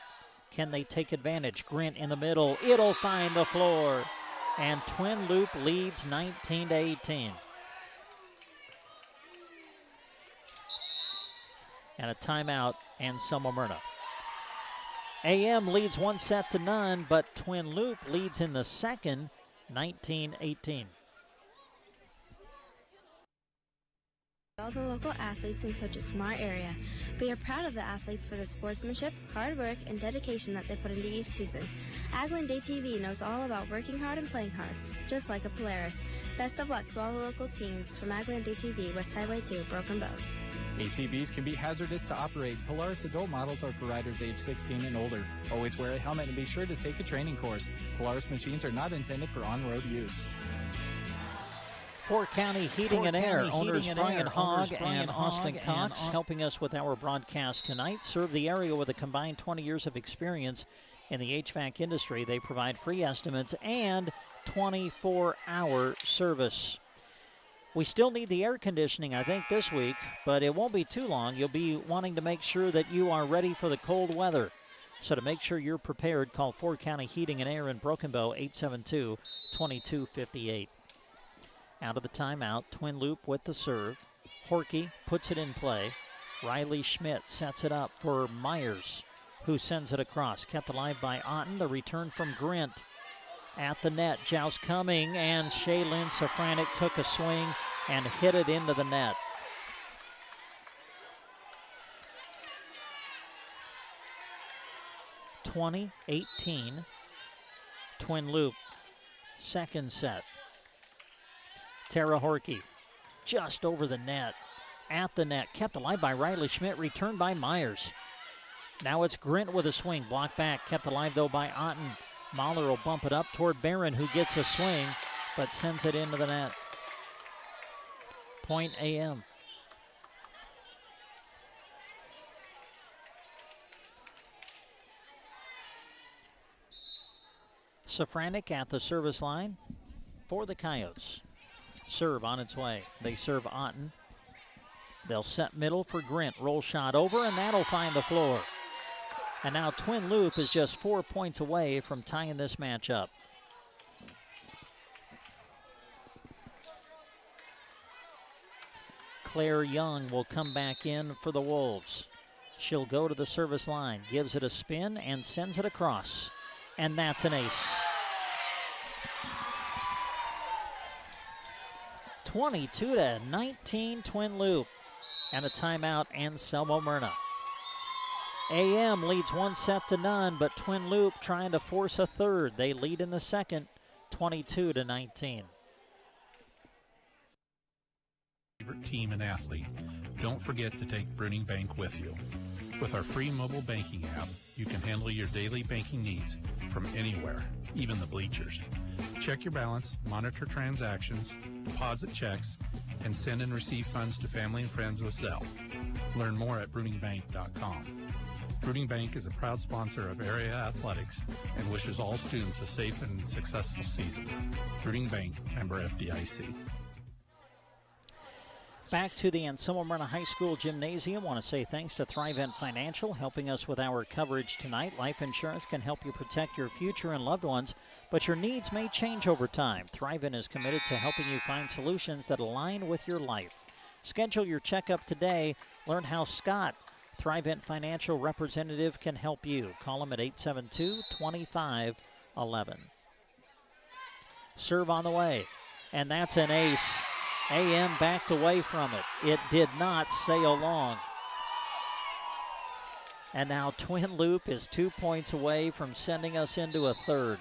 Can they take advantage? Grint in the middle. It'll find the floor. And Twin Loup leads 19-18. And a timeout, Anselmo-Merna. AM leads 1-0, but Twin Loup leads in the second, 19-18. All the local athletes and coaches from our area. We are proud of the athletes for the sportsmanship, hard work, and dedication that they put into each season. Aggling Day TV knows all about working hard and playing hard, just like a Polaris. Best of luck to all the local teams from Aggling Day TV, West Highway 2, Broken Bow. ATVs can be hazardous to operate. Polaris adult models are for riders age 16 and older. Always wear a helmet and be sure to take a training course. Polaris machines are not intended for on-road use. Fort County Heating and Air, owners Brian Hogg and Austin Cox, helping us with our broadcast tonight. Serve the area with a combined 20 years of experience in the HVAC industry. They provide free estimates and 24-hour service. We still need the air conditioning, I think, this week, but it won't be too long. You'll be wanting to make sure that you are ready for the cold weather. So to make sure you're prepared, call Fort County Heating and Air in Broken Bow, 872-2258. Out of the timeout, Twin Loup with the serve. Horkey puts it in play. Riley Schmidt sets it up for Myers, who sends it across. Kept alive by Otten. The return from Grint. At the net, Joust coming, and Shaylin Safranek took a swing and hit it into the net. (20-18), Twin Loup, second set. Tara Horkey, just over the net, at the net, kept alive by Riley Schmidt, returned by Myers. Now it's Grint with a swing, blocked back, kept alive though by Otten. Mahler will bump it up toward Barron, who gets a swing, but sends it into the net. Point AM. Safranek at the service line for the Coyotes. Serve on its way. They serve Otten. They'll set middle for Grint. Roll shot over, and that'll find the floor. And now Twin Loup is just 4 points away from tying this match up. Claire Young will come back in for the Wolves. She'll go to the service line, gives it a spin, and sends it across. And that's an ace. 22-19 Twin Loup. And a timeout, Anselmo-Merna. AM leads 1-0, but Twin Loup trying to force a third. They lead in the second, 22-19. Favorite team and athlete, don't forget to take Bruning Bank with you. With our free mobile banking app, you can handle your daily banking needs from anywhere, even the bleachers. Check your balance, monitor transactions, deposit checks, and send and receive funds to family and friends with Zelle. Learn more at bruningbank.com. Bruning Bank is a proud sponsor of area athletics and wishes all students a safe and successful season. Bruning Bank, member FDIC. Back to the Anselmo-Merna High School Gymnasium. Want to say thanks to Thrivent Financial helping us with our coverage tonight. Life insurance can help you protect your future and loved ones, but your needs may change over time. Thrivent is committed to helping you find solutions that align with your life. Schedule your checkup today. Learn how Scott, Thrivent Financial representative, can help you. Call him at 872-2511. Serve on the way, and that's an ace. AM backed away from it. It did not sail long. And now Twin Loup is 2 points away from sending us into a third.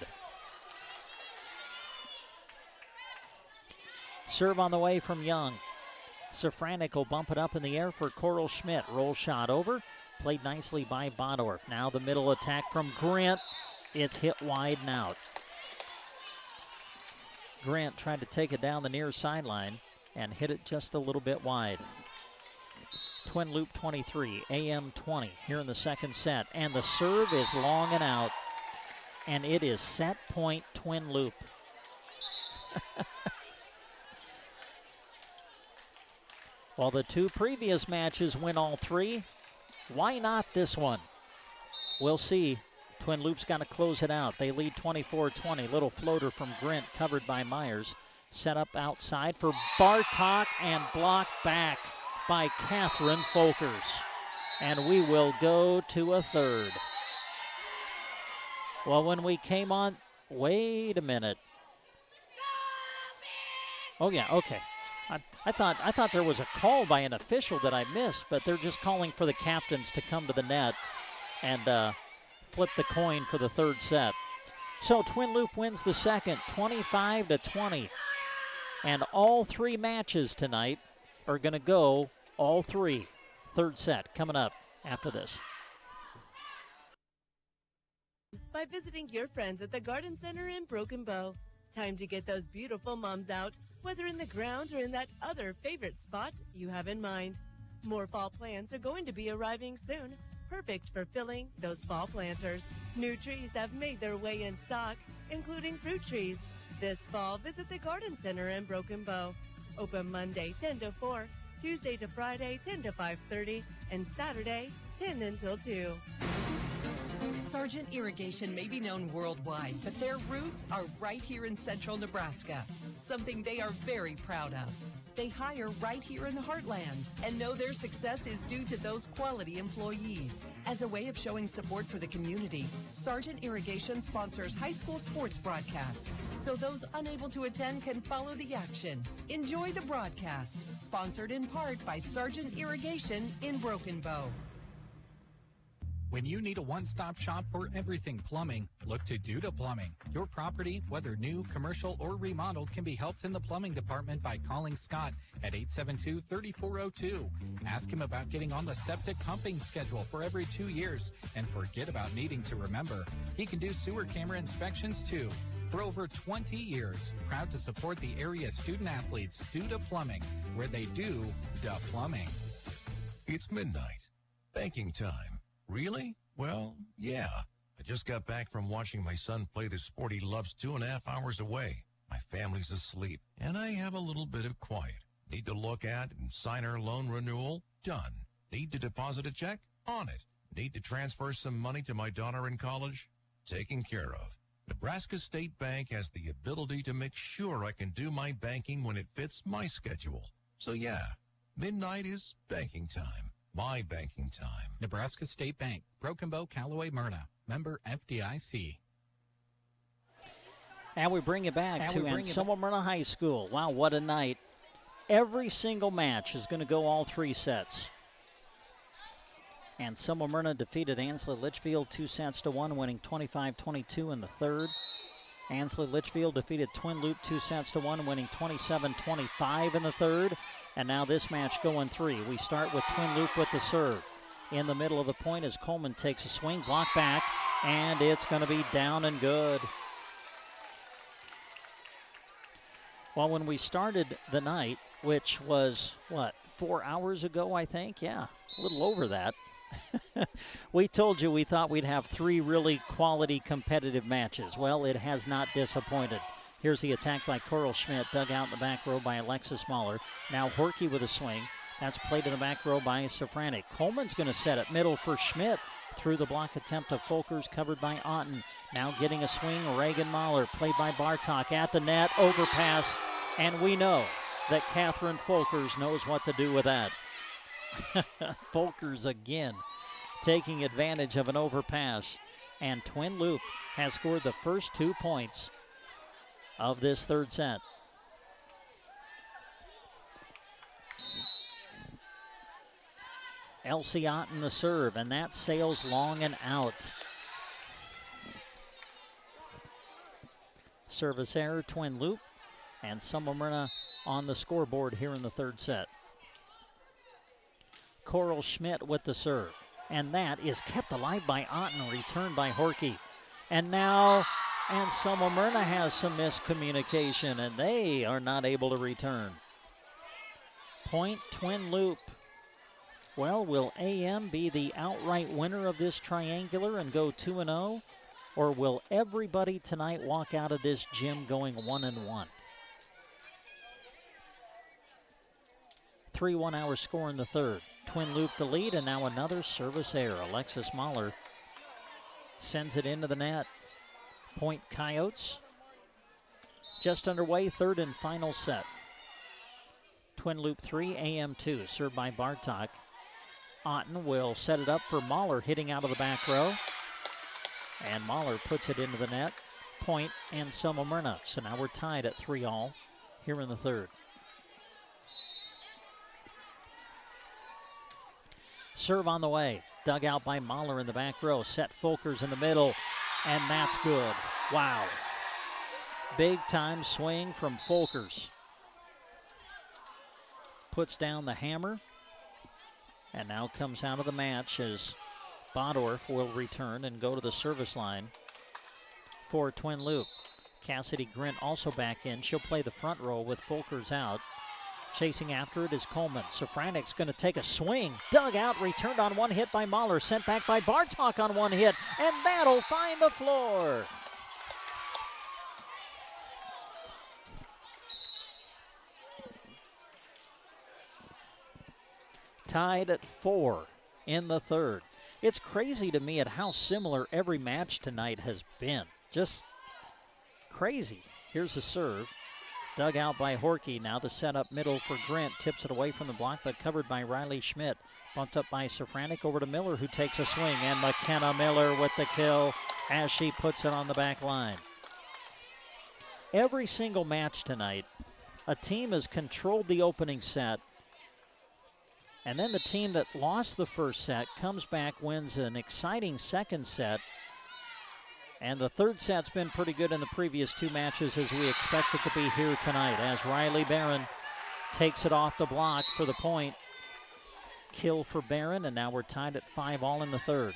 Serve on the way from Young. Safranek will bump it up in the air for Coral Schmidt. Roll shot over. Played nicely by Bodorf. Now the middle attack from Grant. It's hit wide and out. Grant tried to take it down the near sideline and hit it just a little bit wide. Twin Loup 23, AM 20 here in the second set. And the serve is long and out. And it is set point Twin Loup. While the two previous matches win all three, why not this one? We'll see. Twin Loop's got to close it out. They lead 24-20. Little floater from Grint covered by Myers. Set up outside for Bartok and blocked back by Catherine Folkers. And we will go to a third. Well, when we came on, wait a minute. Oh, yeah, okay. I thought there was a call by an official that I missed, but they're just calling for the captains to come to the net and flip the coin for the third set. So Twin Loup wins the second, 25-20. And all three matches tonight are going to go all three. Third set coming up after this. By visiting your friends at the Garden Center in Broken Bow. Time to get those beautiful mums out, whether in the ground or in that other favorite spot you have in mind. More fall plants are going to be arriving soon, perfect for filling those fall planters. New trees have made their way in stock, including fruit trees. This fall, visit the Garden Center in Broken Bow. Open Monday 10 to 4, Tuesday to Friday 10 to 5:30, and Saturday 10 until 2. Sargent Irrigation may be known worldwide, but their roots are right here in central Nebraska, something they are very proud of. They hire right here in the heartland and know their success is due to those quality employees. As a way of showing support for the community, Sargent Irrigation sponsors high school sports broadcasts, so those unable to attend can follow the action. Enjoy the broadcast, sponsored in part by Sargent Irrigation in Broken Bow. When you need a one-stop shop for everything plumbing, look to Duda Plumbing. Your property, whether new, commercial, or remodeled, can be helped in the plumbing department by calling Scott at 872-3402. Ask him about getting on the septic pumping schedule for every 2 years, and forget about needing to remember. He can do sewer camera inspections too. For over 20 years, proud to support the area student athletes, Duda Plumbing, where they do the plumbing. It's midnight. Banking time. Really? Well, yeah. I just got back from watching my son play the sport he loves 2.5 hours away. My family's asleep, and I have a little bit of quiet. Need to look at and sign our loan renewal? Done. Need to deposit a check? On it. Need to transfer some money to my daughter in college? Taken care of. Nebraska State Bank has the ability to make sure I can do my banking when it fits my schedule. So yeah, midnight is banking time. My banking time. Nebraska State Bank, Broken Bow, Callaway, Myrna. Member FDIC. And we bring it back to Anselmo-Merna High School. Wow, what a night. Every single match is going to go all three sets. Anselmo-Merna defeated Ansley Litchfield 2-1, winning 25-22 in the third. Ansley Litchfield defeated Twin Loup 2-1, winning 27-25 in the third. And now this match going three. We start with Twin Loup with the serve. In the middle of the point as Coleman takes a swing, block back, and it's going to be down and good. Well, when we started the night, which was, 4 hours ago, I think? Yeah, a little over that. We told you we thought we'd have three really quality competitive matches. Well, it has not disappointed. Here's the attack by Coral Schmidt, dug out in the back row by Alexis Mahler. Now Horkey with a swing. That's played in the back row by Safranek. Coleman's going to set it middle for Schmidt. Through the block attempt of Folkers, covered by Otten. Now getting a swing, Reagan Mahler, played by Bartok at the net, overpass, and we know that Catherine Folkers knows what to do with that. Folkers again taking advantage of an overpass, and Twin Loup has scored the first 2 points of this third set. Elsie Otten the serve, and that sails long and out. Service error, Twin Loup, and Anselmo-Merna on the scoreboard here in the third set. Coral Schmidt with the serve, and that is kept alive by Otten, returned by Horkey. And now Anselmo-Merna has some miscommunication, and they are not able to return. Point Twin Loup. Well, will AM be the outright winner of this triangular and go 2-0? Or will everybody tonight walk out of this gym going 1-1? 3-1 hour score in the third. Twin Loup the lead, and now another service error. Alexis Mahler sends it into the net. Point Coyotes. Just underway, third and final set. Twin Loup 3, AM 2, served by Bartok. Otten will set it up for Mahler, hitting out of the back row. And Mahler puts it into the net. Point Anselmo-Merna. So now we're tied at 3-all here in the third. Serve on the way. Dug out by Mahler in the back row. Set Folkers in the middle. And that's good. Wow. Big time swing from Folkers. Puts down the hammer. And now comes out of the match as Bodorf will return and go to the service line for Twin Loup. Cassidy Grint also back in. She'll play the front row with Folkers out. Chasing after it is Coleman. Safranek's going to take a swing. Dug out, returned on one hit by Mahler. Sent back by Bartok on one hit. And that'll find the floor. Tied at 4 in the third. It's crazy to me at how similar every match tonight has been. Just crazy. Here's a serve. Dug out by Horkey. Now the setup middle for Grint. Tips it away from the block, but covered by Riley Schmidt. Bumped up by Safranek over to Miller, who takes a swing. And McKenna Miller with the kill as she puts it on the back line. Every single match tonight, a team has controlled the opening set. And then the team that lost the first set comes back, wins an exciting second set. And the third set's been pretty good in the previous two matches, as we expect it to be here tonight, as Riley Barron takes it off the block for the point. Kill for Barron, and now we're tied at 5-all in the third.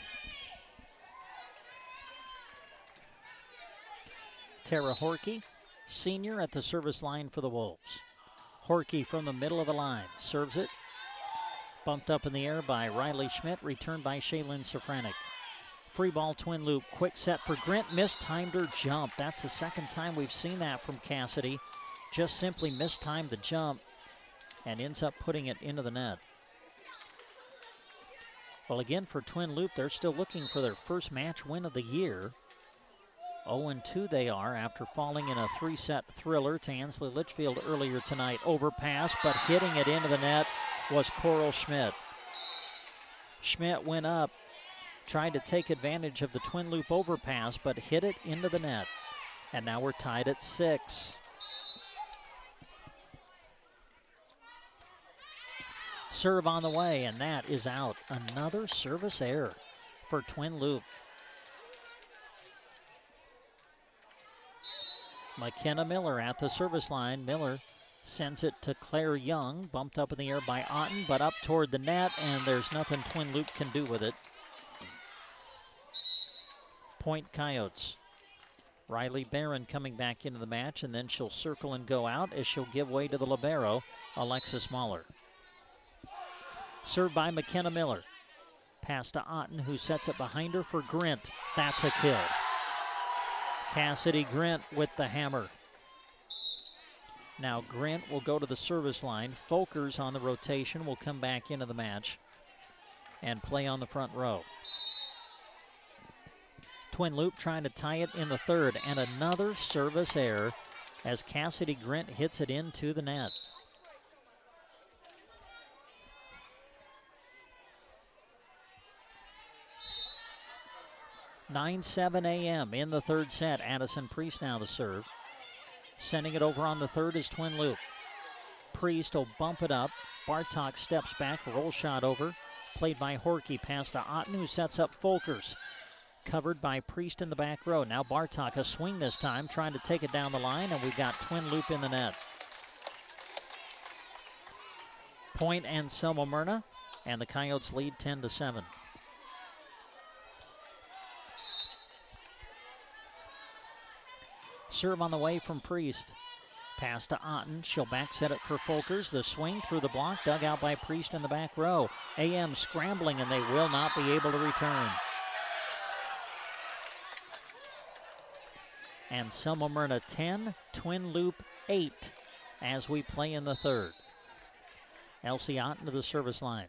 Tara Horkey, senior, at the service line for the Wolves. Horkey from the middle of the line, serves it. Bumped up in the air by Riley Schmidt, returned by Shaylin Safranek. Free ball, Twin Loup, quick set for Grint, mistimed her jump. That's the second time we've seen that from Cassidy. Just simply mistimed the jump and ends up putting it into the net. Well, again, for Twin Loup, they're still looking for their first match win of the year. 0-2 they are after falling in a 3-set thriller to Ansley Litchfield earlier tonight. Overpass, but hitting it into the net was Coral Schmidt. Schmidt went up, tried to take advantage of the Twin Loup overpass, but hit it into the net. And now we're tied at 6. Serve on the way, and that is out. Another service error for Twin Loup. McKenna Miller at the service line. Miller sends it to Claire Young, bumped up in the air by Otten, but up toward the net, and there's nothing Twin Loup can do with it. Point Coyotes. Riley Barron coming back into the match, and then she'll circle and go out as she'll give way to the libero, Alexis Mahler. Served by McKenna Miller. Pass to Otten, who sets it behind her for Grint. That's a kill. Cassidy Grint with the hammer. Now Grint will go to the service line. Folkers on the rotation will come back into the match and play on the front row. Twin Loup trying to tie it in the third, and another service error as Cassidy Grint hits it into the net. (9-7 AM) in the third set. Addison Priest now to serve. Sending it over on the third is Twin Loup. Priest will bump it up. Bartok steps back, roll shot over. Played by Horkey, pass to Otten, who sets up Folkers. Covered by Priest in the back row. Now Bartok, a swing this time, trying to take it down the line, and we've got Twin Loup in the net. Point Anselmo-Merna, and the Coyotes lead 10-7. Serve on the way from Priest. Pass to Otten. She'll back set it for Folkers. The swing through the block, dug out by Priest in the back row. AM scrambling, and they will not be able to return. Anselmo-Merna 10, Twin Loup 8 as we play in the third. Elsie Otten to the service line.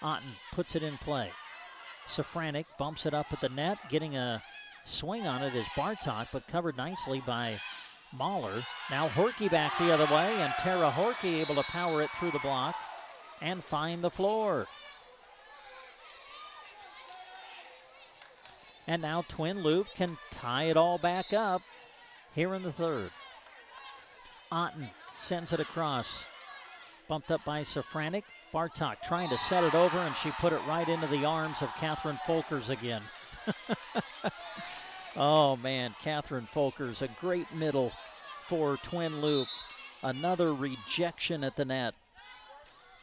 Otten puts it in play. Safranek bumps it up at the net. Getting a swing on it is Bartok, but covered nicely by Mahler. Now Horkey back the other way, and Tara Horkey able to power it through the block and find the floor. And now Twin Loup can tie it all back up here in the third. Otten sends it across. Bumped up by Safranek. Bartok trying to set it over, and she put it right into the arms of Catherine Folkers again. Oh, man, Catherine Folkers, a great middle for Twin Loup. Another rejection at the net.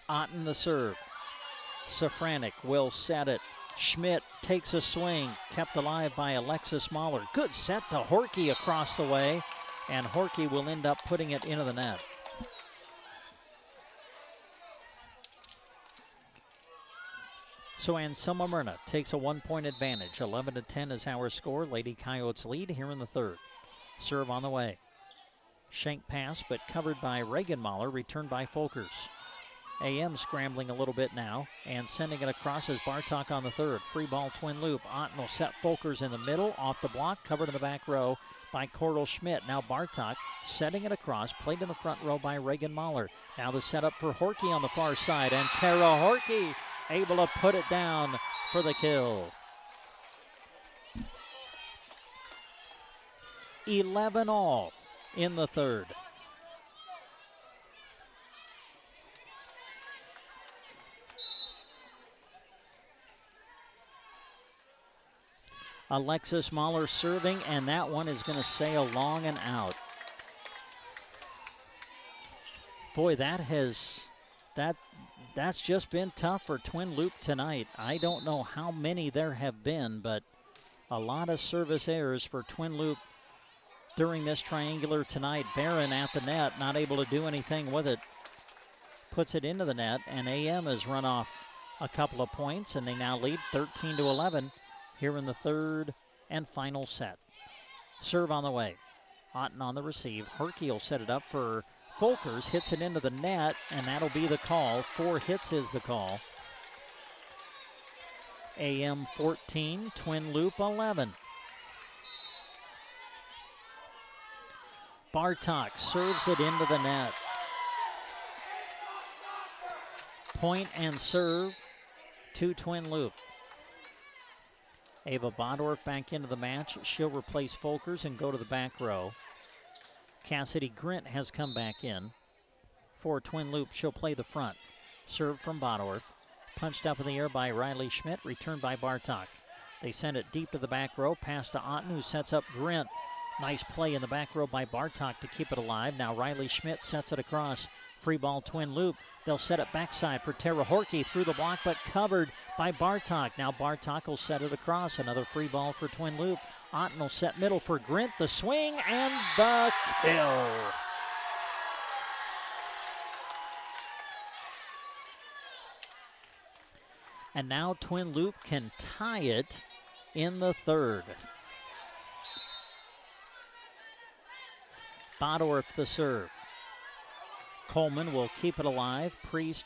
Otten the serve. Safranek will set it. Schmidt takes a swing, kept alive by Alexis Mahler. Good set to Horkey across the way, and Horkey will end up putting it into the net. So Anselmo-Merna takes a 1-point advantage. 11-10 is our score. Lady Coyotes lead here in the third. Serve on the way. Shank pass, but covered by Reagan Mahler, returned by Folkers. AM scrambling a little bit now, and sending it across as Bartok on the third. Free ball, Twin Loup. Otten will set Folkers in the middle, off the block, covered in the back row by Cordell Schmidt. Now Bartok setting it across, played in the front row by Reagan Mahler. Now the setup for Horkey on the far side, and Tara Horkey able to put it down for the kill. 11 all in the third. Alexis Mahler serving, and that one is going to sail long and out. Boy, that's just been tough for Twin Loup tonight. I don't know how many there have been, but a lot of service errors for Twin Loup during this triangular tonight. Barron at the net, not able to do anything with it. Puts it into the net, and AM has run off a couple of points, and they now lead 13-11 here in the third and final set. Serve on the way. Otten on the receive. Horkey will set it up for Folkers, hits it into the net, and that'll be the call. 4 hits is the call. AM 14, Twin Loup 11. Bartok serves it into the net. Point and serve to Twin Loup. Ava Bodorf back into the match. She'll replace Folkers and go to the back row. Cassidy Grint has come back in for Twin Loup. She'll play the front. Serve from Bodorf. Punched up in the air by Riley Schmidt. Returned by Bartok. They send it deep to the back row. Pass to Otten, who sets up Grint. Nice play in the back row by Bartok to keep it alive. Now Riley Schmidt sets it across. Free ball, Twin Loup. They'll set it backside for Tara Horkey through the block, but covered by Bartok. Now Bartok will set it across. Another free ball for Twin Loup. Otten will set middle for Grint. The swing and the kill. And now Twin Loup can tie it in the third. Bodorf the serve. Coleman will keep it alive. Priest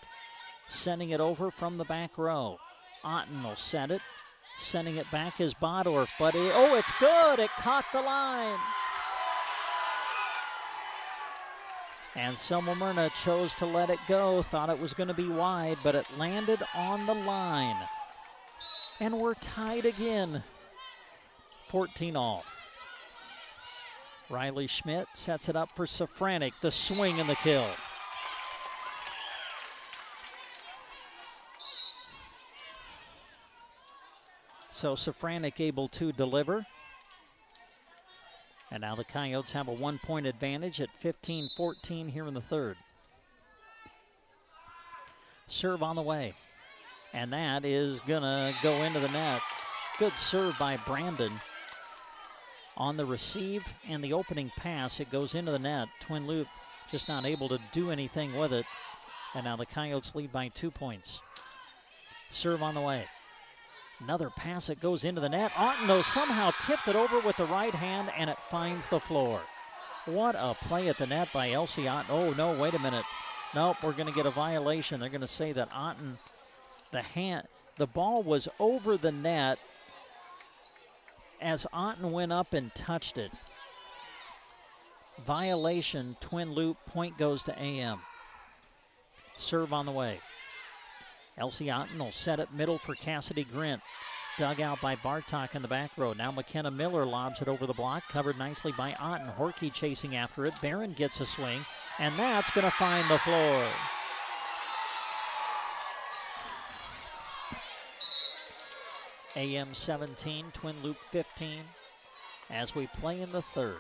sending it over from the back row. Otten will set it. Sending it back is Bodorf, but it's good. It caught the line. Anselmo-Merna chose to let it go. Thought it was going to be wide, but it landed on the line. And we're tied again. 14-all. Riley Schmidt sets it up for Safranek. The swing and the kill. So Safranek able to deliver. And now the Coyotes have a 1-point advantage at 15-14 here in the third. Serve on the way. And that is going to go into the net. Good serve by Brandon. On the receive and the opening pass, it goes into the net. Twin Loup just not able to do anything with it. And now the Coyotes lead by 2 points. Serve on the way. Another pass that goes into the net. Otten somehow tipped it over with the right hand, and it finds the floor. What a play at the net by Elsie Otten. Oh, no, wait a minute. Nope, we're going to get a violation. They're going to say that Otten, the ball was over the net as Otten went up and touched it. Violation, Twin Loup, point goes to AM. Serve on the way. Elsie Otten will set it middle for Cassidy Grint. Dug out by Bartok in the back row. Now McKenna Miller lobs it over the block. Covered nicely by Otten. Horkey chasing after it. Barron gets a swing. And that's going to find the floor. AM 17, Twin Loup 15. As we play in the third.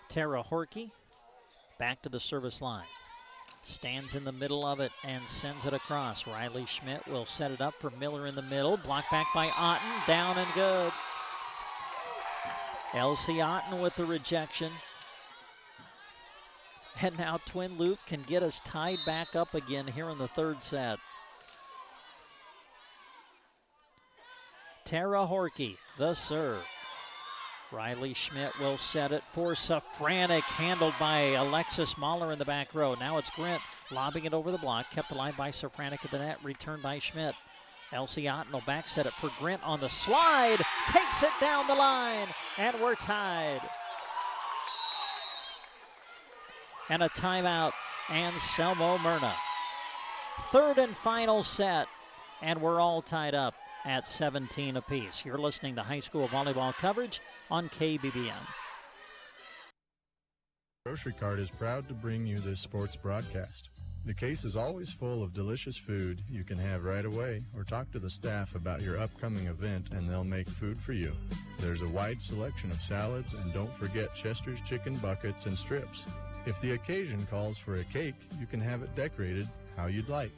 Tara Horkey back to the service line. Stands in the middle of it and sends it across. Riley Schmidt will set it up for Miller in the middle. Blocked back by Otten. Down and good. Elsie Otten with the rejection. And now Twin Loup can get us tied back up again here in the third set. Tara Horkey, the serve. Riley Schmidt will set it for Safranek, handled by Alexis Mahler in the back row. Now it's Grint lobbing it over the block, kept alive by Safranek at the net, returned by Schmidt. Elsie Otten will back set it for Grint on the slide, takes it down the line, and we're tied. And a timeout, Anselmo-Merna. Third and final set, and we're all tied up at 17 apiece. You're listening to high school volleyball coverage on KBBN. Grocery Cart is proud to bring you this sports broadcast. The case is always full of delicious food you can have right away, or talk to the staff about your upcoming event and they'll make food for you. There's a wide selection of salads, and don't forget Chester's chicken buckets and strips. If the occasion calls for a cake, you can have it decorated how you'd like.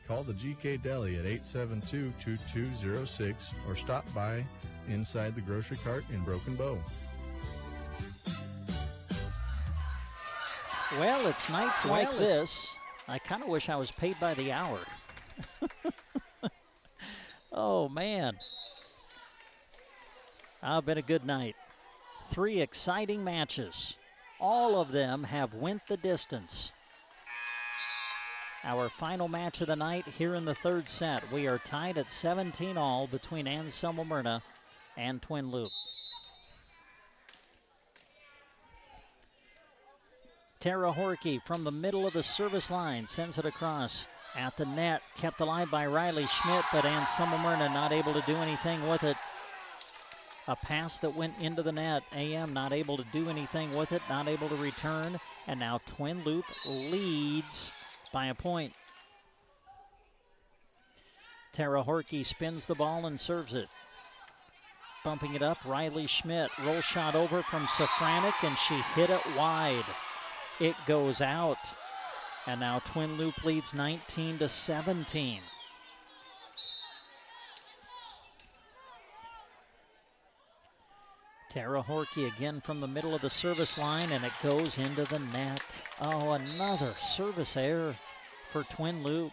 Call the GK Deli at 872-2206 or stop by inside the Grocery Cart in Broken Bow. Well, it's nights like this. I kind of wish I was paid by the hour. Oh, man. Been a good night. 3 exciting matches. All of them have went the distance. Our final match of the night here in the third set. We are tied at 17-all between Anselmo-Merna and Twin Loup. Tara Horkey from the middle of the service line sends it across at the net. Kept alive by Riley Schmidt, but Anselmo-Merna not able to do anything with it. A pass that went into the net. AM not able to do anything with it, not able to return. And now Twin Loup leads by a point. Tara Horkey spins the ball and serves it. Bumping it up, Riley Schmidt. Roll shot over from Safranek, and she hit it wide. It goes out. And now Twin Loup leads 19-17. Tara Horkey again from the middle of the service line, and it goes into the net. Oh, another service error for Twin Loup.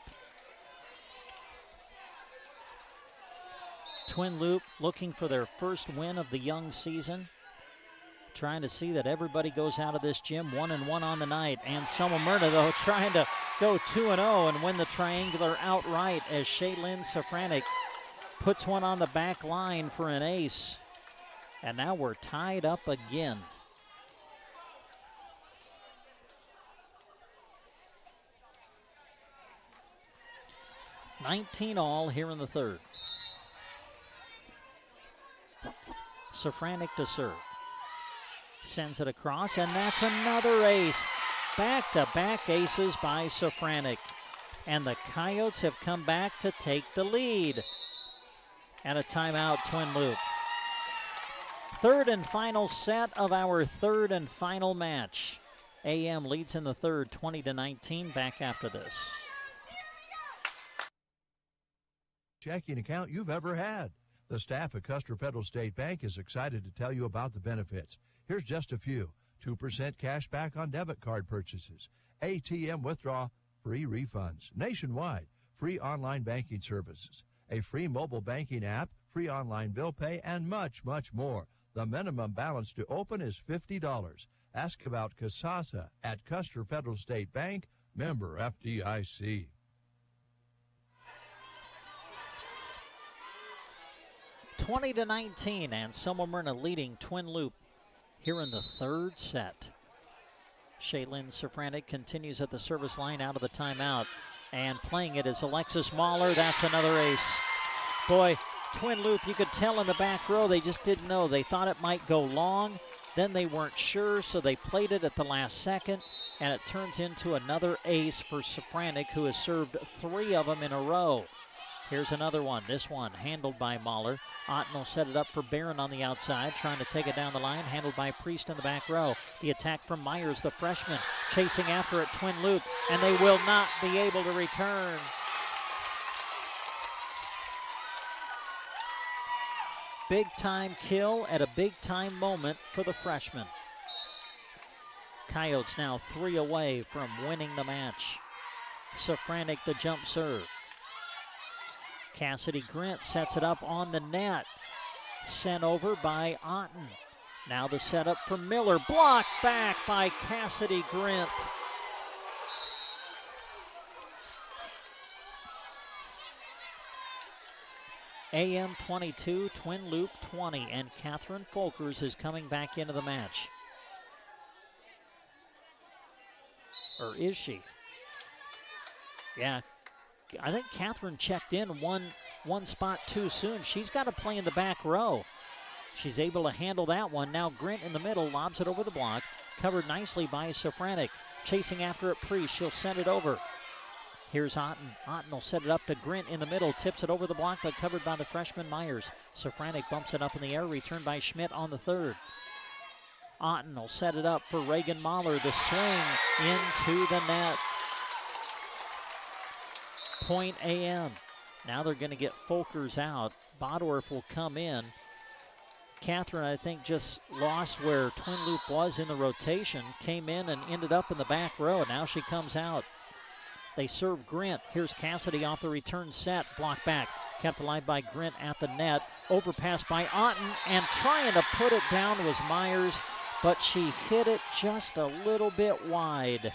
Twin Loup looking for their first win of the young season. Trying to see that everybody goes out of this gym 1-1 on the night. Anselmo-Merna, though, trying to go 2-0 and win the triangular outright as Shaylin Safranek puts one on the back line for an ace. And now we're tied up again. $19 all here in the third. Safranek to serve. Sends it across, and that's another ace. Back-to-back aces by Safranek. And the Coyotes have come back to take the lead. And a timeout, Twin Loup. Third and final set of our third and final match. AM leads in the third, 20-19. Back after this. Checking account you've ever had. The staff at Custer Federal State Bank is excited to tell you about the benefits. Here's just a few. 2% cash back on debit card purchases. ATM withdrawal, free refunds. Nationwide, free online banking services. A free mobile banking app, free online bill pay, and much, much more. The minimum balance to open is $50. Ask about Casasa at Custer Federal State Bank, member FDIC. $20-19, and Anselmo-Merna leading Twin Loup here in the third set. Shaylin Safranek continues at the service line out of the timeout, and playing it is Alexis Mahler. That's another ace. Boy, Twin Loup, you could tell in the back row they just didn't know. They thought it might go long, then they weren't sure, so they played it at the last second, and it turns into another ace for Safranek, who has served 3 of them in a row. Here's another one. This one handled by Mahler. Otten will set it up for Barron on the outside, trying to take it down the line, handled by Priest in the back row. The attack from Myers, the freshman, chasing after it, Twin Loup, and they will not be able to return. Big-time kill at a big-time moment for the freshman. Coyotes now 3 away from winning the match. Safranek the jump serve. Cassidy Grint sets it up on the net. Sent over by Otten. Now the setup for Miller. Blocked back by Cassidy Grint. AM 22, Twin Loup 20, and Catherine Folkers is coming back into the match. Or is she? Yeah. I think Catherine checked in one spot too soon. She's got to play in the back row. She's able to handle that one. Now Grint in the middle, lobs it over the block. Covered nicely by Safranek. Chasing after it, Priest. She'll send it over. Here's Otten. Otten will set it up to Grint in the middle. Tips it over the block, but covered by the freshman Myers. Safranek bumps it up in the air. Returned by Schmidt on the third. Otten will set it up for Reagan Mahler. The swing into the net. Point AM. Now they're going to get Folkers out. Bodorf will come in. Catherine, I think, just lost where Twin Loup was in the rotation. Came in and ended up in the back row. Now she comes out. They serve Grint. Here's Cassidy off the return set. Blocked back. Kept alive by Grint at the net. Overpass by Otten. And trying to put it down was Myers. But she hit it just a little bit wide.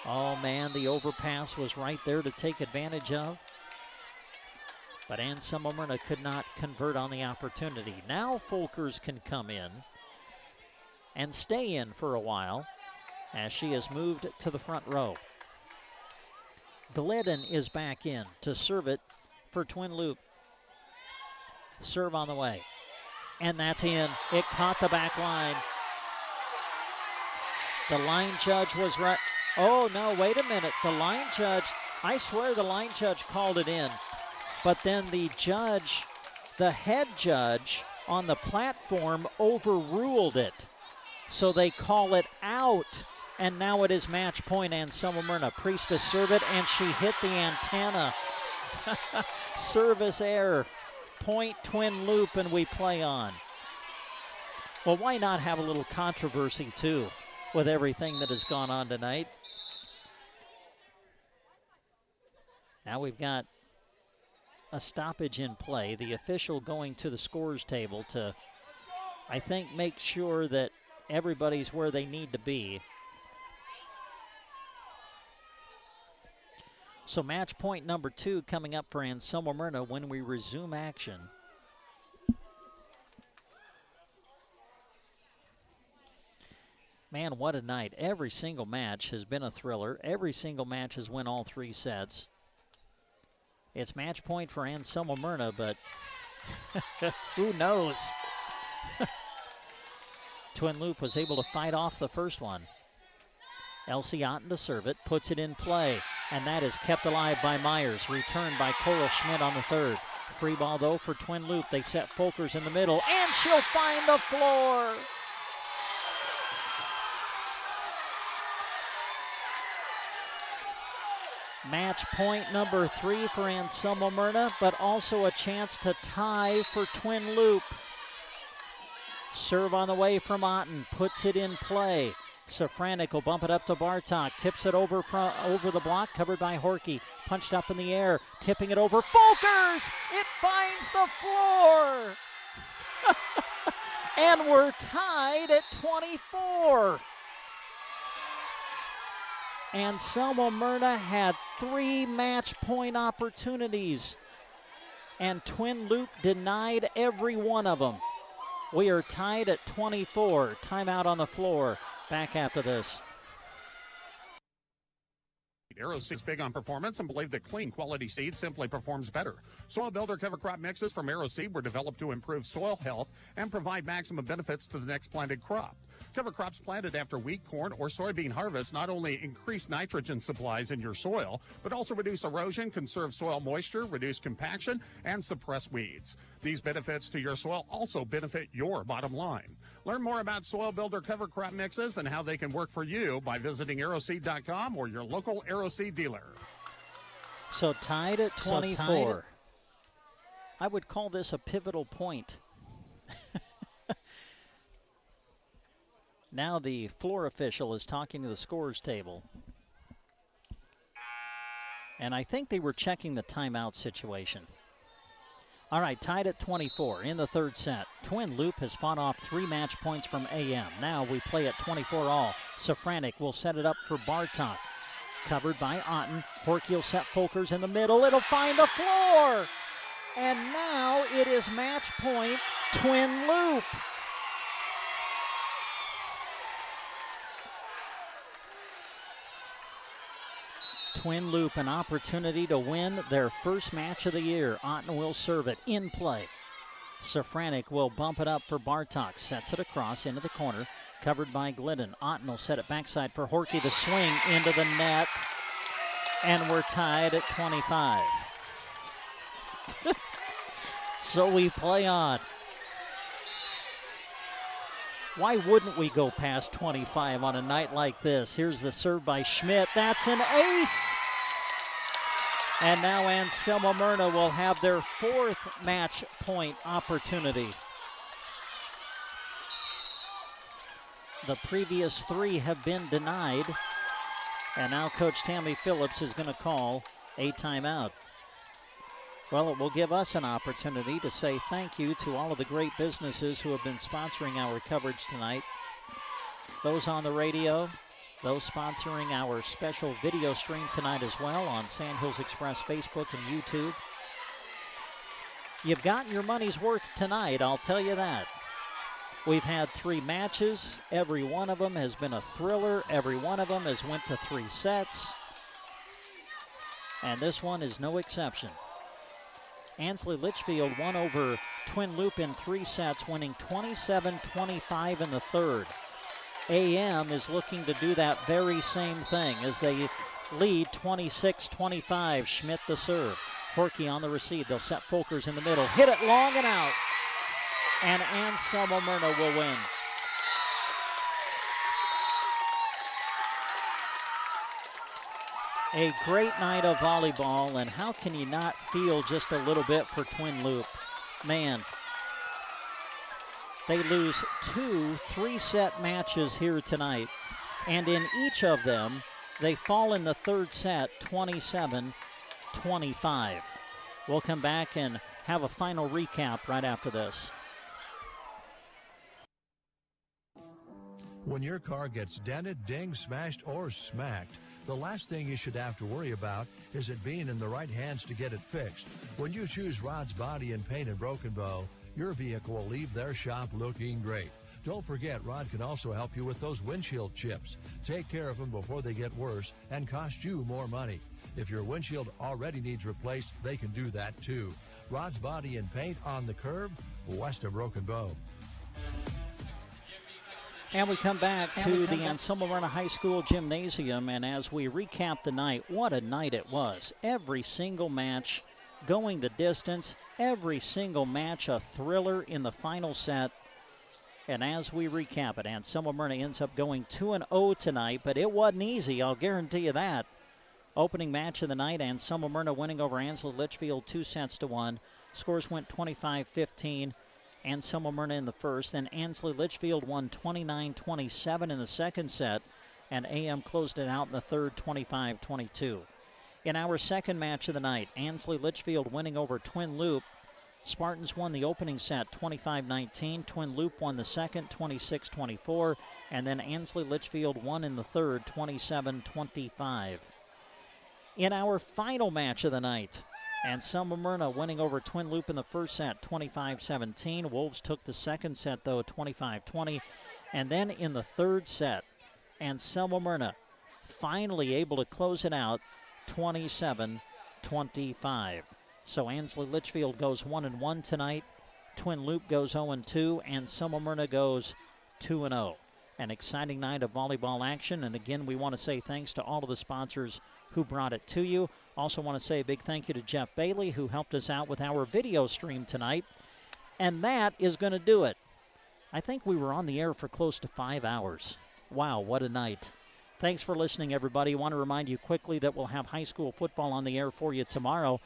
Oh, man, the overpass was right there to take advantage of. But Anselmo-Merna could not convert on the opportunity. Now Folkers can come in and stay in for a while as she has moved to the front row. Glidden is back in to serve it for Twin Loup. Serve on the way. And that's in. It caught the back line. The line judge was right. Oh, no, wait a minute. The line judge, I swear the line judge called it in. But then the judge, the head judge on the platform overruled it. So they call it out. And now it is match point. Anselmo-Merna. Priest to serve it, and she hit the antenna. Service error. Point Twin Loup, and we play on. Well, why not have a little controversy, too, with everything that has gone on tonight? Now we've got a stoppage in play. The official going to the scores table to, I think, make sure that everybody's where they need to be. So match point number 2 coming up for Anselmo-Merna when we resume action. Man, what a night. Every single match has been a thriller. Every single match has won all 3 sets. It's match point for Anselmo-Merna, but who knows? Twin Loup was able to fight off the first one. Elsie Otten to serve it, puts it in play, and that is kept alive by Myers. Returned by Coral Schmidt on the third. Free ball, though, for Twin Loup. They set Folkers in the middle, and she'll find the floor. Match point number 3 for Anselmo-Merna, but also a chance to tie for Twin Loup. Serve on the way from Otten, puts it in play. Safranek will bump it up to Bartok, tips it over the block, covered by Horkey. Punched up in the air, tipping it over. Folkers! It finds the floor! And we're tied at 24. Anselmo-Merna had 3 match point opportunities, and Twin Loup denied every one of them. We are tied at 24. Timeout on the floor. Back after this. AeroSeed is big on performance and believe that clean, quality seed simply performs better. Soil Builder cover crop mixes from AeroSeed were developed to improve soil health and provide maximum benefits to the next planted crop. Cover crops planted after wheat, corn, or soybean harvest not only increase nitrogen supplies in your soil, but also reduce erosion, conserve soil moisture, reduce compaction, and suppress weeds. These benefits to your soil also benefit your bottom line. Learn more about Soil Builder cover crop mixes and how they can work for you by visiting aeroseed.com or your local AeroSeed dealer. So tied at 24. I would call this a pivotal point. Now the floor official is talking to the scores table. And I think they were checking the timeout situation. All right, tied at 24 in the third set. Twin Loup has fought off 3 match points from AM. Now we play at 24 all. Safranek will set it up for Bartok. Covered by Otten. Horkey will set Folkers in the middle. It'll find the floor. And now it is match point Twin Loup. Twin Loup an opportunity to win their first match of the year. Otten will serve it in play. Safranek will bump it up for Bartok. Sets it across into the corner. Covered by Glidden. Otten will set it backside for Horkey. The swing into the net. And we're tied at 25. So we play on. Why wouldn't we go past 25 on a night like this? Here's the serve by Schmidt. That's an ace! And now Anselmo-Merna will have their 4th match point opportunity. The previous 3 have been denied. And now Coach Tammy Phillips is going to call a timeout. Well, it will give us an opportunity to say thank you to all of the great businesses who have been sponsoring our coverage tonight. Those on the radio, those sponsoring our special video stream tonight as well on Sandhills Express Facebook and YouTube. You've gotten your money's worth tonight, I'll tell you that. We've had 3 matches. Every one of them has been a thriller. Every one of them has went to 3 sets. And this one is no exception. Ansley Litchfield won over Twin Loup in 3 sets, winning 27-25 in the third. AM is looking to do that very same thing as they lead 26-25. Schmidt the serve. Horkey on the receive. They'll set Folkers in the middle. Hit it long and out. And Anselmo-Merna will win. A great night of volleyball, and how can you not feel just a little bit for Twin Loup? Man, they lose 2 3-set matches here tonight, and in each of them, they fall in the third set 27-25. We'll come back and have a final recap right after this. When your car gets dented, dinged, smashed, or smacked, the last thing you should have to worry about is it being in the right hands to get it fixed. When you choose Rod's Body and Paint in Broken Bow, your vehicle will leave their shop looking great. Don't forget, Rod can also help you with those windshield chips. Take care of them before they get worse and cost you more money. If your windshield already needs replaced, they can do that too. Rod's Body and Paint on the curb, west of Broken Bow. And we come back to the Anselmo-Merna High School Gymnasium, and as we recap the night, what a night it was. Every single match going the distance, every single match a thriller in the final set. And as we recap it, Anselmo-Merna ends up going 2-0 tonight, but it wasn't easy, I'll guarantee you that. Opening match of the night, Anselmo-Merna winning over Ansley Litchfield 2-1. Scores went 25-15. Anselmo-Merna in the first, then Ansley Litchfield won 29-27 in the second set, and AM closed it out in the third 25-22. In our second match of the night, Ansley Litchfield winning over Twin Loup. Spartans won the opening set 25-19. Twin Loup won the second 26-24, and then Ansley Litchfield won in the third 27-25. In our final match of the night, Anselmo-Merna winning over Twin Loup in the first set, 25-17. Wolves took the second set, though, 25-20. And then in the third set, Anselmo-Merna finally able to close it out, 27-25. So Ansley Litchfield goes 1-1 tonight. Twin Loup goes 0-2. Anselmo-Merna goes 2-0. An exciting night of volleyball action. And again, we want to say thanks to all of the sponsors who brought it to you. Also want to say a big thank you to Jeff Bailey, who helped us out with our video stream tonight. And that is going to do it. I think we were on the air for close to 5 hours. Wow, what a night. Thanks for listening, everybody. I want to remind you quickly that we'll have high school football on the air for you tomorrow.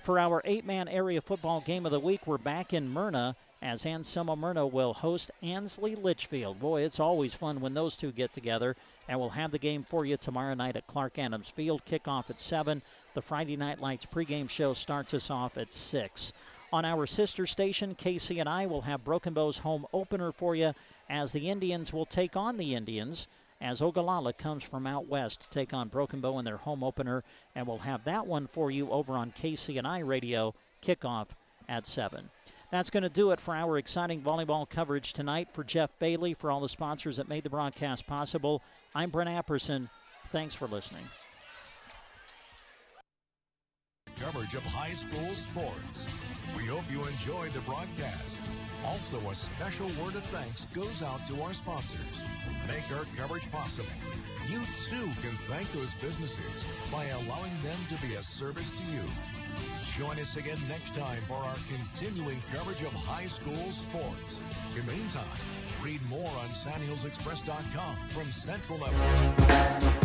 For our 8-man area football game of the week, we're back in Merna as Anselmo-Merna will host Ansley Litchfield. Boy, it's always fun when those two get together. And we'll have the game for you tomorrow night at Clark Adams Field. Kickoff at 7. The Friday Night Lights pregame show starts us off at 6. On our sister station, KCNI, we'll have Broken Bow's home opener for you as the Indians will take on the Indians as Ogallala comes from out west to take on Broken Bow in their home opener. And we'll have that one for you over on KCNI Radio. Kickoff at 7. That's going to do it for our exciting volleyball coverage tonight. For Jeff Bailey, for all the sponsors that made the broadcast possible, I'm Brent Apperson. Thanks for listening. Coverage of high school sports. We hope you enjoyed the broadcast. Also, a special word of thanks goes out to our sponsors who make our coverage possible. You, too, can thank those businesses by allowing them to be a service to you. Join us again next time for our continuing coverage of high school sports. In the meantime, read more on SandhillsExpress.com from Central Network.